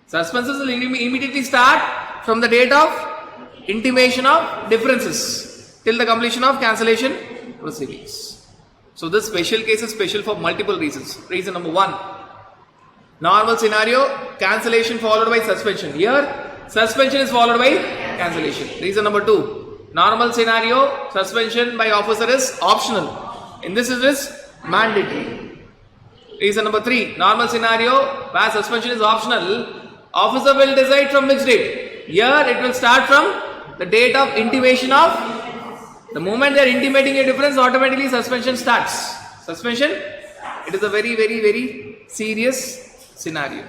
Suspensions will immediately start from the date of intimation of differences till the completion of cancellation proceedings. So this special case is special for multiple reasons. Reason number 1. Normal scenario, cancellation followed by suspension. Here, suspension is followed by cancellation. Reason number 2. Normal scenario, suspension by officer is optional. In this it is mandatory. Reason number 3. Normal scenario, where suspension is optional, officer will decide from which date. Here it will start from the date of intimation of. The moment they are intimating a difference, automatically suspension starts. Suspension, it is a very serious scenario.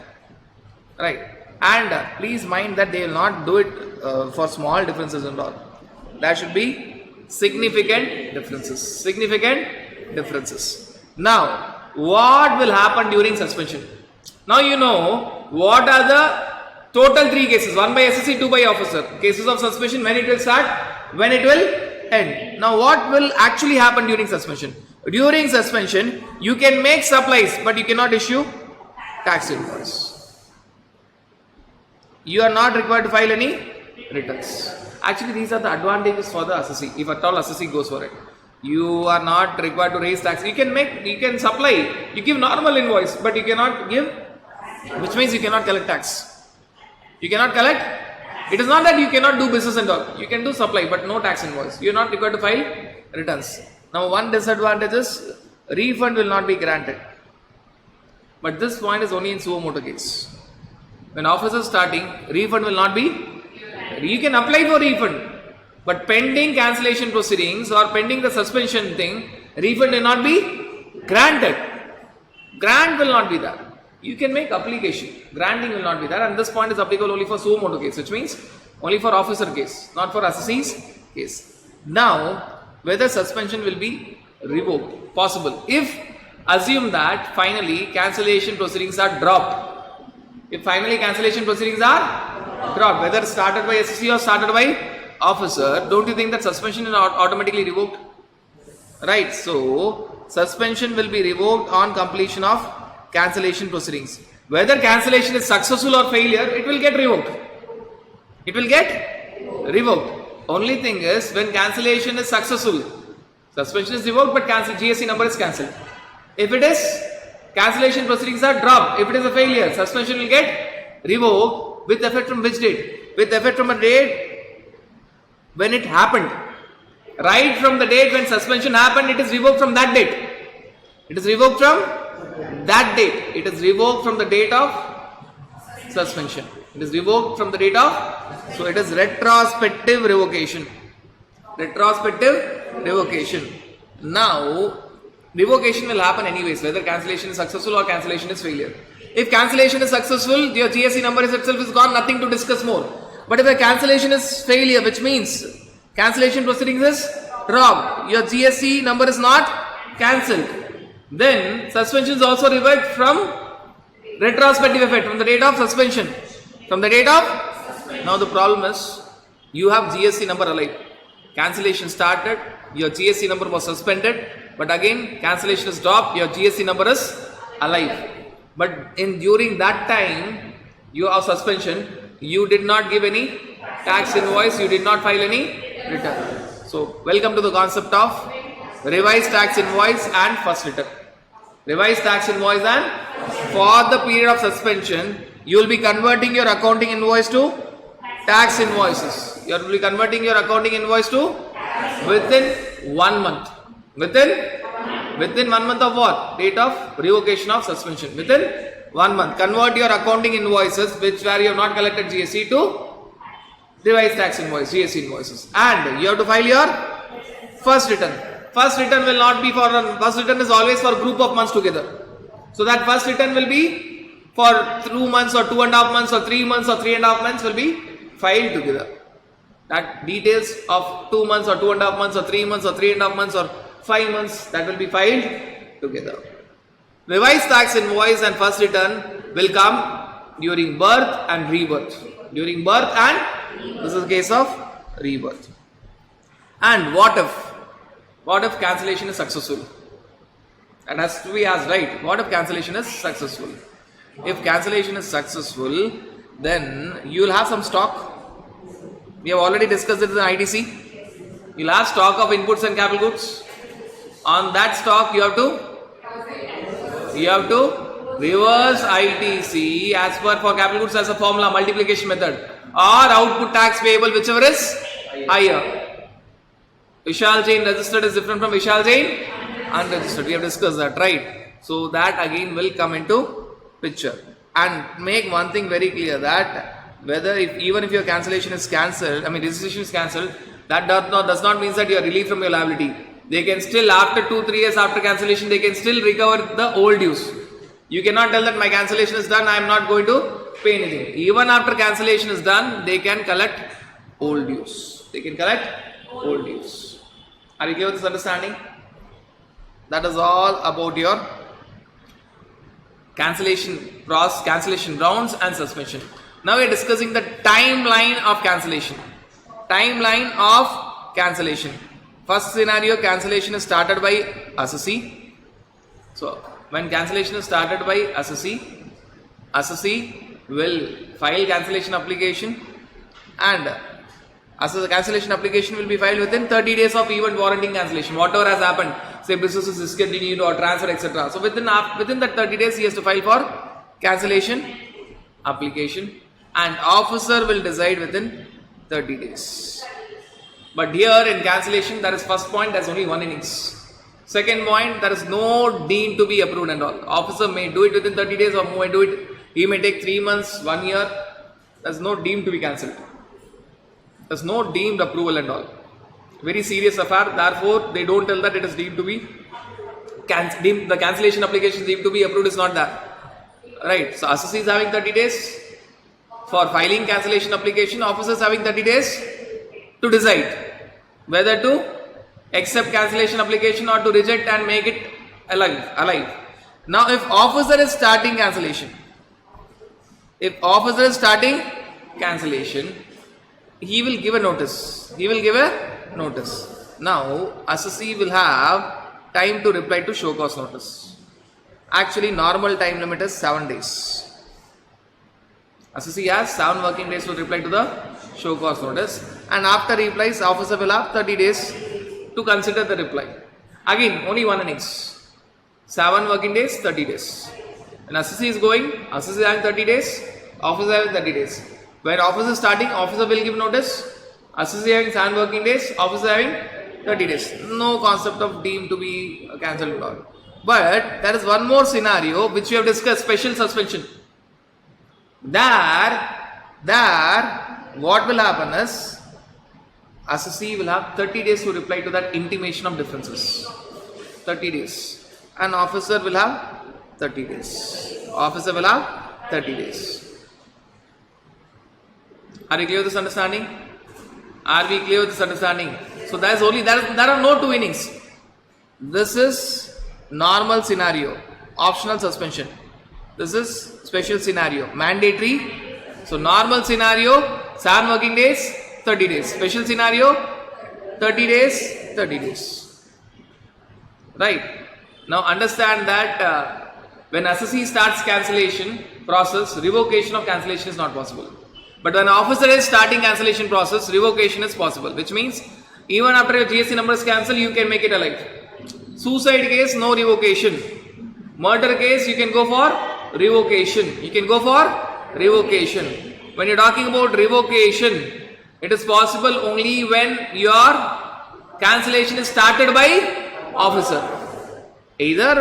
Right. And please mind that they will not do it for small differences and all. There should be significant differences. Significant differences. Now, what will happen during suspension? Now you know what are the total 3 cases. 1 by SSC, 2 by officer. Cases of suspension, when it will start, when it will end. Now what will actually happen during suspension? During suspension, you can make supplies, but you cannot issue tax invoice. You are not required to file any returns. Actually, these are the advantages for the assessee. If at all assessee goes for it, you are not required to raise tax. You can supply, you give normal invoice, but you cannot give, which means you cannot collect tax. You cannot collect. It is not that you cannot do business and all. You can do supply, but no tax invoice. You are not required to file returns. Now, one disadvantage is refund will not be granted. But this point is only in suo motu case. When officer is starting, refund will not be. You can apply for refund, but pending cancellation proceedings or pending the suspension thing, refund will not be granted. Grant will not be there. You can make application. Granting will not be there, and this point is applicable only for suo motu case, which means only for officer case, not for assessee's case. Now, whether suspension will be revoked, possible. If assume that finally cancellation proceedings are dropped. If finally cancellation proceedings are dropped, whether started by SSC or started by officer, don't you think that suspension is automatically revoked? Right. So suspension will be revoked on completion of cancellation proceedings. Whether cancellation is successful or failure, it will get revoked. It will get revoked. Only thing is, when cancellation is successful, suspension is revoked, but GST number is cancelled. If it is cancellation proceedings are dropped, if it is a failure, suspension will get revoked with effect from which date? With effect from a date when it happened. Right from the date when suspension happened, it is revoked from that date. It is revoked from that date. It is revoked from the date of suspension. It is revoked from the date of, so it is retrospective revocation. Retrospective revocation. Now, revocation will happen anyways, whether cancellation is successful or cancellation is failure. If cancellation is successful, your GST number itself is gone, nothing to discuss more. But if the cancellation is failure, which means cancellation proceedings is dropped, your GST number is not cancelled, then suspension is also revoked from retrospective effect, from the date of suspension. From the date of, now the problem is, you have GST number alive. Cancellation started, your GST number was suspended, but again cancellation is dropped, your GST number is alive. But during that time, you have suspension, you did not give any tax invoice, you did not file any return. So, welcome to the concept of revised tax invoice and first return. Revised tax invoice, and for the period of suspension, you will be converting your accounting invoice to tax invoices. You will be converting your accounting invoice to within 1 month. Within 1 month of what? Date of revocation of suspension. Within 1 month. Convert your accounting invoices where you have not collected GST to revised tax invoice, GST invoices. And you have to file your first return. First return will not be for, first return is always for group of months together. So that first return will be for 2 months or 2.5 months or 3 months or 3.5 months will be filed together. That details of 2 months or 2.5 months or 3 months or 3.5 months or 5 months, that will be filed together. Revised tax invoice and first return will come during birth and rebirth. During birth, and this is the case of rebirth. And what if cancellation is successful? That has to be asked, right? What if cancellation is successful? If cancellation is successful, then you will have some stock. We have already discussed it in ITC. You will have stock of inputs and capital goods. On that stock, you have to reverse ITC as per for capital goods as a formula, multiplication method, or output tax payable, whichever is higher. Vishal Jain registered is different from Vishal Jain unregistered. We have discussed that, right? So that again will come into picture. And make one thing very clear, that even if your cancellation is cancelled, registration is cancelled, that does not mean that you are relieved from your liability. They can still, after 2-3 years after cancellation, they can still recover the old dues. You cannot tell that my cancellation is done, I am not going to pay anything. Even after cancellation is done, they can collect old dues. Are you clear with this understanding? That is all about your cancellation grounds and suspension. Now we are discussing the timeline of cancellation. First scenario, cancellation is started by assessee. So when cancellation is started by assessee will file cancellation application, and the cancellation application will be filed within 30 days of event warranting cancellation. Whatever has happened, say business is discontinued or transfer, etc. So within that 30 days, he has to file for cancellation application, and officer will decide within 30 days. But here in cancellation, there is first point, there is only one innings. Second point, there is no deemed to be approved and all. Officer may do it within 30 days or may do it, he may take 3 months, 1 year. There is no deemed to be cancelled. There is no deemed approval and all. Very serious affair, therefore they don't tell that it is deemed to be the cancellation application deemed to be approved is not there. Right, so assessee is having 30 days for filing cancellation application, officer is having 30 days to decide whether to accept cancellation application or to reject and make it alive. Now if officer is starting cancellation, he will give a notice. Now assessee will have time to reply to show cause notice. Actually normal time limit is 7 days. Assessee has 7 working days to reply to the show cause notice, and after replies, officer will have 30 days to consider the reply. Again, only one innings. 7 working days, 30 days. When assessee is going, assessee is having 30 days, officer having 30 days. When officer is starting, officer will give notice, assessee having 7 working days, officer having 30 days. No concept of deemed to be cancelled at all. But there is one more scenario which we have discussed, special suspension. There what will happen is, assessee will have 30 days to reply to that intimation of differences. 30 days. And officer will have 30 days. Officer will have 30 days. Are you clear with this understanding? Are we clear with this understanding? So there are no two innings. This is normal scenario, optional suspension. This is special scenario, mandatory. So normal scenario, 7 working days, 30 days. Special scenario, 30 days, 30 days. Right. Now understand that when assessee starts cancellation process, revocation of cancellation is not possible. But when officer is starting cancellation process, revocation is possible. Which means even after your GST number is cancelled, you can make it alive. Suicide case, no revocation. Murder case, you can go for revocation. You can go for revocation. When you're talking about revocation, it is possible only when your cancellation is started by officer. Either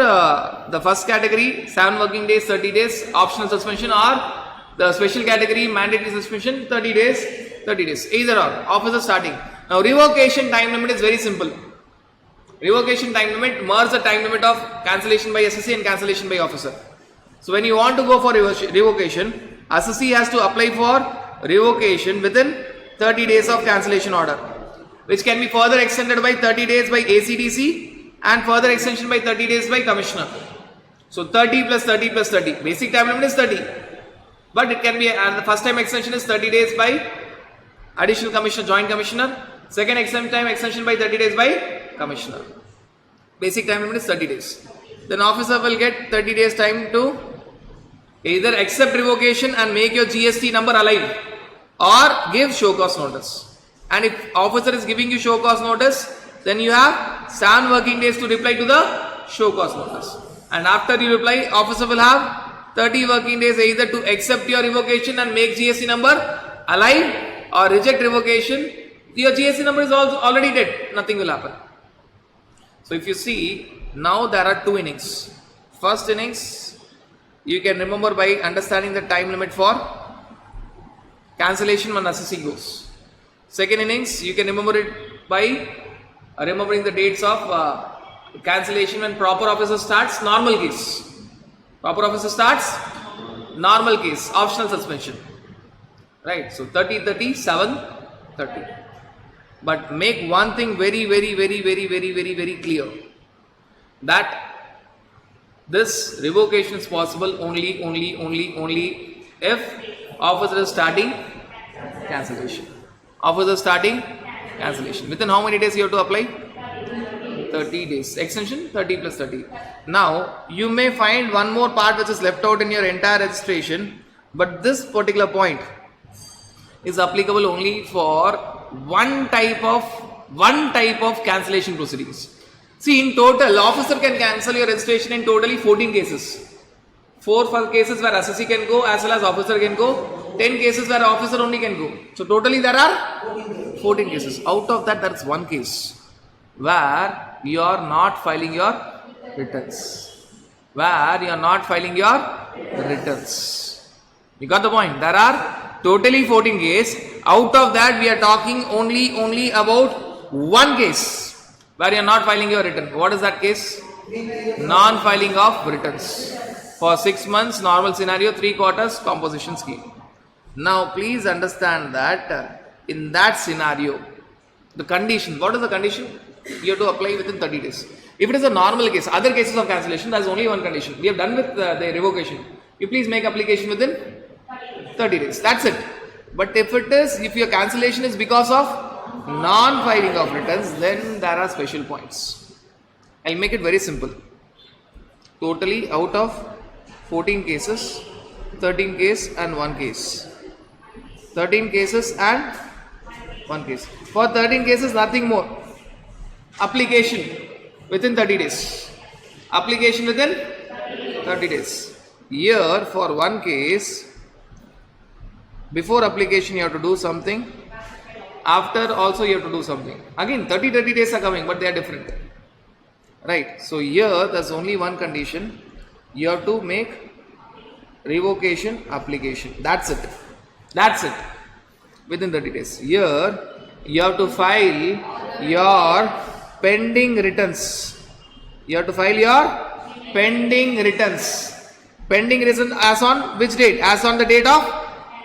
the first category, 7 working days, 30 days, optional suspension, or the special category, mandatory suspension, 30 days, 30 days. Either or, officer starting. Now revocation time limit is very simple. Revocation time limit merge the time limit of cancellation by assessee and cancellation by officer. So when you want to go for revocation, assessee has to apply for revocation within 30 days of cancellation order, which can be further extended by 30 days by ACDC and further extension by 30 days by commissioner. So 30 plus 30 plus 30. Basic time limit is 30. But it can be, and the first time extension is 30 days by additional commissioner, joint commissioner. Second extension by 30 days by commissioner. Basic time limit is 30 days. Then officer will get 30 days time to either accept revocation and make your GST number alive, or give show cause notice. And if officer is giving you show cause notice, then you have 7 working days to reply to the show cause notice. And after you reply, officer will have 30 working days either to accept your revocation and make GST number alive, or reject revocation. Your GST number is also already dead. Nothing will happen. So if you see, now there are 2 innings. First innings, you can remember by understanding the time limit for cancellation when assessee goes. Second innings, you can remember it by remembering the dates of cancellation when proper officer starts, normal case. Proper officer starts, normal case, optional suspension. Right, so 30, 30, 7, 30. But make one thing very clear, that this revocation is possible only if officer is starting cancellation. Officer starting cancellation. Within how many days you have to apply? 30 days. Extension 30 plus 30. Now you may find one more part which is left out in your entire registration, but this particular point is applicable only for one type of cancellation proceedings. See, in total, officer can cancel your registration in totally 14 cases. 4 cases where assessee can go as well as officer can go. 10 cases where officer only can go. So totally there are 14 cases. Out of that, there is 1 case where you are not filing your returns. You got the point? There are totally 14 cases. Out of that, we are talking only about 1 case where you are not filing your return. What is that case? Non-filing of returns. For 6 months, normal scenario, 3 quarters, composition scheme. Now, please understand that in that scenario, the condition, what is the condition? You have to apply within 30 days. If it is a normal case, other cases of cancellation, there is only one condition. We have done with the revocation. You please make application within 30 days. That's it. But if your cancellation is because of non-filing of returns, then there are special points. I'll make it very simple. Totally out of 14 cases, 13 case and 1 case. 13 cases and 1 case. For 13 cases, nothing more. Application within 30 days. Application within 30 days. Here, for 1 case, before application you have to do something. After also you have to do something. Again, 30 days are coming, but they are different. Right. So here, there's only one condition. You have to make revocation application. That's it. Within 30 days. Here, you have to file your pending returns. You have to file your pending returns. Pending returns as on which date? As on the date of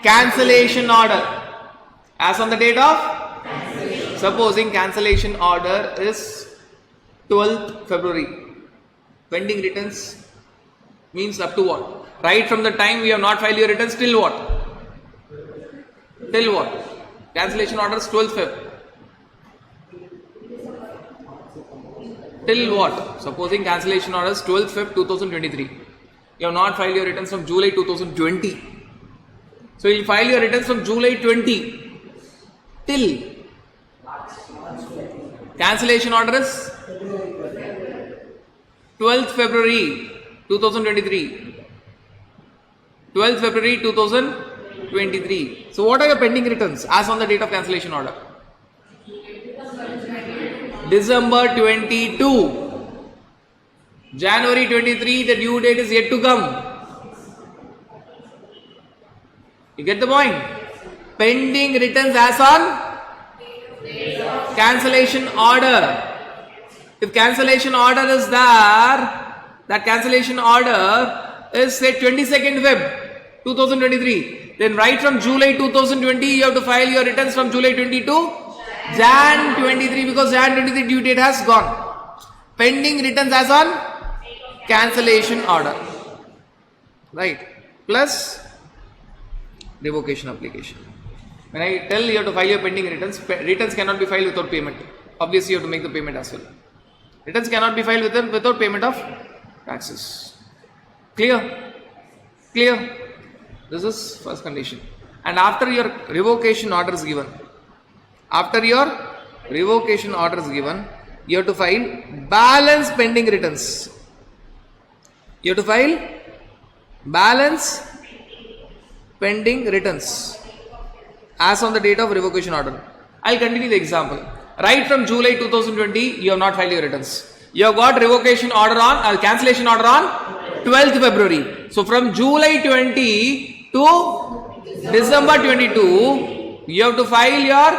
cancellation order. As on the date of, supposing cancellation order is 12th February. Pending returns means up to what? Right from the time we have not filed your returns till what? Till what? Cancellation order is 12th Feb. Till what? Supposing cancellation order is 12th Feb 2023. You have not filed your returns from July 2020. So you will file your returns from July 20 till cancellation order is 12th February 2023. 12th February 2023. So what are your pending returns as on the date of cancellation order? December 22. January 23, the due date is yet to come. You get the point? Pending returns as on cancellation order. If cancellation order is there, that cancellation order is say 22nd Feb 2023. Then right from July 2020, you have to file your returns from July 22 Jan 23 because Jan 23 due date has gone. Pending returns as on cancellation order. Right. Plus revocation application. When I tell you have to file your pending returns, returns cannot be filed without payment. Obviously, you have to make the payment as well. Returns cannot be filed without payment of taxes. Clear? Clear? This is first condition. And after your revocation order is given, you have to file balance pending returns. You have to file balance pending returns as on the date of revocation order. I'll continue the example. Right from July 2020, you have not filed your returns. You have got revocation order on, cancellation order on 12th February. So from July 20 to December 22, you have to file your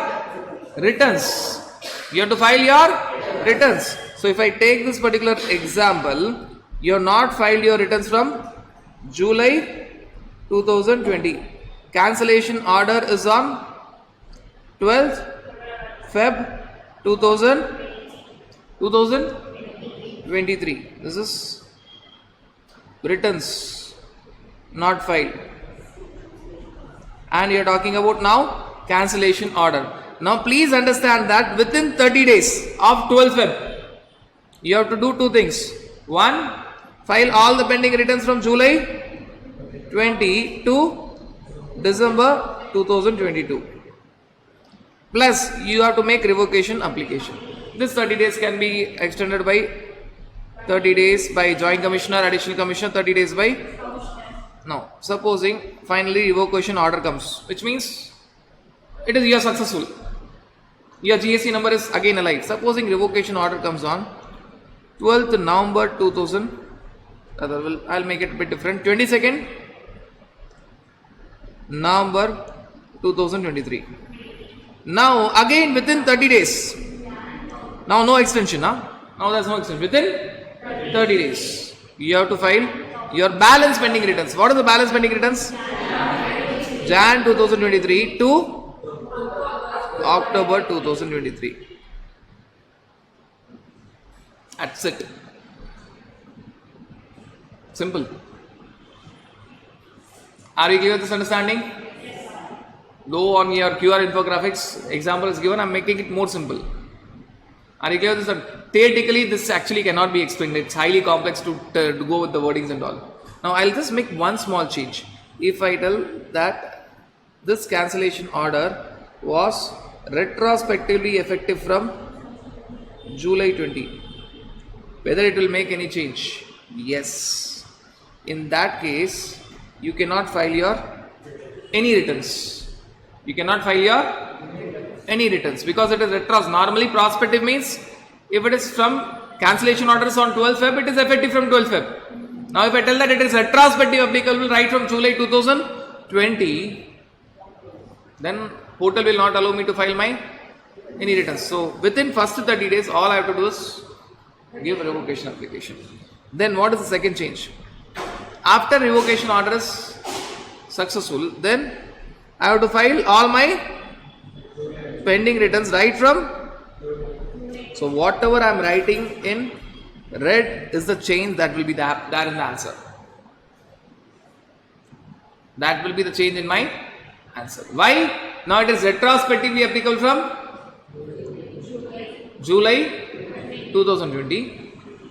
returns. You have to file your returns. So if I take this particular example, you have not filed your returns from July 2020. Cancellation order is on 12th Feb 2023. This is returns not filed. And you are talking about now cancellation order. Now please understand that within 30 days of 12th Feb, you have to do two things. One, file all the pending returns from July 20 to December 2022. Plus, you have to make revocation application. This 30 days can be extended by 30 days by joint commissioner, additional commissioner, 30 days by... Now, supposing finally revocation order comes, which means you are successful. Your GST number is again alive. Supposing revocation order comes on 12th November 2000, I'll make it a bit different, 22nd November 2023. Now again within 30 days. Now no extension. Now there's no extension. Within 30 days. You have to file your balance pending returns. What are the balance pending returns? Jan 2023 to October 2023. That's it. Simple. Are you clear with this understanding? Though on your QR infographics example is given, I am making it more simple. Are you clear with this? Theoretically, this actually cannot be explained. It's highly complex to go with the wordings and all. Now, I'll just make one small change. If I tell that this cancellation order was retrospectively effective from July 20, whether it will make any change? Yes. In that case, you cannot file your any returns. You cannot file your any returns because it is retrospective. Normally, prospective means if it is from cancellation orders on 12th Feb, it is effective from 12th Feb. Now, if I tell that it is retrospective applicable right from July 2020, then portal will not allow me to file my any returns. So within first 30 days, all I have to do is give revocation application. Then what is the second change? After revocation order is successful, then I have to file all my pending returns right from. So whatever I am writing in red is the change that will be there in the answer. That will be the change in my answer. Why? Now it is retrospectively applicable from July 2020.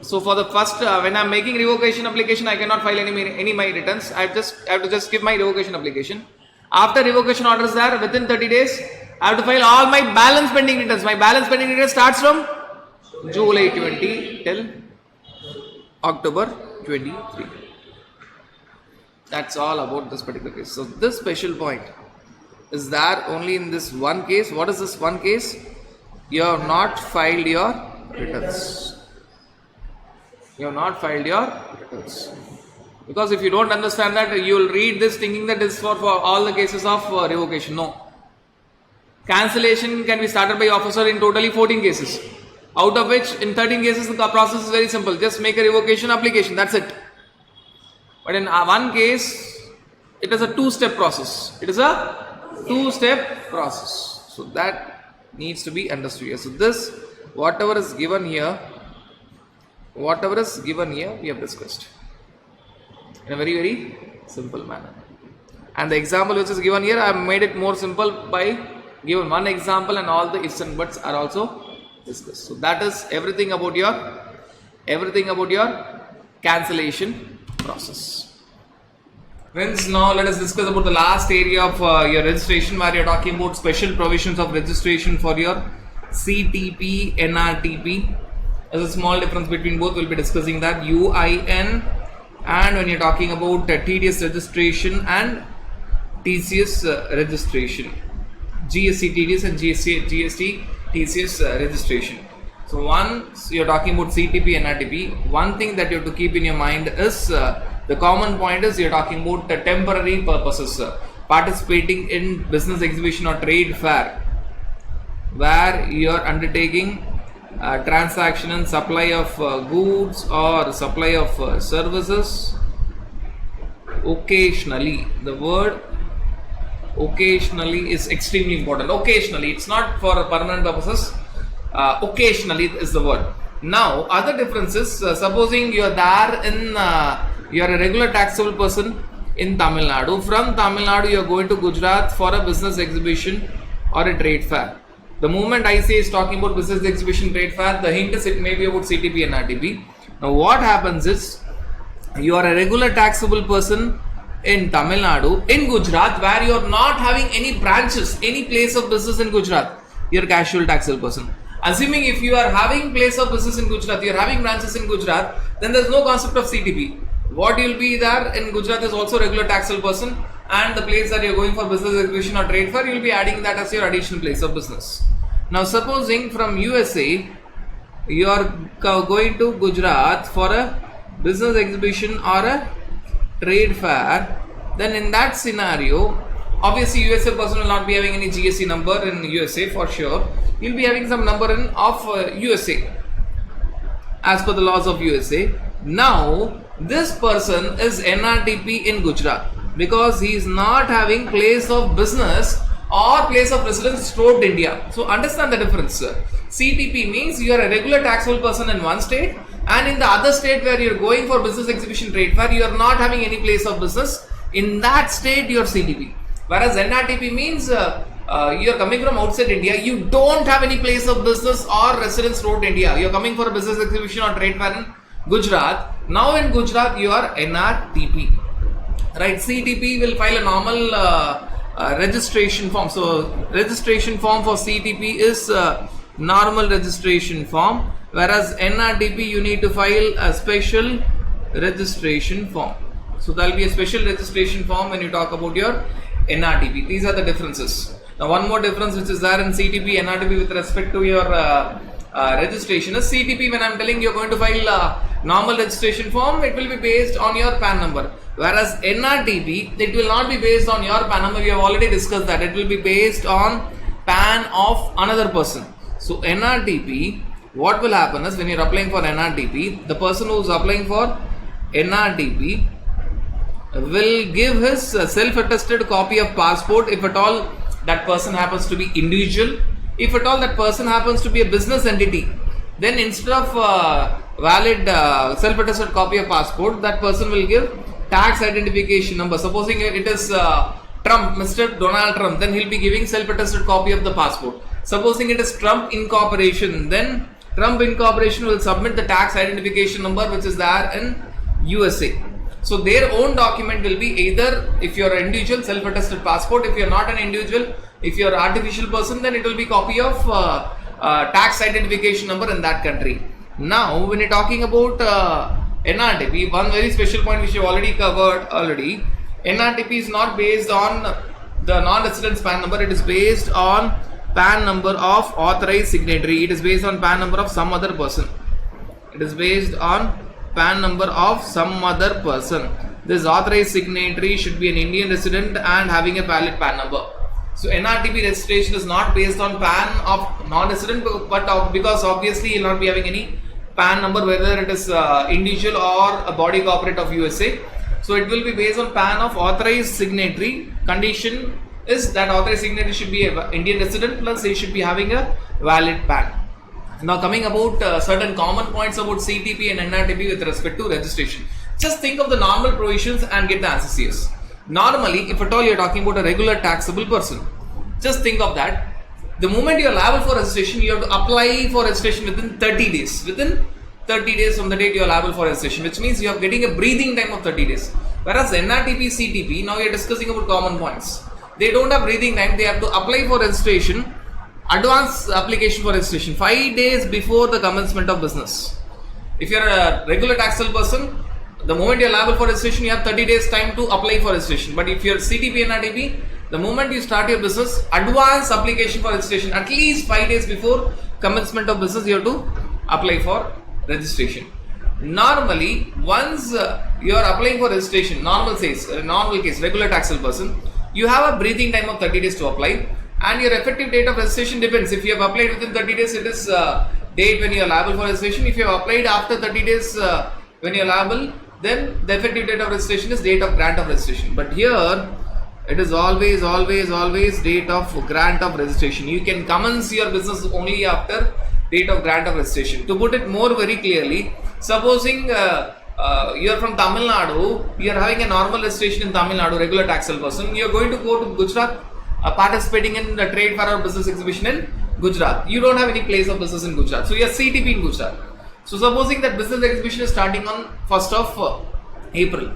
So for the first, when I am making revocation application, I cannot file any my returns. I have to just give my revocation application. After revocation order is there, within 30 days, I have to file all my balance pending returns. My balance pending returns starts from July 20 till October 23. That's all about this particular case. So this special point is there only in this one case. What is this one case? You have not filed your returns. You have not filed your returns. Because if you don't understand that, you will read this thinking that this is for all the cases of revocation. No. Cancellation can be started by officer in totally 14 cases. Out of which, in 13 cases, the process is very simple. Just make a revocation application. That's it. But in one case, it is a two-step process. It is a two-step process. So that needs to be understood here. So this, whatever is given here, we have discussed in a very, very simple manner. And the example which is given here, I have made it more simple by given one example, and all the ifs and buts are also discussed. So that is everything about your cancellation process. Friends, now let us discuss about the last area of your registration, where you are talking about special provisions of registration for your CTP, NRTP. There's a small difference between both. We'll be discussing that. UIN, and when you're talking about TDS registration and TCS registration, GST TDS and GST TCS registration. So once you're talking about CTP, NRTP, one thing that you have to keep in your mind is the common point is you're talking about the temporary purposes, participating in business exhibition or trade fair, where you're undertaking transaction and supply of goods or supply of services occasionally. The word occasionally is extremely important. Occasionally, it's not for permanent purposes. Occasionally is the word. Now, other differences, supposing you are there in, you are a regular taxable person in Tamil Nadu. From Tamil Nadu, you are going to Gujarat for a business exhibition or a trade fair. The moment I say is talking about business exhibition trade fair, the hint is it may be about CTP and RTP. Now, what happens is, you are a regular taxable person in Tamil Nadu, in Gujarat, where you are not having any branches, any place of business in Gujarat. You are a casual taxable person. Assuming if you are having place of business in Gujarat, you are having branches in Gujarat, then there is no concept of CTP. What you will be there in Gujarat is also regular taxable person, and the place that you are going for business exhibition or trade fair, you will be adding that as your additional place of business. Now, supposing from USA, you are going to Gujarat for a business exhibition or a trade fair, then in that scenario, obviously USA person will not be having any GST number in USA for sure. You will be having some number of USA as per the laws of USA. Now, this person is NRTP in Gujarat because he is not having place of business or place of residence throughout India. So understand the difference. CTP means you are a regular taxable person in one state, and in the other state where you are going for business exhibition trade fair, you are not having any place of business. In that state, you are CTP. Whereas NRTP means you are coming from outside India, you don't have any place of business or residence throughout India. You are coming for a business exhibition or trade fair in Gujarat. Now in Gujarat, you are NRTP. Right? CTP will file a normal registration form. So registration form for CTP is normal registration form, whereas NRTP you need to file a special registration form. So there will be a special registration form when you talk about your NRTP. These are the differences. Now one more difference which is there in CTP, NRTP with respect to your registration is CTP, when I am telling you are going to file normal registration form, it will be based on your PAN number. Whereas NRTP, it will not be based on your PAN number. We have already discussed that. It will be based on PAN of another person. So NRDP, what will happen is when you're applying for NRDP, the person who's applying for NRDP will give his self-attested copy of passport if at all that person happens to be individual. If at all that person happens to be a business entity, then instead of valid self-attested copy of passport, that person will give tax identification number. Supposing it is Trump, Mr. Donald Trump, then he'll be giving self-attested copy of the passport. Supposing it is Trump Incorporation, then Trump Incorporation will submit the tax identification number which is there in USA. So their own document will be either, if you're an individual, self-attested passport. If you're not an individual, if you're an artificial person, then it will be copy of tax identification number in that country. Now, when you're talking about NRDP, one very special point which you already covered already, NRDP is not based on the non-resident's PAN number. It is based on PAN number of authorized signatory. It is based on PAN number of some other person. It is based on PAN number of some other person. This authorized signatory should be an Indian resident and having a valid PAN number. So NRDP registration is not based on PAN of non-resident, but because obviously you will not be having any PAN number, whether it is individual or a body corporate of USA. So it will be based on PAN of authorized signatory. Condition is that authorized signatory should be an Indian resident plus they should be having a valid PAN. Now coming about certain common points about CTP and NRDP with respect to registration. Just think of the normal provisions and get the answers yes. Normally, if at all you are talking about a regular taxable person, just think of that. The moment you are liable for registration, you have to apply for registration within 30 days. Within 30 days from the date you are liable for registration, which means you are getting a breathing time of 30 days. Whereas NRDP, CTP, now we are discussing about common points. They don't have breathing time, they have to apply for registration. Advance application for registration 5 days before the commencement of business. If you are a regular taxable person, the moment you are liable for registration, you have 30 days time to apply for registration. But if you are CTP and NRDP, the moment you start your business, advance application for registration at least 5 days before commencement of business, you have to apply for registration. Normally, once you are applying for registration, normal case, regular taxable person, you have a breathing time of 30 days to apply. And your effective date of registration depends. If you have applied within 30 days, it is date when you are liable for registration. If you have applied after 30 days when you are liable, then the effective date of registration is date of grant of registration. But here, it is always date of grant of registration. You can commence your business only after date of grant of registration. To put it more very clearly, supposing you are from Tamil Nadu, you are having a normal registration in Tamil Nadu, regular taxable person, you are going to go to Gujarat, participating in the trade fair or business exhibition in Gujarat. You don't have any place of business in Gujarat. So you are CTP in Gujarat. So supposing that business exhibition is starting on 1st of April.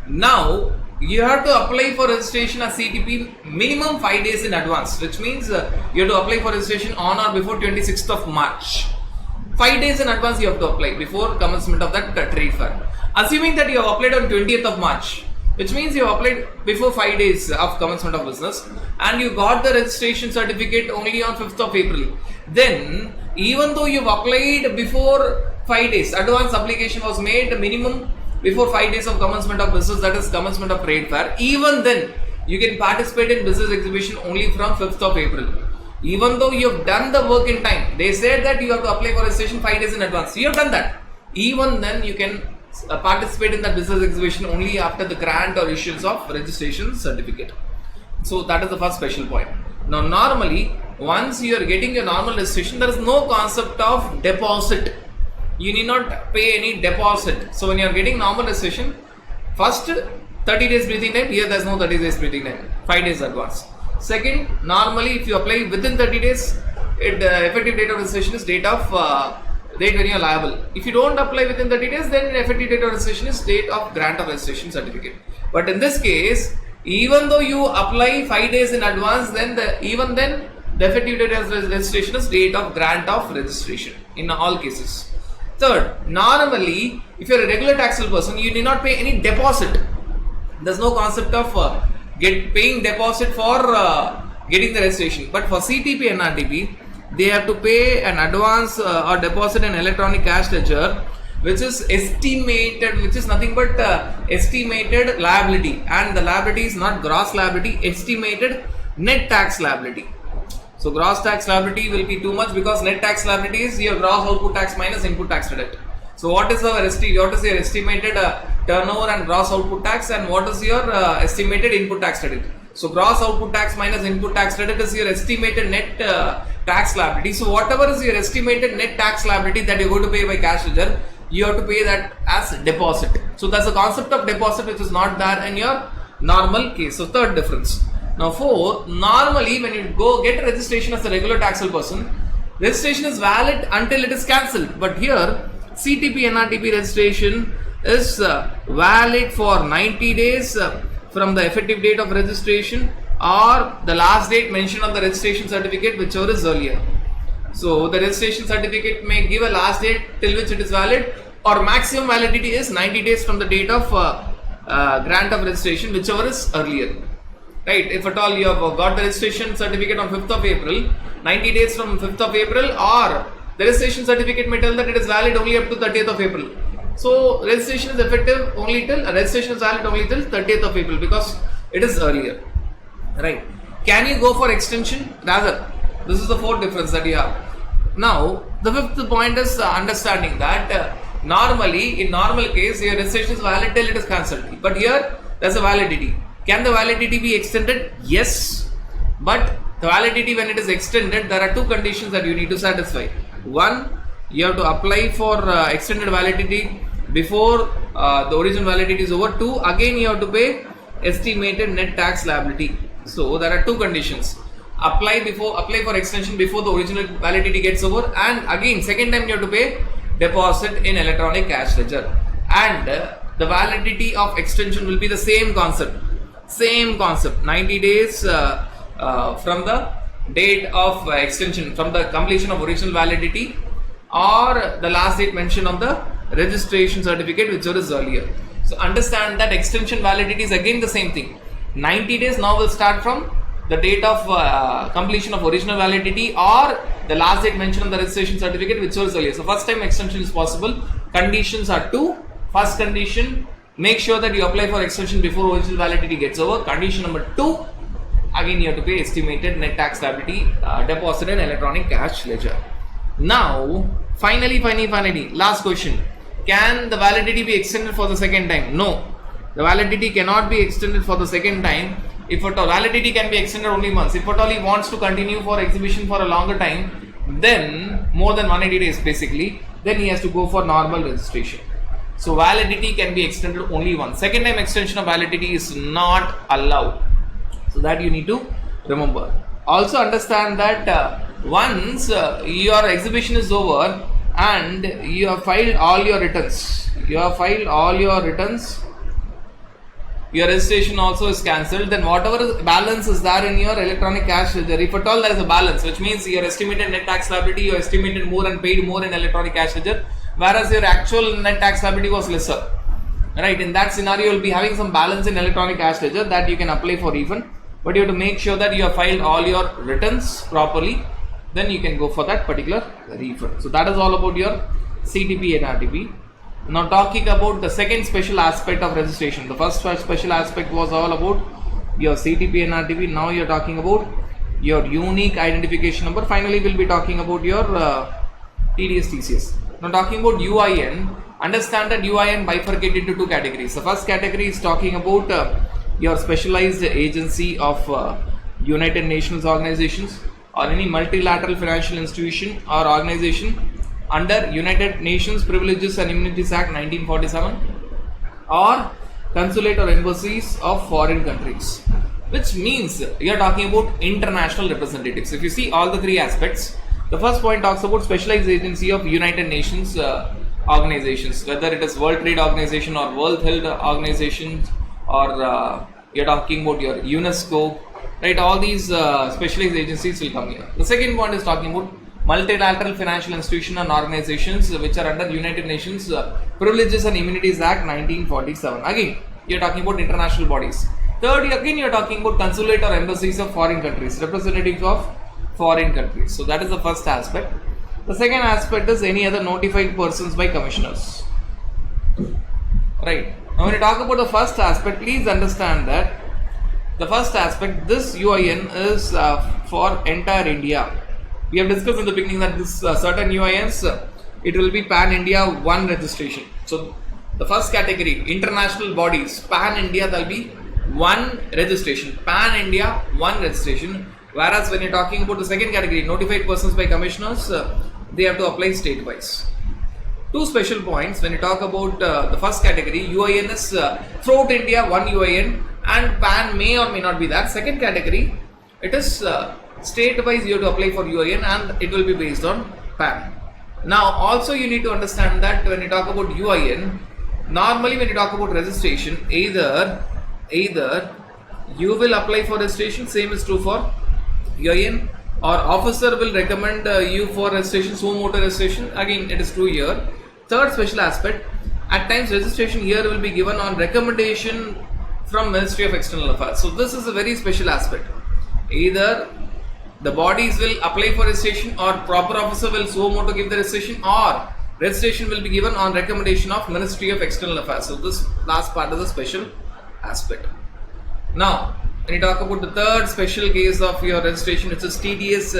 Now you have to apply for registration as CTP minimum 5 days in advance, which means you have to apply for registration on or before 26th of March. 5 days in advance you have to apply before commencement of that trade fair. Assuming that you have applied on 20th of March, which means you applied before 5 days of commencement of business and you got the registration certificate only on 5th of April. Then, even though you've applied before 5 days, advance application was made minimum before 5 days of commencement of business, that is commencement of trade fair, even then you can participate in business exhibition only from 5th of April. Even though you have done the work in time, they said that you have to apply for registration 5 days in advance. You have done that. Even then you can participate in the business exhibition only after the grant or issuance of registration certificate. So that is the first special point. Now normally, once you are getting your normal registration, there is no concept of deposit. You need not pay any deposit. So when you are getting normal registration, first 30 days breathing time, here there is no 30 days breathing time, 5 days advance. Second, normally if you apply within 30 days, effective date of registration is date when you are liable. If you don't apply within 30 days, then effective date of registration is date of grant of registration certificate. But in this case, even though you apply 5 days in advance, then the effective date of registration is date of grant of registration in all cases. Third, normally if you are a regular taxable person, you need not pay any deposit. There is no concept of paying deposit for getting the registration. But for CTP and NRDP, they have to pay an advance or deposit an electronic cash ledger, which is estimated, which is nothing but estimated liability, and the liability is not gross liability, estimated net tax liability. So gross tax liability will be too much because net tax liability is your gross output tax minus input tax credit. So what is your estimated turnover and gross output tax, and what is your estimated input tax credit? So gross output tax minus input tax credit is your estimated net tax liability. So whatever is your estimated net tax liability that you're going to pay by cash ledger, you have to pay that as deposit. So that's the concept of deposit, which is not there in your normal case. So third difference. Now fourth, normally when you go get registration as a regular taxable person, registration is valid until it is cancelled. But here CTP NRTP registration is valid for 90 days from the effective date of registration or the last date mentioned on the registration certificate, whichever is earlier. So the registration certificate may give a last date till which it is valid, or maximum validity is 90 days from the date of grant of registration, whichever is earlier. Right? If at all you have got the registration certificate on 5th of April, 90 days from 5th of April, or the registration certificate may tell that it is valid only up to 30th of April. So registration is effective only till registration is valid only till 30th of April because it is earlier. Right? Can you go for extension? Rather, this is the fourth difference that you have. Now, the fifth point is understanding that normally, in normal case, your registration is valid till it is cancelled. But here, there is a validity. Can the validity be extended? Yes. But the validity, when it is extended, there are two conditions that you need to satisfy. One, you have to apply for extended validity before the original validity is over. Two, again you have to pay estimated net tax liability. So there are two conditions. Apply for extension before the original validity gets over, and again second time you have to pay deposit in electronic cash ledger. And the validity of extension will be the same concept. 90 days from the date of extension, from the completion of original validity or the last date mentioned on the registration certificate, whichever is earlier. So understand that extension validity is again the same thing. 90 days now will start from the date of completion of original validity or the last date mentioned on the registration certificate, whichever is earlier. So first time extension is possible. Conditions are two. First condition, make sure that you apply for extension before original validity gets over. Condition number two, again you have to pay estimated net tax liability deposit in electronic cash ledger. Now, finally, last question. Can the validity be extended for the second time? No. The validity cannot be extended for the second time. If at all, validity can be extended only once. If at all he wants to continue for exhibition for a longer time, then more than 180 days basically, then he has to go for normal registration. So validity can be extended only once. Second time extension of validity is not allowed. So that you need to remember. Also understand that once your exhibition is over and you have filed all your returns, your registration also is cancelled, then whatever balance is there in your electronic cash ledger, if at all there is a balance, which means your estimated net tax liability, you estimated more and paid more in electronic cash ledger, whereas your actual net tax liability was lesser. Right? In that scenario, you will be having some balance in electronic cash ledger that you can apply for refund, but you have to make sure that you have filed all your returns properly, then you can go for that particular refund. So that is all about your CTP and RTP. Now talking about the second special aspect of registration. The first special aspect was all about your CTP and RTP. Now you are talking about your unique identification number. Finally, we will be talking about your TDS TCS. Now talking about UIN, understand that UIN bifurcate into two categories. The first category is talking about your specialized agency of United Nations organizations or any multilateral financial institution or organization under United Nations Privileges and Immunities Act 1947 or consulate or embassies of foreign countries, which means you are talking about international representatives. If you see all the three aspects, the first point talks about specialized agency of United Nations organizations, whether it is World Trade Organization or World Health Organization, or you're talking about your UNESCO, right? All these specialized agencies will come here. The second point is talking about multilateral financial institutions and organizations which are under United Nations Privileges and Immunities Act 1947. Again, you're talking about international bodies. Third, again you're talking about consulate or embassies of foreign countries, representatives of foreign countries. So that is the first aspect. The second aspect is any other notified persons by commissioners. Right. Now when you talk about the first aspect, please understand that the first aspect, this UIN is for entire India. We have discussed in the beginning that this certain UINs, it will be Pan India one registration. So the first category, international bodies, Pan India, there will be one registration. Pan India one registration. Whereas when you're talking about the second category, notified persons by commissioners, they have to apply state-wise. Two special points when you talk about the first category, UIN is throughout India one UIN, and PAN may or may not be that. Second category, it is state-wise you have to apply for UIN and it will be based on PAN. Now also you need to understand that when you talk about UIN, normally when you talk about registration, either you will apply for registration, same is true for UIN, or officer will recommend you for registration, home motor registration, again it is true here. Third special aspect, at times registration here will be given on recommendation from Ministry of External Affairs. So this is a very special aspect. Either the bodies will apply for registration or proper officer will so moto give the registration, or registration will be given on recommendation of Ministry of External Affairs. So this last part is a special aspect. Now when you talk about the third special case of your registration, which is TDS,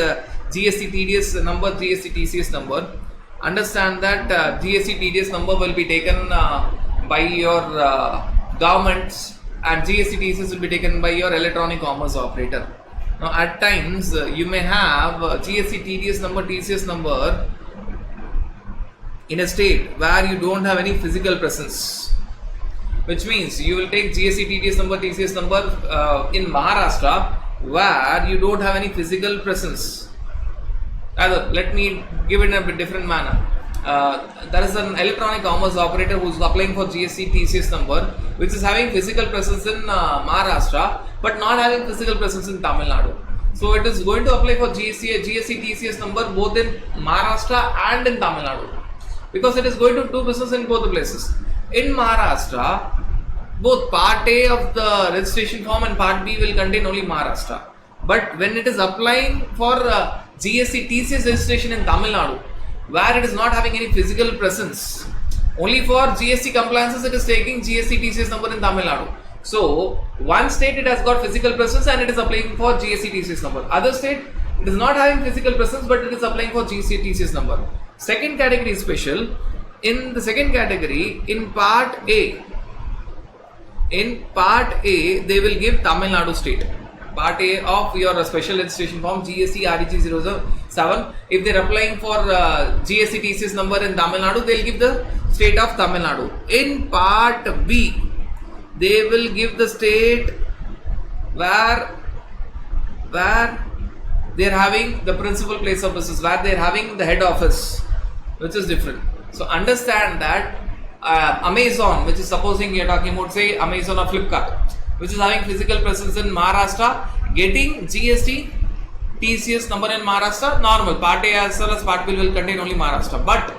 GST TDS number, GST TCS number, understand that GST TDS number will be taken by your governments, and GST TCS will be taken by your electronic commerce operator. Now at times you may have GST TDS number, TCS number in a state where you don't have any physical presence, which means you will take GST TDS number, TCS number in Maharashtra where you don't have any physical presence. Let me give it in a bit different manner. There is an electronic commerce operator who is applying for GST TCS number, which is having physical presence in Maharashtra but not having physical presence in Tamil Nadu. So it is going to apply for GST TCS number both in Maharashtra and in Tamil Nadu, because it is going to do business in both the places. In Maharashtra, both part A of the registration form and part B will contain only Maharashtra. But when it is applying for GST TCS registration in Tamil Nadu, where it is not having any physical presence, only for GST compliances it is taking GST TCS number in Tamil Nadu. So one state it has got physical presence and it is applying for GST TCS number. Other state it is not having physical presence but it is applying for GST TCS number. Second category is special. In the second category, in part A, they will give Tamil Nadu state. Part A of your special registration form GST REG 007. If they are applying for GST TCS number in Tamil Nadu, they will give the state of Tamil Nadu. In part B, they will give the state where they are having the principal place of business, where they are having the head office, which is different. So understand that Amazon, which is supposing you are talking about say Amazon or Flipkart, which is having physical presence in Maharashtra, getting GST TCS number in Maharashtra, normal. Part A as well as Part B will contain only Maharashtra. But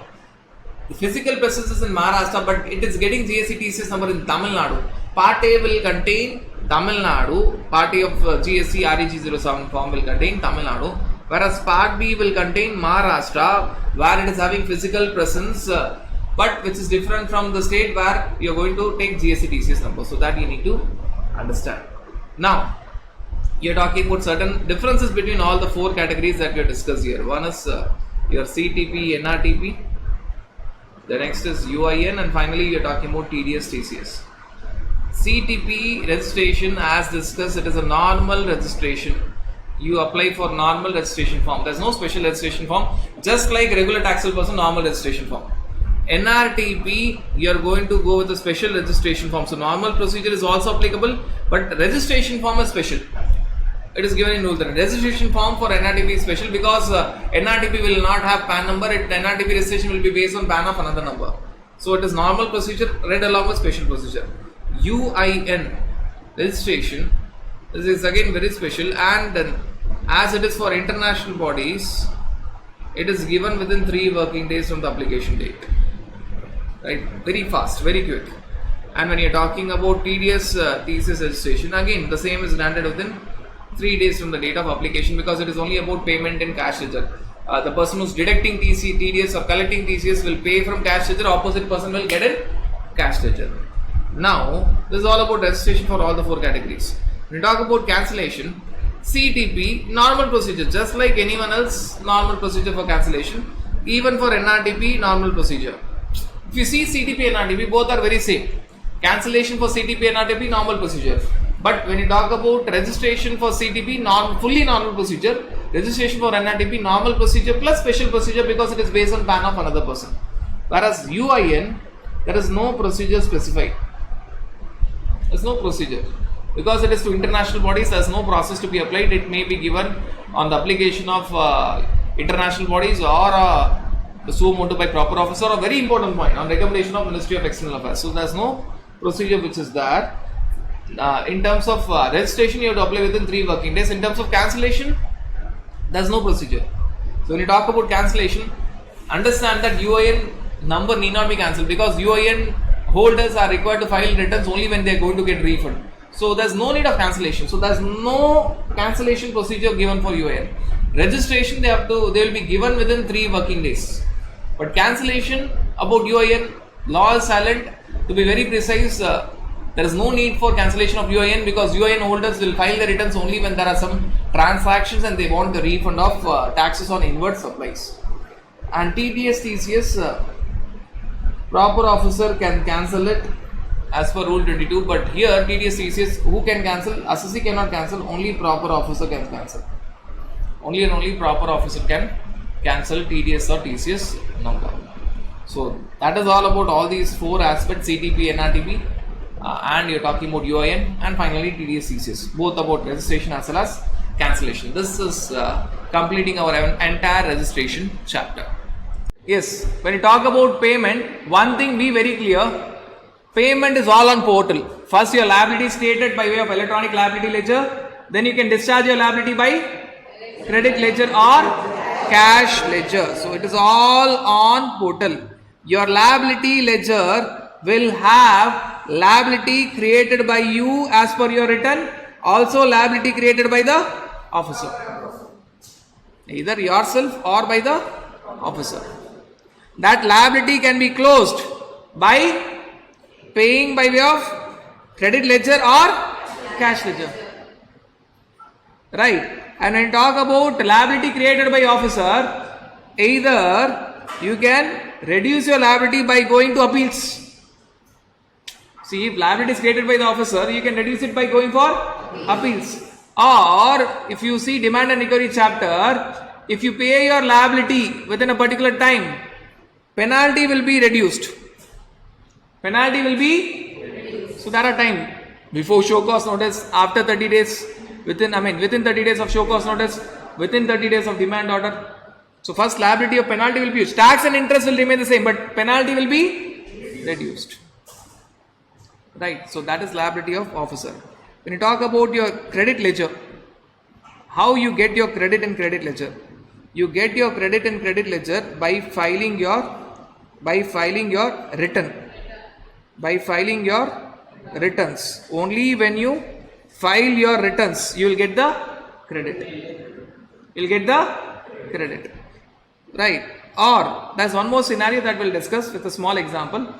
the physical presence is in Maharashtra, but it is getting GST TCS number in Tamil Nadu. Part A will contain Tamil Nadu. Part A of GST REG 07 form will contain Tamil Nadu. Whereas Part B will contain Maharashtra, where it is having physical presence, but which is different from the state where you are going to take GST TCS number. So that you need to understand. Now, you are talking about certain differences between all the four categories that we have discussed here. One is your CTP, NRTP, the next is UIN, and finally you are talking about TDS, TCS. CTP registration, as discussed, it is a normal registration. You apply for normal registration form. There is no special registration form, just like regular taxable person normal registration form. NRTP, you are going to go with a special registration form. So normal procedure is also applicable, but registration form is special. It is given in rule. The registration form for NRTP is special because NRTP will not have PAN number. NRTP registration will be based on PAN of another number. So it is normal procedure read along with special procedure. UIN registration, this is again very special, and then as it is for international bodies, it is given within 3 working days from the application date. Right, very fast, very quick. And when you are talking about TDS, TCS registration, again the same is granted within 3 days from the date of application, because it is only about payment in cash ledger. The person who is deducting TDS or collecting TCS will pay from cash ledger, opposite person will get in cash ledger. Now, this is all about registration for all the 4 categories. When you talk about cancellation CTP, normal procedure, just like anyone else, normal procedure for cancellation. Even for NRTP, normal procedure. If you see CTP and NRTP, both are very same. Cancellation for CTP and NRTP, normal procedure. But when you talk about registration for CTP, fully normal procedure. Registration for NRTP, normal procedure plus special procedure because it is based on PAN of another person. Whereas UIN, there is no procedure specified. There is no procedure. Because it is to international bodies, there is no process to be applied. It may be given on the application of international bodies or the suo motu by proper officer. A very important point, on recommendation of Ministry of External Affairs. So there is no procedure which is there. In terms of registration, you have to apply within 3 working days. In terms of cancellation, there is no procedure. So when you talk about cancellation, understand that UIN number need not be cancelled because UIN holders are required to file returns only when they are going to get refund. So there is no need of cancellation. So there is no cancellation procedure given for UIN. Registration they will be given within 3 working days. But cancellation about UIN, law is silent. To be very precise, there is no need for cancellation of UIN because UIN holders will file the returns only when there are some transactions and they want the refund of taxes on inward supplies. And TDS, TCS, proper officer can cancel it as per rule 22, but here TDS, TCS, who can cancel? Assessee cannot cancel, only proper officer can cancel. Only and only proper officer can cancel TDS or TCS number. So that is all about all these 4 aspects, CTP, NRTP, and you're talking about UIN, and finally TDS, TCS, both about registration as well as cancellation. This is completing our entire registration chapter. Yes, when you talk about payment, one thing be very clear, payment is all on portal. First your liability is created by way of electronic liability ledger, then you can discharge your liability by credit ledger or cash ledger. So it is all on portal. Your liability ledger will have liability created by you as per your return, also liability created by the officer, either yourself or by the officer. That liability can be closed by paying by way of credit ledger or cash ledger, right? And when you talk about liability created by officer, either you can reduce your liability by going to appeals. See, if liability is created by the officer, you can reduce it by going for appeals. Or if you see demand and recovery chapter, if you pay your liability within a particular time, penalty will be reduced. Penalty will be reduced. So there are time before show cause notice, after 30 days, within 30 days of show cause notice, within 30 days of demand order. So first liability of penalty will be used. Tax and interest will remain the same, but penalty will be reduced. Right, so that is liability of officer. When you talk about your credit ledger, how you get your credit and credit ledger? You get your credit and credit ledger by filing your return. By filing your returns. Only when you file your returns, you will get the credit. You will get the credit. Right. Or there's one more scenario that we'll discuss with a small example.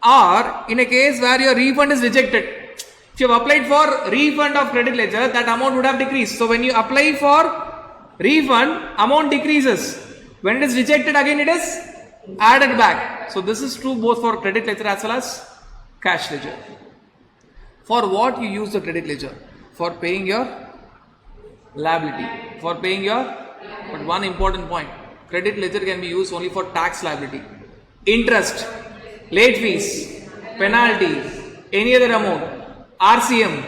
Or in a case where your refund is rejected, if you have applied for refund of credit ledger, that amount would have decreased. So when you apply for refund, amount decreases. When it is rejected, again it is added back. So this is true both for credit ledger as well as cash ledger. For what you use the credit ledger? For paying your liability. For paying your, but one important point, credit ledger can be used only for tax liability, interest, late fees, penalty, any other amount, RCM,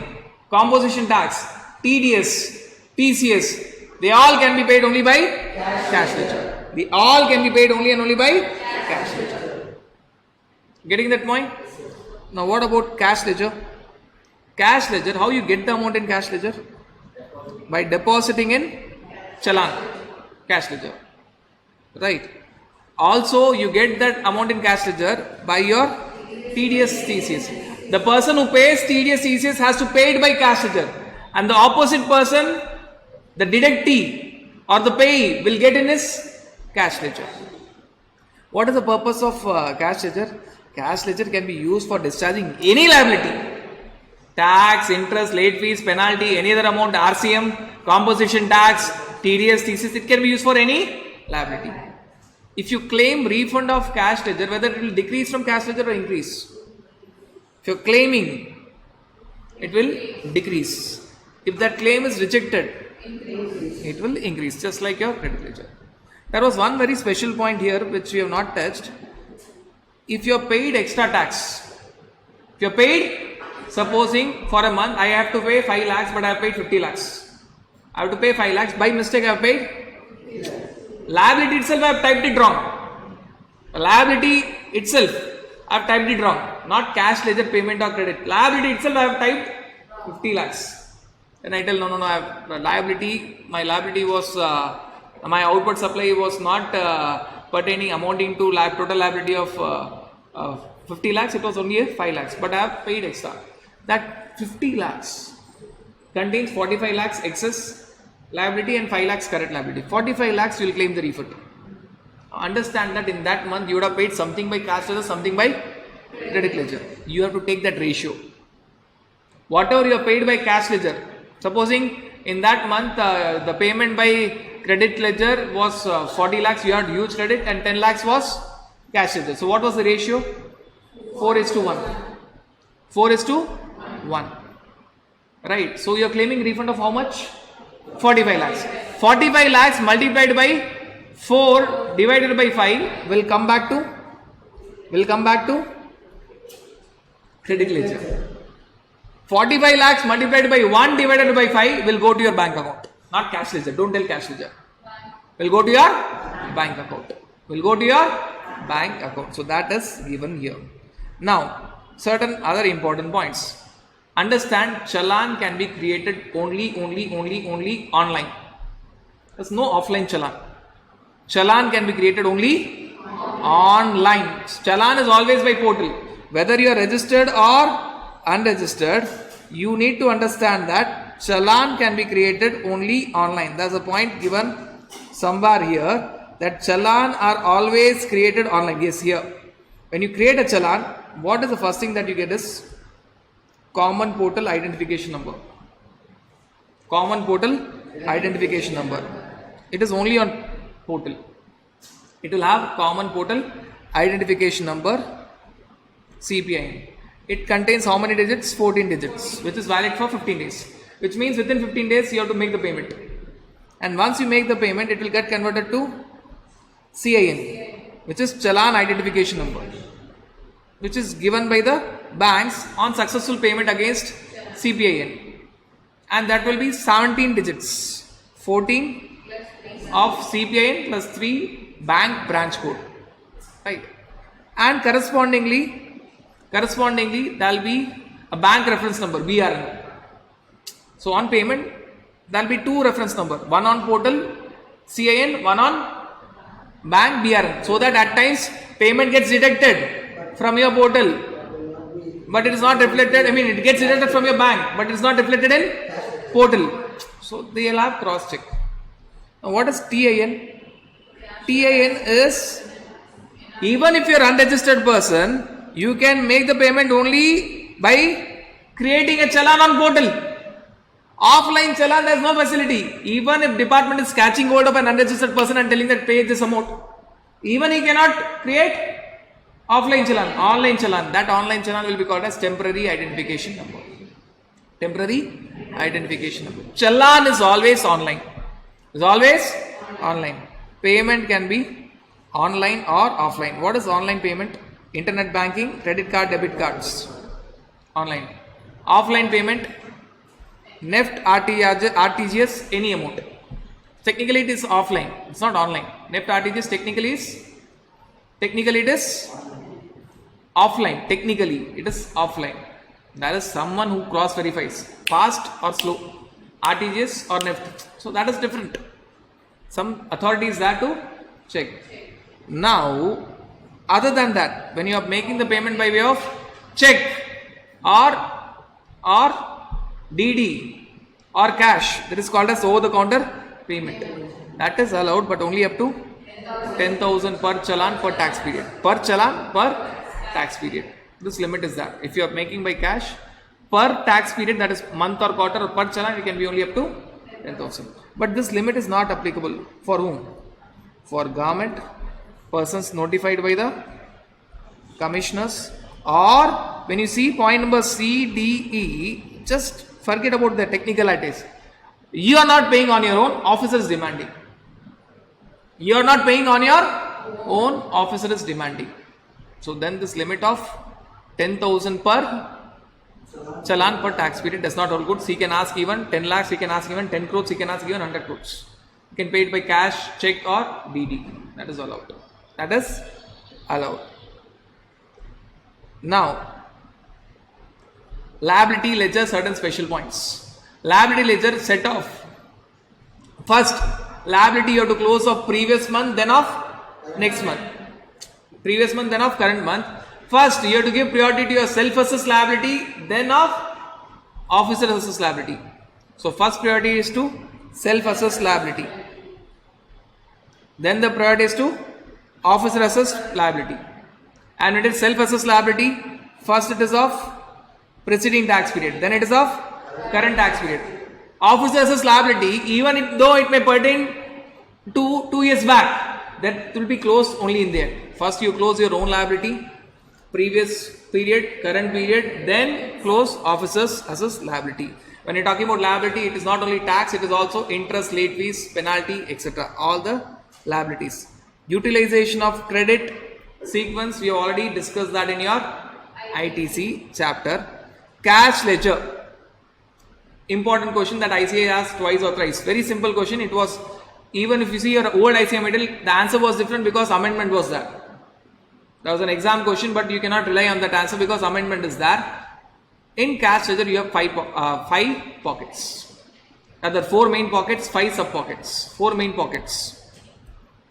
composition tax, TDS, TCS, they all can be paid only by cash ledger. They all can be paid only and only by cash ledger. Getting that point? Now what about cash ledger? Cash ledger, how you get the amount in cash ledger? By depositing in challan, cash ledger. Right. Also, you get that amount in cash ledger by your TDS, TCS. The person who pays TDS, TCS has to pay it by cash ledger. And the opposite person, the deductee or the payee, will get in his cash ledger. What is the purpose of cash ledger? Cash ledger can be used for discharging any liability. tax, interest, late fees, penalty, any other amount, RCM, composition tax, TDS, thesis, it can be used for any liability. If you claim refund of cash ledger, whether it will decrease from cash ledger or increase. If you are claiming, it will decrease. If that claim is rejected, it will increase, just like your credit ledger. There was one very special point here which we have not touched. If you are paid extra tax, if you are paid, supposing for a month I have to pay 5 lakhs but I have paid 50 lakhs. I have to pay 5 lakhs, by mistake I have paid. Liability itself I have typed it wrong. Liability itself I have typed it wrong. Not cash ledger payment or credit. Liability itself I have typed 50 lakhs. Then I tell no, I have liability. My liability was, my outward supply was not pertaining, amounting to total liability of 50 lakhs. It was only a 5 lakhs. But I have paid extra. That 50 lakhs contains 45 lakhs excess liability and 5 lakhs current liability. 45 lakhs you will claim the refund. Understand that in that month you would have paid something by cash ledger, something by credit ledger. You have to take that ratio. Whatever you have paid by cash ledger, supposing in that month the payment by credit ledger was 40 lakhs, you had huge credit, and 10 lakhs was cash ledger. So what was the ratio? 4:1. 4:1. Right. So you are claiming refund of how much? 45 lakhs. 45 lakhs multiplied by 4 divided by 5 will come back to credit ledger. 45 lakhs multiplied by 1 divided by 5 will go to your bank account. Not cash ledger. Don't tell cash ledger. Will go to your bank account. Will go to your bank account. So that is given here. Now, certain other important points. Understand, challan can be created only online. There's no offline challan. Challan can be created only online. Challan is always by portal. Whether you are registered or unregistered, you need to understand that challan can be created only online. There's a point given somewhere here that challan are always created online. Yes, here. When you create a challan, what is the first thing that you get is common portal identification number. Common portal identification number. It is only on portal. It will have common portal identification number, CPIN. It contains how many digits? 14 digits, which is valid for 15 days. Which means within 15 days you have to make the payment. And once you make the payment, it will get converted to CIN, which is challan identification number, which is given by the banks on successful payment against CPIN. And that will be 17 digits. 14 of CPIN plus 3 bank branch code. Right. And correspondingly there will be a bank reference number, BRN. So on payment, there will be 2 reference number, one on portal CIN, one on bank BRN, so that at times payment gets deducted from your portal, but it is not reflected. It gets deducted from your bank, but it is not reflected in portal. So they will have cross check. Now what is TIN? TIN is, even if you are unregistered person, you can make the payment only by creating a challan on portal. Offline challan, there is no facility. Even if department is catching hold of an unregistered person and telling that pay this amount, even he cannot create offline challan. Online challan. That online challan will be called as temporary identification number. Temporary identification number. Challan is always online. Is always online. Payment can be online or offline. What is online payment? Internet banking, credit card, debit cards. Online. Offline payment, NEFT, RTGS, any amount. Technically it is offline. It's not online. NEFT, RTGS technically it is offline. Technically it is offline. There is someone who cross verifies fast or slow, RTGS or NEFT. So that is different. Some authority is there to check. Now, other than that, when you are making the payment by way of check or DD or cash, that is called as over the counter payment. That is allowed, but only up to 10,000 per challan per tax period. Per challan per tax period. This limit is that. If you are making by cash, per tax period, that is month or quarter or per challan, it can be only up to 10,000. But this limit is not applicable for whom? For government, persons notified by the commissioners, or when you see point number C, D, E, just forget about the technicalities. You are not paying on your own, officer is demanding. You are not paying on your own, officer is demanding. So then this limit of 10,000 per challan per tax period does not hold good. He can ask even 10 lakhs, he can ask even 10 crores, he can ask even 100 crores. You can pay it by cash, check or DD. That is allowed. That is allowed. Now, liability ledger, certain special points. Liability ledger set off. First, liability you have to close of previous month, then of next month. Previous month, then of current month. First, you have to give priority to your self-assessed liability, then of officer-assessed liability. So, first priority is to self-assessed liability. Then the priority is to officer-assessed liability. And it is self-assessed liability. First, it is of preceding tax period. Then it is of current tax period. Officer-assessed liability, even though it may pertain to 2 years back, that will be closed only in there. First, you close your own liability, previous period, current period, then close officers assessed liability. When you're talking about liability, it is not only tax, it is also interest, late fees, penalty, etc. All the liabilities. Utilization of credit sequence, we have already discussed that in your ITC chapter. Cash ledger. Important question that ICA asked twice or thrice. Very simple question. It was, even if you see your old ICA middle, the answer was different because amendment was there. That was an exam question, but you cannot rely on that answer because amendment is there. In cash ledger, you have five pockets. Rather, 4 main pockets, 5 sub pockets. 4 main pockets.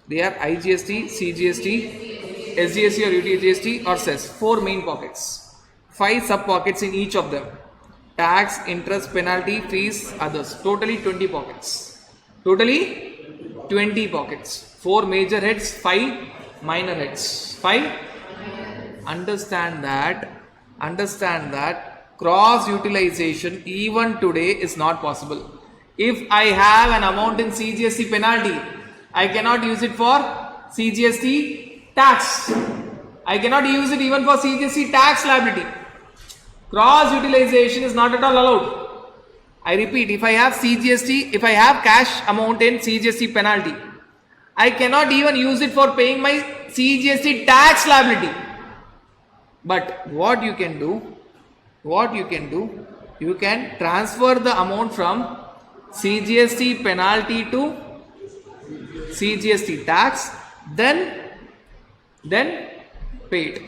They are IGST, CGST, SGST or UTGST or cess. 4 main pockets. 5 sub pockets in each of them. Tax, interest, penalty, fees, others. Totally 20 pockets. Totally 20 pockets. 4 major heads, 5 minor heads. 5. Understand that cross utilization even today is not possible. If I have an amount in CGST penalty, I cannot use it for CGST tax. I cannot use it even for CGST tax liability. Cross utilization is not at all allowed. I repeat, if I have CGST, if I have cash amount in CGST penalty, I cannot even use it for paying my CGST tax liability. But what you can do, you can transfer the amount from CGST penalty to CGST tax, then pay it.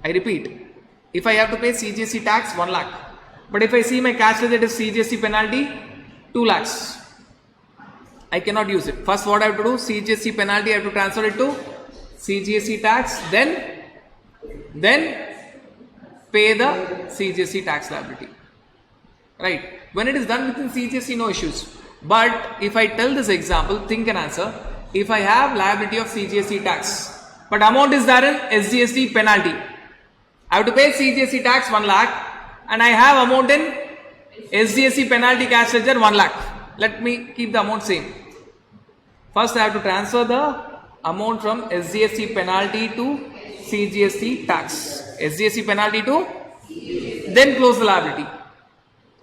I repeat, if I have to pay CGST tax, 1 lakh. But if I see my cash ledger, it is CGST penalty, 2 lakhs. I cannot use it. First, what I have to do? CGST penalty, I have to transfer it to CGST tax, then pay the CGST tax liability. Right? When it is done within CGST, no issues. But if I tell this example, think and answer. If I have liability of CGST tax, but amount is there in SGST penalty, I have to pay CGST tax 1 lakh and I have amount in SGST penalty cash ledger 1 lakh. Let me keep the amount same. First, I have to transfer the amount from SGST penalty to CGST tax. SGST penalty to, then close the liability.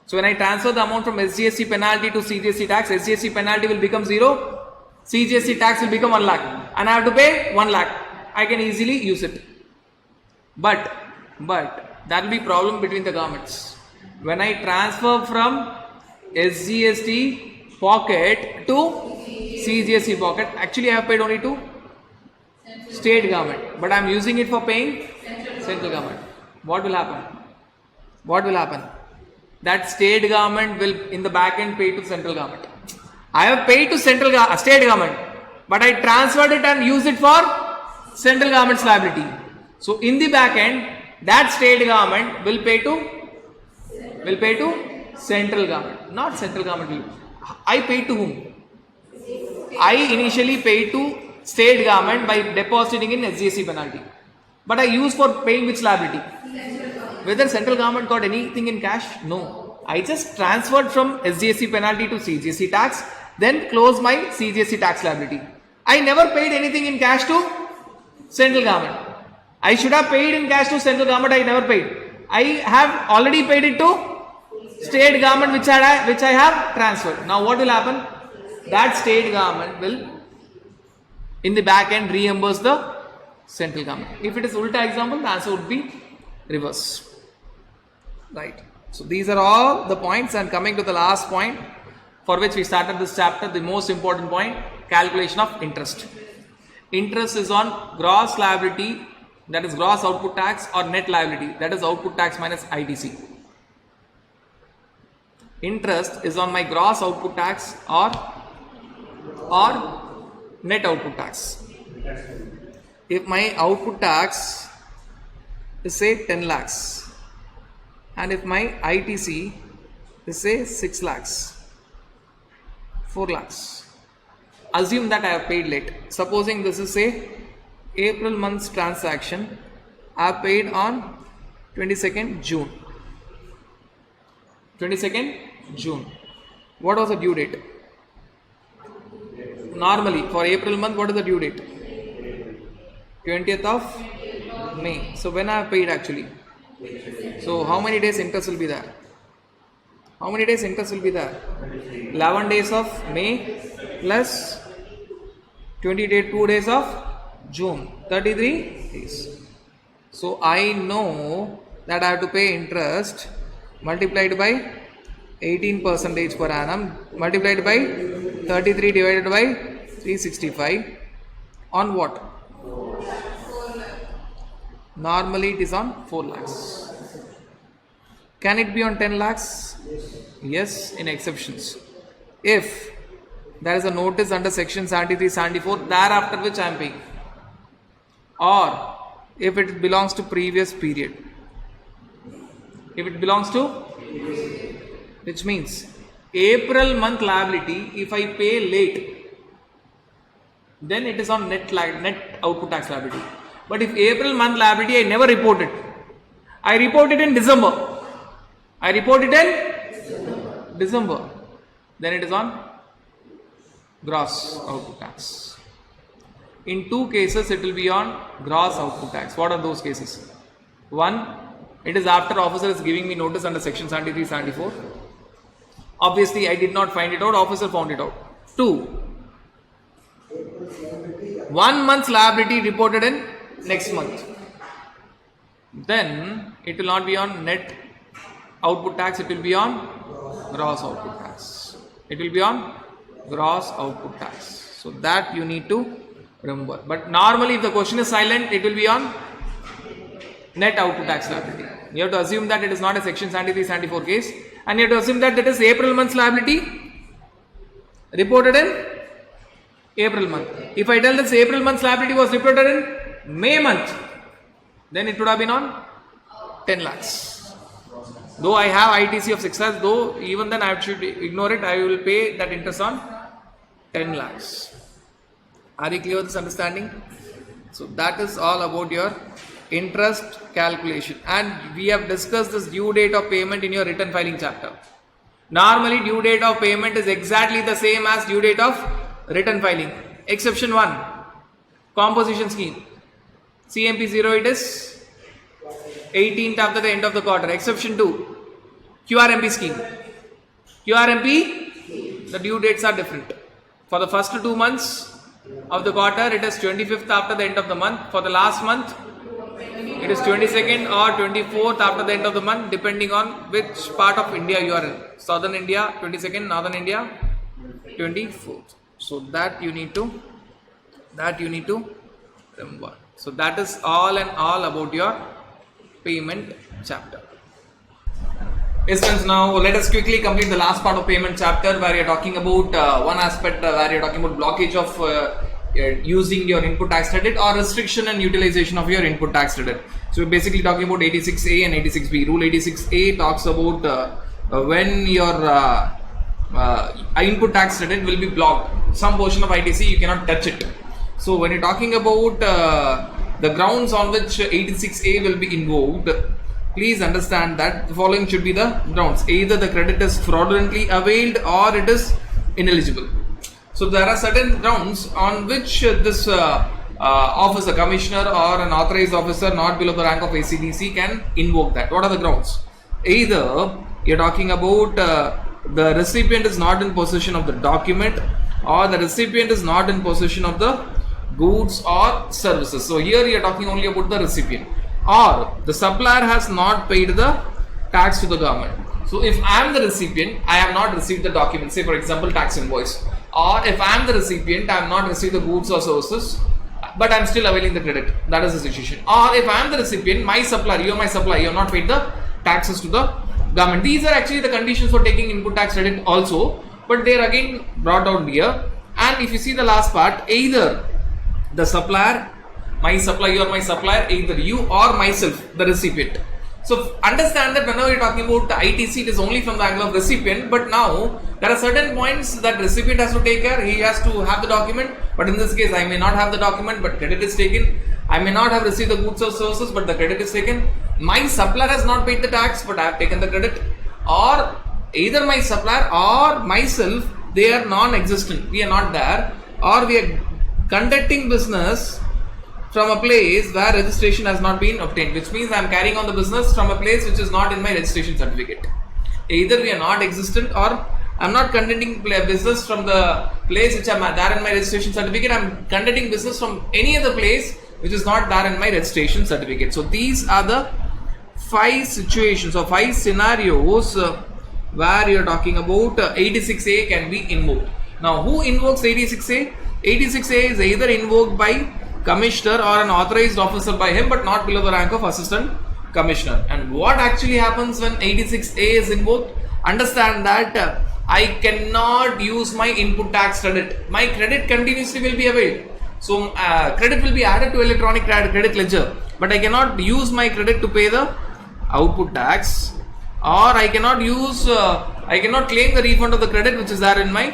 So when I transfer the amount from SGST penalty to CGST tax, SGST penalty will become 0, CGST tax will become 1 lakh and I have to pay 1 lakh. I can easily use it. But that will be problem between the governments. When I transfer from SGST pocket to CGST pocket, actually I have paid only to state government, but I am using it for paying central government. What will happen? That state government will in the back end pay to central government. I have paid to state government, but I transferred it and used it for central government's liability. So in the back end, that state government will pay to central government, not central government. I paid to whom? I initially paid to state government by depositing in SGST penalty, but I use for paying which liability? Whether central government got anything in cash? No. I just transferred from SGST penalty to CGST tax, then close my CGST tax liability. I never paid anything in cash to central government. I should have paid in cash to central government, I never paid. I have already paid it to state government which I have transferred. Now what will happen? That state government will in the back end reimburse the central government. If it is ulta example, the answer would be reverse. Right. So these are all the points, and coming to the last point for which we started this chapter, the most important point, calculation of interest. Interest is on gross liability, that is gross output tax, or net liability, that is output tax minus ITC. Interest is on my gross output tax or net output tax. If my output tax is say 10 lakhs and if my ITC is say 6 lakhs, 4 lakhs, assume that I have paid late. Supposing this is say April month's transaction, I have paid on 22nd June. 22nd June. What was the due date? Normally for April month, what is the due date? 20th of May. So when I have paid actually? So how many days interest will be there? How many days interest will be there? 11 days of May plus 22 days of June, 33 days. So I know that I have to pay interest multiplied by 18% per annum multiplied by 33 divided by 365 on what? Normally it is on 4 lakhs. Can it be on 10 lakhs? Yes, in exceptions. If there is a notice under section 73, 74, thereafter which I am paying, or if it belongs to previous period. If it belongs to, which means April month liability, if I pay late, then it is on net output tax liability. But if April month liability I never reported, I report it in December. Then it is on gross output tax. In two cases it will be on gross output tax. What are those cases? One, it is after officer is giving me notice under section 73, 74. Obviously I did not find it out, officer found it out. 2, 1 month's liability reported in next month. Then it will not be on net output tax, it will be on gross output tax. It will be on gross output tax. So that you need to remember. But normally if the question is silent, it will be on net output tax liability. You have to assume that it is not a section 73, 74 case, and you have to assume that it is April month's liability reported in April month. If I tell this April month's liability was reported in May month, then it would have been on 10 lakhs. Though I have ITC of 6 lakhs, though even then I should ignore it, I will pay that interest on 10 lakhs. Are you clear with this understanding? So that is all about your interest calculation, and we have discussed this due date of payment in your return filing chapter. Normally due date of payment is exactly the same as due date of return filing. Exception 1, composition scheme. CMP 0, it is 18th after the end of the quarter. Exception 2, QRMP scheme. QRMP, the due dates are different. For the first 2 months of the quarter, it is 25th after the end of the month. For the last month, it is 22nd or 24th after the end of the month, depending on which part of India you are in. Southern India 22nd, Northern India 24th. So that you need to remember. So that is all and all about your payment chapter. Yes friends, now let us quickly complete the last part of payment chapter, where you are talking about one aspect where you are talking about blockage of using your input tax credit or restriction and utilization of your input tax credit. So we're basically talking about 86A and 86B. Rule 86A talks about when your input tax credit will be blocked. Some portion of ITC you cannot touch it. So when you're talking about the grounds on which 86A will be invoked, please understand that the following should be the grounds. Either the credit is fraudulently availed or it is ineligible. So there are certain grounds on which this officer, commissioner or an authorized officer not below the rank of ACDC can invoke that. What are the grounds? Either you're talking about the recipient is not in possession of the document, or the recipient is not in possession of the goods or services. So here you're talking only about the recipient, or the supplier has not paid the tax to the government. So if I am the recipient, I have not received the document, say for example tax invoice, or if I am the recipient, I have not received the goods or services, but I am still availing the credit. That is the situation. Or if I am the recipient, my supplier, you are my supplier, you have not paid the taxes to the government. These are actually the conditions for taking input tax credit also, but they are again brought down here. And if you see the last part, either the supplier, my supplier, you are my supplier, either you or myself, the recipient. So understand that whenever you're talking about the ITC, it is only from the angle of recipient, but now there are certain points that recipient has to take care. He has to have the document, but in this case I may not have the document, but credit is taken. I may not have received the goods or services, but the credit is taken. My supplier has not paid the tax, but I have taken the credit. Or either my supplier or myself, they are non-existent, we are not there, or we are conducting business from a place where registration has not been obtained, which means I am carrying on the business from a place which is not in my registration certificate. Either we are not existent, or I am not conducting business from the place which I am there in my registration certificate. I am conducting business from any other place which is not there in my registration certificate. So these are the 5 situations or 5 scenarios where you are talking about 86A can be invoked. Now who invokes 86A? 86A is either invoked by commissioner or an authorized officer by him, but not below the rank of assistant commissioner. And what actually happens when 86A is invoked? Understand that I cannot use my input tax credit. My credit continuously will be availed. So credit will be added to electronic credit ledger, but I cannot use my credit to pay the output tax, or I cannot claim the refund of the credit which is there in my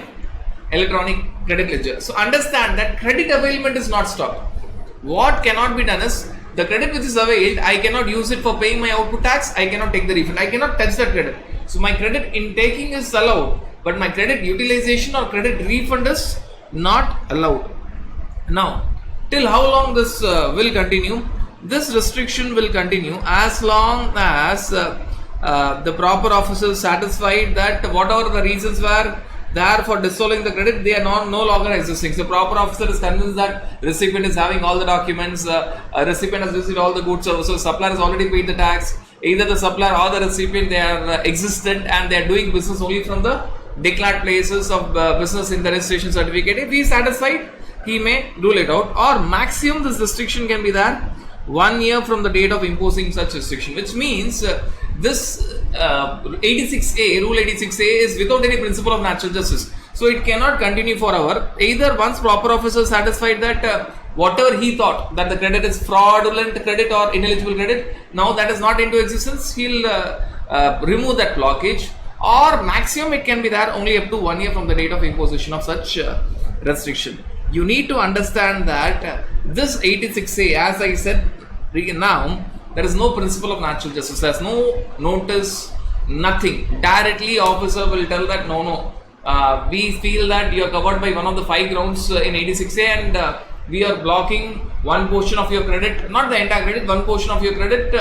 electronic credit ledger. So understand that credit availment is not stopped. What cannot be done is, the credit which is availed, I cannot use it for paying my output tax, I cannot take the refund, I cannot touch that credit. So my credit intaking is allowed, but my credit utilization or credit refund is not allowed. Now, till how long this will continue? This restriction will continue as long as the proper officer is satisfied that whatever the reasons were there for dissolving the credit, they are no longer existing. So proper officer is convinced that recipient is having all the documents, recipient has received all the goods, so supplier has already paid the tax. Either the supplier or the recipient, they are existent and they are doing business only from the declared places of business in the registration certificate. If he is satisfied, he may rule it out, or maximum this restriction can be there 1 year from the date of imposing such restriction, which means this 86A, rule 86A is without any principle of natural justice. So it cannot continue forever. Either once proper officer is satisfied that whatever he thought that the credit is fraudulent credit or ineligible credit, now that is not into existence, he'll remove that blockage, or maximum it can be there only up to 1 year from the date of imposition of such restriction. You need to understand that this 86A, as I said now, there is no principle of natural justice. There is no notice, nothing. Directly officer will tell that no, we feel that you are covered by one of the 5 grounds in 86A, and we are blocking one portion of your credit, not the entire credit, one portion of your credit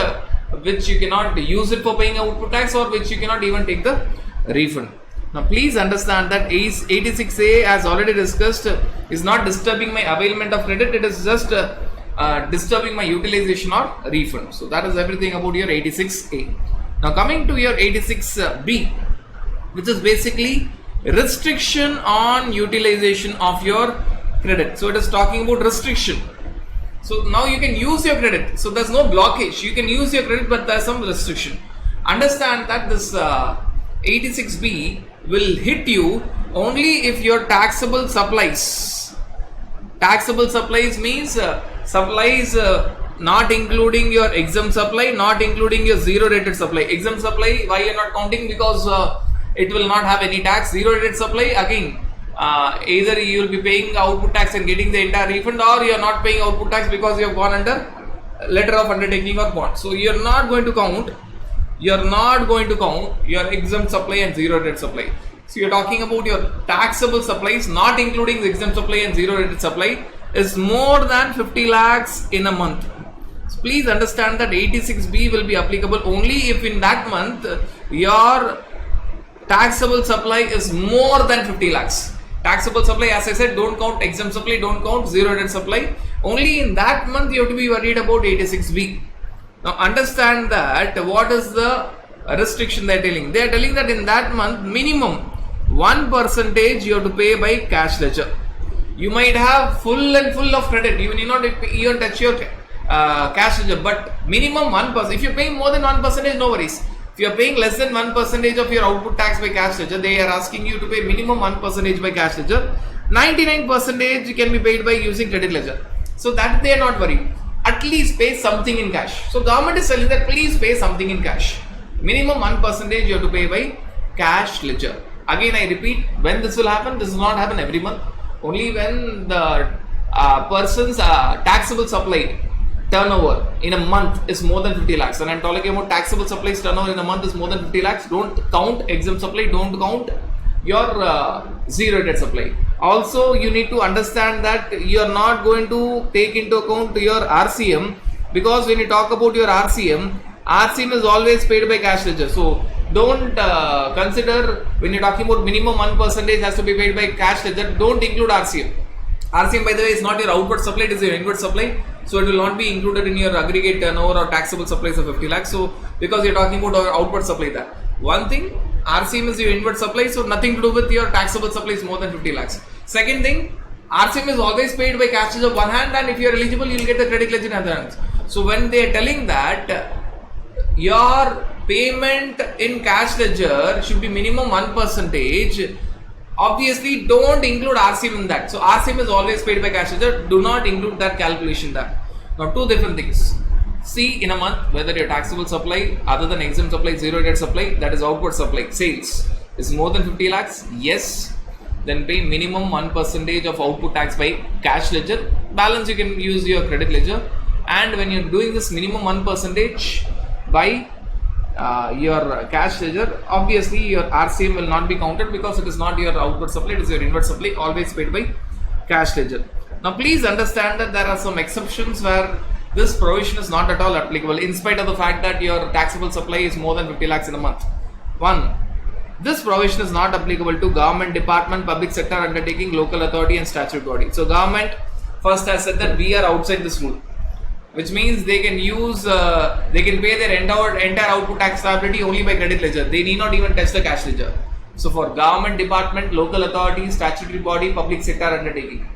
which you cannot use it for paying output tax, or which you cannot even take the refund. Now please understand that 86A, as already discussed, is not disturbing my availment of credit, it is just disturbing my utilization or refund. So that is everything about your 86A. Now coming to your 86B, which is basically restriction on utilization of your credit. So it is talking about restriction. So now you can use your credit. So there's no blockage. You can use your credit, but there's some restriction. Understand that this 86B will hit you only if your taxable supplies. Taxable supplies means supplies not including your exempt supply, not including your zero rated supply. Exempt supply, why you are not counting? Because it will not have any tax. Zero rated supply, again, either you will be paying output tax and getting the entire refund, or you are not paying output tax because you have gone under letter of undertaking or bond. So you are not going to count you're not going to count your exempt supply and zero rated supply. So you're talking about your taxable supplies, not including the exempt supply and zero rated supply, is more than 50 lakhs in a month. So please understand that 86B will be applicable only if in that month your taxable supply is more than 50 lakhs. Taxable supply, as I said, don't count exempt supply, don't count zero rated supply. Only in that month you have to be worried about 86B. Now understand that what is the restriction they are telling. They are telling that in that month minimum 1% you have to pay by cash ledger. You might have full of credit. You need not even touch your cash ledger, but minimum 1%. If you're paying more than 1%, no worries. If you are paying less than 1% of your output tax by cash ledger, they are asking you to pay minimum 1% by cash ledger. 99% can be paid by using credit ledger. So that they are not worried. At least pay something in cash. So government is telling that please pay something in cash. Minimum 1% you have to pay by cash ledger. Again I repeat, when this will happen, this will not happen every month. Only when the person's taxable supply turnover in a month is more than 50 lakhs. And I'm talking about taxable supplies turnover in a month is more than 50 lakhs. Don't count exempt supply, don't count your zero rated supply. Also, you need to understand that you are not going to take into account your RCM, because when you talk about your RCM is always paid by cash ledger. So don't consider when you're talking about minimum 1% has to be paid by cash ledger. Don't include RCM. RCM, by the way, is not your outward supply, it is your inward supply. So it will not be included in your aggregate turnover or taxable supplies of 50 lakhs. So because you're talking about our outward supply there. One thing, RCM is your inward supply, so nothing to do with your taxable supplies more than 50 lakhs. Second thing, RCM is always paid by cash ledger one hand, and if you are eligible, you will get the credit ledger in other hands. So when they are telling that your payment in cash ledger should be minimum 1%, obviously don't include RCM in that. So RCM is always paid by cash ledger, do not include that calculation there. Now two different things. See in a month whether your taxable supply other than exempt supply, zero rated supply, that is outward supply, sales is more than 50 lakhs, yes, then pay minimum 1% of output tax by cash ledger. Balance you can use your credit ledger. And when you're doing this minimum 1% by your cash ledger, obviously your RCM will not be counted because it is not your outward supply, it is your inward supply, always paid by cash ledger. Now please understand that there are some exceptions where this provision is not at all applicable in spite of the fact that your taxable supply is more than 50 lakhs in a month. One, this provision is not applicable to government department, public sector undertaking, local authority and statutory body. So government first has said that we are outside this rule, which means they can use, they can pay their entire output tax liability only by credit ledger. They need not even touch the cash ledger. So for government department, local authority, statutory body, public sector undertaking.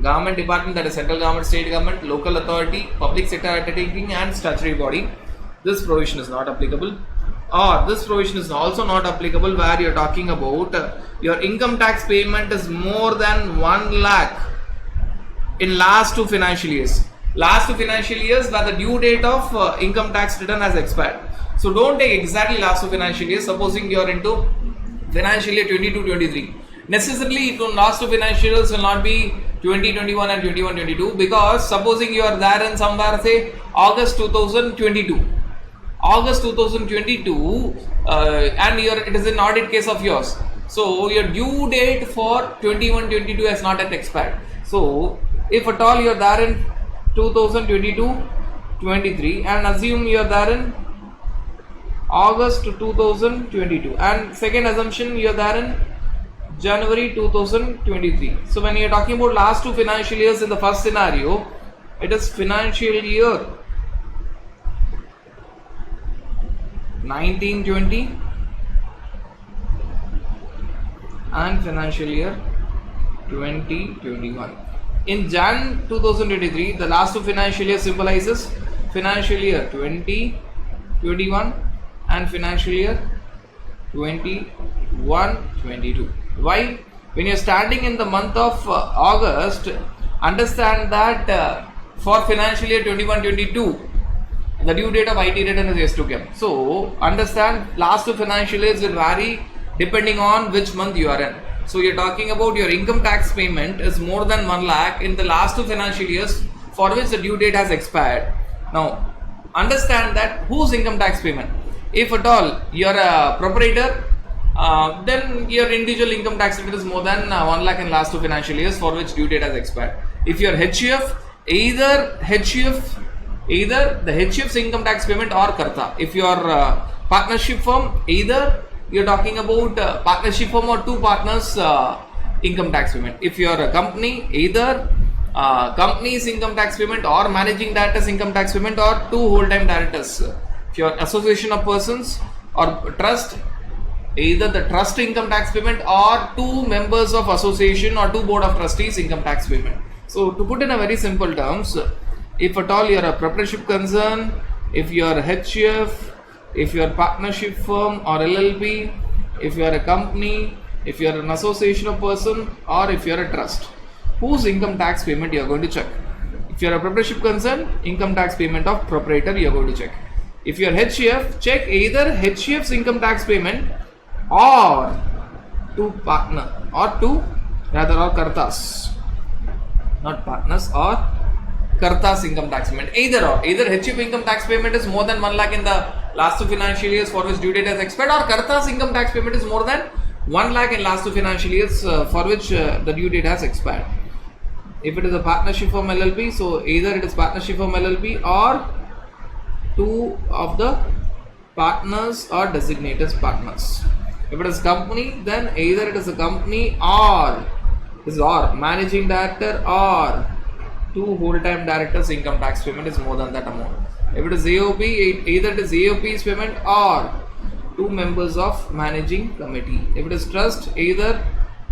Government department, that is central government, state government, local authority, public sector undertaking and statutory body, this provision is not applicable. Or this provision is also not applicable where you are talking about your income tax payment is more than 1 lakh in last 2 financial years. Last 2 financial years where the due date of income tax return has expired. So don't take exactly last 2 financial years. Supposing you are into financial year 22-23. Necessarily last 2 financial years will not be 2021 and 21-22, because supposing you are there in somewhere say August 2022. August 2022 and it is an audit case of yours. So your due date for 21-22 has not yet expired. So if at all you are there in 2022-23 and assume you are there in August 2022, and second assumption you are there in January 2023. So when you are talking about last 2 financial years in the first scenario, it is financial year 1920 and financial year 2021. In Jan 2023, the last 2 financial years symbolizes financial year 2021 and financial year 21-22. Why? When you are standing in the month of August, understand that for financial year 21-22, the due date of IT return is yet to come. So understand last 2 financial years will vary depending on which month you are in. So you're talking about your income tax payment is more than 1 lakh in the last 2 financial years for which the due date has expired. Now understand that whose income tax payment? If at all you're a proprietor, then your individual income tax rate is more than 1 lakh in last 2 financial years for which due date has expired. If you're HUF, either the HUF's income tax payment or Karta. If you're partnership firm, either you're talking about partnership firm or two partners income tax payment. If you're a company, either company's income tax payment or managing director's income tax payment or two whole-time directors. If you're association of persons or trust, either the trust income tax payment or two members of association or two board of trustees income tax payment. So to put in a very simple terms, if at all you're a proprietorship concern, if you're a HUF, if you're a partnership firm or LLP, if you're a company, if you're an association of person or if you're a trust, whose income tax payment you're going to check. If you're a proprietorship concern, income tax payment of proprietor you're going to check. If you're HUF, check either HUF's income tax payment or to partner or to rather or Kartas, not partners, or Kartas income tax payment. Either HUF income tax payment is more than 1 lakh in the last 2 financial years for which due date has expired, or Kartas income tax payment is more than 1 lakh in last 2 financial years for which the due date has expired. If it is a partnership firm LLP, so either it is partnership firm LLP or two of the partners or designated partners. If it is company, then either it is a company or managing director or two whole-time directors income tax payment is more than that amount. If it is AOP, either it is AOP's payment or two members of managing committee. If it is trust, either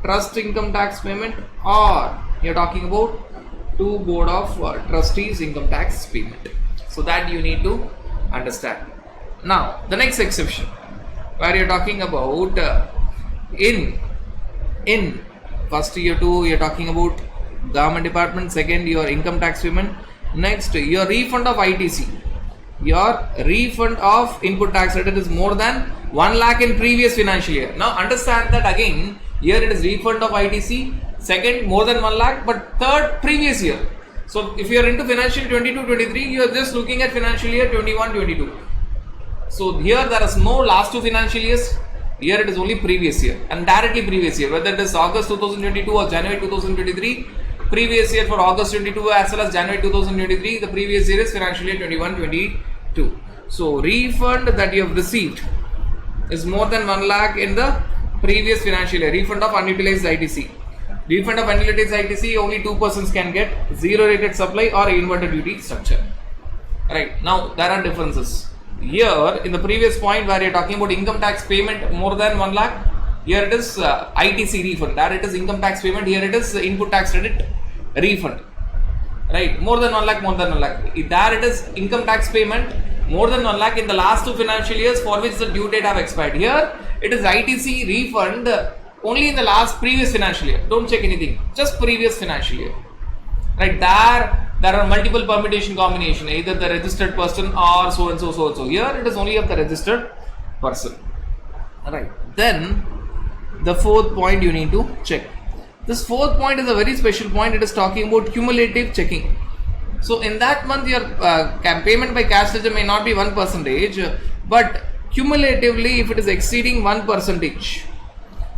trust income tax payment or you are talking about two board of trustees income tax payment. So that you need to understand. Now the next exception where you are talking about in first year 2 you are talking about government department, second your income tax payment, next your refund of ITC, your refund of input tax credit is more than 1 lakh in previous financial year. Now understand that again, here it is refund of ITC, second more than 1 lakh, but third previous year. So if you are into financial 22-23, you are just looking at financial year 21-22. So here there is no last 2 financial years, here it is only previous year and directly previous year, whether it is August 2022 or January 2023, previous year for August 22 as well as January 2023, the previous year is financial year 21-22. So refund that you have received is more than 1 lakh in the previous financial year. Refund of unutilized ITC. Refund of unutilized ITC only two persons can get, zero rated supply or inverted duty structure. Right, now there are differences. Here in the previous point where you are talking about income tax payment more than 1 lakh, here it is ITC refund, there it is income tax payment, here it is input tax credit refund. Right, more than 1 lakh, there it is income tax payment more than 1 lakh in the last 2 financial years for which the due date have expired. Here it is ITC refund only in the last previous financial year. Don't check anything, just previous financial year. Right, there are multiple permutation combination, either the registered person or so and so. Here it is only of the registered person. Right, then the fourth point you need to check. This fourth point is a very special point. It is talking about cumulative checking. So in that month your payment by cash ledger may not be 1%, but cumulatively if it is exceeding 1%,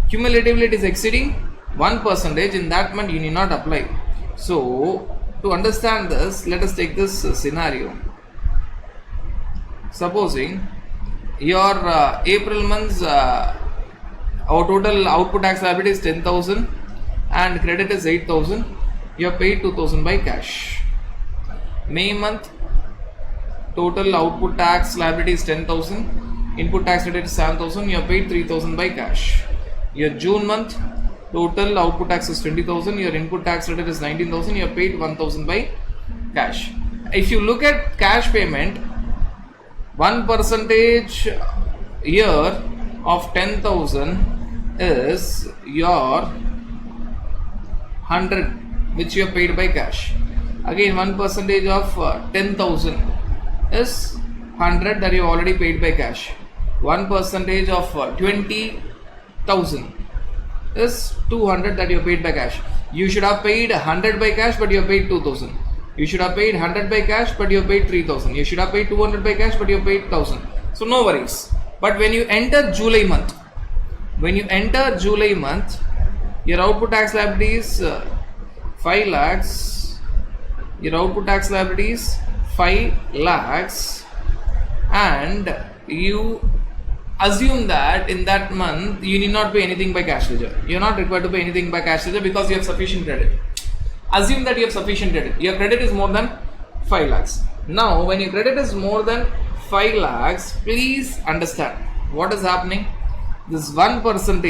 cumulatively it is exceeding 1%, in that month you need not apply. So to understand this, let us take this scenario. Supposing your April month's our total output tax liability is 10,000 and credit is 8,000. You have paid 2,000 by cash. May month total output tax liability is 10,000. Input tax credit is 7,000. You have paid 3,000 by cash. Your June month total output tax is 20,000. Your input tax credit is 19,000. You have paid 1,000 by cash. If you look at cash payment, 1% year of 10,000 is your 100 which you have paid by cash. Again 1% of 10,000 is 100 that you have already paid by cash. 1% of 20,000 is 200 that you have paid by cash. You should have paid 100 by cash but you have paid 2,000. You should have paid 100 by cash but you have paid 3,000. You should have paid 200 by cash but you have paid 1,000. So no worries. But when you enter July month, your output tax liability is 5 lakhs. Your output tax liability is 5 lakhs, and you assume that in that month you need not pay anything by cash ledger. You are not required to pay anything by cash ledger because you have sufficient credit. Assume that you have sufficient credit. Your credit is more than 5 lakhs. Now, when your credit is more than 5 lakhs, please understand what is happening. This 1%,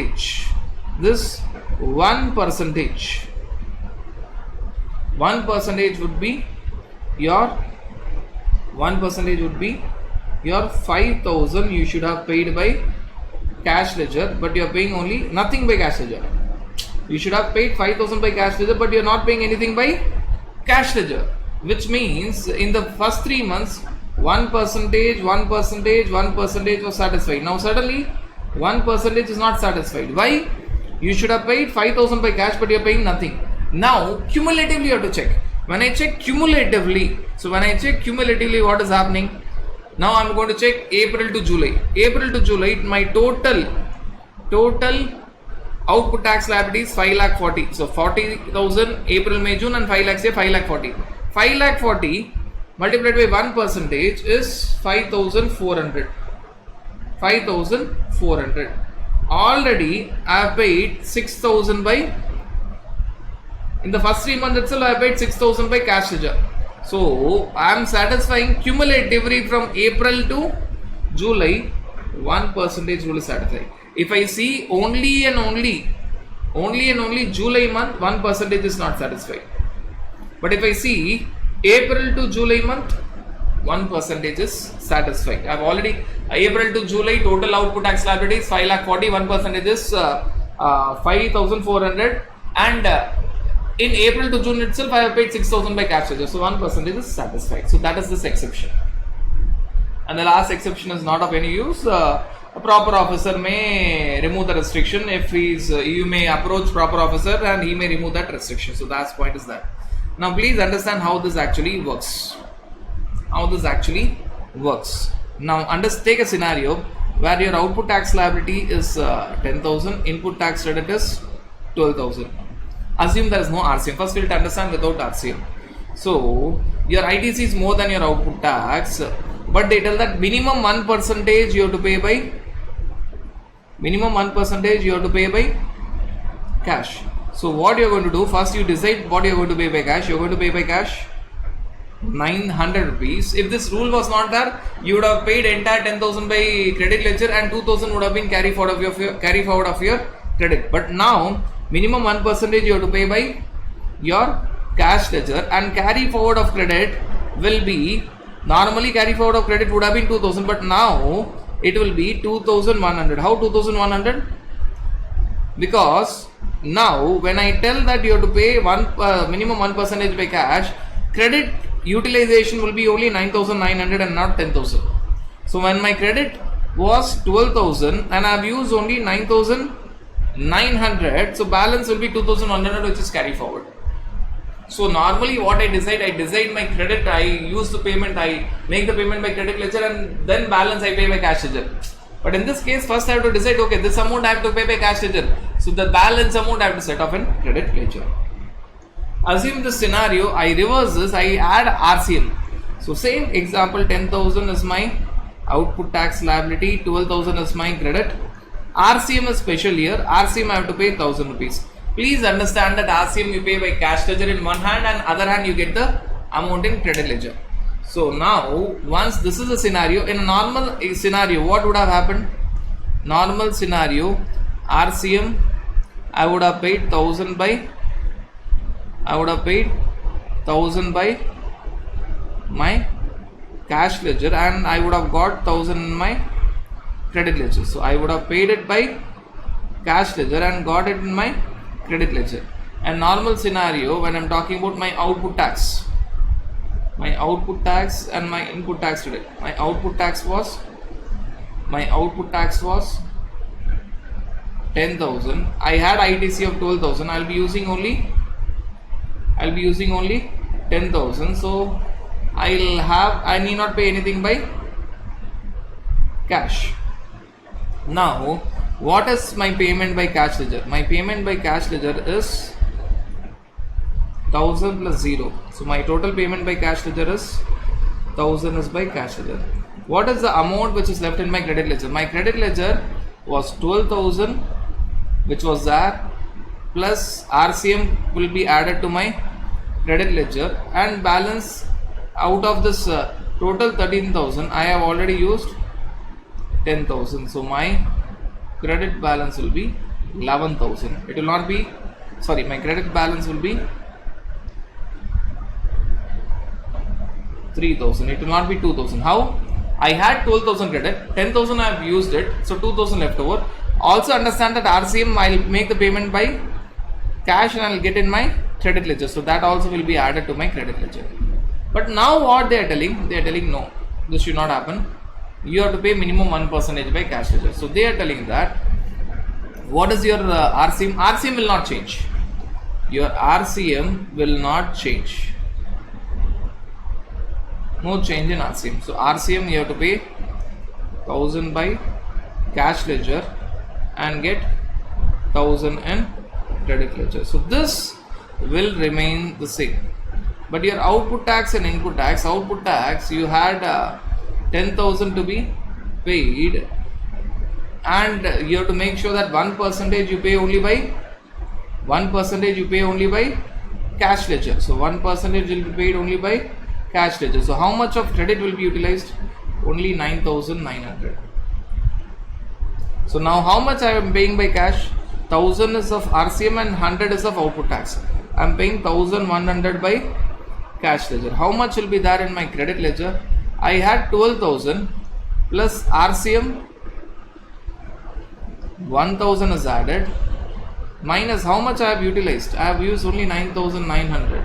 this 1% would be your 5,000 you should have paid by cash ledger, but you are paying only nothing by cash ledger. You should have paid 5,000 by cash ledger, but you are not paying anything by cash ledger, which means in the first 3 months 1% was satisfied. Now suddenly 1% is not satisfied. Why? You should have paid 5,000 by cash, but you are paying nothing. Now cumulatively you have to check. When I check cumulatively, what is happening? Now I am going to check April to July. My total output tax liability is 5,40,000. So 40,000 April, May, June, and 5 lakhs say 5,40,000. 5,40,000 multiplied by 1% is 5,400. 5,400. Already I have paid 6,000 by, in the first 3 months itself I have paid 6,000 by cash ledger. So I am satisfying cumulatively from April to July, 1% will satisfy. If I see only and only July month, 1% is not satisfied. But if I see April to July month, 1% is satisfied. I have already April to July total output tax liability is 5,40,000, 1% is 5,400, and in April to June itself I have paid 6,000 by cash ledger, so 1% is satisfied. So that is this exception. And the last exception is not of any use. A proper officer may remove the restriction. If you may approach proper officer and he may remove that restriction. So that's point is that. Now please understand how this actually works. Now take a scenario where your output tax liability is 10,000, input tax credit is 12,000. Assume there is no RCM. First we will understand without RCM. So your ITC is more than your output tax, but they tell that minimum 1% you have to pay by cash. So what you are going to do, first you decide what you are going to pay by cash. You are going to pay by cash 900 rupees. If this rule was not there, you would have paid entire 10,000 by credit ledger and 2,000 would have been carry forward of your credit. But now minimum 1% you have to pay by your cash ledger, and carry forward of credit will be, normally carry forward of credit would have been 2,000, but now it will be 2,100. How 2,100? Because now when I tell that you have to pay minimum 1% by cash, credit utilization will be only 9,900 and not 10,000. So when my credit was 12,000 and I have used only 9,900, so balance will be 2,100, which is carry forward. So normally what I decide my credit, I use the payment, I make the payment by credit ledger, and then balance I pay by cash ledger. But in this case, first I have to decide, okay, this amount I have to pay by cash ledger. So the balance amount I have to set off in credit ledger. Assume this scenario, I reverse this, I add RCM. So same example, 10,000 is my output tax liability, 12,000 is my credit. RCM is special here. RCM I have to pay 1,000 rupees. Please understand that RCM you pay by cash ledger in one hand, and other hand you get the amount in credit ledger. So now once this is a scenario, in a normal scenario what would have happened? Normal scenario, RCM I would have paid 1,000 by my cash ledger, and I would have got 1,000 in my credit ledger. So I would have paid it by cash ledger and got it in my credit ledger. And normal scenario, when I am talking about my output tax and my input tax credit, my output tax was 10,000. I had ITC of 12,000. I'll be using only 10,000. So I need not pay anything by cash. Now, what is my payment by cash ledger? My payment by cash ledger is 1000 plus 0. So my total payment by cash ledger is 1000 is by cash ledger. What is the amount which is left in my credit ledger? My credit ledger was 12,000, which was there, plus RCM will be added to my credit ledger, and balance out of this total 13,000 I have already used 10,000. So my credit balance will be 11,000. It will not be, sorry, my credit balance will be 3,000. It will not be 2,000. How? I had 12,000 credit, 10,000 I have used it, so 2,000 left over. Also understand that RCM I will make the payment by cash and I will get in my credit ledger. So that also will be added to my credit ledger. But now what they are telling? They are telling no, this should not happen. You have to pay minimum 1% by cash ledger. So they are telling that what is your RCM? RCM will not change. Your RCM will not change. No change in RCM. So RCM you have to pay 1000 by cash ledger and get 1000 in credit ledger. So this will remain the same. But your output tax and input tax, output tax you had 10,000 to be paid, and you have to make sure that 1% you pay only by 1% you pay only by cash ledger. So 1% will be paid only by cash ledger. So how much of credit will be utilized? Only 9,900. So now how much I am paying by cash? 1000 is of RCM and 100 is of output tax. I am paying 1100 by cash ledger. How much will be there in my credit ledger? I had 12,000 plus RCM 1000 is added, minus how much I have utilized. I have used only 9,900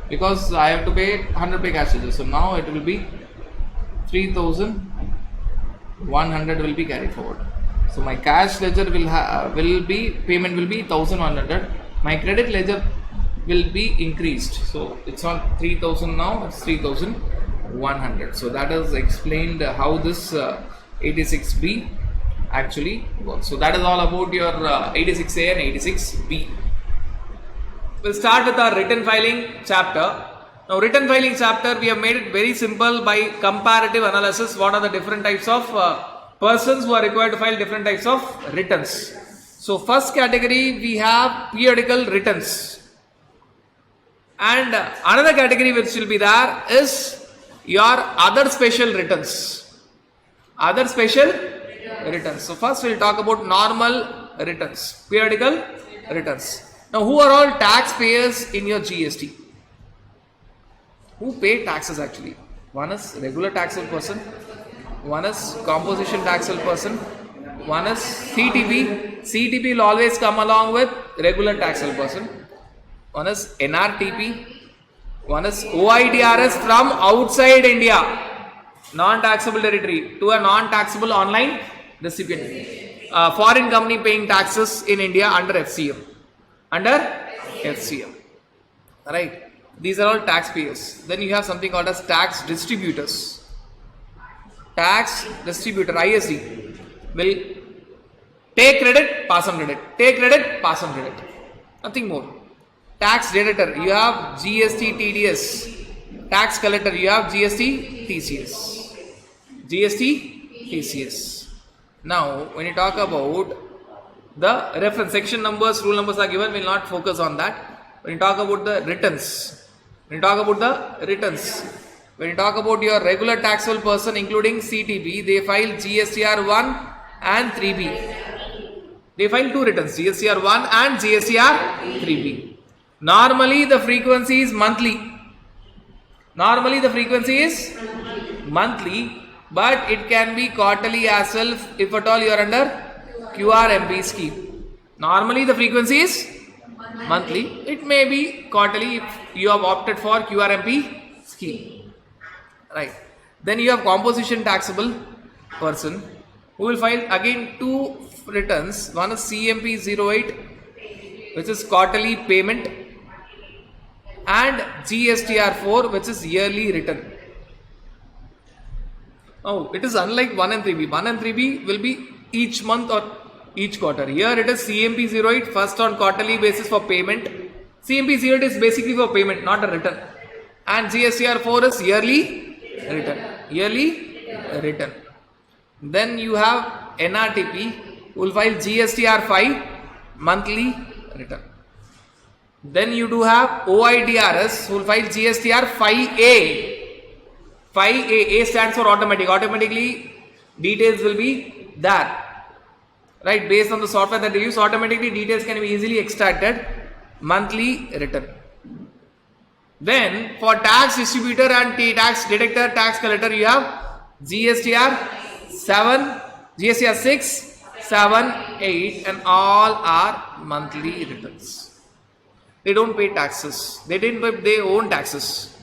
because I have to pay 100 by cash ledger. So now it will be 3,100 will be carried forward. So my cash ledger will be payment will be 1,100. My credit ledger will be increased. So it's not 3,000 now, it's 3,100. So that is explained how this 86B actually works. So that is all about your 86A and 86B. We'll start with our written filing chapter. Now written filing chapter, we have made it very simple by comparative analysis. What are the different types of persons who are required to file different types of returns. So first category we have periodical returns. And another category which will be there is your other special returns. Other special returns. So first we will talk about normal returns, periodical returns. Now who are all taxpayers in your GST? Who pay taxes actually? One is regular taxable person, one is composition taxable person, one is CTP. CTP will always come along with regular taxable person. One is NRTP, one is OIDRS from outside India, non-taxable territory to a non-taxable online recipient. Foreign company paying taxes in India under FCM. Under FCM. Right. These are all taxpayers. Then you have something called as tax distributors. Tax distributor, ISD, will take credit, pass on credit. Take credit, pass on credit. Nothing more. Tax debtor, you have GST TDS. Tax collector, you have GST TCS. GST TCS. Now, when you talk about the reference, section numbers, rule numbers are given, we will not focus on that. When you talk about the returns, when you talk about the returns, when you talk about your regular taxable person including CTP, they file GSTR 1 and 3B. They file two returns, GSTR 1 and GSTR 3B. Normally the frequency is monthly. Normally the frequency is monthly, but it can be quarterly as well if at all you are under QRMP scheme. Normally the frequency is monthly. It may be quarterly if you have opted for QRMP scheme. Right. Then you have composition taxable person who will file again two returns. One is CMP 08, which is quarterly payment, and GSTR 4, which is yearly return. Oh, it is unlike 1 and 3B. 1 and 3B will be each month or each quarter. Here it is CMP 08 first on quarterly basis for payment. CMP 08 is basically for payment, not a return. And GSTR 4 is yearly return. Yearly return. Then you have NRTP who will file GSTR 5 monthly return. Then you do have OIDRS who will file GSTR 5A. 5A, A stands for automatic. Automatically details will be there. Right, based on the software that they use, automatically details can be easily extracted. Monthly return. Then for tax distributor and tax detector, tax collector, you have GSTR 7, GSTR 6, 7, 8, and all are monthly returns. They don't pay taxes. They didn't pay their own taxes.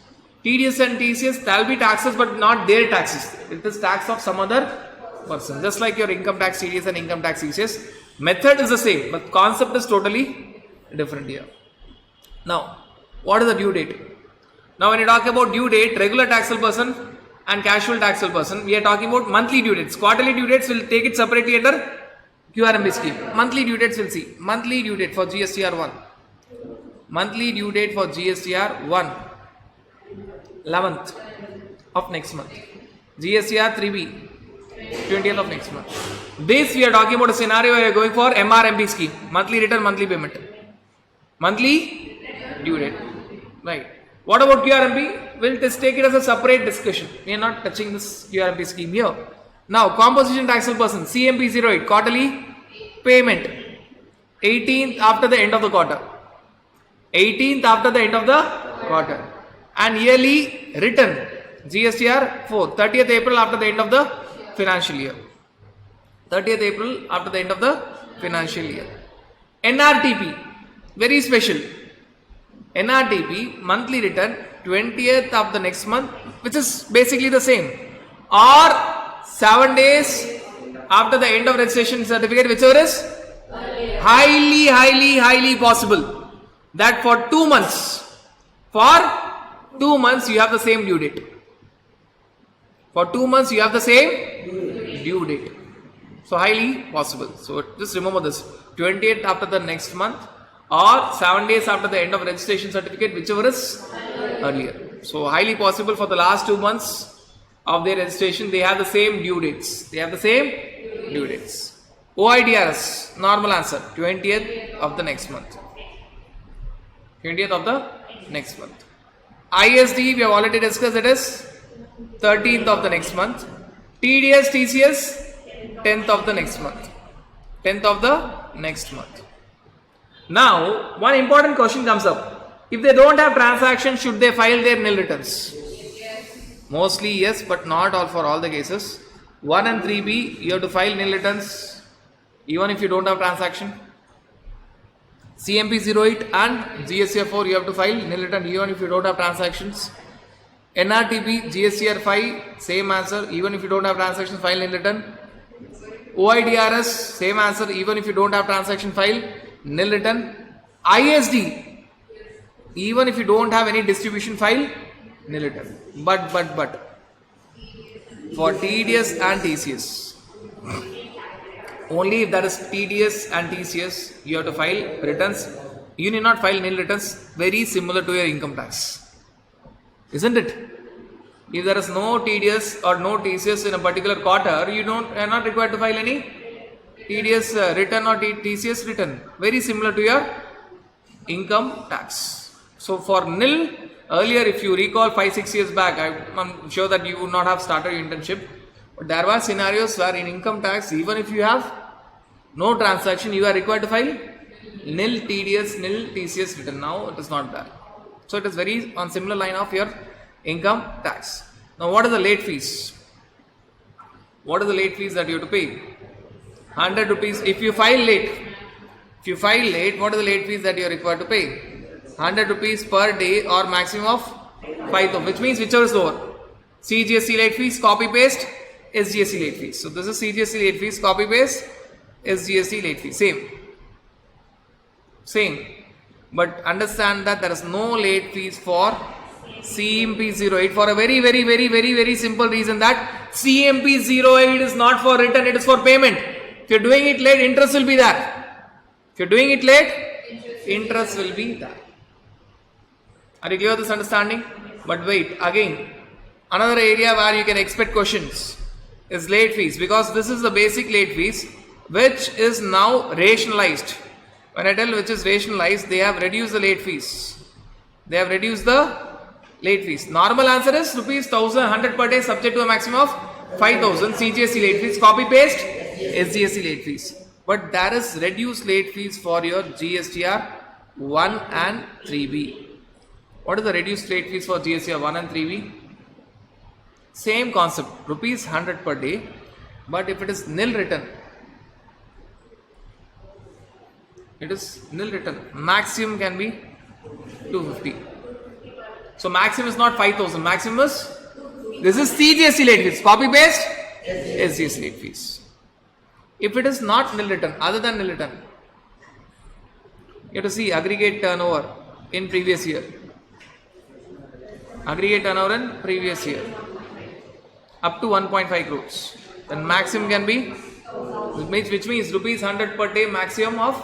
TDS and TCS, there will be taxes, but not their taxes. It is tax of some other person. Just like your income tax TDS and income tax TCS, method is the same, but concept is totally different here. Now, what is the due date? Now, when you talk about due date, regular taxable person and casual taxable person, we are talking about monthly due dates. Quarterly due dates will take it separately under QRMB scheme. Monthly due dates will see. Monthly due date for GSTR 1. Monthly due date for GSTR 1. 11th of next month. GSTR 3B, 20th of next month. This we are talking about a scenario where you are going for MRMP scheme. Monthly return, monthly payment. Monthly due date. Right. What about QRMP? We'll just take it as a separate discussion. We are not touching this QRMP scheme here. Now, composition taxable person, CMP 08, quarterly payment. 18th after the end of the quarter. 18th after the end of the quarter. And yearly return, GSTR 4, 30th April after the end of the financial year. 30th April after the end of the financial year. NRTP, very special. NRTP, monthly return, 20th of the next month, which is basically the same. Or 7 days after the end of registration certificate, whichever is highly possible. That for 2 months. For 2 months you have the same due date. For 2 months you have the same due date. So highly possible. So just remember this. 28th after the next month or 7 days after the end of registration certificate, whichever is earlier. So highly possible for the last 2 months of their registration, they have the same due dates. They have the same due dates. OIDRS, normal answer, 20th of the next month. 20th of the next month. ISD, we have already discussed, it is 13th of the next month. TDS, TCS, 10th of the next month. 10th of the next month. Now, one important question comes up. If they don't have transaction, should they file their nil returns? Mostly yes, but not all for all the cases. 1 and 3B, you have to file nil returns even if you don't have transaction. CMP 08 and GSTR 4 you have to file nil return even if you don't have transactions. NRTP, GSTR 5, same answer, even if you don't have transactions, file nil return. OIDRS, same answer, even if you don't have transaction, file nil return. ISD, even if you don't have any distribution, file nil return. But for TDS and TCS, only if that is TDS and TCS, you have to file returns. You need not file nil returns, very similar to your income tax. Isn't it? If there is no TDS or no TCS in a particular quarter, you are not required to file any TDS return or TCS return. Very similar to your income tax. So for nil, earlier if you recall 5-6 years back, I'm sure that you would not have started your internship. But there were scenarios where in income tax, even if you have no transaction, you are required to file nil TDS, nil TCS return. Now it is not there. So it is very on similar line of your income tax. Now what are the late fees? What are the late fees that you have to pay? 100 rupees. If you file late, what are the late fees that you are required to pay? 100 rupees per day or maximum of 5,000, which means whichever is lower. CGST late fees, copy paste, SGST late fees. So this is CGST late fees, copy paste, SGST late fees. Same. But understand that there is no late fees for CMP 08 for a very simple reason that CMP 08 is not for return, it is for payment. If you're doing it late, interest will be there. If you're doing it late, interest will be there. Are you clear with this understanding? But wait, again, another area where you can expect questions is late fees, because this is the basic late fees which is now rationalized. When I tell which is rationalized, they have reduced the late fees. They have reduced the late fees. Normal answer is rupees 1,100 per day subject to a maximum of 5,000 CGST late fees. Copy paste SGST late fees. But there is reduced late fees for your GSTR 1 and 3B. What is the reduced late fees for GSTR 1 and 3B? Same concept, rupees 100 per day, but if it is nil return, it is nil return, maximum can be 250. So maximum is not 5,000, maximum is, this is CGST late fees, copy paste SGST late fees. If it is not nil return, other than nil return, you have to see aggregate turnover in previous year. Aggregate turnover in previous year up to 1.5 crores. Then maximum can be, which means rupees 100 per day, maximum of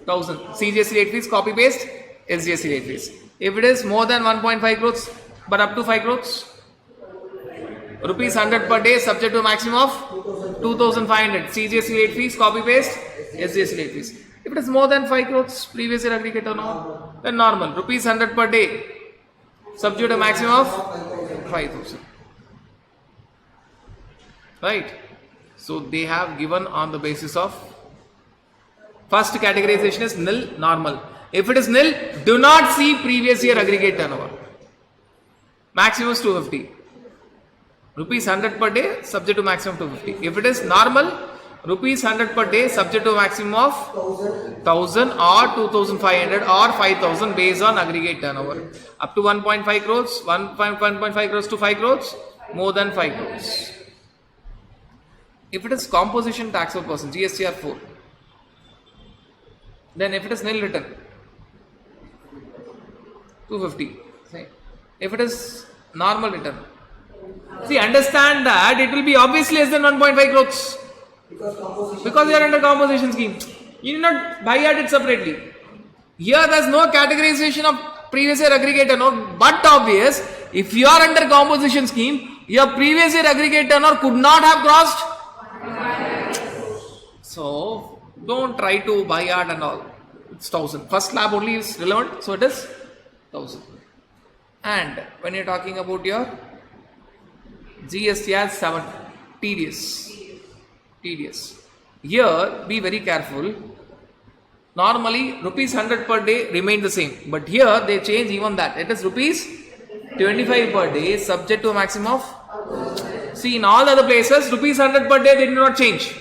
1,000. CGST late fees, copy paste SGST late fees. If it is more than 1.5 crores but up to 5 crores, rupees 100 per day subject to a maximum of 2,500. CGST late fees, copy paste SGST late fees. If it is more than 5 crores, previous year aggregate turnover, then normal, rupees 100 per day subject to a maximum of 5,000. Right? So they have given on the basis of first categorization is nil, normal. If it is nil, do not see previous year aggregate turnover. Maximum is 250. Rupees 100 per day subject to maximum 250. If it is normal, rupees 100 per day subject to maximum of 1,000 or 2,500 or 5,000 based on aggregate turnover. Up to 1.5 crores, 1.5 crores to 5 crores, more than 5 crores. If it is composition taxable person, GSTR 4, then if it is nil return, 250. If it is normal return, see, understand that it will be obviously less than 1.5 crores because you are under composition scheme. You need not buy at it separately. Here there is no categorization of previous year aggregate turnover, but obvious, if you are under composition scheme, your previous year aggregate turnover could not have crossed. So don't try to buy art and all. It's 1,000. First slab only is relevant, so it is 1,000. And when you're talking about your GSTR 7, tedious. Here, be very careful. Normally, rupees 100 per day remain the same, but here they change even that. It is rupees 25 per day, subject to a maximum of. See, in all other places, rupees 100 per day they do not change.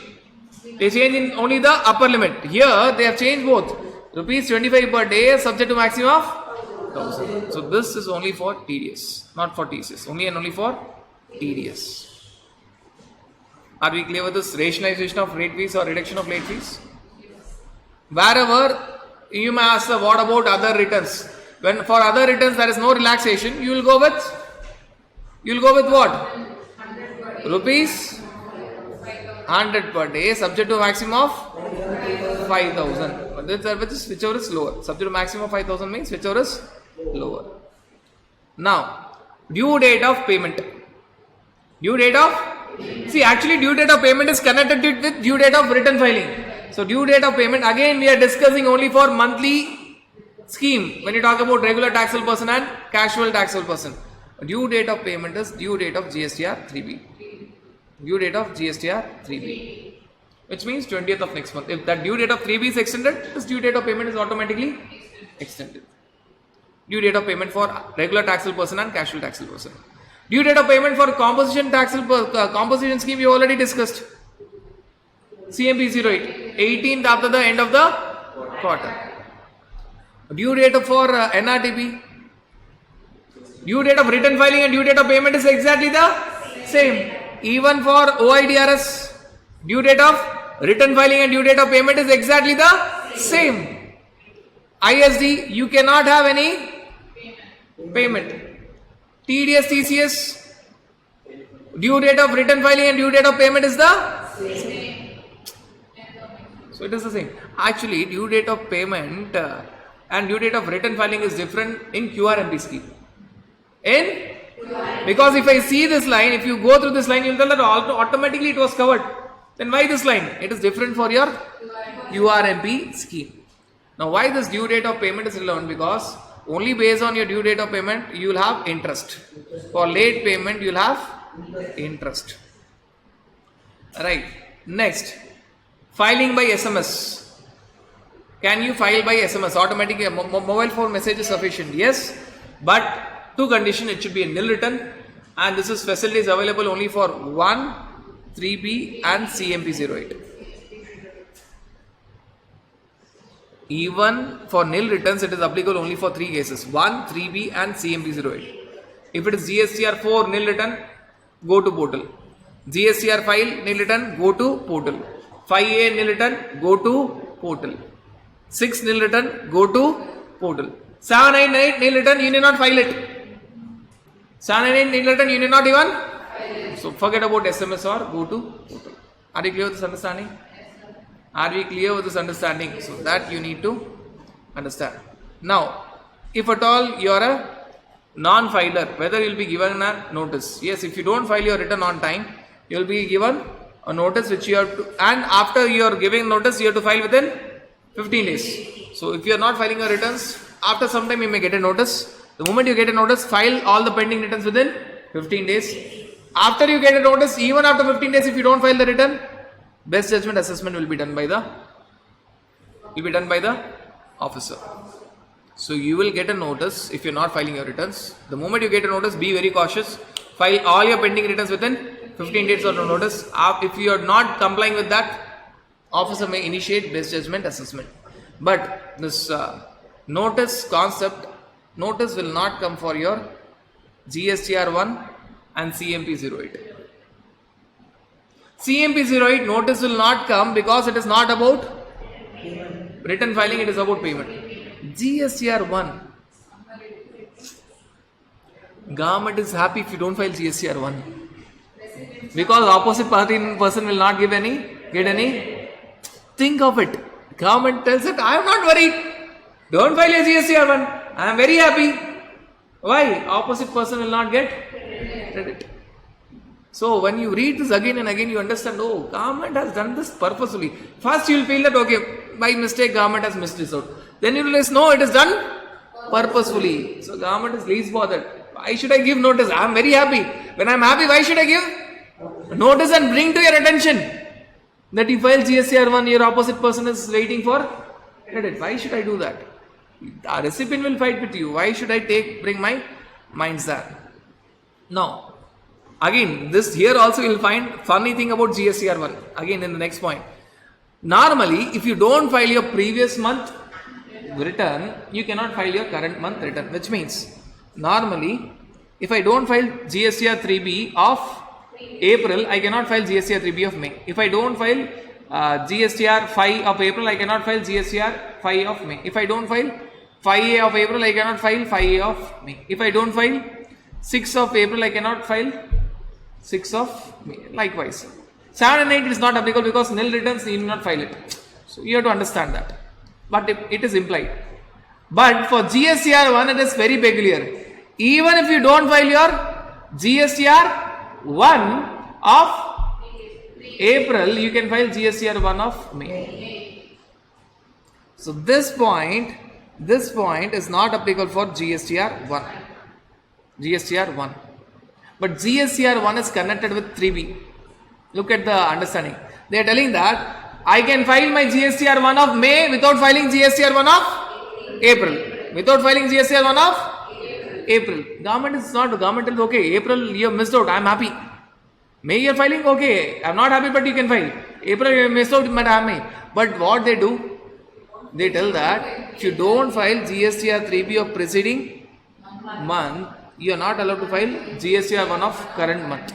They change in only the upper limit. Here, they have changed both. Rupees 25 per day, subject to maximum of 1,000. So this is only for tedious, not for TCS. Only and only for tedious. Are we clear with this rationalization of late fees or reduction of late fees? Wherever you may ask, what about other returns? When for other returns there is no relaxation, you will go with what? Rupees 100 per day, subject to a maximum of 5,000. Whichever is lower. Subject to maximum of 5,000 means whichever is lower. Now, due date of payment. Due date of payment is connected with due date of return filing. So due date of payment, again we are discussing only for monthly scheme when you talk about regular taxable person and casual taxable person. Due date of payment is due date of GSTR 3B. Due date of GSTR 3B, which means 20th of next month. If that due date of 3B is extended, this due date of payment is automatically extended. Due date of payment for regular taxable person and casual taxable person. Due date of payment for composition scheme we already discussed. CMP 08, 18th after the end of the quarter. Due date for NRTP. Due date of return filing and due date of payment is exactly the same. Even for OIDRS, due date of return filing and due date of payment is exactly the same. ISD, you cannot have any payment. TDS, TCS, Due date of return filing and due date of payment is the Same. so it is the same. Actually, due date of payment and due date of return filing is different in QRMP scheme. Because if I see this line, if you go through this line, you will tell that automatically it was covered. Then why this line? It is different for your QRMP scheme. Now, why this due date of payment is relevant? Because only based on your due date of payment, you will have interest. For late payment, you will have interest. Right. Next, filing by SMS. Can you file by SMS? Automatically, mobile phone message is sufficient. Yes, but two conditions, it should be a nil return, and this is facility is available only for 1, 3B and CMP08. Even for nil returns, it is applicable only for 3 cases: 1, 3B and CMP08. If it is GSTR 4 nil return, go to portal. GSTR 5 nil return, go to portal. 5A nil return, go to portal. 6 nil return, go to portal. 7, 8, 9 nil return, you need not file it. 7 and 8 nil return, you need not even. So forget about SMS or go to portal. Are you clear with this understanding? Are we clear with this understanding? So that you need to understand. Now, if at all you are a non-filer, whether you will be given a notice. Yes, if you don't file your return on time, you will be given a notice which you have to, and after you are giving notice, you have to file within 15 days. So if you are not filing your returns, after some time you may get a notice. The moment you get a notice, file all the pending returns within 15 days. After you get a notice, even after 15 days, if you don't file the return, best judgment assessment will be done by the officer. So you will get a notice if you are not filing your returns. The moment you get a notice, be very cautious. File all your pending returns within 15 days of notice. If you are not complying with that, officer may initiate best judgment assessment. But this notice concept, notice will not come for your GSTR 1 and CMP08. CMP08 notice will not come because it is not about return filing, it is about payment. GSTR 1, government is happy if you don't file GSTR 1 because opposite person will not get any. Think of it. Government tells that I am not worried. Don't file your GSTR 1. I am very happy. Why? Opposite person will not get credit. So when you read this again and again, you understand, oh, government has done this purposefully. First you will feel that, okay, by mistake government has missed this out. Then you will realize, no, it is done purposefully. So government is least bothered. Why should I give notice? I am very happy. When I am happy, why should I give notice and bring to your attention that you file GSTR 1, your opposite person is waiting for credit. Why should I do that? The recipient will fight with you. Why should I bring my minds there? Now, again, this here also you will find funny thing about GSTR 1. Again, in the next point. Normally, if you don't file your previous month return, you cannot file your current month return. Which means, normally, if I don't file GSTR 3B of April, I cannot file GSTR 3B of May. If I don't file GSTR 5 of April, I cannot file GSTR 5 of May. If I don't file 5A of April, I cannot file 5A of May. If I don't file 6 of April, I cannot file 6 of May. Likewise. 7 and 8 is not applicable because nil returns, you need not file it. So you have to understand that. But it is implied. But for GSTR 1, it is very peculiar. Even if you don't file your GSTR 1 of April, you can file GSTR 1 of May. So this point is not applicable for GSTR 1. GSTR 1. But GSTR 1 is connected with 3B. Look at the understanding. They are telling that I can file my GSTR 1 of May without filing GSTR 1 of April. Without filing GSTR 1 of April. Government is okay. April you have missed out. I am happy. May you are filing? Okay. I am not happy, but you can file. April you have missed out, but I am May. But what they do? They tell that if you don't file GSTR 3B of preceding month, you are not allowed to file GSTR 1 of current month.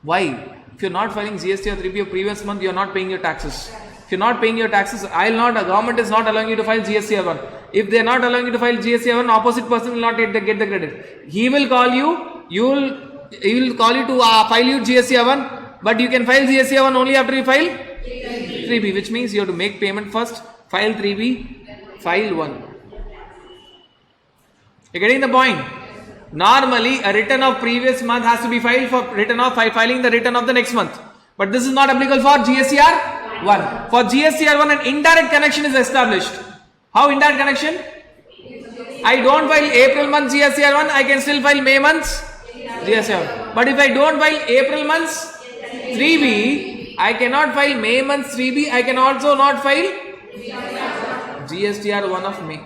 Why? If you are not filing GSTR 3B of previous month, you are not paying your taxes. If you are not paying your taxes, the government is not allowing you to file GSTR 1. If they are not allowing you to file GSTR 1, opposite person will not get the credit. He will call you, you will He will call you to file you GST1, but you can file GST1 only after you file 3B, which means you have to make payment first, file 3B, file 1. You're getting the point? Normally, a return of previous month has to be filed for return of filing the return of the next month. But this is not applicable for GSTR1. For GSTR1, an indirect connection is established. How indirect connection? I don't file April month GSTR1, I can still file May month's GSTR1. But if I don't file April month's 3B, I cannot file May month's 3B, I can also not file GSTR1 of May.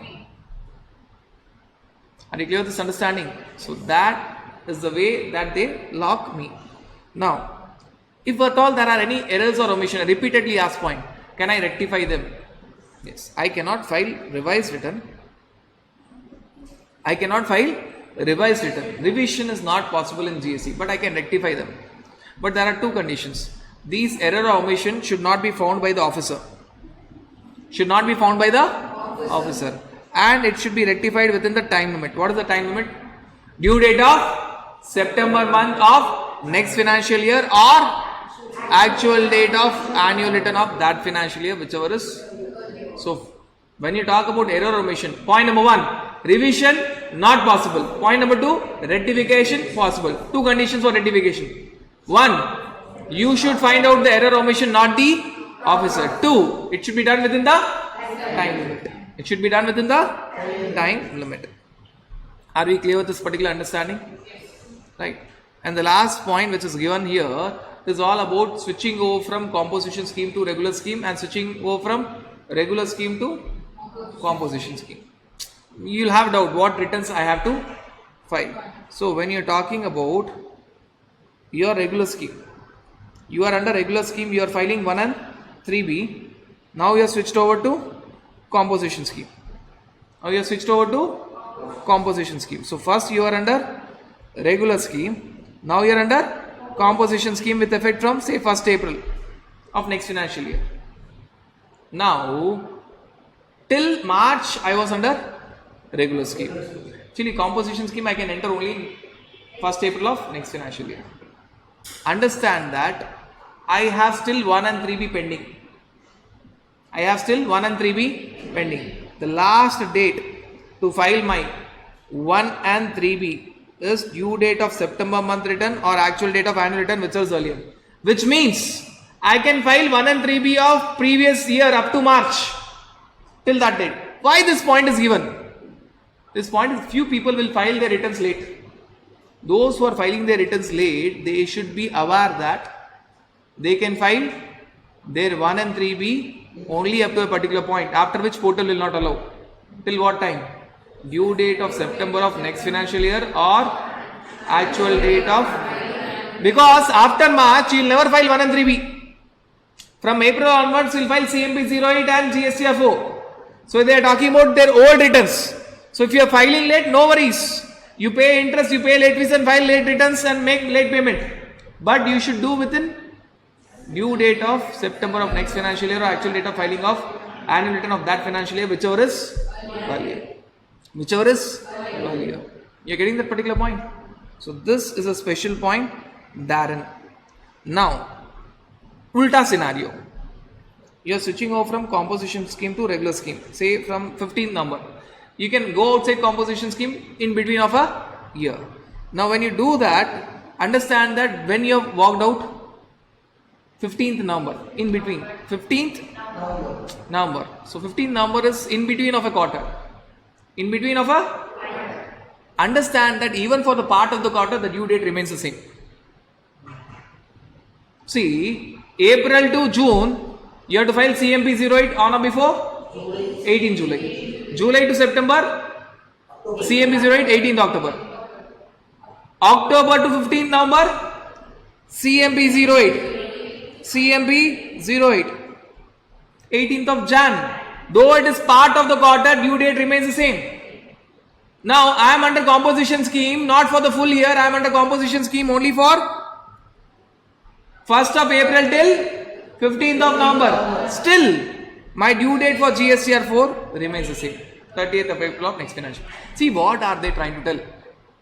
Are you clear with this understanding? So that is the way that they lock me. Now, if at all there are any errors or omission, repeatedly asked point, can I rectify them? Yes, I cannot file revised return. I cannot file revised return. Revision is not possible in GST, but I can rectify them. But there are two conditions. These error or omission should not be found by the officer. Should not be found by the officer. And it should be rectified within the time limit. What is the time limit? Due date of September month of next financial year or actual date of annual return of that financial year, whichever is. So, when you talk about error or omission, point number 1, revision not possible. Point number 2, rectification possible. Two conditions for rectification. 1, you should find out the error or omission, not the officer. 2, it should be done within the time limit. It should be done within the time limit. Are we clear with this particular understanding? Right. And the last point which is given here is all about switching over from composition scheme to regular scheme and switching over from regular scheme to composition scheme. You will have doubt what returns I have to file. So when you are talking about your regular scheme, you are under regular scheme, you are filing 1 and 3B. Now you are switched over to composition scheme. Now you are switched over to composition scheme. So first you are under regular scheme. Now you are under composition scheme with effect from say 1st April of next financial year. Now till March I was under regular scheme. Actually composition scheme I can enter only 1st April of next financial year. Understand that I have still 1 and 3B pending. I have still 1 and 3B pending. The last date to file my 1 and 3B is due date of September month return or actual date of annual return, which was earlier. Which means I can file 1 and 3B of previous year up to March till that date. Why this point is given? This point is few people will file their returns late. Those who are filing their returns late, they should be aware that they can file their 1 and 3B only up to a particular point, after which portal will not allow. Till what time? Due date of September of next financial year or actual date of, because after March you will never file 1 and 3B. From April onwards you will file CMP 08 and GSTR4. So they are talking about their old returns. So if you are filing late, no worries. You pay interest, you pay late fees and file late returns and make late payment. But you should do within due date of September of next financial year or actual date of filing of annual return of that financial year, whichever is earlier. Whichever is earlier. You are getting that particular point? So this is a special point therein. Now, ulta scenario. You are switching over from composition scheme to regular scheme. Say from 15th number. You can go outside composition scheme in between of a year. Now when you do that, understand that when you have walked out 15th number, in between 15th number. So 15th number is in between of a quarter. In between of a, understand that even for the part of the quarter, the due date remains the same. See, April to June, you have to file CMP 08 on or before 18 July. July to September, CMP 08, 18th October. October to 15th November, CMP 08. CMP 08. 18th of Jan. Though it is part of the quarter, due date remains the same. Now I am under composition scheme, not for the full year. I am under composition scheme only for 1st of April till 15th of November. Still, my due date for GSTR4 remains the same. 30th of April of next financial. See, what are they trying to tell?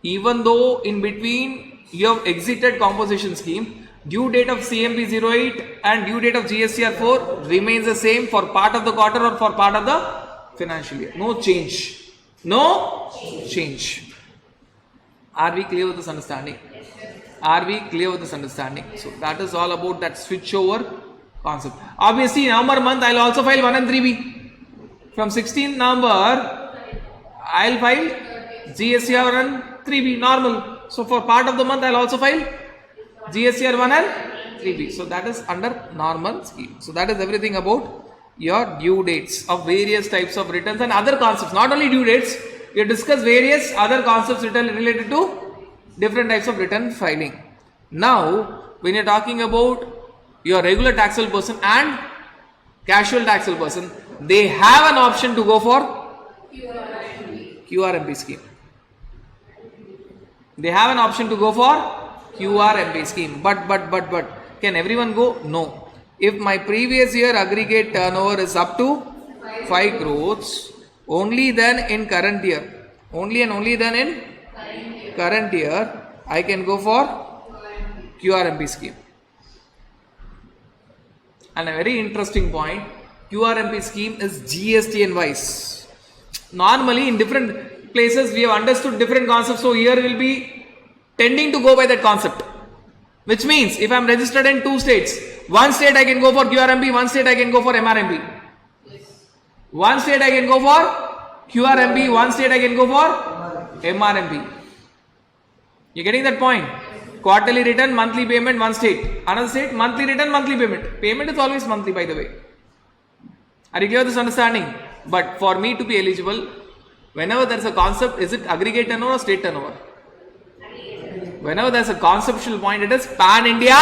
Even though in between you have exited composition scheme, due date of CMP 08 and due date of GSTR 4 remains the same for part of the quarter or for part of the financial year. No change. No change. Are we clear with this understanding? Are we clear with this understanding? So that is all about that switch over concept. Obviously, November month I will also file 1 and 3B. From 16th November, I will file GSTR 1 and 3B normal. So for part of the month I will also file GSTR 1 and 3B. So that is under normal scheme. So that is everything about your due dates of various types of returns and other concepts. Not only due dates, we discuss various other concepts related to different types of return filing. Now, when you are talking about your regular taxable person and casual taxable person, they have an option to go for QRMP scheme. They have an option to go for QRMP scheme. But, can everyone go? No. If my previous year aggregate turnover is up to 5 crores, only then in current year, only then in current year, I can go for QRMP scheme. And a very interesting point, QRMP scheme is GST invoice. Normally in different places we have understood different concepts, so here we will be tending to go by that concept. Which means if I am registered in 2 states, one state I can go for QRMP, one state I can go for MRMP. One state I can go for QRMP, one state I can go for MRMP. You getting that point? Quarterly return, monthly payment, one state. Another state, monthly return, monthly payment. Payment is always monthly, by the way. Are you clear with this understanding? But for me to be eligible, whenever there is a concept, is it aggregate turnover or state turnover? Whenever there is a conceptual point, it is pan-India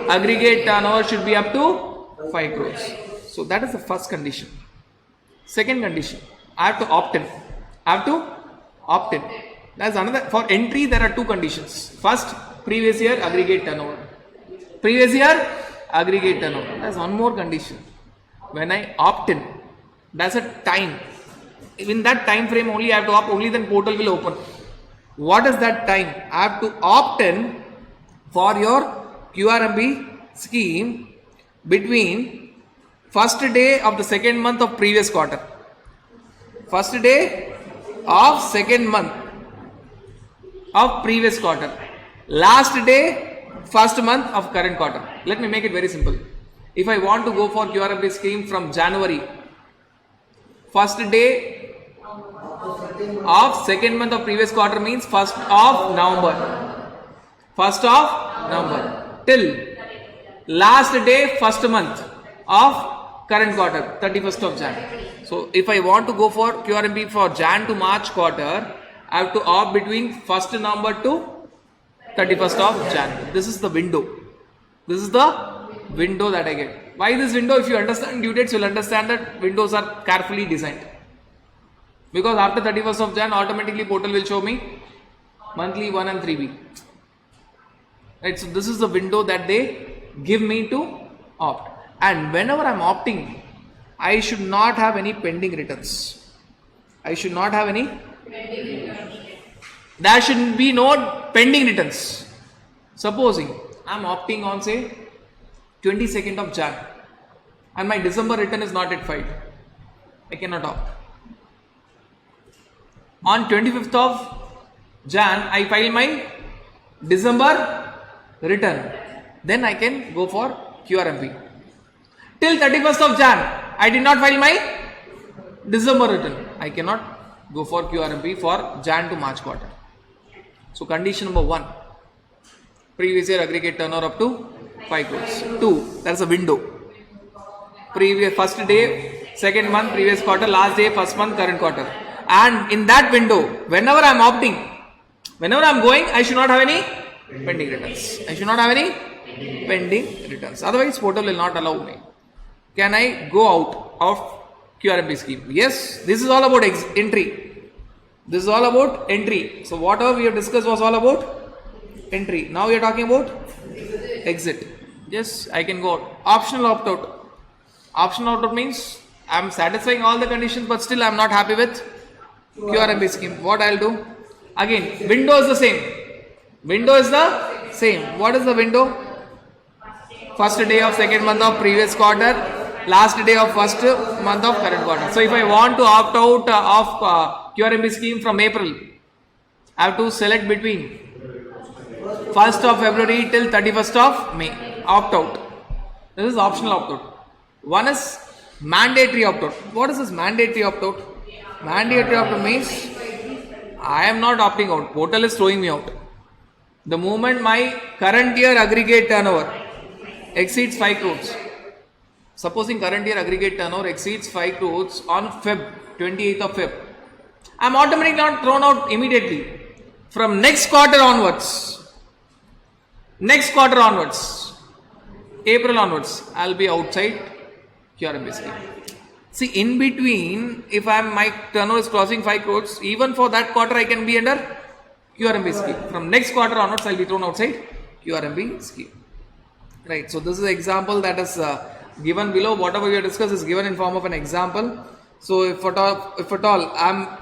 aggregate turnover should be up to 5 crores. So that is the first condition. Second condition, I have to opt in. That's another. For entry, there are 2 conditions. First, previous year aggregate turnover. Previous year aggregate turnover. There's one more condition. When I opt in, there's a time. In that time frame only I have to opt, only then portal will open. What is that time? I have to opt in for your QRMP scheme between first day of the second month of previous quarter. First day of second month of previous quarter. Last day, first month of current quarter. Let me make it very simple. If I want to go for QRMP scheme from January, first day of second month of previous quarter means 1st of November. 1st of November till last day, first month of current quarter, 31st of Jan. So if I want to go for QRMP for Jan to March quarter, I have to opt between 1st November to 31st of Jan. This is the window. This is the window that I get. Why this window? If you understand due dates, you will understand that windows are carefully designed. Because after 31st of Jan, automatically portal will show me monthly 1 and 3B. Right, so this is the window that they give me to opt. And whenever I am opting, I should not have any pending returns. I should not have any. There should be no pending returns. Supposing I am opting on say 22nd of Jan and my December return is not yet filed, I cannot opt. On 25th of Jan, I file my December return. Then I can go for QRMP. Till 31st of Jan, I did not file my December return. I cannot go for QRMP for Jan to March quarter. So condition number 1, previous year aggregate turnover up to 5 crores. 2, there is a window. Previous first day, second month, previous quarter, last day, first month, current quarter. And in that window, whenever I am opting, whenever I am going, I should not have any pending returns. I should not have any pending returns. Otherwise, portal will not allow me. Can I go out of QRMP scheme? Yes, this is all about entry. This is all about entry. So whatever we have discussed was all about entry. Now we are talking about exit. Yes, I can go out. Optional opt out. Optional opt out means I am satisfying all the conditions, but still I am not happy with QRMP scheme. What I will do? Again, window is the same. Window is the same. What is the window? First day of second month of previous quarter, last day of first month of current quarter. So if I want to opt out of QRMB scheme from April, I have to select between 1st of February till 31st of May. Opt out. This is optional opt out. One is mandatory opt out. What is this mandatory opt out? Mandatory opt out means I am not opting out. Portal is throwing me out. The moment my current year aggregate turnover exceeds 5 crores. Supposing current year aggregate turnover exceeds 5 crores on 28th of Feb. I am automatically not thrown out immediately. From next quarter onwards, April onwards, I'll be outside QRMB scheme. See, in between, if my turnover is crossing 5 crores, even for that quarter, I can be under QRMB scheme. From next quarter onwards, I'll be thrown outside QRMB scheme. Right. So this is an example that is given below. Whatever we have discussed is given in form of an example. So if at all, I'm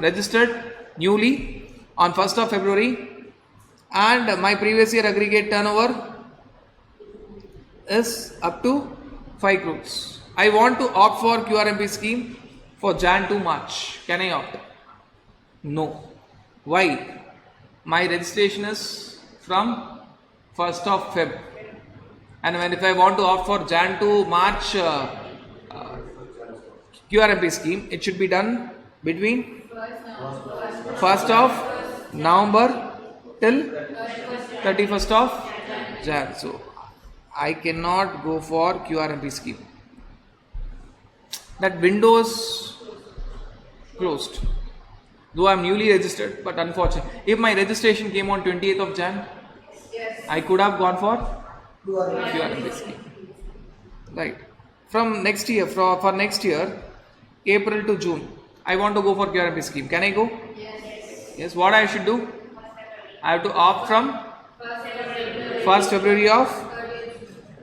registered newly on 1st of February, and my previous year aggregate turnover is up to 5 crores. I want to opt for QRMB scheme for Jan to March. Can I opt? No. Why? My registration is from 1st of Feb. And if I want to opt for Jan to March QRMB scheme, it should be done between 1st of November till 31st of Jan. So I cannot go for QRMB scheme. That window is closed. Though I am newly registered, but unfortunately, if my registration came on 28th of Jan, I could have gone for QRMB scheme. Right. From next year, for next year, April to June, I want to go for QRMB scheme. Can I go? Yes. What I should do? I have to opt from 1st February of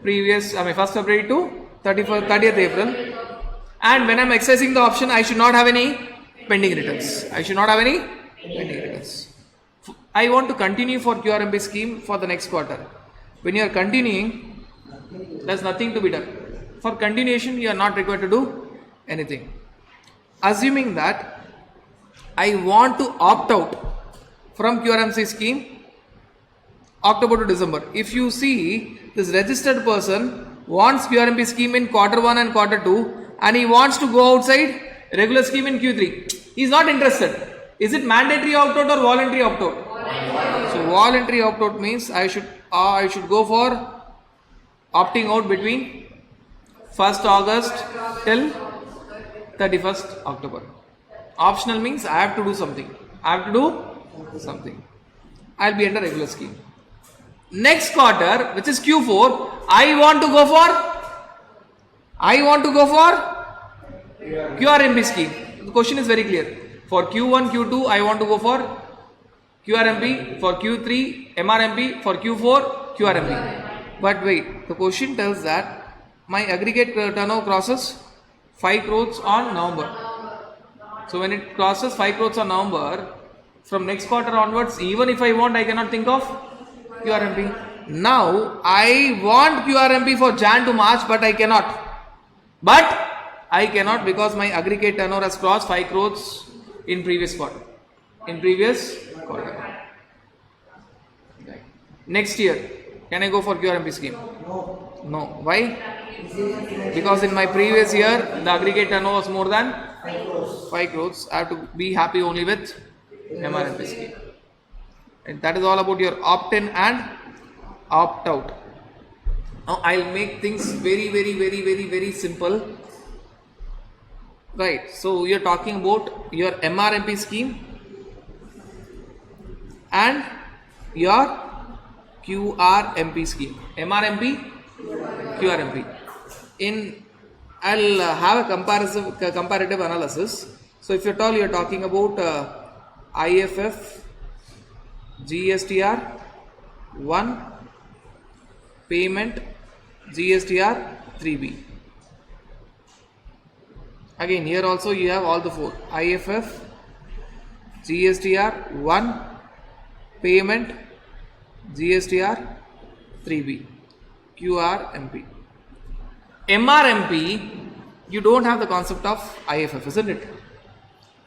1st February to 30th April. And when I am accessing the option, I should not have any pending returns. I want to continue for QRMB scheme for the next quarter. When you are continuing, there is nothing to be done. For continuation, you are not required to do anything. Assuming that I want to opt out from QRMB scheme October to December. If you see, this registered person wants QRMB scheme in quarter 1 and quarter 2, and he wants to go outside regular scheme in Q3. He is not interested. Is it mandatory opt out or voluntary opt out? So voluntary opt out means I should go for opting out between 1st August till 31st October. Optional means I have to do something. I'll be under regular scheme. Next quarter, which is Q4, I want to go for QRMB scheme. The question is very clear. For Q1, Q2, I want to go for QRMB. For Q3, MRMB. For Q4, QRMB. But wait, the question tells that my aggregate turnover crosses 5 crores on November. So when it crosses 5 crores on November, from next quarter onwards, even if I want, I cannot think of QRMB. Now, I want QRMB for Jan to March, but I cannot. Because my aggregate turnover has crossed 5 crores in previous quarter. Next year, can I go for QRMB scheme? No. Why? Because in my previous year, the aggregate turnover was more than 5 crores. I have to be happy only with MRMB scheme. And that is all about your opt-in and opt-out. Now, I'll make things very simple. Right. So, you're talking about your MRMP scheme and your QRMP scheme. MRMP, QRMP. I'll have a comparative analysis. So, if at all you're talking about IFF, GSTR 1, payment, GSTR 3B. Again, here also you have all the 4. IFF, GSTR 1, payment, GSTR 3B, QRMP. MRMP, you don't have the concept of IFF, isn't it?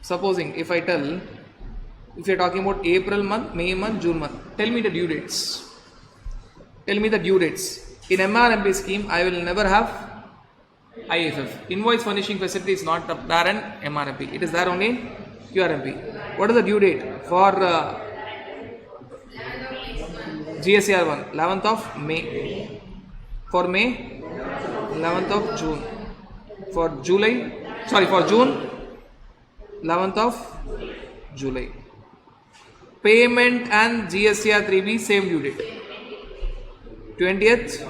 Supposing if I tell, if you're talking about April month, May month, June month, tell me the due dates. Tell me the due dates. In MRMP scheme, I will never have IFF. Invoice furnishing facility is not there in MRMP. It is there only in QRMP. What is the due date for GSTR 1? 11th of May. For May, 11th of June. For June, 11th of July. Payment and GSTR 3B same due date. 20th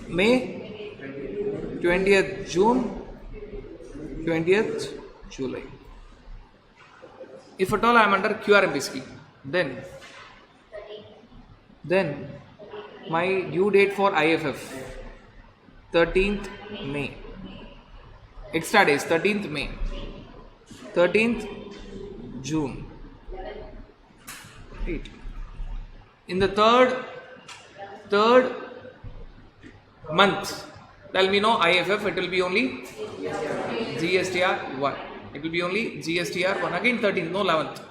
May, 20th June, 20th July. If at all I am under QRMP scheme, then my due date for IFF 13th May. Extra days 13th May, 13th June. Right. In the third month, tell me no IFF, it will be only GSTR 1. It will be only GSTR 1. Again 13th, no 11th.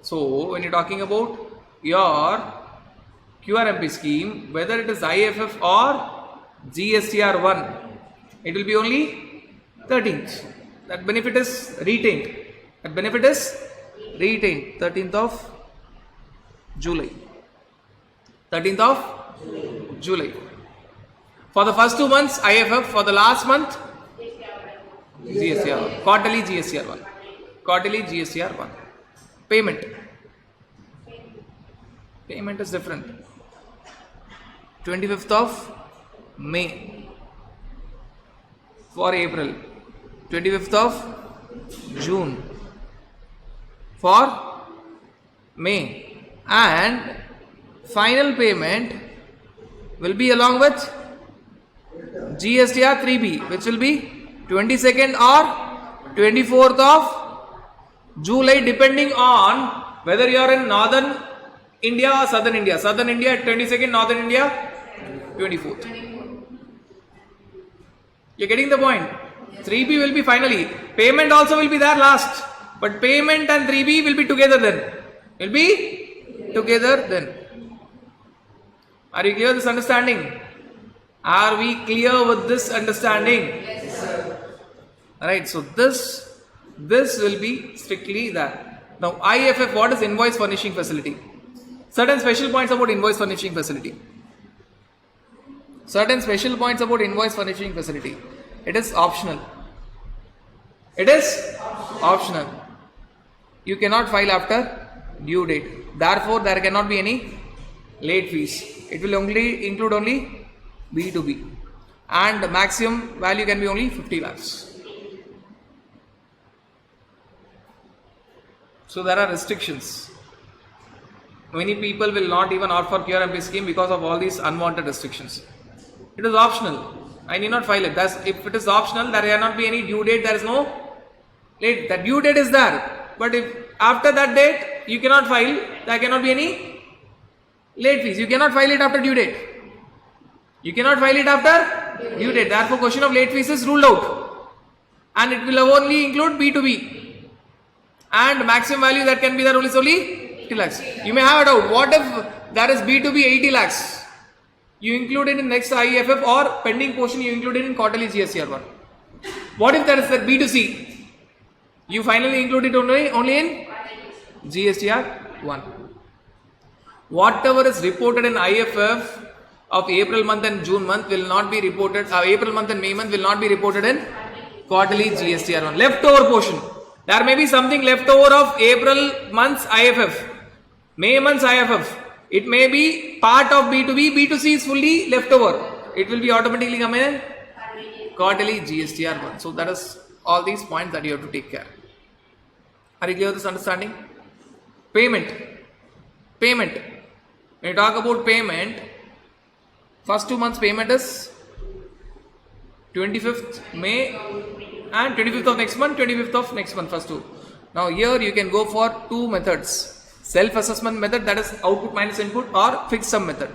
So when you're talking about your QRMP scheme, whether it is IFF or GSTR 1, it will be only 13th. That benefit is retained. 13th of July. 13th of July. For the first 2 months, IFF. For the last month, GSTR 1. Quarterly GSTR 1. Payment is different. 25th of May for April. 25th of June for May. And final payment will be along with GSTR 3B, which will be 22nd or 24th of July, depending on whether you are in northern India or southern India. Southern India at 22nd, northern India 24th. You're getting the point? 3B will be finally. Payment also will be there last. But payment and 3B will be together then. Are you clear with this understanding? Are we clear with this understanding? Yes, sir. Alright, so this will be strictly that. Now IFF, what is invoice furnishing facility? Certain special points about invoice furnishing facility. It is optional. You cannot file after due date. Therefore, there cannot be any late fees. It will only include only B2B. And the maximum value can be only 50 lakhs. So there are restrictions. Many people will not even opt for QRMP scheme because of all these unwanted restrictions. It is optional. I need not file it. If it is optional, there cannot be any due date. There is no late. The due date is there. But if after that date you cannot file, there cannot be any late fees. You cannot file it after due date. Therefore, question of late fees is ruled out. And it will only include B2B. And maximum value that can be there is only 50 lakhs. You may have a doubt. What if there is B2B 80 lakhs? You include it in next IFF or pending portion you include it in quarterly GSTR 1. What if there is that B2C? You finally include it only in GSTR 1. Whatever is reported in IFF of April month and June month will not be reported, April month and May month will not be reported in quarterly GSTR 1. Leftover portion. There may be something left over of April month's IFF, May month's IFF. It may be part of B2B, B2C is fully left over. It will be automatically come in quarterly GSTR 1. So that is all these points that you have to take care. Are you clear with this understanding? Payment. When you talk about payment, first 2 months payment is 25th May and 25th of next month, 25th of next month, first two. Now here you can go for two methods. Self-assessment method, that is output minus input, or fixed sum method.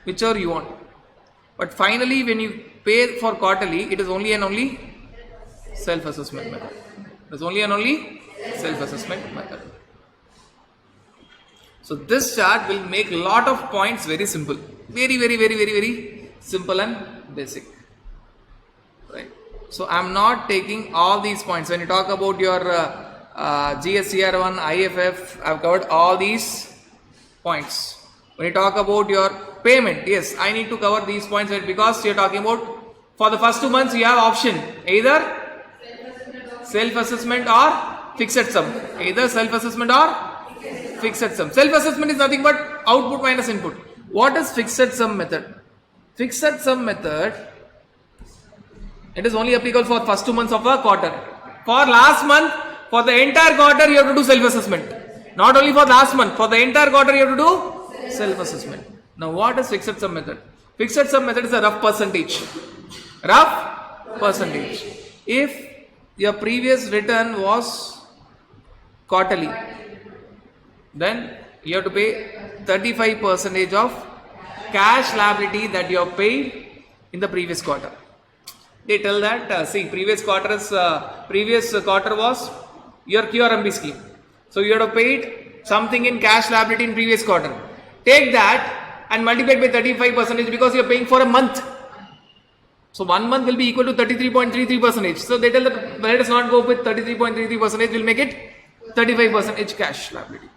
Whichever you want. But finally when you pay for quarterly, it is only and only self-assessment method. It is only and only self-assessment method. So this chart will make a lot of points very simple. Very simple and basic. Right. So I am not taking all these points. When you talk about your GSTR1, IFF, I have covered all these points. When you talk about your payment, yes, I need to cover these points because you are talking about for the first 2 months you have option either self-assessment or fixed sum. Either self-assessment or fixed sum. Self-assessment is nothing but output minus input. What is fixed sum method? Fixed sum method, it is only applicable for first 2 months of a quarter. For last month, for the entire quarter you have to do self-assessment. Not only for last month, for the entire quarter you have to do self-assessment. Now what is fixed sum method? Fixed sum method is a rough percentage. Rough percentage. If your previous return was quarterly, then you have to pay 35% of cash liability that you have paid in the previous quarter. They tell that see, previous quarter was your QRMB scheme. So you have to paid something in cash liability in previous quarter. Take that and multiply by 35% because you are paying for a month. So 1 month will be equal to 33.33%. So they tell that let us not go with 33.33%, we'll make it 35% cash liability.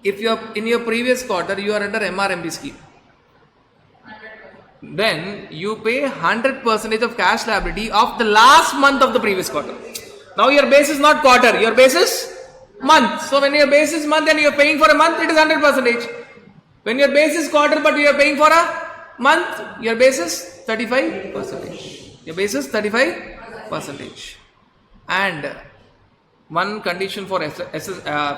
If you are in your previous quarter you are under MRMB scheme, then you pay 100% of cash liability of the last month of the previous quarter. Now your base is not quarter, your base is month. So when your base is month and you are paying for a month, it is 100%. When your base is quarter but you are paying for a month, your base is 35%. Your base is 35%. And one condition for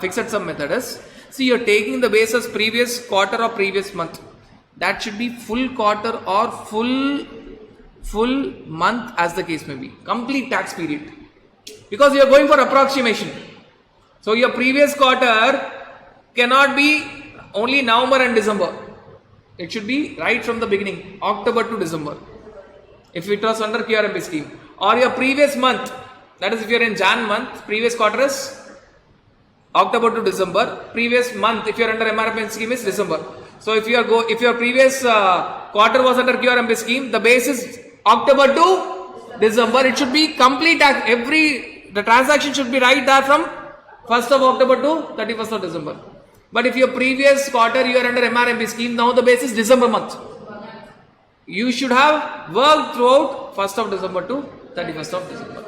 fixed sum method is, see, you are taking the base as previous quarter or previous month. That should be full quarter or full month as the case may be. Complete tax period. Because you are going for approximation. So your previous quarter cannot be only November and December. It should be right from the beginning, October to December. If it was under QRMB scheme. Or your previous month, that is if you are in Jan month, previous quarter is October to December. Previous month, if you are under MRMB scheme, is December. So if your previous quarter was under QRMB scheme, the base is October to December. It should be complete. The transaction should be right there from 1st of October to 31st of December. But if your previous quarter you are under MRMB scheme, now the base is December month. You should have worked throughout 1st of December to 31st of December.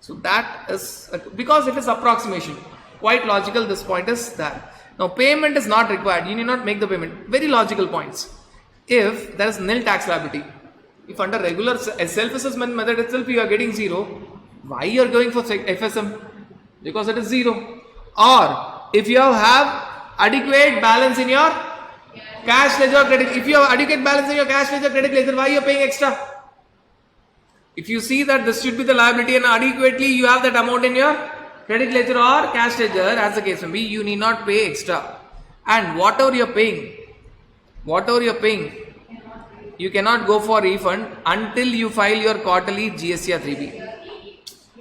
So that is because it is approximation. Quite logical, this point is there. Now payment is not required. You need not make the payment. Very logical points. If there is nil tax liability, if under regular self-assessment method itself you are getting 0, why you are going for FSM? Because it is 0. Or if you have adequate balance in your cash ledger credit, if you have adequate balance in your cash ledger credit ledger, why you are paying extra? If you see that this should be the liability and adequately you have that amount in your credit ledger or cash ledger as the case may be, you need not pay extra. And whatever you are paying, you cannot go for refund until you file your quarterly GST or 3B.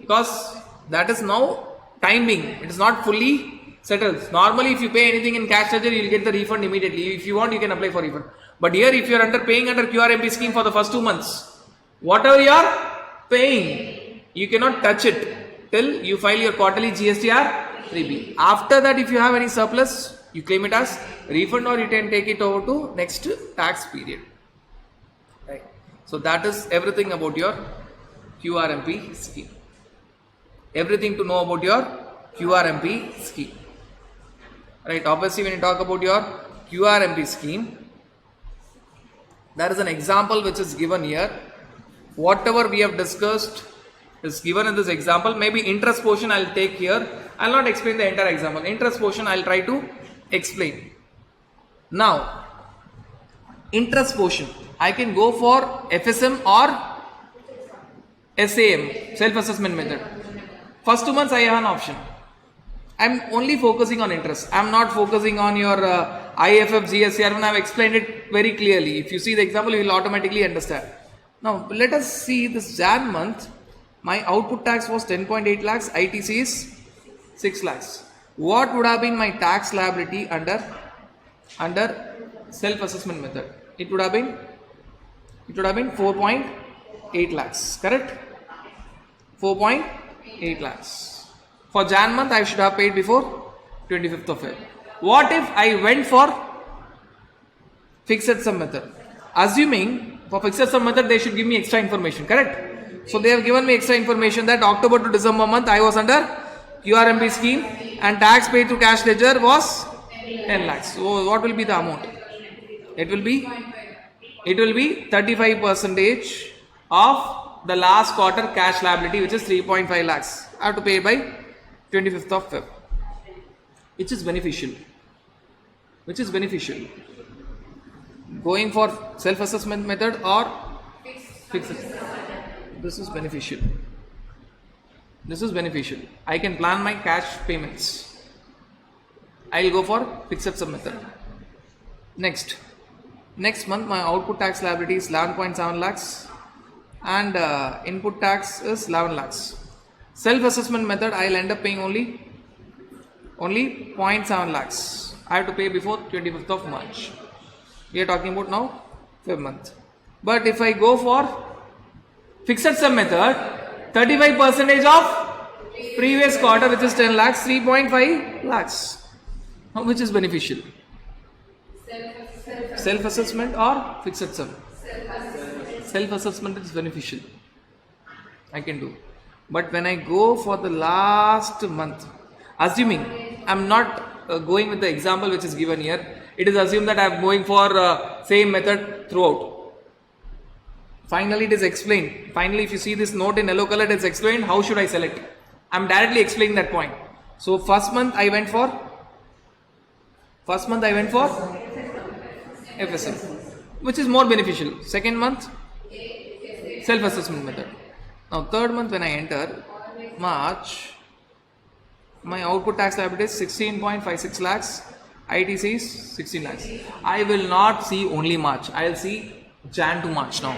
Because that is now timing. It is not fully settled. Normally if you pay anything in cash ledger, you will get the refund immediately. If you want, you can apply for refund. But here if you are paying under QRMB scheme for the first 2 months, whatever you are paying, you cannot touch it till you file your quarterly GST or 3B. After that, if you have any surplus, you claim it as refund or you can take it over to next tax period. Right. So that is everything about your QRMP scheme. Everything to know about your QRMP scheme. Right. Obviously, when you talk about your QRMP scheme, there is an example which is given here. Whatever we have discussed is given in this example. Maybe interest portion I will take here. I will not explain the entire example. Interest portion I will try to explain. Now, interest portion, I can go for FSM or SAM, self-assessment method. First 2 months I have an option. I'm only focusing on interest. I'm not focusing on your IFF, GST. I have explained it very clearly. If you see the example, you will automatically understand. Now, let us see this Jan month. My output tax was 10.8 lakhs. ITC is 6 lakhs. What would have been my tax liability under self-assessment method? It would have been 4.8 lakhs. Correct? 4.8 lakhs. For Jan month, I should have paid before 25th of Feb. What if I went for fixed sum method? Assuming for fixed sum method, they should give me extra information, correct? So they have given me extra information that October to December month, I was under QRMB scheme and tax paid to cash ledger was 10 lakhs. So what will be the amount? It will be 35% of the last quarter cash liability, which is 3.5 lakhs. I have to pay by 25th of Feb, which is beneficial. Going for self-assessment method or fixed. This is beneficial. I can plan my cash payments. I will go for fixed sum method. Next month my output tax liability is 11.7 lakhs and input tax is 11 lakhs. Self-assessment method, I will end up paying only 0.7 lakhs. I have to pay before 25th of March. We are talking about now Feb month. But if I go for fixed sum method, 35% of previous quarter, which is 10 lakhs, 3.5 lakhs. Now, which is beneficial? Self-assessment or fixed sum? Self-assessment is beneficial. I can do. But when I go for the last month, assuming I'm not going with the example which is given here, it is assumed that I am going for same method throughout. Finally, it is explained. Finally, if you see this note in yellow color, it is explained how should I select. I am directly explaining that point. So first month I went for FSM, which is more beneficial. Second month, self-assessment method. Now third month when I enter March, my output tax liability is 16.56 lakhs. ITC is 16 lakhs. I will not see only March. I will see Jan to March now.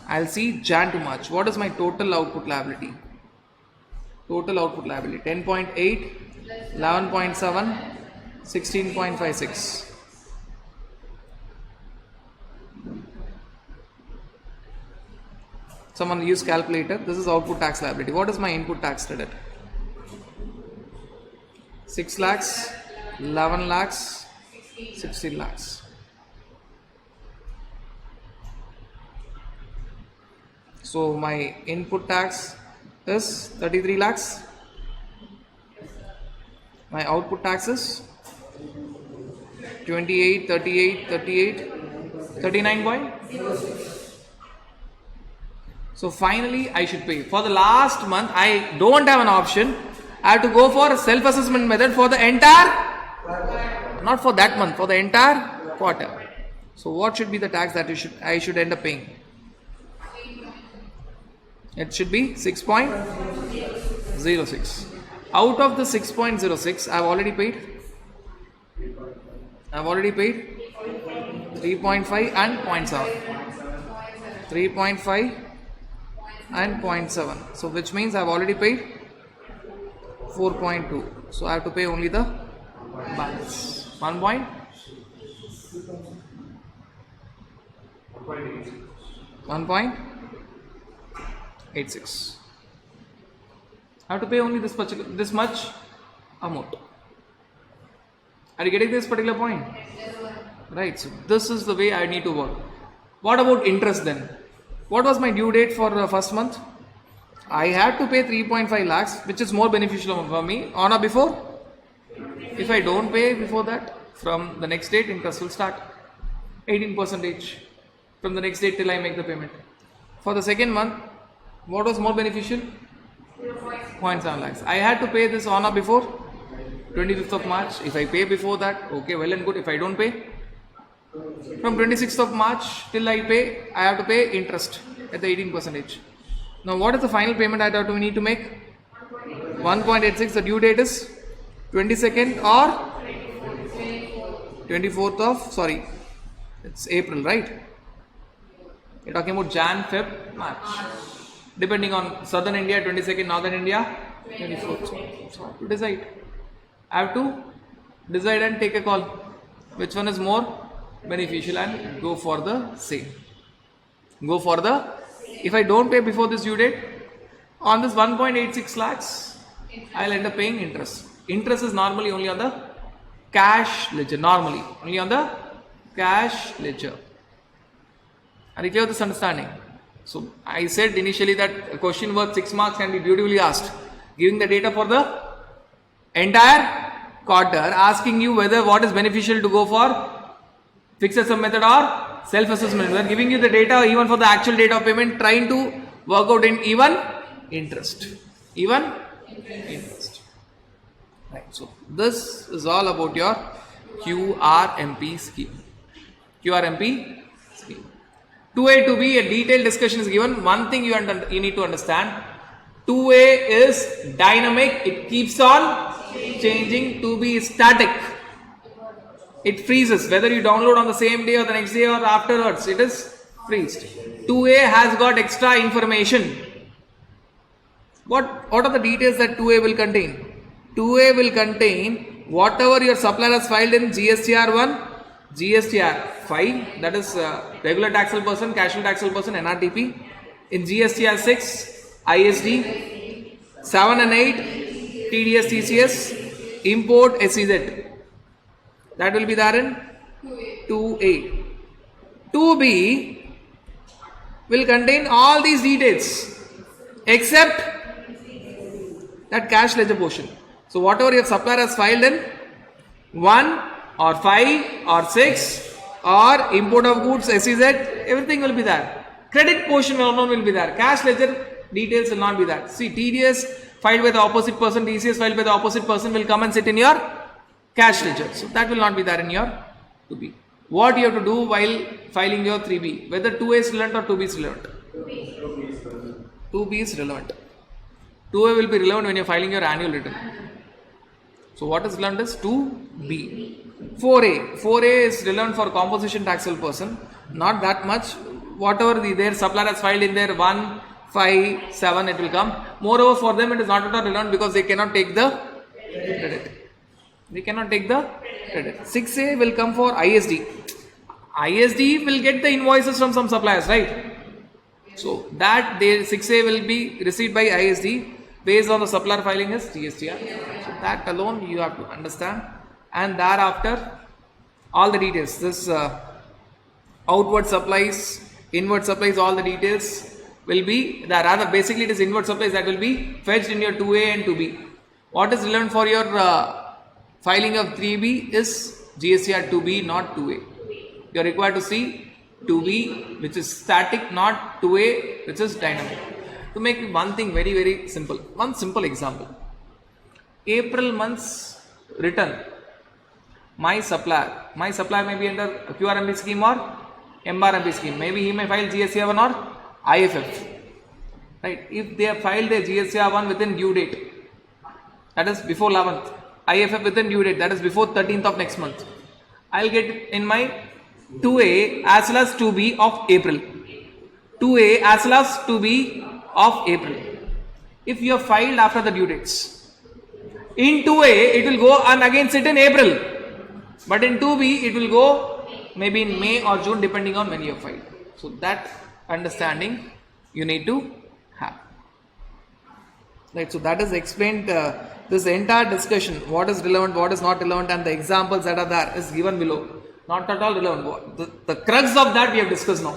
I will see Jan to March. What is my total output liability? 10.8, 11.7, 16.56. Someone use calculator. This is output tax liability. What is my input tax credit? 6 lakhs, 11 lakhs, 16 lakhs. So my input tax is 33 lakhs. My output tax is 28, 39 point. So finally I should pay. For the last month I don't have an option. I have to go for a self-assessment method for the entire, not for that month, for the entire quarter. So what should be the tax that I should end up paying? It should be 6.06. Out of the 6.06, I have already paid 3.5 and 0.7. 3.5 and 0.7. So which means I have already paid 4.2. So I have to pay only the balance. 1.86. I have to pay only this much amount. Are you getting this particular point? Right. So this is the way I need to work. What about interest then? What was my due date for the first month? I had to pay 3.5 lakhs, which is more beneficial for me on or before. If I don't pay before that, from the next date, interest will start 18% from the next date till I make the payment. For the second month, what was more beneficial? 0.7 lakhs. I had to pay this on or before 25th of March. If I pay before that, okay, well and good. If I don't pay, from 26th of March till I pay, I have to pay interest at the 18%. Now, what is the final payment I need to make? 1.86, the due date is 22nd or 24th of, sorry, it's April, right? You're talking about Jan, Feb, March. Depending on southern India, 22nd, northern India, 24th. So I have to decide. I have to decide and take a call. Which one is more beneficial and go for the same. Go for the, if I don't pay before this due date, on this 1.86 lakhs, I'll end up paying interest. Interest is normally only on the cash ledger, normally only on the cash ledger. Are you clear with this understanding? So I said initially that a question worth 6 marks can be beautifully asked, giving the data for the entire quarter, asking you whether what is beneficial to go for fixed sum method or self-assessment. We are giving you the data even for the actual date of payment, trying to work out in even interest. Even interest. Right. So this is all about your QRMP scheme. QRMP scheme. 2A, 2B, a detailed discussion is given. One thing you need to understand, 2A is dynamic, it keeps on changing. 2B is static, it freezes, whether you download on the same day or the next day or afterwards, it is freezed. 2A has got extra information. What are the details that 2A will contain? 2A will contain whatever your supplier has filed in GSTR 1, GSTR 5, that is regular taxable person, casual taxable person, NRTP. In GSTR 6, ISD, 7 and 8, TDS, TCS, import, SEZ. That will be there in 2A. 2B will contain all these details except that cash ledger portion. So whatever your supplier has filed in 1 or 5 or 6 or import of goods, SEZ, everything will be there. Credit portion alone will be there. Cash ledger details will not be there. See, TDS filed by the opposite person, TCS filed by the opposite person will come and sit in your cash ledger. So that will not be there in your 2B. What you have to do while filing your 3B? Whether 2A is relevant or 2B is relevant? 2B is relevant. 2A will be relevant when you are filing your annual return. So what is relevant is 2B. 4A is relevant for composition taxable person. Not that much. Whatever their supplier has filed in their 1, 5, 7, it will come. Moreover, for them it is not at all relevant because they cannot take the credit. They cannot take the credit. 6A will come for ISD. ISD will get the invoices from some suppliers, right? So that 6A will be received by ISD based on the supplier filing is GSTR. So that alone you have to understand, and thereafter all the details. This outward supplies, inward supplies, all the details will be there. Rather, basically it is inward supplies that will be fetched in your 2A and 2B. What is relevant for your filing of 3B is GSTR 2B, not 2A. You are required to see 2B, which is static, not 2A, which is dynamic. To make one thing very, very simple, one simple example. April month's return, my supplier may be under QRMP scheme or MRMP scheme. Maybe he may file GSTR 1 or IFF. Right? If they have filed their GSTR 1 within due date, that is before 11th, IFF within due date, that is before 13th of next month, I will get in my 2A as well as 2B of April. 2A as well as 2B of April. If you have filed after the due dates, in 2A it will go and again sit in April, but in 2B it will go maybe in May or June depending on when you have filed. So that understanding you need to have. Right, so that is explained, this entire discussion, what is relevant, what is not relevant, and the examples that are there is given below. Not at all relevant. The crux of that we have discussed now.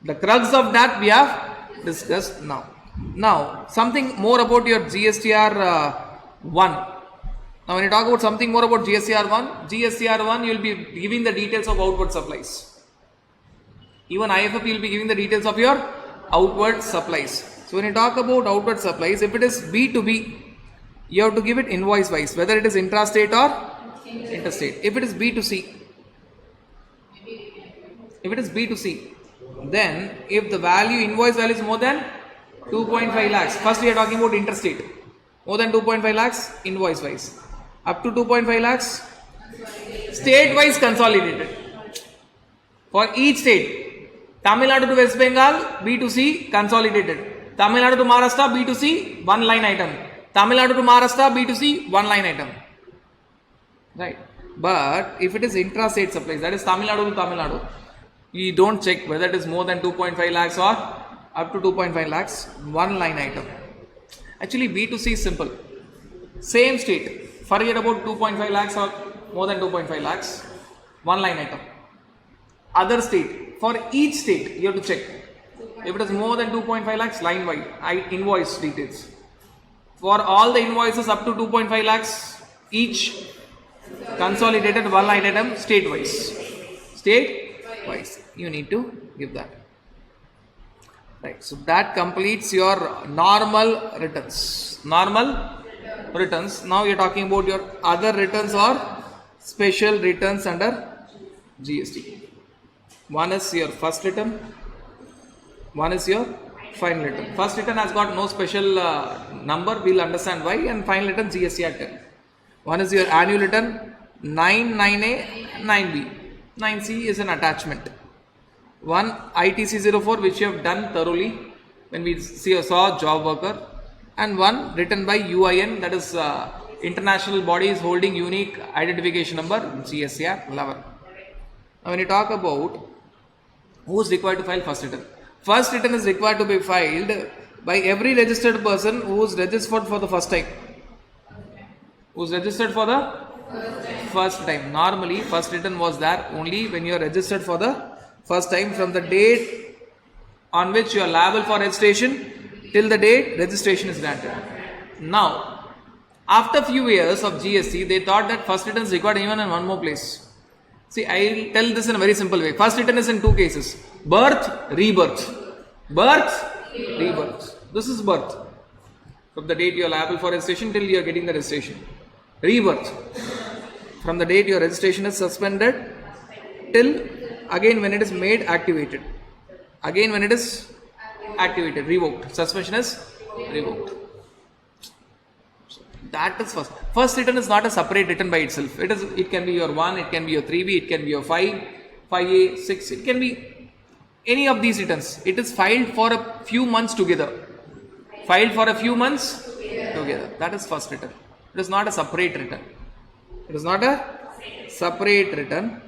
The crux of that we have discussed now. Now, something more about your GSTR 1. Now, when you talk about something more about GSTR 1, you will be giving the details of outward supplies. Even IFF, you will be giving the details of your outward supplies. So, when you talk about outward supplies, if it is B2B, you have to give it invoice wise, whether it is intrastate or interstate. If it is B2C, then if the invoice value is more than 2.5 lakhs, first we are talking about interstate. More than 2.5 lakhs, invoice wise. Up to 2.5 lakhs, state wise consolidated. For each state, Tamil Nadu to West Bengal, B2C consolidated. Tamil Nadu to Maharashtra, B2C, one line item. Tamil Nadu to Maharashtra, B2C, one line item. Right. But if it is intra-state supplies, that is Tamil Nadu to Tamil Nadu, you don't check whether it is more than 2.5 lakhs or up to 2.5 lakhs, one line item. Actually, B2C is simple. Same state, forget about 2.5 lakhs or more than 2.5 lakhs, one line item. Other state, for each state, you have to check. If it is more than 2.5 lakhs, line wide, invoice details. For all the invoices up to 2.5 lakhs, each consolidated one line item state wise. State wise, you need to give that. Right, so that completes your normal returns. Normal returns. Now you are talking about your other returns or special returns under GST. One is your first return, one is your final return. First return has got no special number, we will understand why, and final return GST at 10. One is your annual return, 9, 9A, 9B. 9C is an attachment. One ITC04 which you have done thoroughly when we saw job worker, and one written by UIN, that is International Bodies Holding Unique Identification Number, GST 11. Now when you talk about who is required to file first return, first return is required to be filed by every registered person who is registered for the first time. Who is registered for the first time. Normally first return was there only when you are registered for the first time, from the date on which you are liable for registration till the date registration is granted. Now, after few years of GST, they thought that first return is required even in one more place. See, I will tell this in a very simple way. First return is in two cases: birth, rebirth. Birth, rebirth. This is birth. From the date you are liable for registration till you are getting the registration. Rebirth. From the date your registration is suspended till again when it is made activated. Again when it is activated, revoked. Suspension is revoked. So that is first. First return is not a separate return by itself. It can be your 1, it can be your 3B, it can be your 5, 5A, 6. It can be any of these returns. It is filed for a few months together. Filed for a few months together. That is first return. It is not a separate return. It is not a separate return.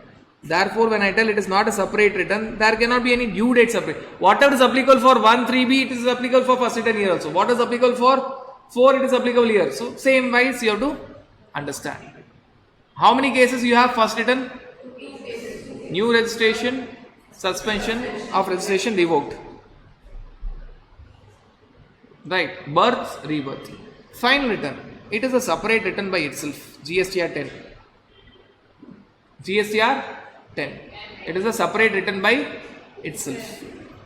Therefore, when I tell it is not a separate return, there cannot be any due date separate. Whatever is applicable for 1, 3B, it is applicable for first return year also. What is applicable for 4, it is applicable here. So, same wise you have to understand. How many cases you have first return? New registration, suspension of registration, revoked. Right, birth, rebirth. Final return, it is a separate return by itself. GSTR 10. GSTR 10. It is a separate return by itself.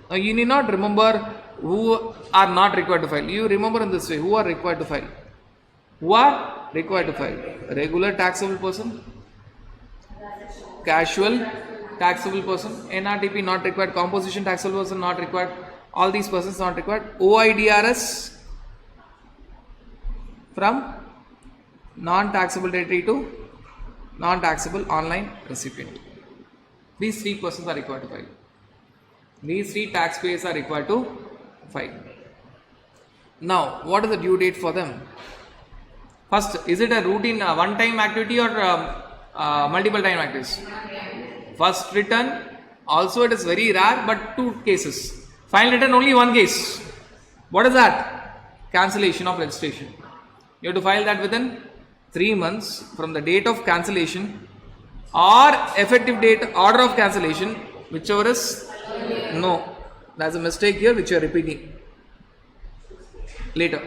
Now you need not remember who are not required to file. You remember in this way, who are required to file. Who are required to file? Regular taxable person, casual taxable person, NRTP not required, composition taxable person not required, all these persons not required. OIDRS from non-taxable territory to non-taxable online recipient. These 3 persons are required to file. These 3 taxpayers are required to file. Now, what is the due date for them? First, is it a routine one-time activity or multiple time activities? First return, also it is very rare, but 2 cases. Final return, only 1 case. What is that? Cancellation of registration. You have to file that within 3 months from the date of cancellation or effective date order of cancellation, whichever is no. There's a mistake here which you are repeating later.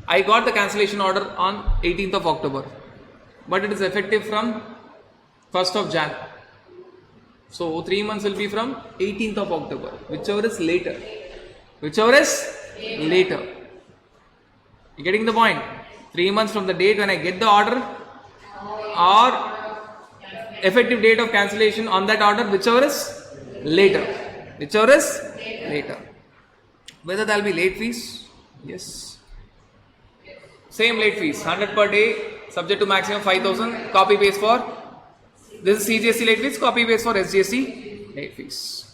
I got the cancellation order on 18th of October, but it is effective from 1st of Jan. So 3 months will be from 18th of October, whichever is later. Whichever is later. You getting the point? 3 months from the date when I get the order or effective date of cancellation on that order, whichever is later. Whichever is later. Whether there will be late fees? Yes. Same late fees, 100 per day, subject to maximum 5,000. Copy paste for this is CGST late fees. Copy paste for SGST late fees.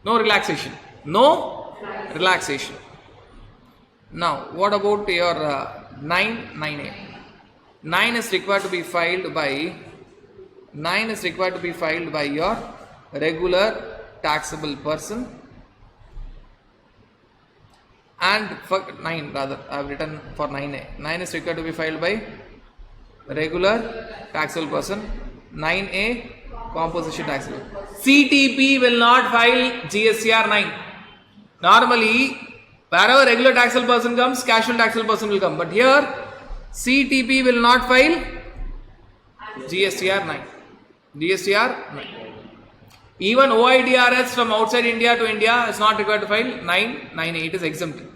No relaxation. No relaxation. Now, what about your 9A? 9 is required to be filed by your regular taxable person, and for 9 rather I have written for 9A. 9 is required to be filed by regular taxable person. 9A composition taxable. CTP will not file GSTR 9. Normally, wherever regular taxable person comes, casual taxable person will come. But here, CTP will not file GSTR 9. GSTR 9. Even OIDRS from outside India to India is not required to file 9A. It is exempted.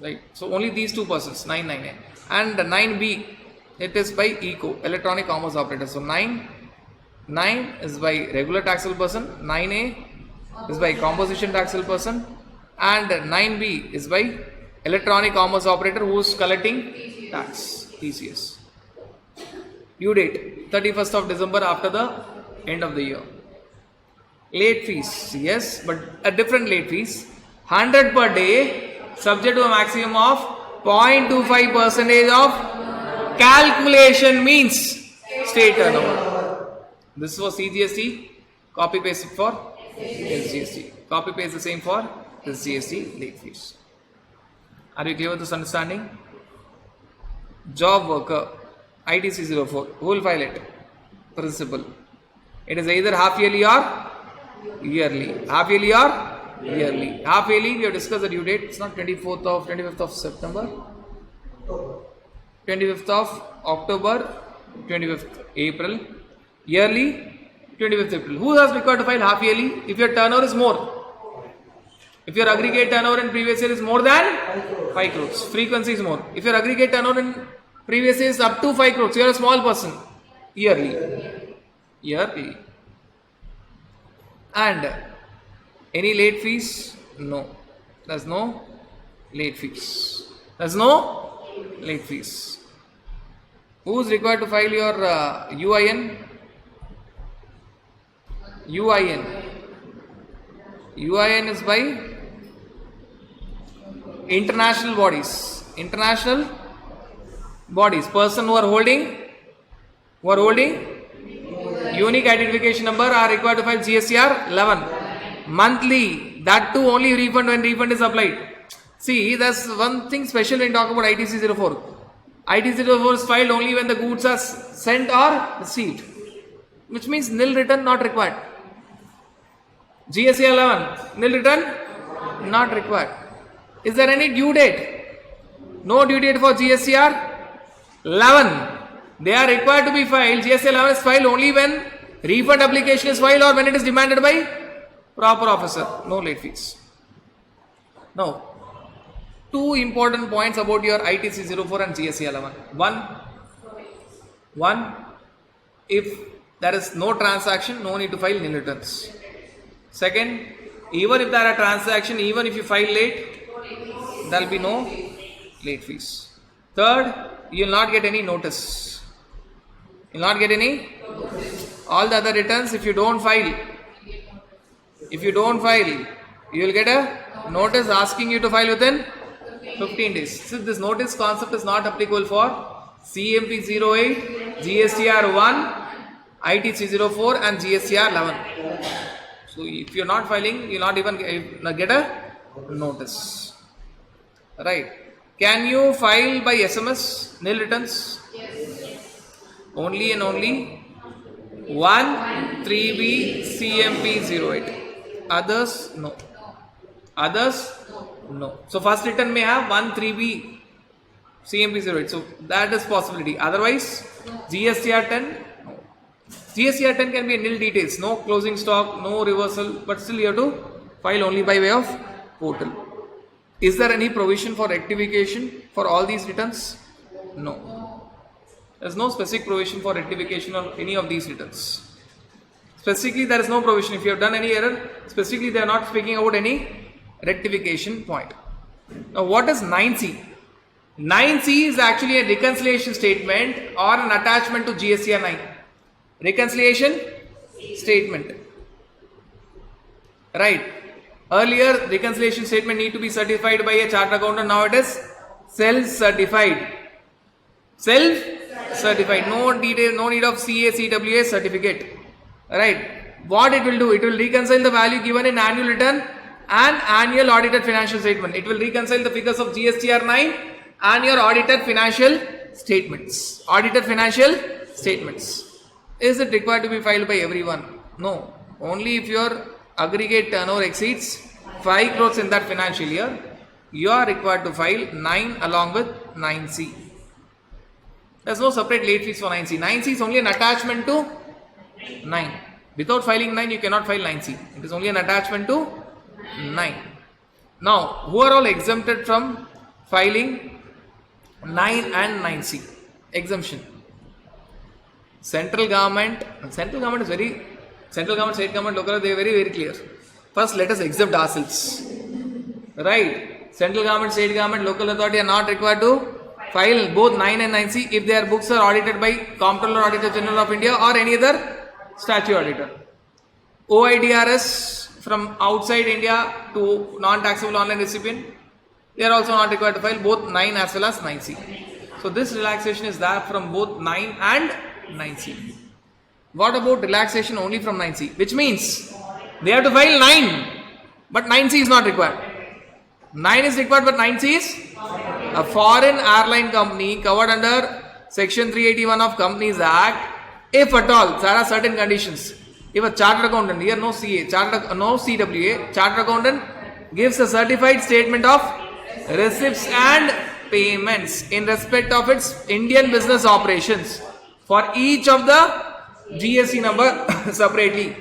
Right. So only these two persons, 9A. And 9B, it is by ECO, electronic commerce operator. So 9 is by regular taxable person, 9A is by composition taxable person, and 9B is by electronic commerce operator who is collecting tax, TCS. Due date 31st of December after the end of the year. Late fees, yes, but a different late fees. 100 per day, subject to a maximum of 0.25% of calculation means state turnover. This was CGST, copy paste it for SGST. Copy paste the same for SGST late fees. Are you clear with this understanding? Job worker, ITC 04. Who will file it? Principal. It is either half yearly or yearly. Half yearly or yearly. Half yearly, we have discussed the due date. It's not 25th of September, 25th of October, 25th April. Yearly, 25th April. Who has required to file half yearly? If your turnover is more. If your aggregate turnover in previous year is more than 5 crores, frequency is more. If your aggregate turnover in previous year is up to 5 crores, you are a small person. Yearly. And any late fees? No. There's no late fees. Who is required to file your UIN? UIN is by international bodies. Person who are holding unique identification number are required to file GSTR 11. Monthly, that too only refund when refund is applied. See, there's one thing special when talk about ITC 04. ITC 04 is filed only when the goods are sent or received, which means nil return not required. GSTR 11, nil return not required. Is there any due date? No due date for GSTR 11. They are required to be filed. GSTR 11 is filed only when refund application is filed or when it is demanded by proper officer. No late fees. Now, two important points about your ITC 04 and GSTR 11. One, if there is no transaction, no need to file nil returns. Second, even if there are transaction, even if you file late, there will be no late fees. Third, you will not get any notice. You will not get any. All the other returns, if you don't file, you will get a notice asking you to file within 15 days. So this notice concept is not applicable for CMP 08, GSTR 1, ITC 04 and GSTR 11. So if you are not filing, you will not even get a notice. Right. Can you file by SMS nil returns? Yes. Only and only 1 3B CMP 08. Others no. No. So first return may have 1 3B CMP 08. So that is possibility. Otherwise GSTR 10. GSTR 10 can be nil details, no closing stock, no reversal, but still you have to file only by way of portal. Is there any provision for rectification for all these returns? No. There is no specific provision for rectification of any of these returns. Specifically, there is no provision. If you have done any error, specifically they are not speaking about any rectification point. Now, what is 9C? 9C is actually a reconciliation statement or an attachment to GST 9. Reconciliation statement. Right. Earlier, reconciliation statement need to be certified by a chartered accountant. Now it is self-certified. Self-certified. No detail, no need of CACWA certificate. Right. What it will do? It will reconcile the value given in annual return and annual audited financial statement. It will reconcile the figures of GSTR 9 and your audited financial statements. Audited financial statements. Is it required to be filed by everyone? No. Only if your aggregate turnover exceeds 5 crores in that financial year, you are required to file 9 along with 9C. There's no separate late fees for 9C. 9C is only an attachment to 9. Without filing 9, you cannot file 9C. It is only an attachment to 9. Now, who are all exempted from filing 9 and 9C? Exemption. Central government, state government, local, they are very, very clear. First, let us exempt ourselves. Right? Central government, state government, local authority are not required to file both 9 and 9C if their books are audited by Comptroller Auditor General of India or any other statutory auditor. OIDRS from outside India to non-taxable online recipient, they are also not required to file both 9 as well as 9C. So this relaxation is there from both 9 and 9C. What about relaxation only from 9C? Which means they have to file 9, but 9C is not required. 9 is required, but 9C is a foreign airline company covered under Section 381 of Companies Act. If at all, there are certain conditions. If a chartered accountant, here no CA, no CWA, chartered accountant gives a certified statement of receipts and payments in respect of its Indian business operations for each of the GST number separately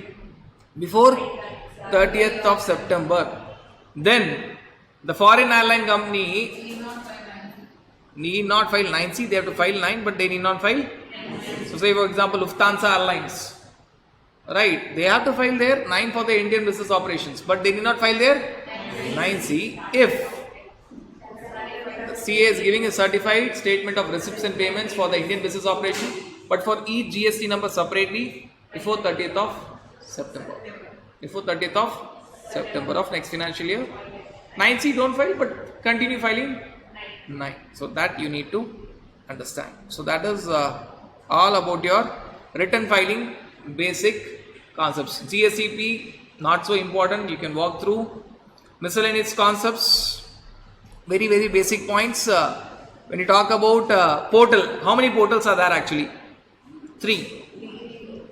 before 30th of September. Then the foreign airline company need not file 9C, they have to file 9, but they need not file. So say for example Lufthansa Airlines. Right, they have to file their 9 for the Indian business operations, but they did not file their 9C if CA is giving a certified statement of receipts and payments for the Indian business operation, but for each GST number separately before 30th of September. Before 30th of September of next financial year. 9C don't file, but continue filing 9. So that you need to understand. So that is all about your written filing basic concepts. GSTP not so important, you can walk through. Miscellaneous concepts, very, very basic points. When you talk about portal, how many portals are there actually? 3.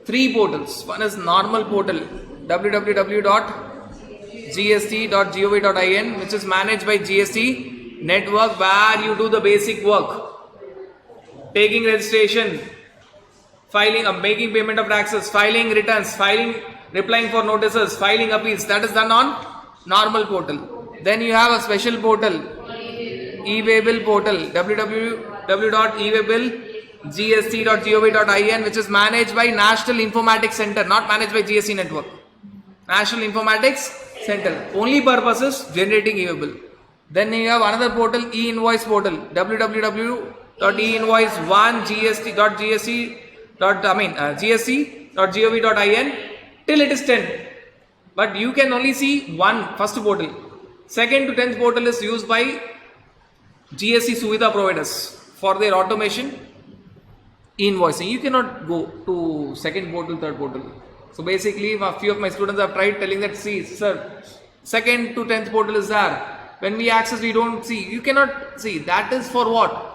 3 portals. One is normal portal, www.gst.gov.in, which is managed by GST network, where you do the basic work. Taking registration, filing, making payment of taxes, filing returns, replying for notices, filing appeals, that is done on normal portal. Then you have a special portal, e-waybill portal, www.ewaybill.gst.gov.in, which is managed by National Informatics Center, not managed by GST network. National Informatics Center, only purpose is generating e-waybill. Then you have another portal, e-invoice portal, gst.gov.in till it is 10. But you can only see one first portal. Second to 10th portal is used by GST Suvidha providers for their automation invoicing. You cannot go to second portal, third portal. So basically, a few of my students have tried telling that, see, sir, second to 10th portal is there. When we access, we don't see. You cannot see. That is for what?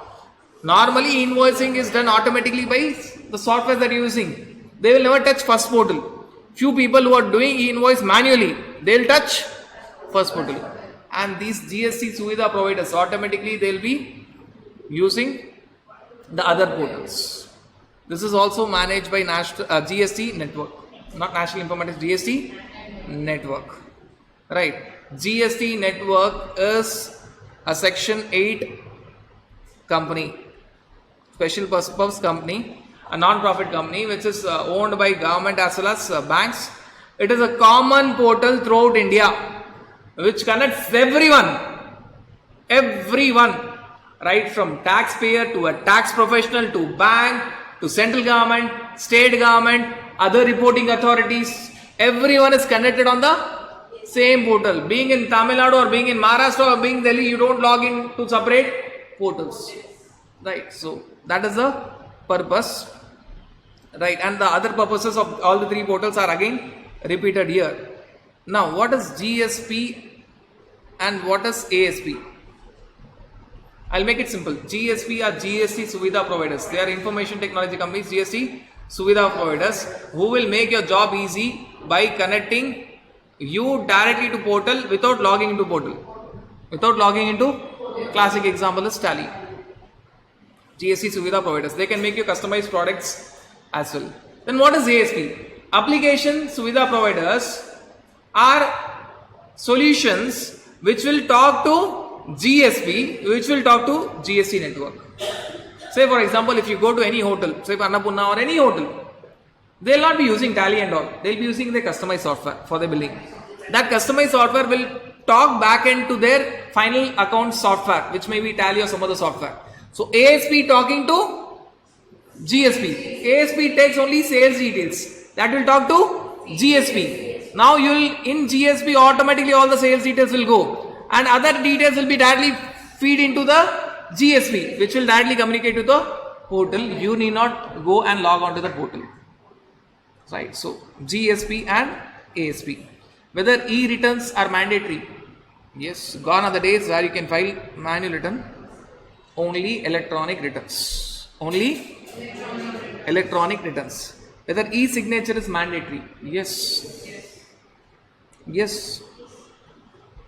Normally, invoicing is done automatically by the software that you're using. They will never touch first portal. Few people who are doing e-invoice manually, they'll touch first portal. And these GST Suvidha providers, automatically they'll be using the other portals. This is also managed by GST network, not National Informatics, GST network. Right. GST network is a Section 8 company, special purpose company, a non-profit company which is owned by government as well as banks. It is a common portal throughout India which connects everyone right from taxpayer to a tax professional to bank to central government, state government, other reporting authorities, everyone is connected on the same portal. Being in Tamil Nadu or being in Maharashtra or being in Delhi, you don't log in to separate portals, right? So that is the purpose, right? And the other purposes of all the three portals are again repeated here. Now, what is GSP and what is ASP? I'll make it simple. GSP are GST Suvidha providers. They are information technology companies, GST Suvidha providers, who will make your job easy by connecting you directly to portal without logging into portal. Without logging into, classic example is Tally. GST Suvidha providers. They can make you customized products as well. Then what is ASP? Application Suvidha providers are solutions which will talk to GSP, which will talk to GST network. Say for example, if you go to any hotel, say Annapurna or any hotel, they will not be using Tally and all. They will be using the customized software for the billing. That customized software will talk back into their final account software, which may be Tally or some other software. So ASP talking to GSP. ASP takes only sales details. That will talk to GSP. Now you will in GSP automatically all the sales details will go. And other details will be directly feed into the GSP, which will directly communicate to the portal. You need not go and log on to the portal, right? So GSP and ASP. Whether e-returns are mandatory? Yes, gone are the days where you can file manual return. Only electronic returns. Only electronic returns. Whether e-signature is mandatory? Yes. Yes.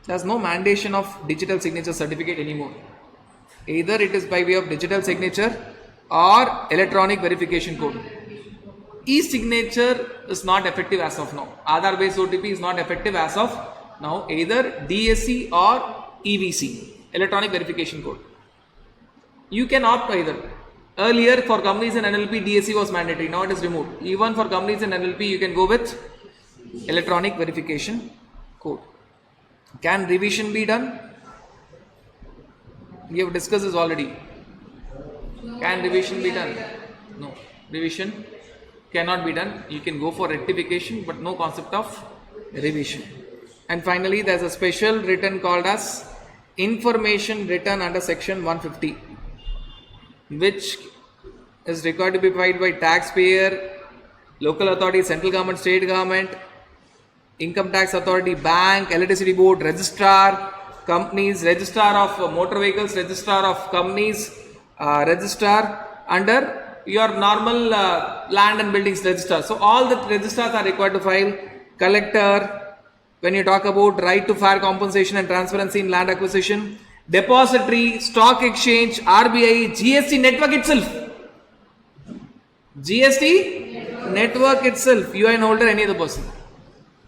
There's no mandation of digital signature certificate anymore. Either it is by way of digital signature or electronic verification code. E-signature is not effective as of now. Aadhaar based OTP is not effective as of now. Either DSC or EVC, electronic verification code. You can opt either. Earlier for companies in NLP, DSC was mandatory. Now it is removed. Even for companies in NLP, you can go with electronic verification code. Can revision be done? We have discussed this already. Can revision be done? No. Revision cannot be done. You can go for rectification, but no concept of revision. And finally, there is a special return called as information return under section 150, which is required to be filed by taxpayer, local authority, central government, state government, income tax authority, bank, electricity board, registrar, companies, registrar of motor vehicles, registrar of companies, registrar under your normal land and buildings registrar. So all the registrars are required to file. Collector, when you talk about right to fair compensation and transparency in land acquisition, depository, stock exchange, RBI, GST network itself. GST network itself, you are an holder, any other person.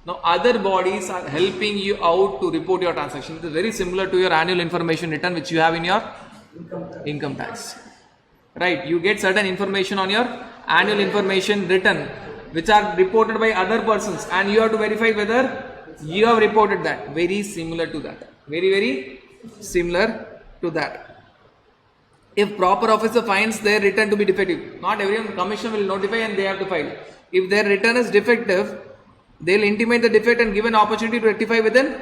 Now other bodies are helping you out to report your transaction. It is very similar to your annual information return which you have in your income tax. Right, you get certain information on your annual information return which are reported by other persons and you have to verify whether you have reported that. Very similar to that. Very similar to that. If proper officer finds their return to be defective, not everyone, commission will notify and they have to file. If their return is defective, they will intimate the defect and give an opportunity to rectify within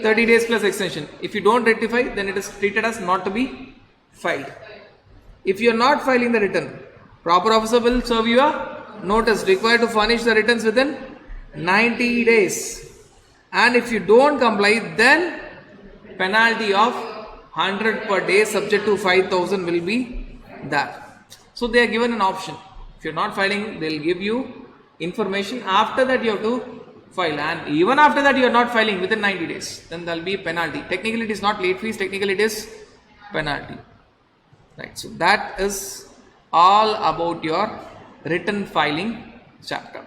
30 days plus extension. If you don't rectify, then it is treated as not to be filed. If you are not filing the return, proper officer will serve you a notice required to furnish the returns within 90 days. And if you don't comply, then penalty of 100 per day subject to 5,000 will be that. So they are given an option. If you are not filing, they will give you information. After that you have to file, and even after that you are not filing within 90 days, then there will be penalty. Technically it is not late fees, technically it is penalty. Right, so that is all about your return filing chapter.